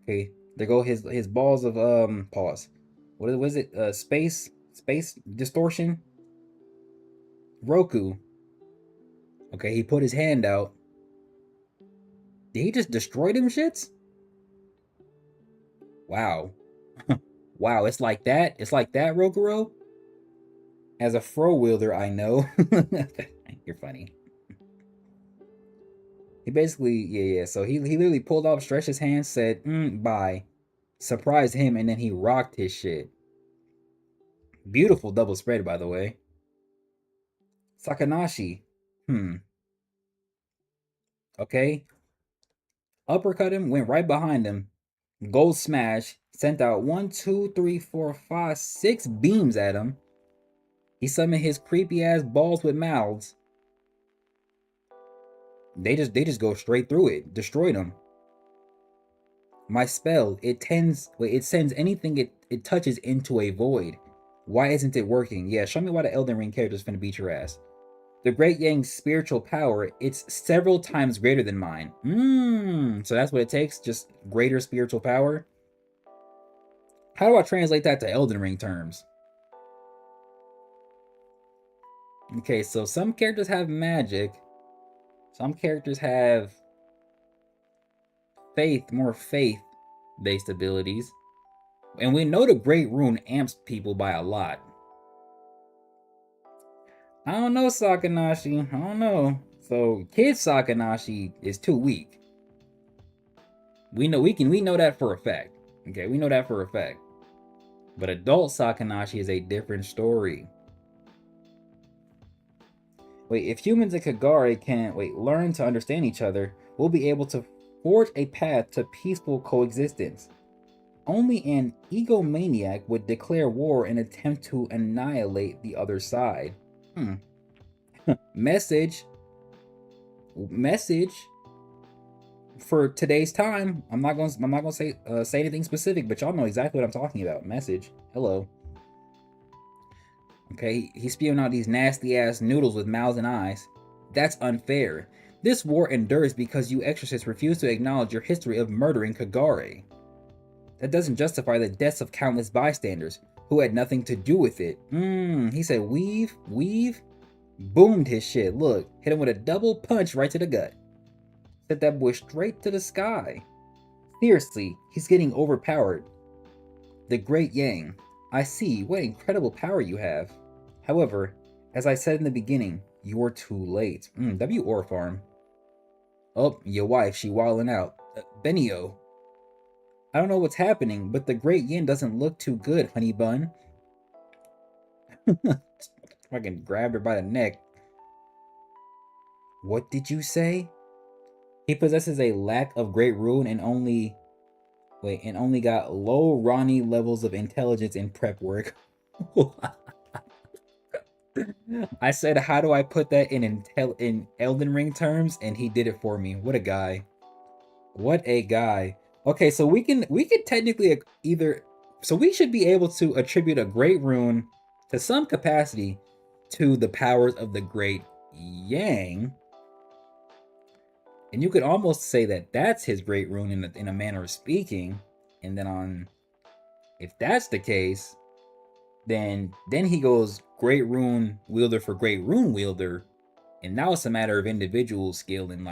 Okay, there go his balls of pause. What was it? Space distortion. Roku. Okay, he put his hand out. Did he just destroy them shits? Wow. Wow, it's like that? It's like that, Rokuro? As a fro wielder, I know. You're funny. He basically, yeah. So he literally pulled up, stretched his hand, said, bye. Surprised him, and then he rocked his shit. Beautiful double spread, by the way. Sakanashi. Okay. Uppercut him, went right behind him. Gold smash. Sent out 1, 2, 3, 4, 5, 6 beams at him. He summoned his creepy ass balls with mouths. They just go straight through it. Destroyed him. My spell, it sends anything it touches into a void. Why isn't it working? Yeah, show me why the Elden Ring character's finna beat your ass. The Great Yang's spiritual power, it's several times greater than mine. So that's what it takes? Just greater spiritual power? How do I translate that to Elden Ring terms? Okay, so some characters have magic. Some characters have more faith-based abilities. And we know the Great Rune amps people by a lot. I don't know, Sakanashi. I don't know. So, kid Sakanashi is too weak. We know that for a fact. Okay, we know that for a fact. But adult Sakanashi is a different story. Wait, if humans and Kagare can learn to understand each other, we'll be able to forge a path to peaceful coexistence. Only an egomaniac would declare war and attempt to annihilate the other side. Message for today's time. I'm not gonna say anything specific, but y'all know exactly what I'm talking about. Message. Hello. Okay, he's spewing out these nasty ass noodles with mouths and eyes. That's unfair. This war endures because you Exorcists refuse to acknowledge your history of murdering Kagare. That doesn't justify the deaths of countless bystanders who had nothing to do with it. He said weave. Boomed his shit. Look, hit him with a double punch right to the gut. Sent that boy straight to the sky. Seriously, he's getting overpowered. The Great Yang. I see, what incredible power you have. However, as I said in the beginning, you're too late. W Ore Farm. Oh, your wife, she wildin' out. Benio. I don't know what's happening, but the Great Yin doesn't look too good, honey bun. Fucking grabbed her by the neck. What did you say? He possesses a lack of Great Rune and only got low Ronnie levels of intelligence in prep work. I said, how do I put that in Elden Ring terms? And he did it for me. What a guy. What a guy. Okay, so we can technically so we should be able to attribute a Great Rune to some capacity to the powers of the Great Yang. And you could almost say that that's his Great Rune in a manner of speaking. And then if that's the case, then he goes Great Rune Wielder for Great Rune Wielder. And now it's a matter of individual skill and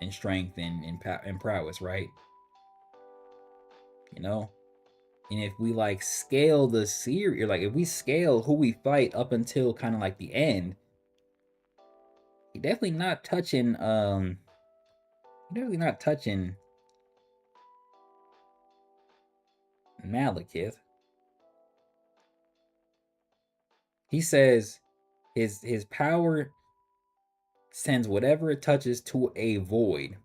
and strength and prowess, right? You know? And if we scale the series, or if we scale who we fight up until kind of the end, you're definitely not touching Malekith. He says his power sends whatever it touches to a void.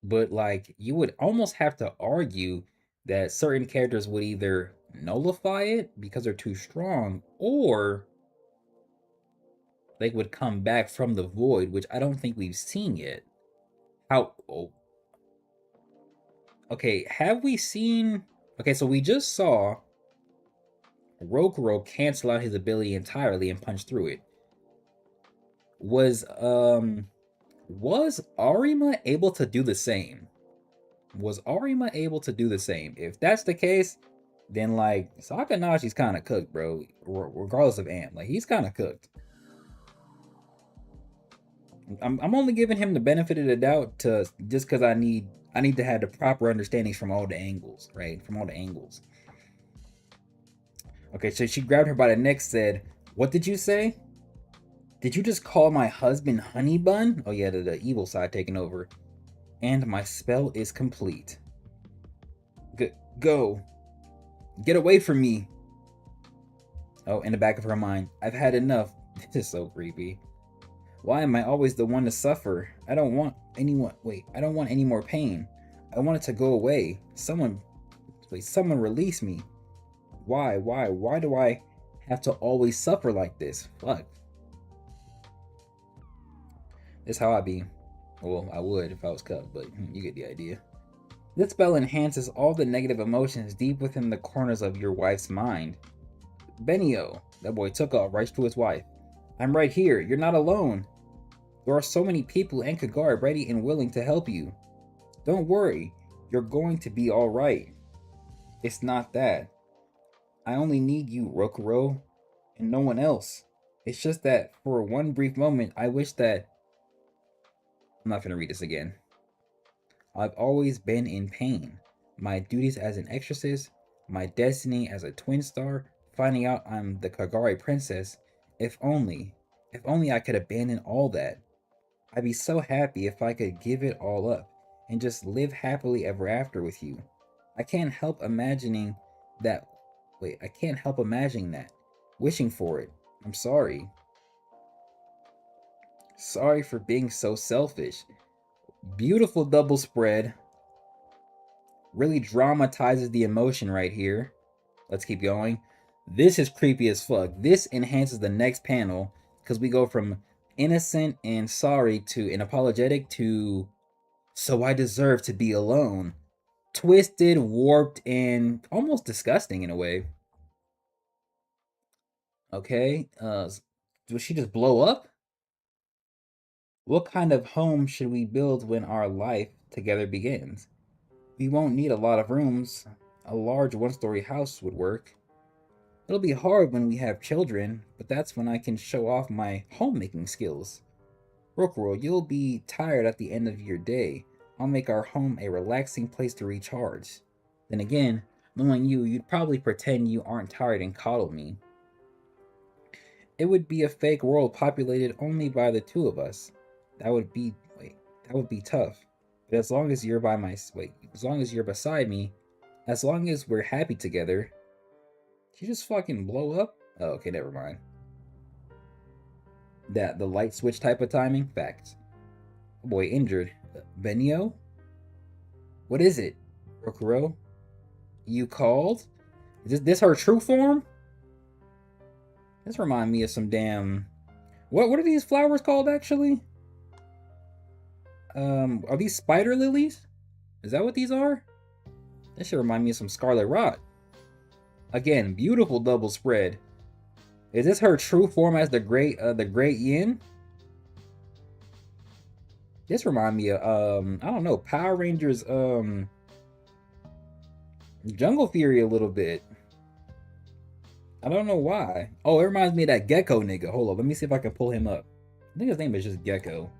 But you would almost have to argue that certain characters would either nullify it because they're too strong, or they would come back from the void, which I don't think we've seen yet. Okay, have we seen... Okay, so we just saw Rokuro cancel out his ability entirely and punch through it. Was Arima able to do the same? Was Arima able to do the same? If that's the case, then like Sakanashi's kind of cooked, bro. Regardless of Am, like he's kind of cooked. I'm only giving him the benefit of the doubt to just because I need to have the proper understandings from all the angles, right? From all the angles. Okay, so she grabbed her by the neck, said, "What did you say? Did you just call my husband Honey Bun?" Oh yeah, the evil side taking over. "And my spell is complete. Go. Get away from me." Oh, in the back of her mind, "I've had enough." This is so creepy. "Why am I always the one to suffer? I don't want any more pain. I want it to go away. Someone release me. Why do I have to always suffer like this? Fuck. This how I be. Well, I would if I was cuffed, but you get the idea. This spell enhances all the negative emotions deep within the corners of your wife's mind. Benio," that boy took off right to his wife. "I'm right here. You're not alone. There are so many people in Kagari ready and willing to help you. Don't worry. You're going to be alright. It's not that. I only need you, Rokuro, and no one else. It's just that for one brief moment, I wish that..." I'm not gonna read this again. "I've always been in pain. My duties as an exorcist, my destiny as a twin star, finding out I'm the Kagari princess. If only I could abandon all that. I'd be so happy if I could give it all up and just live happily ever after with you. I can't help imagining that. Wishing for it. I'm sorry. Sorry for being so selfish." Beautiful double spread. Really dramatizes the emotion right here. Let's keep going. This is creepy as fuck. This enhances the next panel because we go from innocent and sorry to an apologetic to "so I deserve to be alone." Twisted, warped, and almost disgusting in a way. Okay, will she just blow up? What kind of home should we build when our life together begins? We won't need a lot of rooms. A large one-story house would work. It'll be hard when we have children, but that's when I can show off my homemaking skills. Rokuro, you'll be tired at the end of your day. I'll make our home a relaxing place to recharge. Then again, knowing you, you'd probably pretend you aren't tired and coddle me. It would be a fake world populated only by the two of us. That would be tough. But as long as you're beside me, as long as we're happy together. Did you just fucking blow up? Oh, okay, never mind. That the light switch type of timing? Facts. Oh boy, injured. Benio? What is it? Rokuro? You called? Is this her true form? This remind me of some damn... What are these flowers called, actually? Are these spider lilies? Is that what these are? This should remind me of some scarlet rot. Again, beautiful double spread. Is this her true form as the great Yin? This remind me of I don't know, Power Rangers Jungle Fury a little bit. I don't know why. Oh, it reminds me of that Gecko nigga. Hold on, let me see if I can pull him up. I think his name is just Gecko.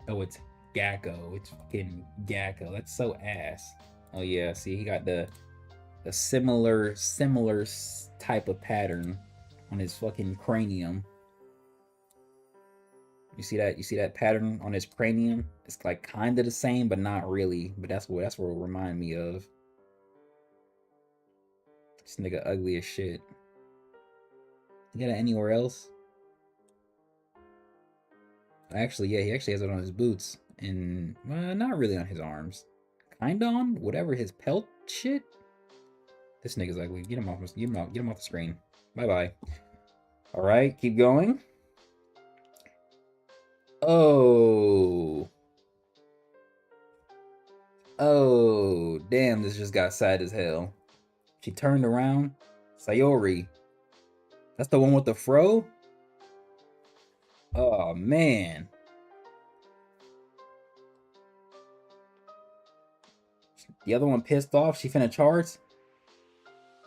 Oh, it's Gacko. It's fucking Gacko. That's so ass. Oh yeah, see, he got the similar type of pattern on his fucking cranium. You see that? You see that pattern on his cranium? It's like kind of the same, but not really. But that's what it remind me of. This nigga ugly as shit. You got it anywhere else? Actually, yeah, he actually has it on his boots. And, not really on his arms. Kinda on whatever his pelt shit. This nigga's ugly. Get him off the screen. Bye-bye. Alright, keep going. Oh. Oh, damn, this just got sad as hell. She turned around. Sayori. That's the one with the fro? Oh, man. The other one pissed off. She finna charge.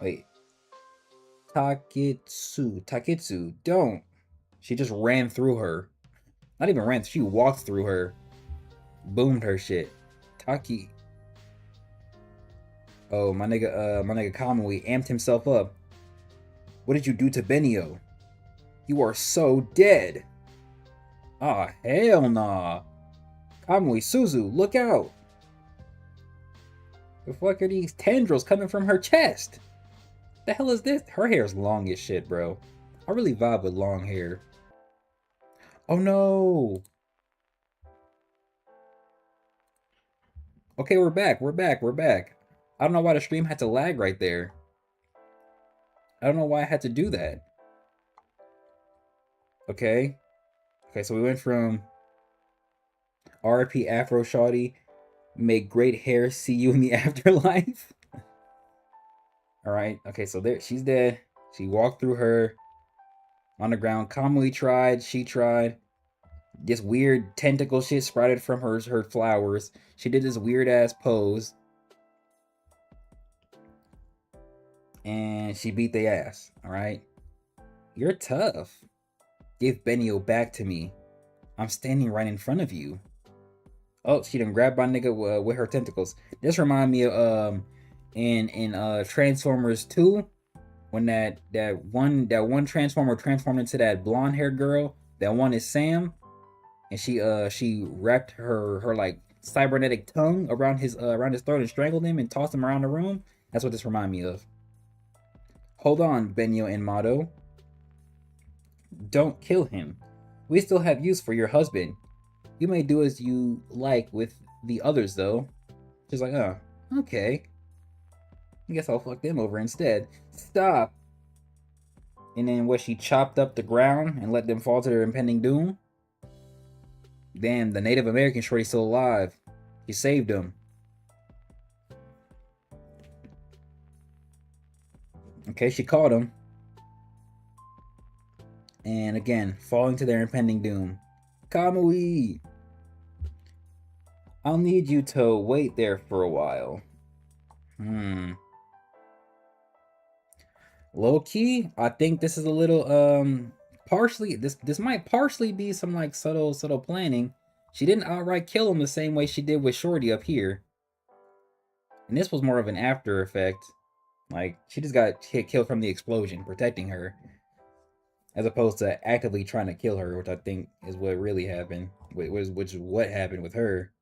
Wait. Taketsu. Don't. She just ran through her. Not even ran. She walked through her. Boomed her shit. Taki. Oh, my nigga Kamui amped himself up. What did you do to Benio? You are so dead. Ah, hell nah. Kamui, Suzu, look out. The fuck are these tendrils coming from her chest? The hell is this? Her hair's long as shit, bro. I really vibe with long hair. Oh no. Okay, we're back. I don't know why the stream had to lag right there. I don't know why I had to do that. Okay, so we went from RIP Afro Shawty, make great hair, see you in the afterlife. Alright, okay, so there, she's dead. She walked through her on the ground. Kamui tried, she tried. This weird tentacle shit sprouted from her flowers. She did this weird ass pose. And she beat the ass, alright? You're tough. Give Benio back to me. I'm standing right in front of you. Oh, she done grabbed my nigga with her tentacles. This remind me of in Transformers 2, when that one Transformer transformed into that blonde haired girl. That one is Sam, and she wrapped her like cybernetic tongue around his throat and strangled him and tossed him around the room. That's what this remind me of. Hold on, Benio and Mato. Don't kill him. We still have use for your husband. You may do as you like with the others, though. She's like, oh, okay. I guess I'll fuck them over instead. Stop! And then she chopped up the ground and let them fall to their impending doom? Damn, the Native American shorty's still alive. She saved him. Okay, she caught him. And again, falling to their impending doom. Kamui! I'll need you to wait there for a while. Low key, I think this is a little partially this might partially be some like subtle planning. She didn't outright kill him the same way she did with Shorty up here. And this was more of an after effect. Like she just got killed from the explosion, protecting her. As opposed to actively trying to kill her, which I think is what really happened. Which is what happened with her.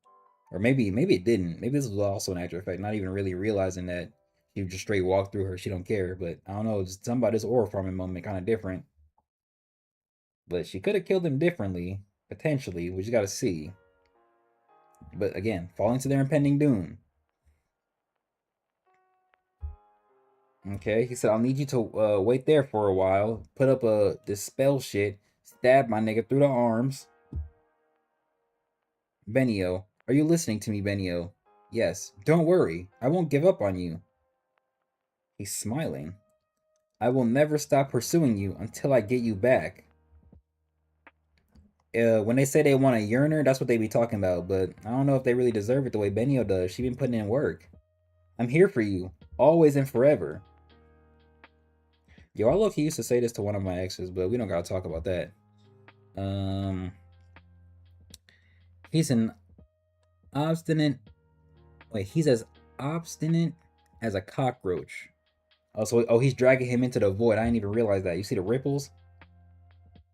Or maybe it didn't. Maybe this was also an after effect, not even really realizing that she just straight walked through her. She don't care. But I don't know, just something about this aura farming moment kind of different. But she could have killed him differently, potentially. We just gotta see. But again, falling to their impending doom. Okay, he said, I'll need you to wait there for a while. Put up this spell shit. Stab my nigga through the arms. Benio, are you listening to me, Benio? Yes. Don't worry. I won't give up on you. He's smiling. I will never stop pursuing you until I get you back. When they say they want a yearner, that's what they be talking about. But I don't know if they really deserve it the way Benio does. She been putting in work. I'm here for you. Always and forever. Yo, I low-key used to say this to one of my exes, but we don't gotta talk about that. He's an obstinate... Wait, he's as obstinate as a cockroach. Oh, he's dragging him into the void. I didn't even realize that. You see the ripples?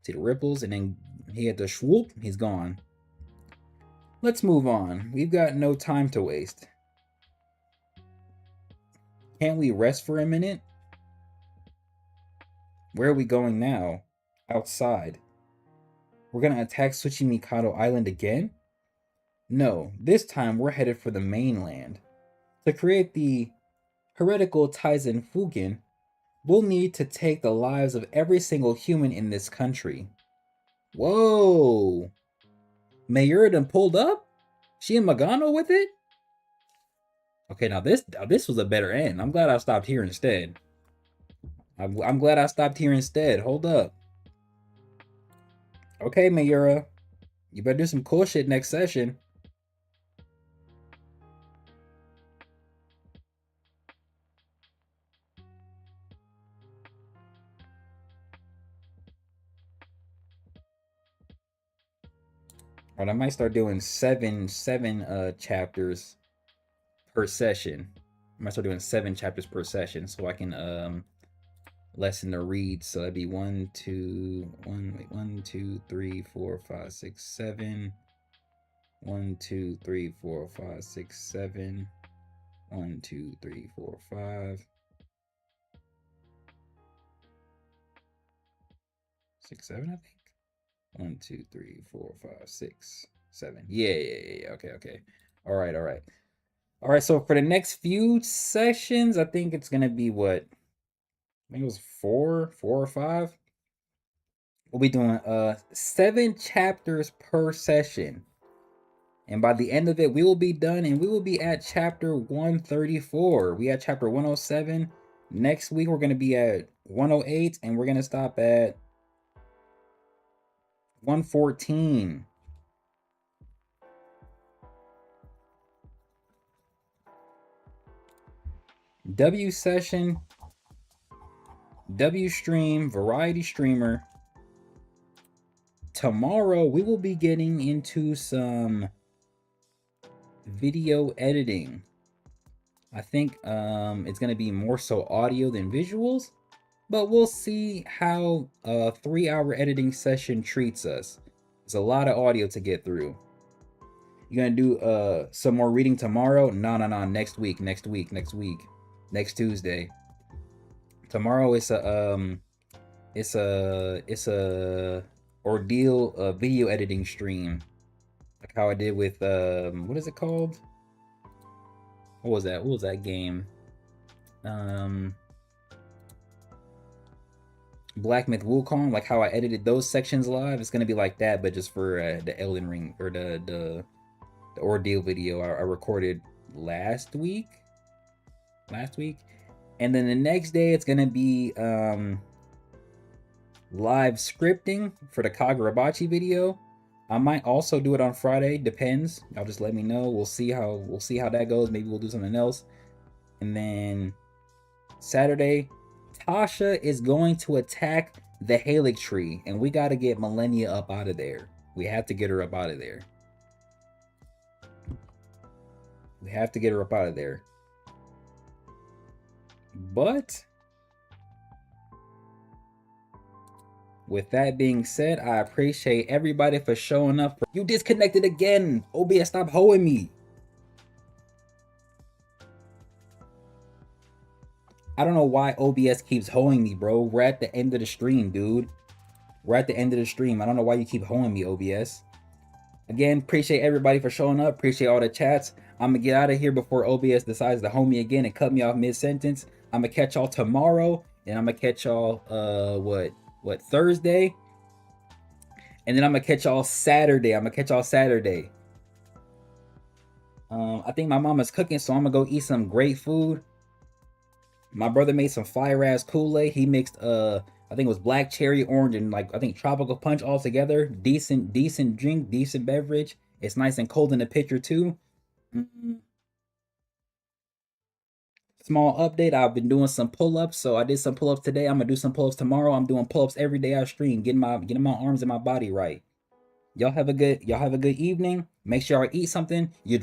See the ripples? And then he had the swoop. He's gone. Let's move on. We've got no time to waste. Can't we rest for a minute? Where are we going now? Outside. We're gonna attack Tsuchimikado Island again? No, this time we're headed for the mainland. To create the heretical Taizen Fugen, we'll need to take the lives of every single human in this country. Whoa! Mayura done pulled up? She and Magano with it? Okay, now this was a better end. I'm glad I stopped here instead. I'm glad I stopped here instead. Hold up. Okay, Mayura. You better do some cool shit next session. Well, I might start doing seven chapters per session. I might start doing 7 chapters per session so I can lessen the read. So that'd be 1, 2, 3, 4, 5, 6, 7. 1, 2, 3, 4, 5, 6, 7. 1, 2, 3, 4, 5. 6, 7, I think. 1, 2, 3, 4, 5, 6, 7. Yeah. Okay. All right. So for the next few sessions, I think it's gonna be what? I think it was 4 or 5. We'll be doing 7 chapters per session. And by the end of it, we will be done and we will be at chapter 134. We at chapter 107. Next week, we're going to be at 108 and we're going to stop at 114. W session, W stream, variety streamer. Tomorrow, we will be getting into some video editing. I think it's going to be more so audio than visuals, but we'll see how a 3-hour editing session treats us. It's a lot of audio to get through. You're going to do some more reading tomorrow? No, next week, next Tuesday. Tomorrow it's a Ordeal video editing stream. Like how I did with what is it called? What was that game? Black Myth Wukong, like how I edited those sections live. It's gonna be like that, but just for the Elden Ring or the Ordeal video I recorded last week. And then the next day it's gonna be live scripting for the Kagurabachi video. I might also do it on Friday, depends. Y'all just let me know. We'll see how that goes. Maybe we'll do something else. And then Saturday, Tasha is going to attack the Halix tree, and we got to get Millennia up out of there. We have to get her up out of there. But with that being said, I appreciate everybody for showing up. You disconnected again. OBS, stop hoeing me. I don't know why OBS keeps hoeing me, bro. We're at the end of the stream, dude. I don't know why you keep hoeing me, OBS. Again, appreciate everybody for showing up. Appreciate all the chats. I'm going to get out of here before OBS decides to hoe me again and cut me off mid-sentence. I'm going to catch y'all tomorrow. And I'm going to catch y'all, Thursday? And then I'm going to catch y'all Saturday. I think my mama's cooking, so I'm going to go eat some great food. My brother made some fire-ass Kool-Aid. He mixed, I think it was black cherry, orange, and I think tropical punch all together. Decent drink, decent beverage. It's nice and cold in the pitcher too. Small update, I've been doing some pull-ups. So I did some pull-ups today. I'm gonna do some pull-ups tomorrow. I'm doing pull-ups every day I stream, getting my arms and my body right. Y'all have a good evening. Make sure I eat something. You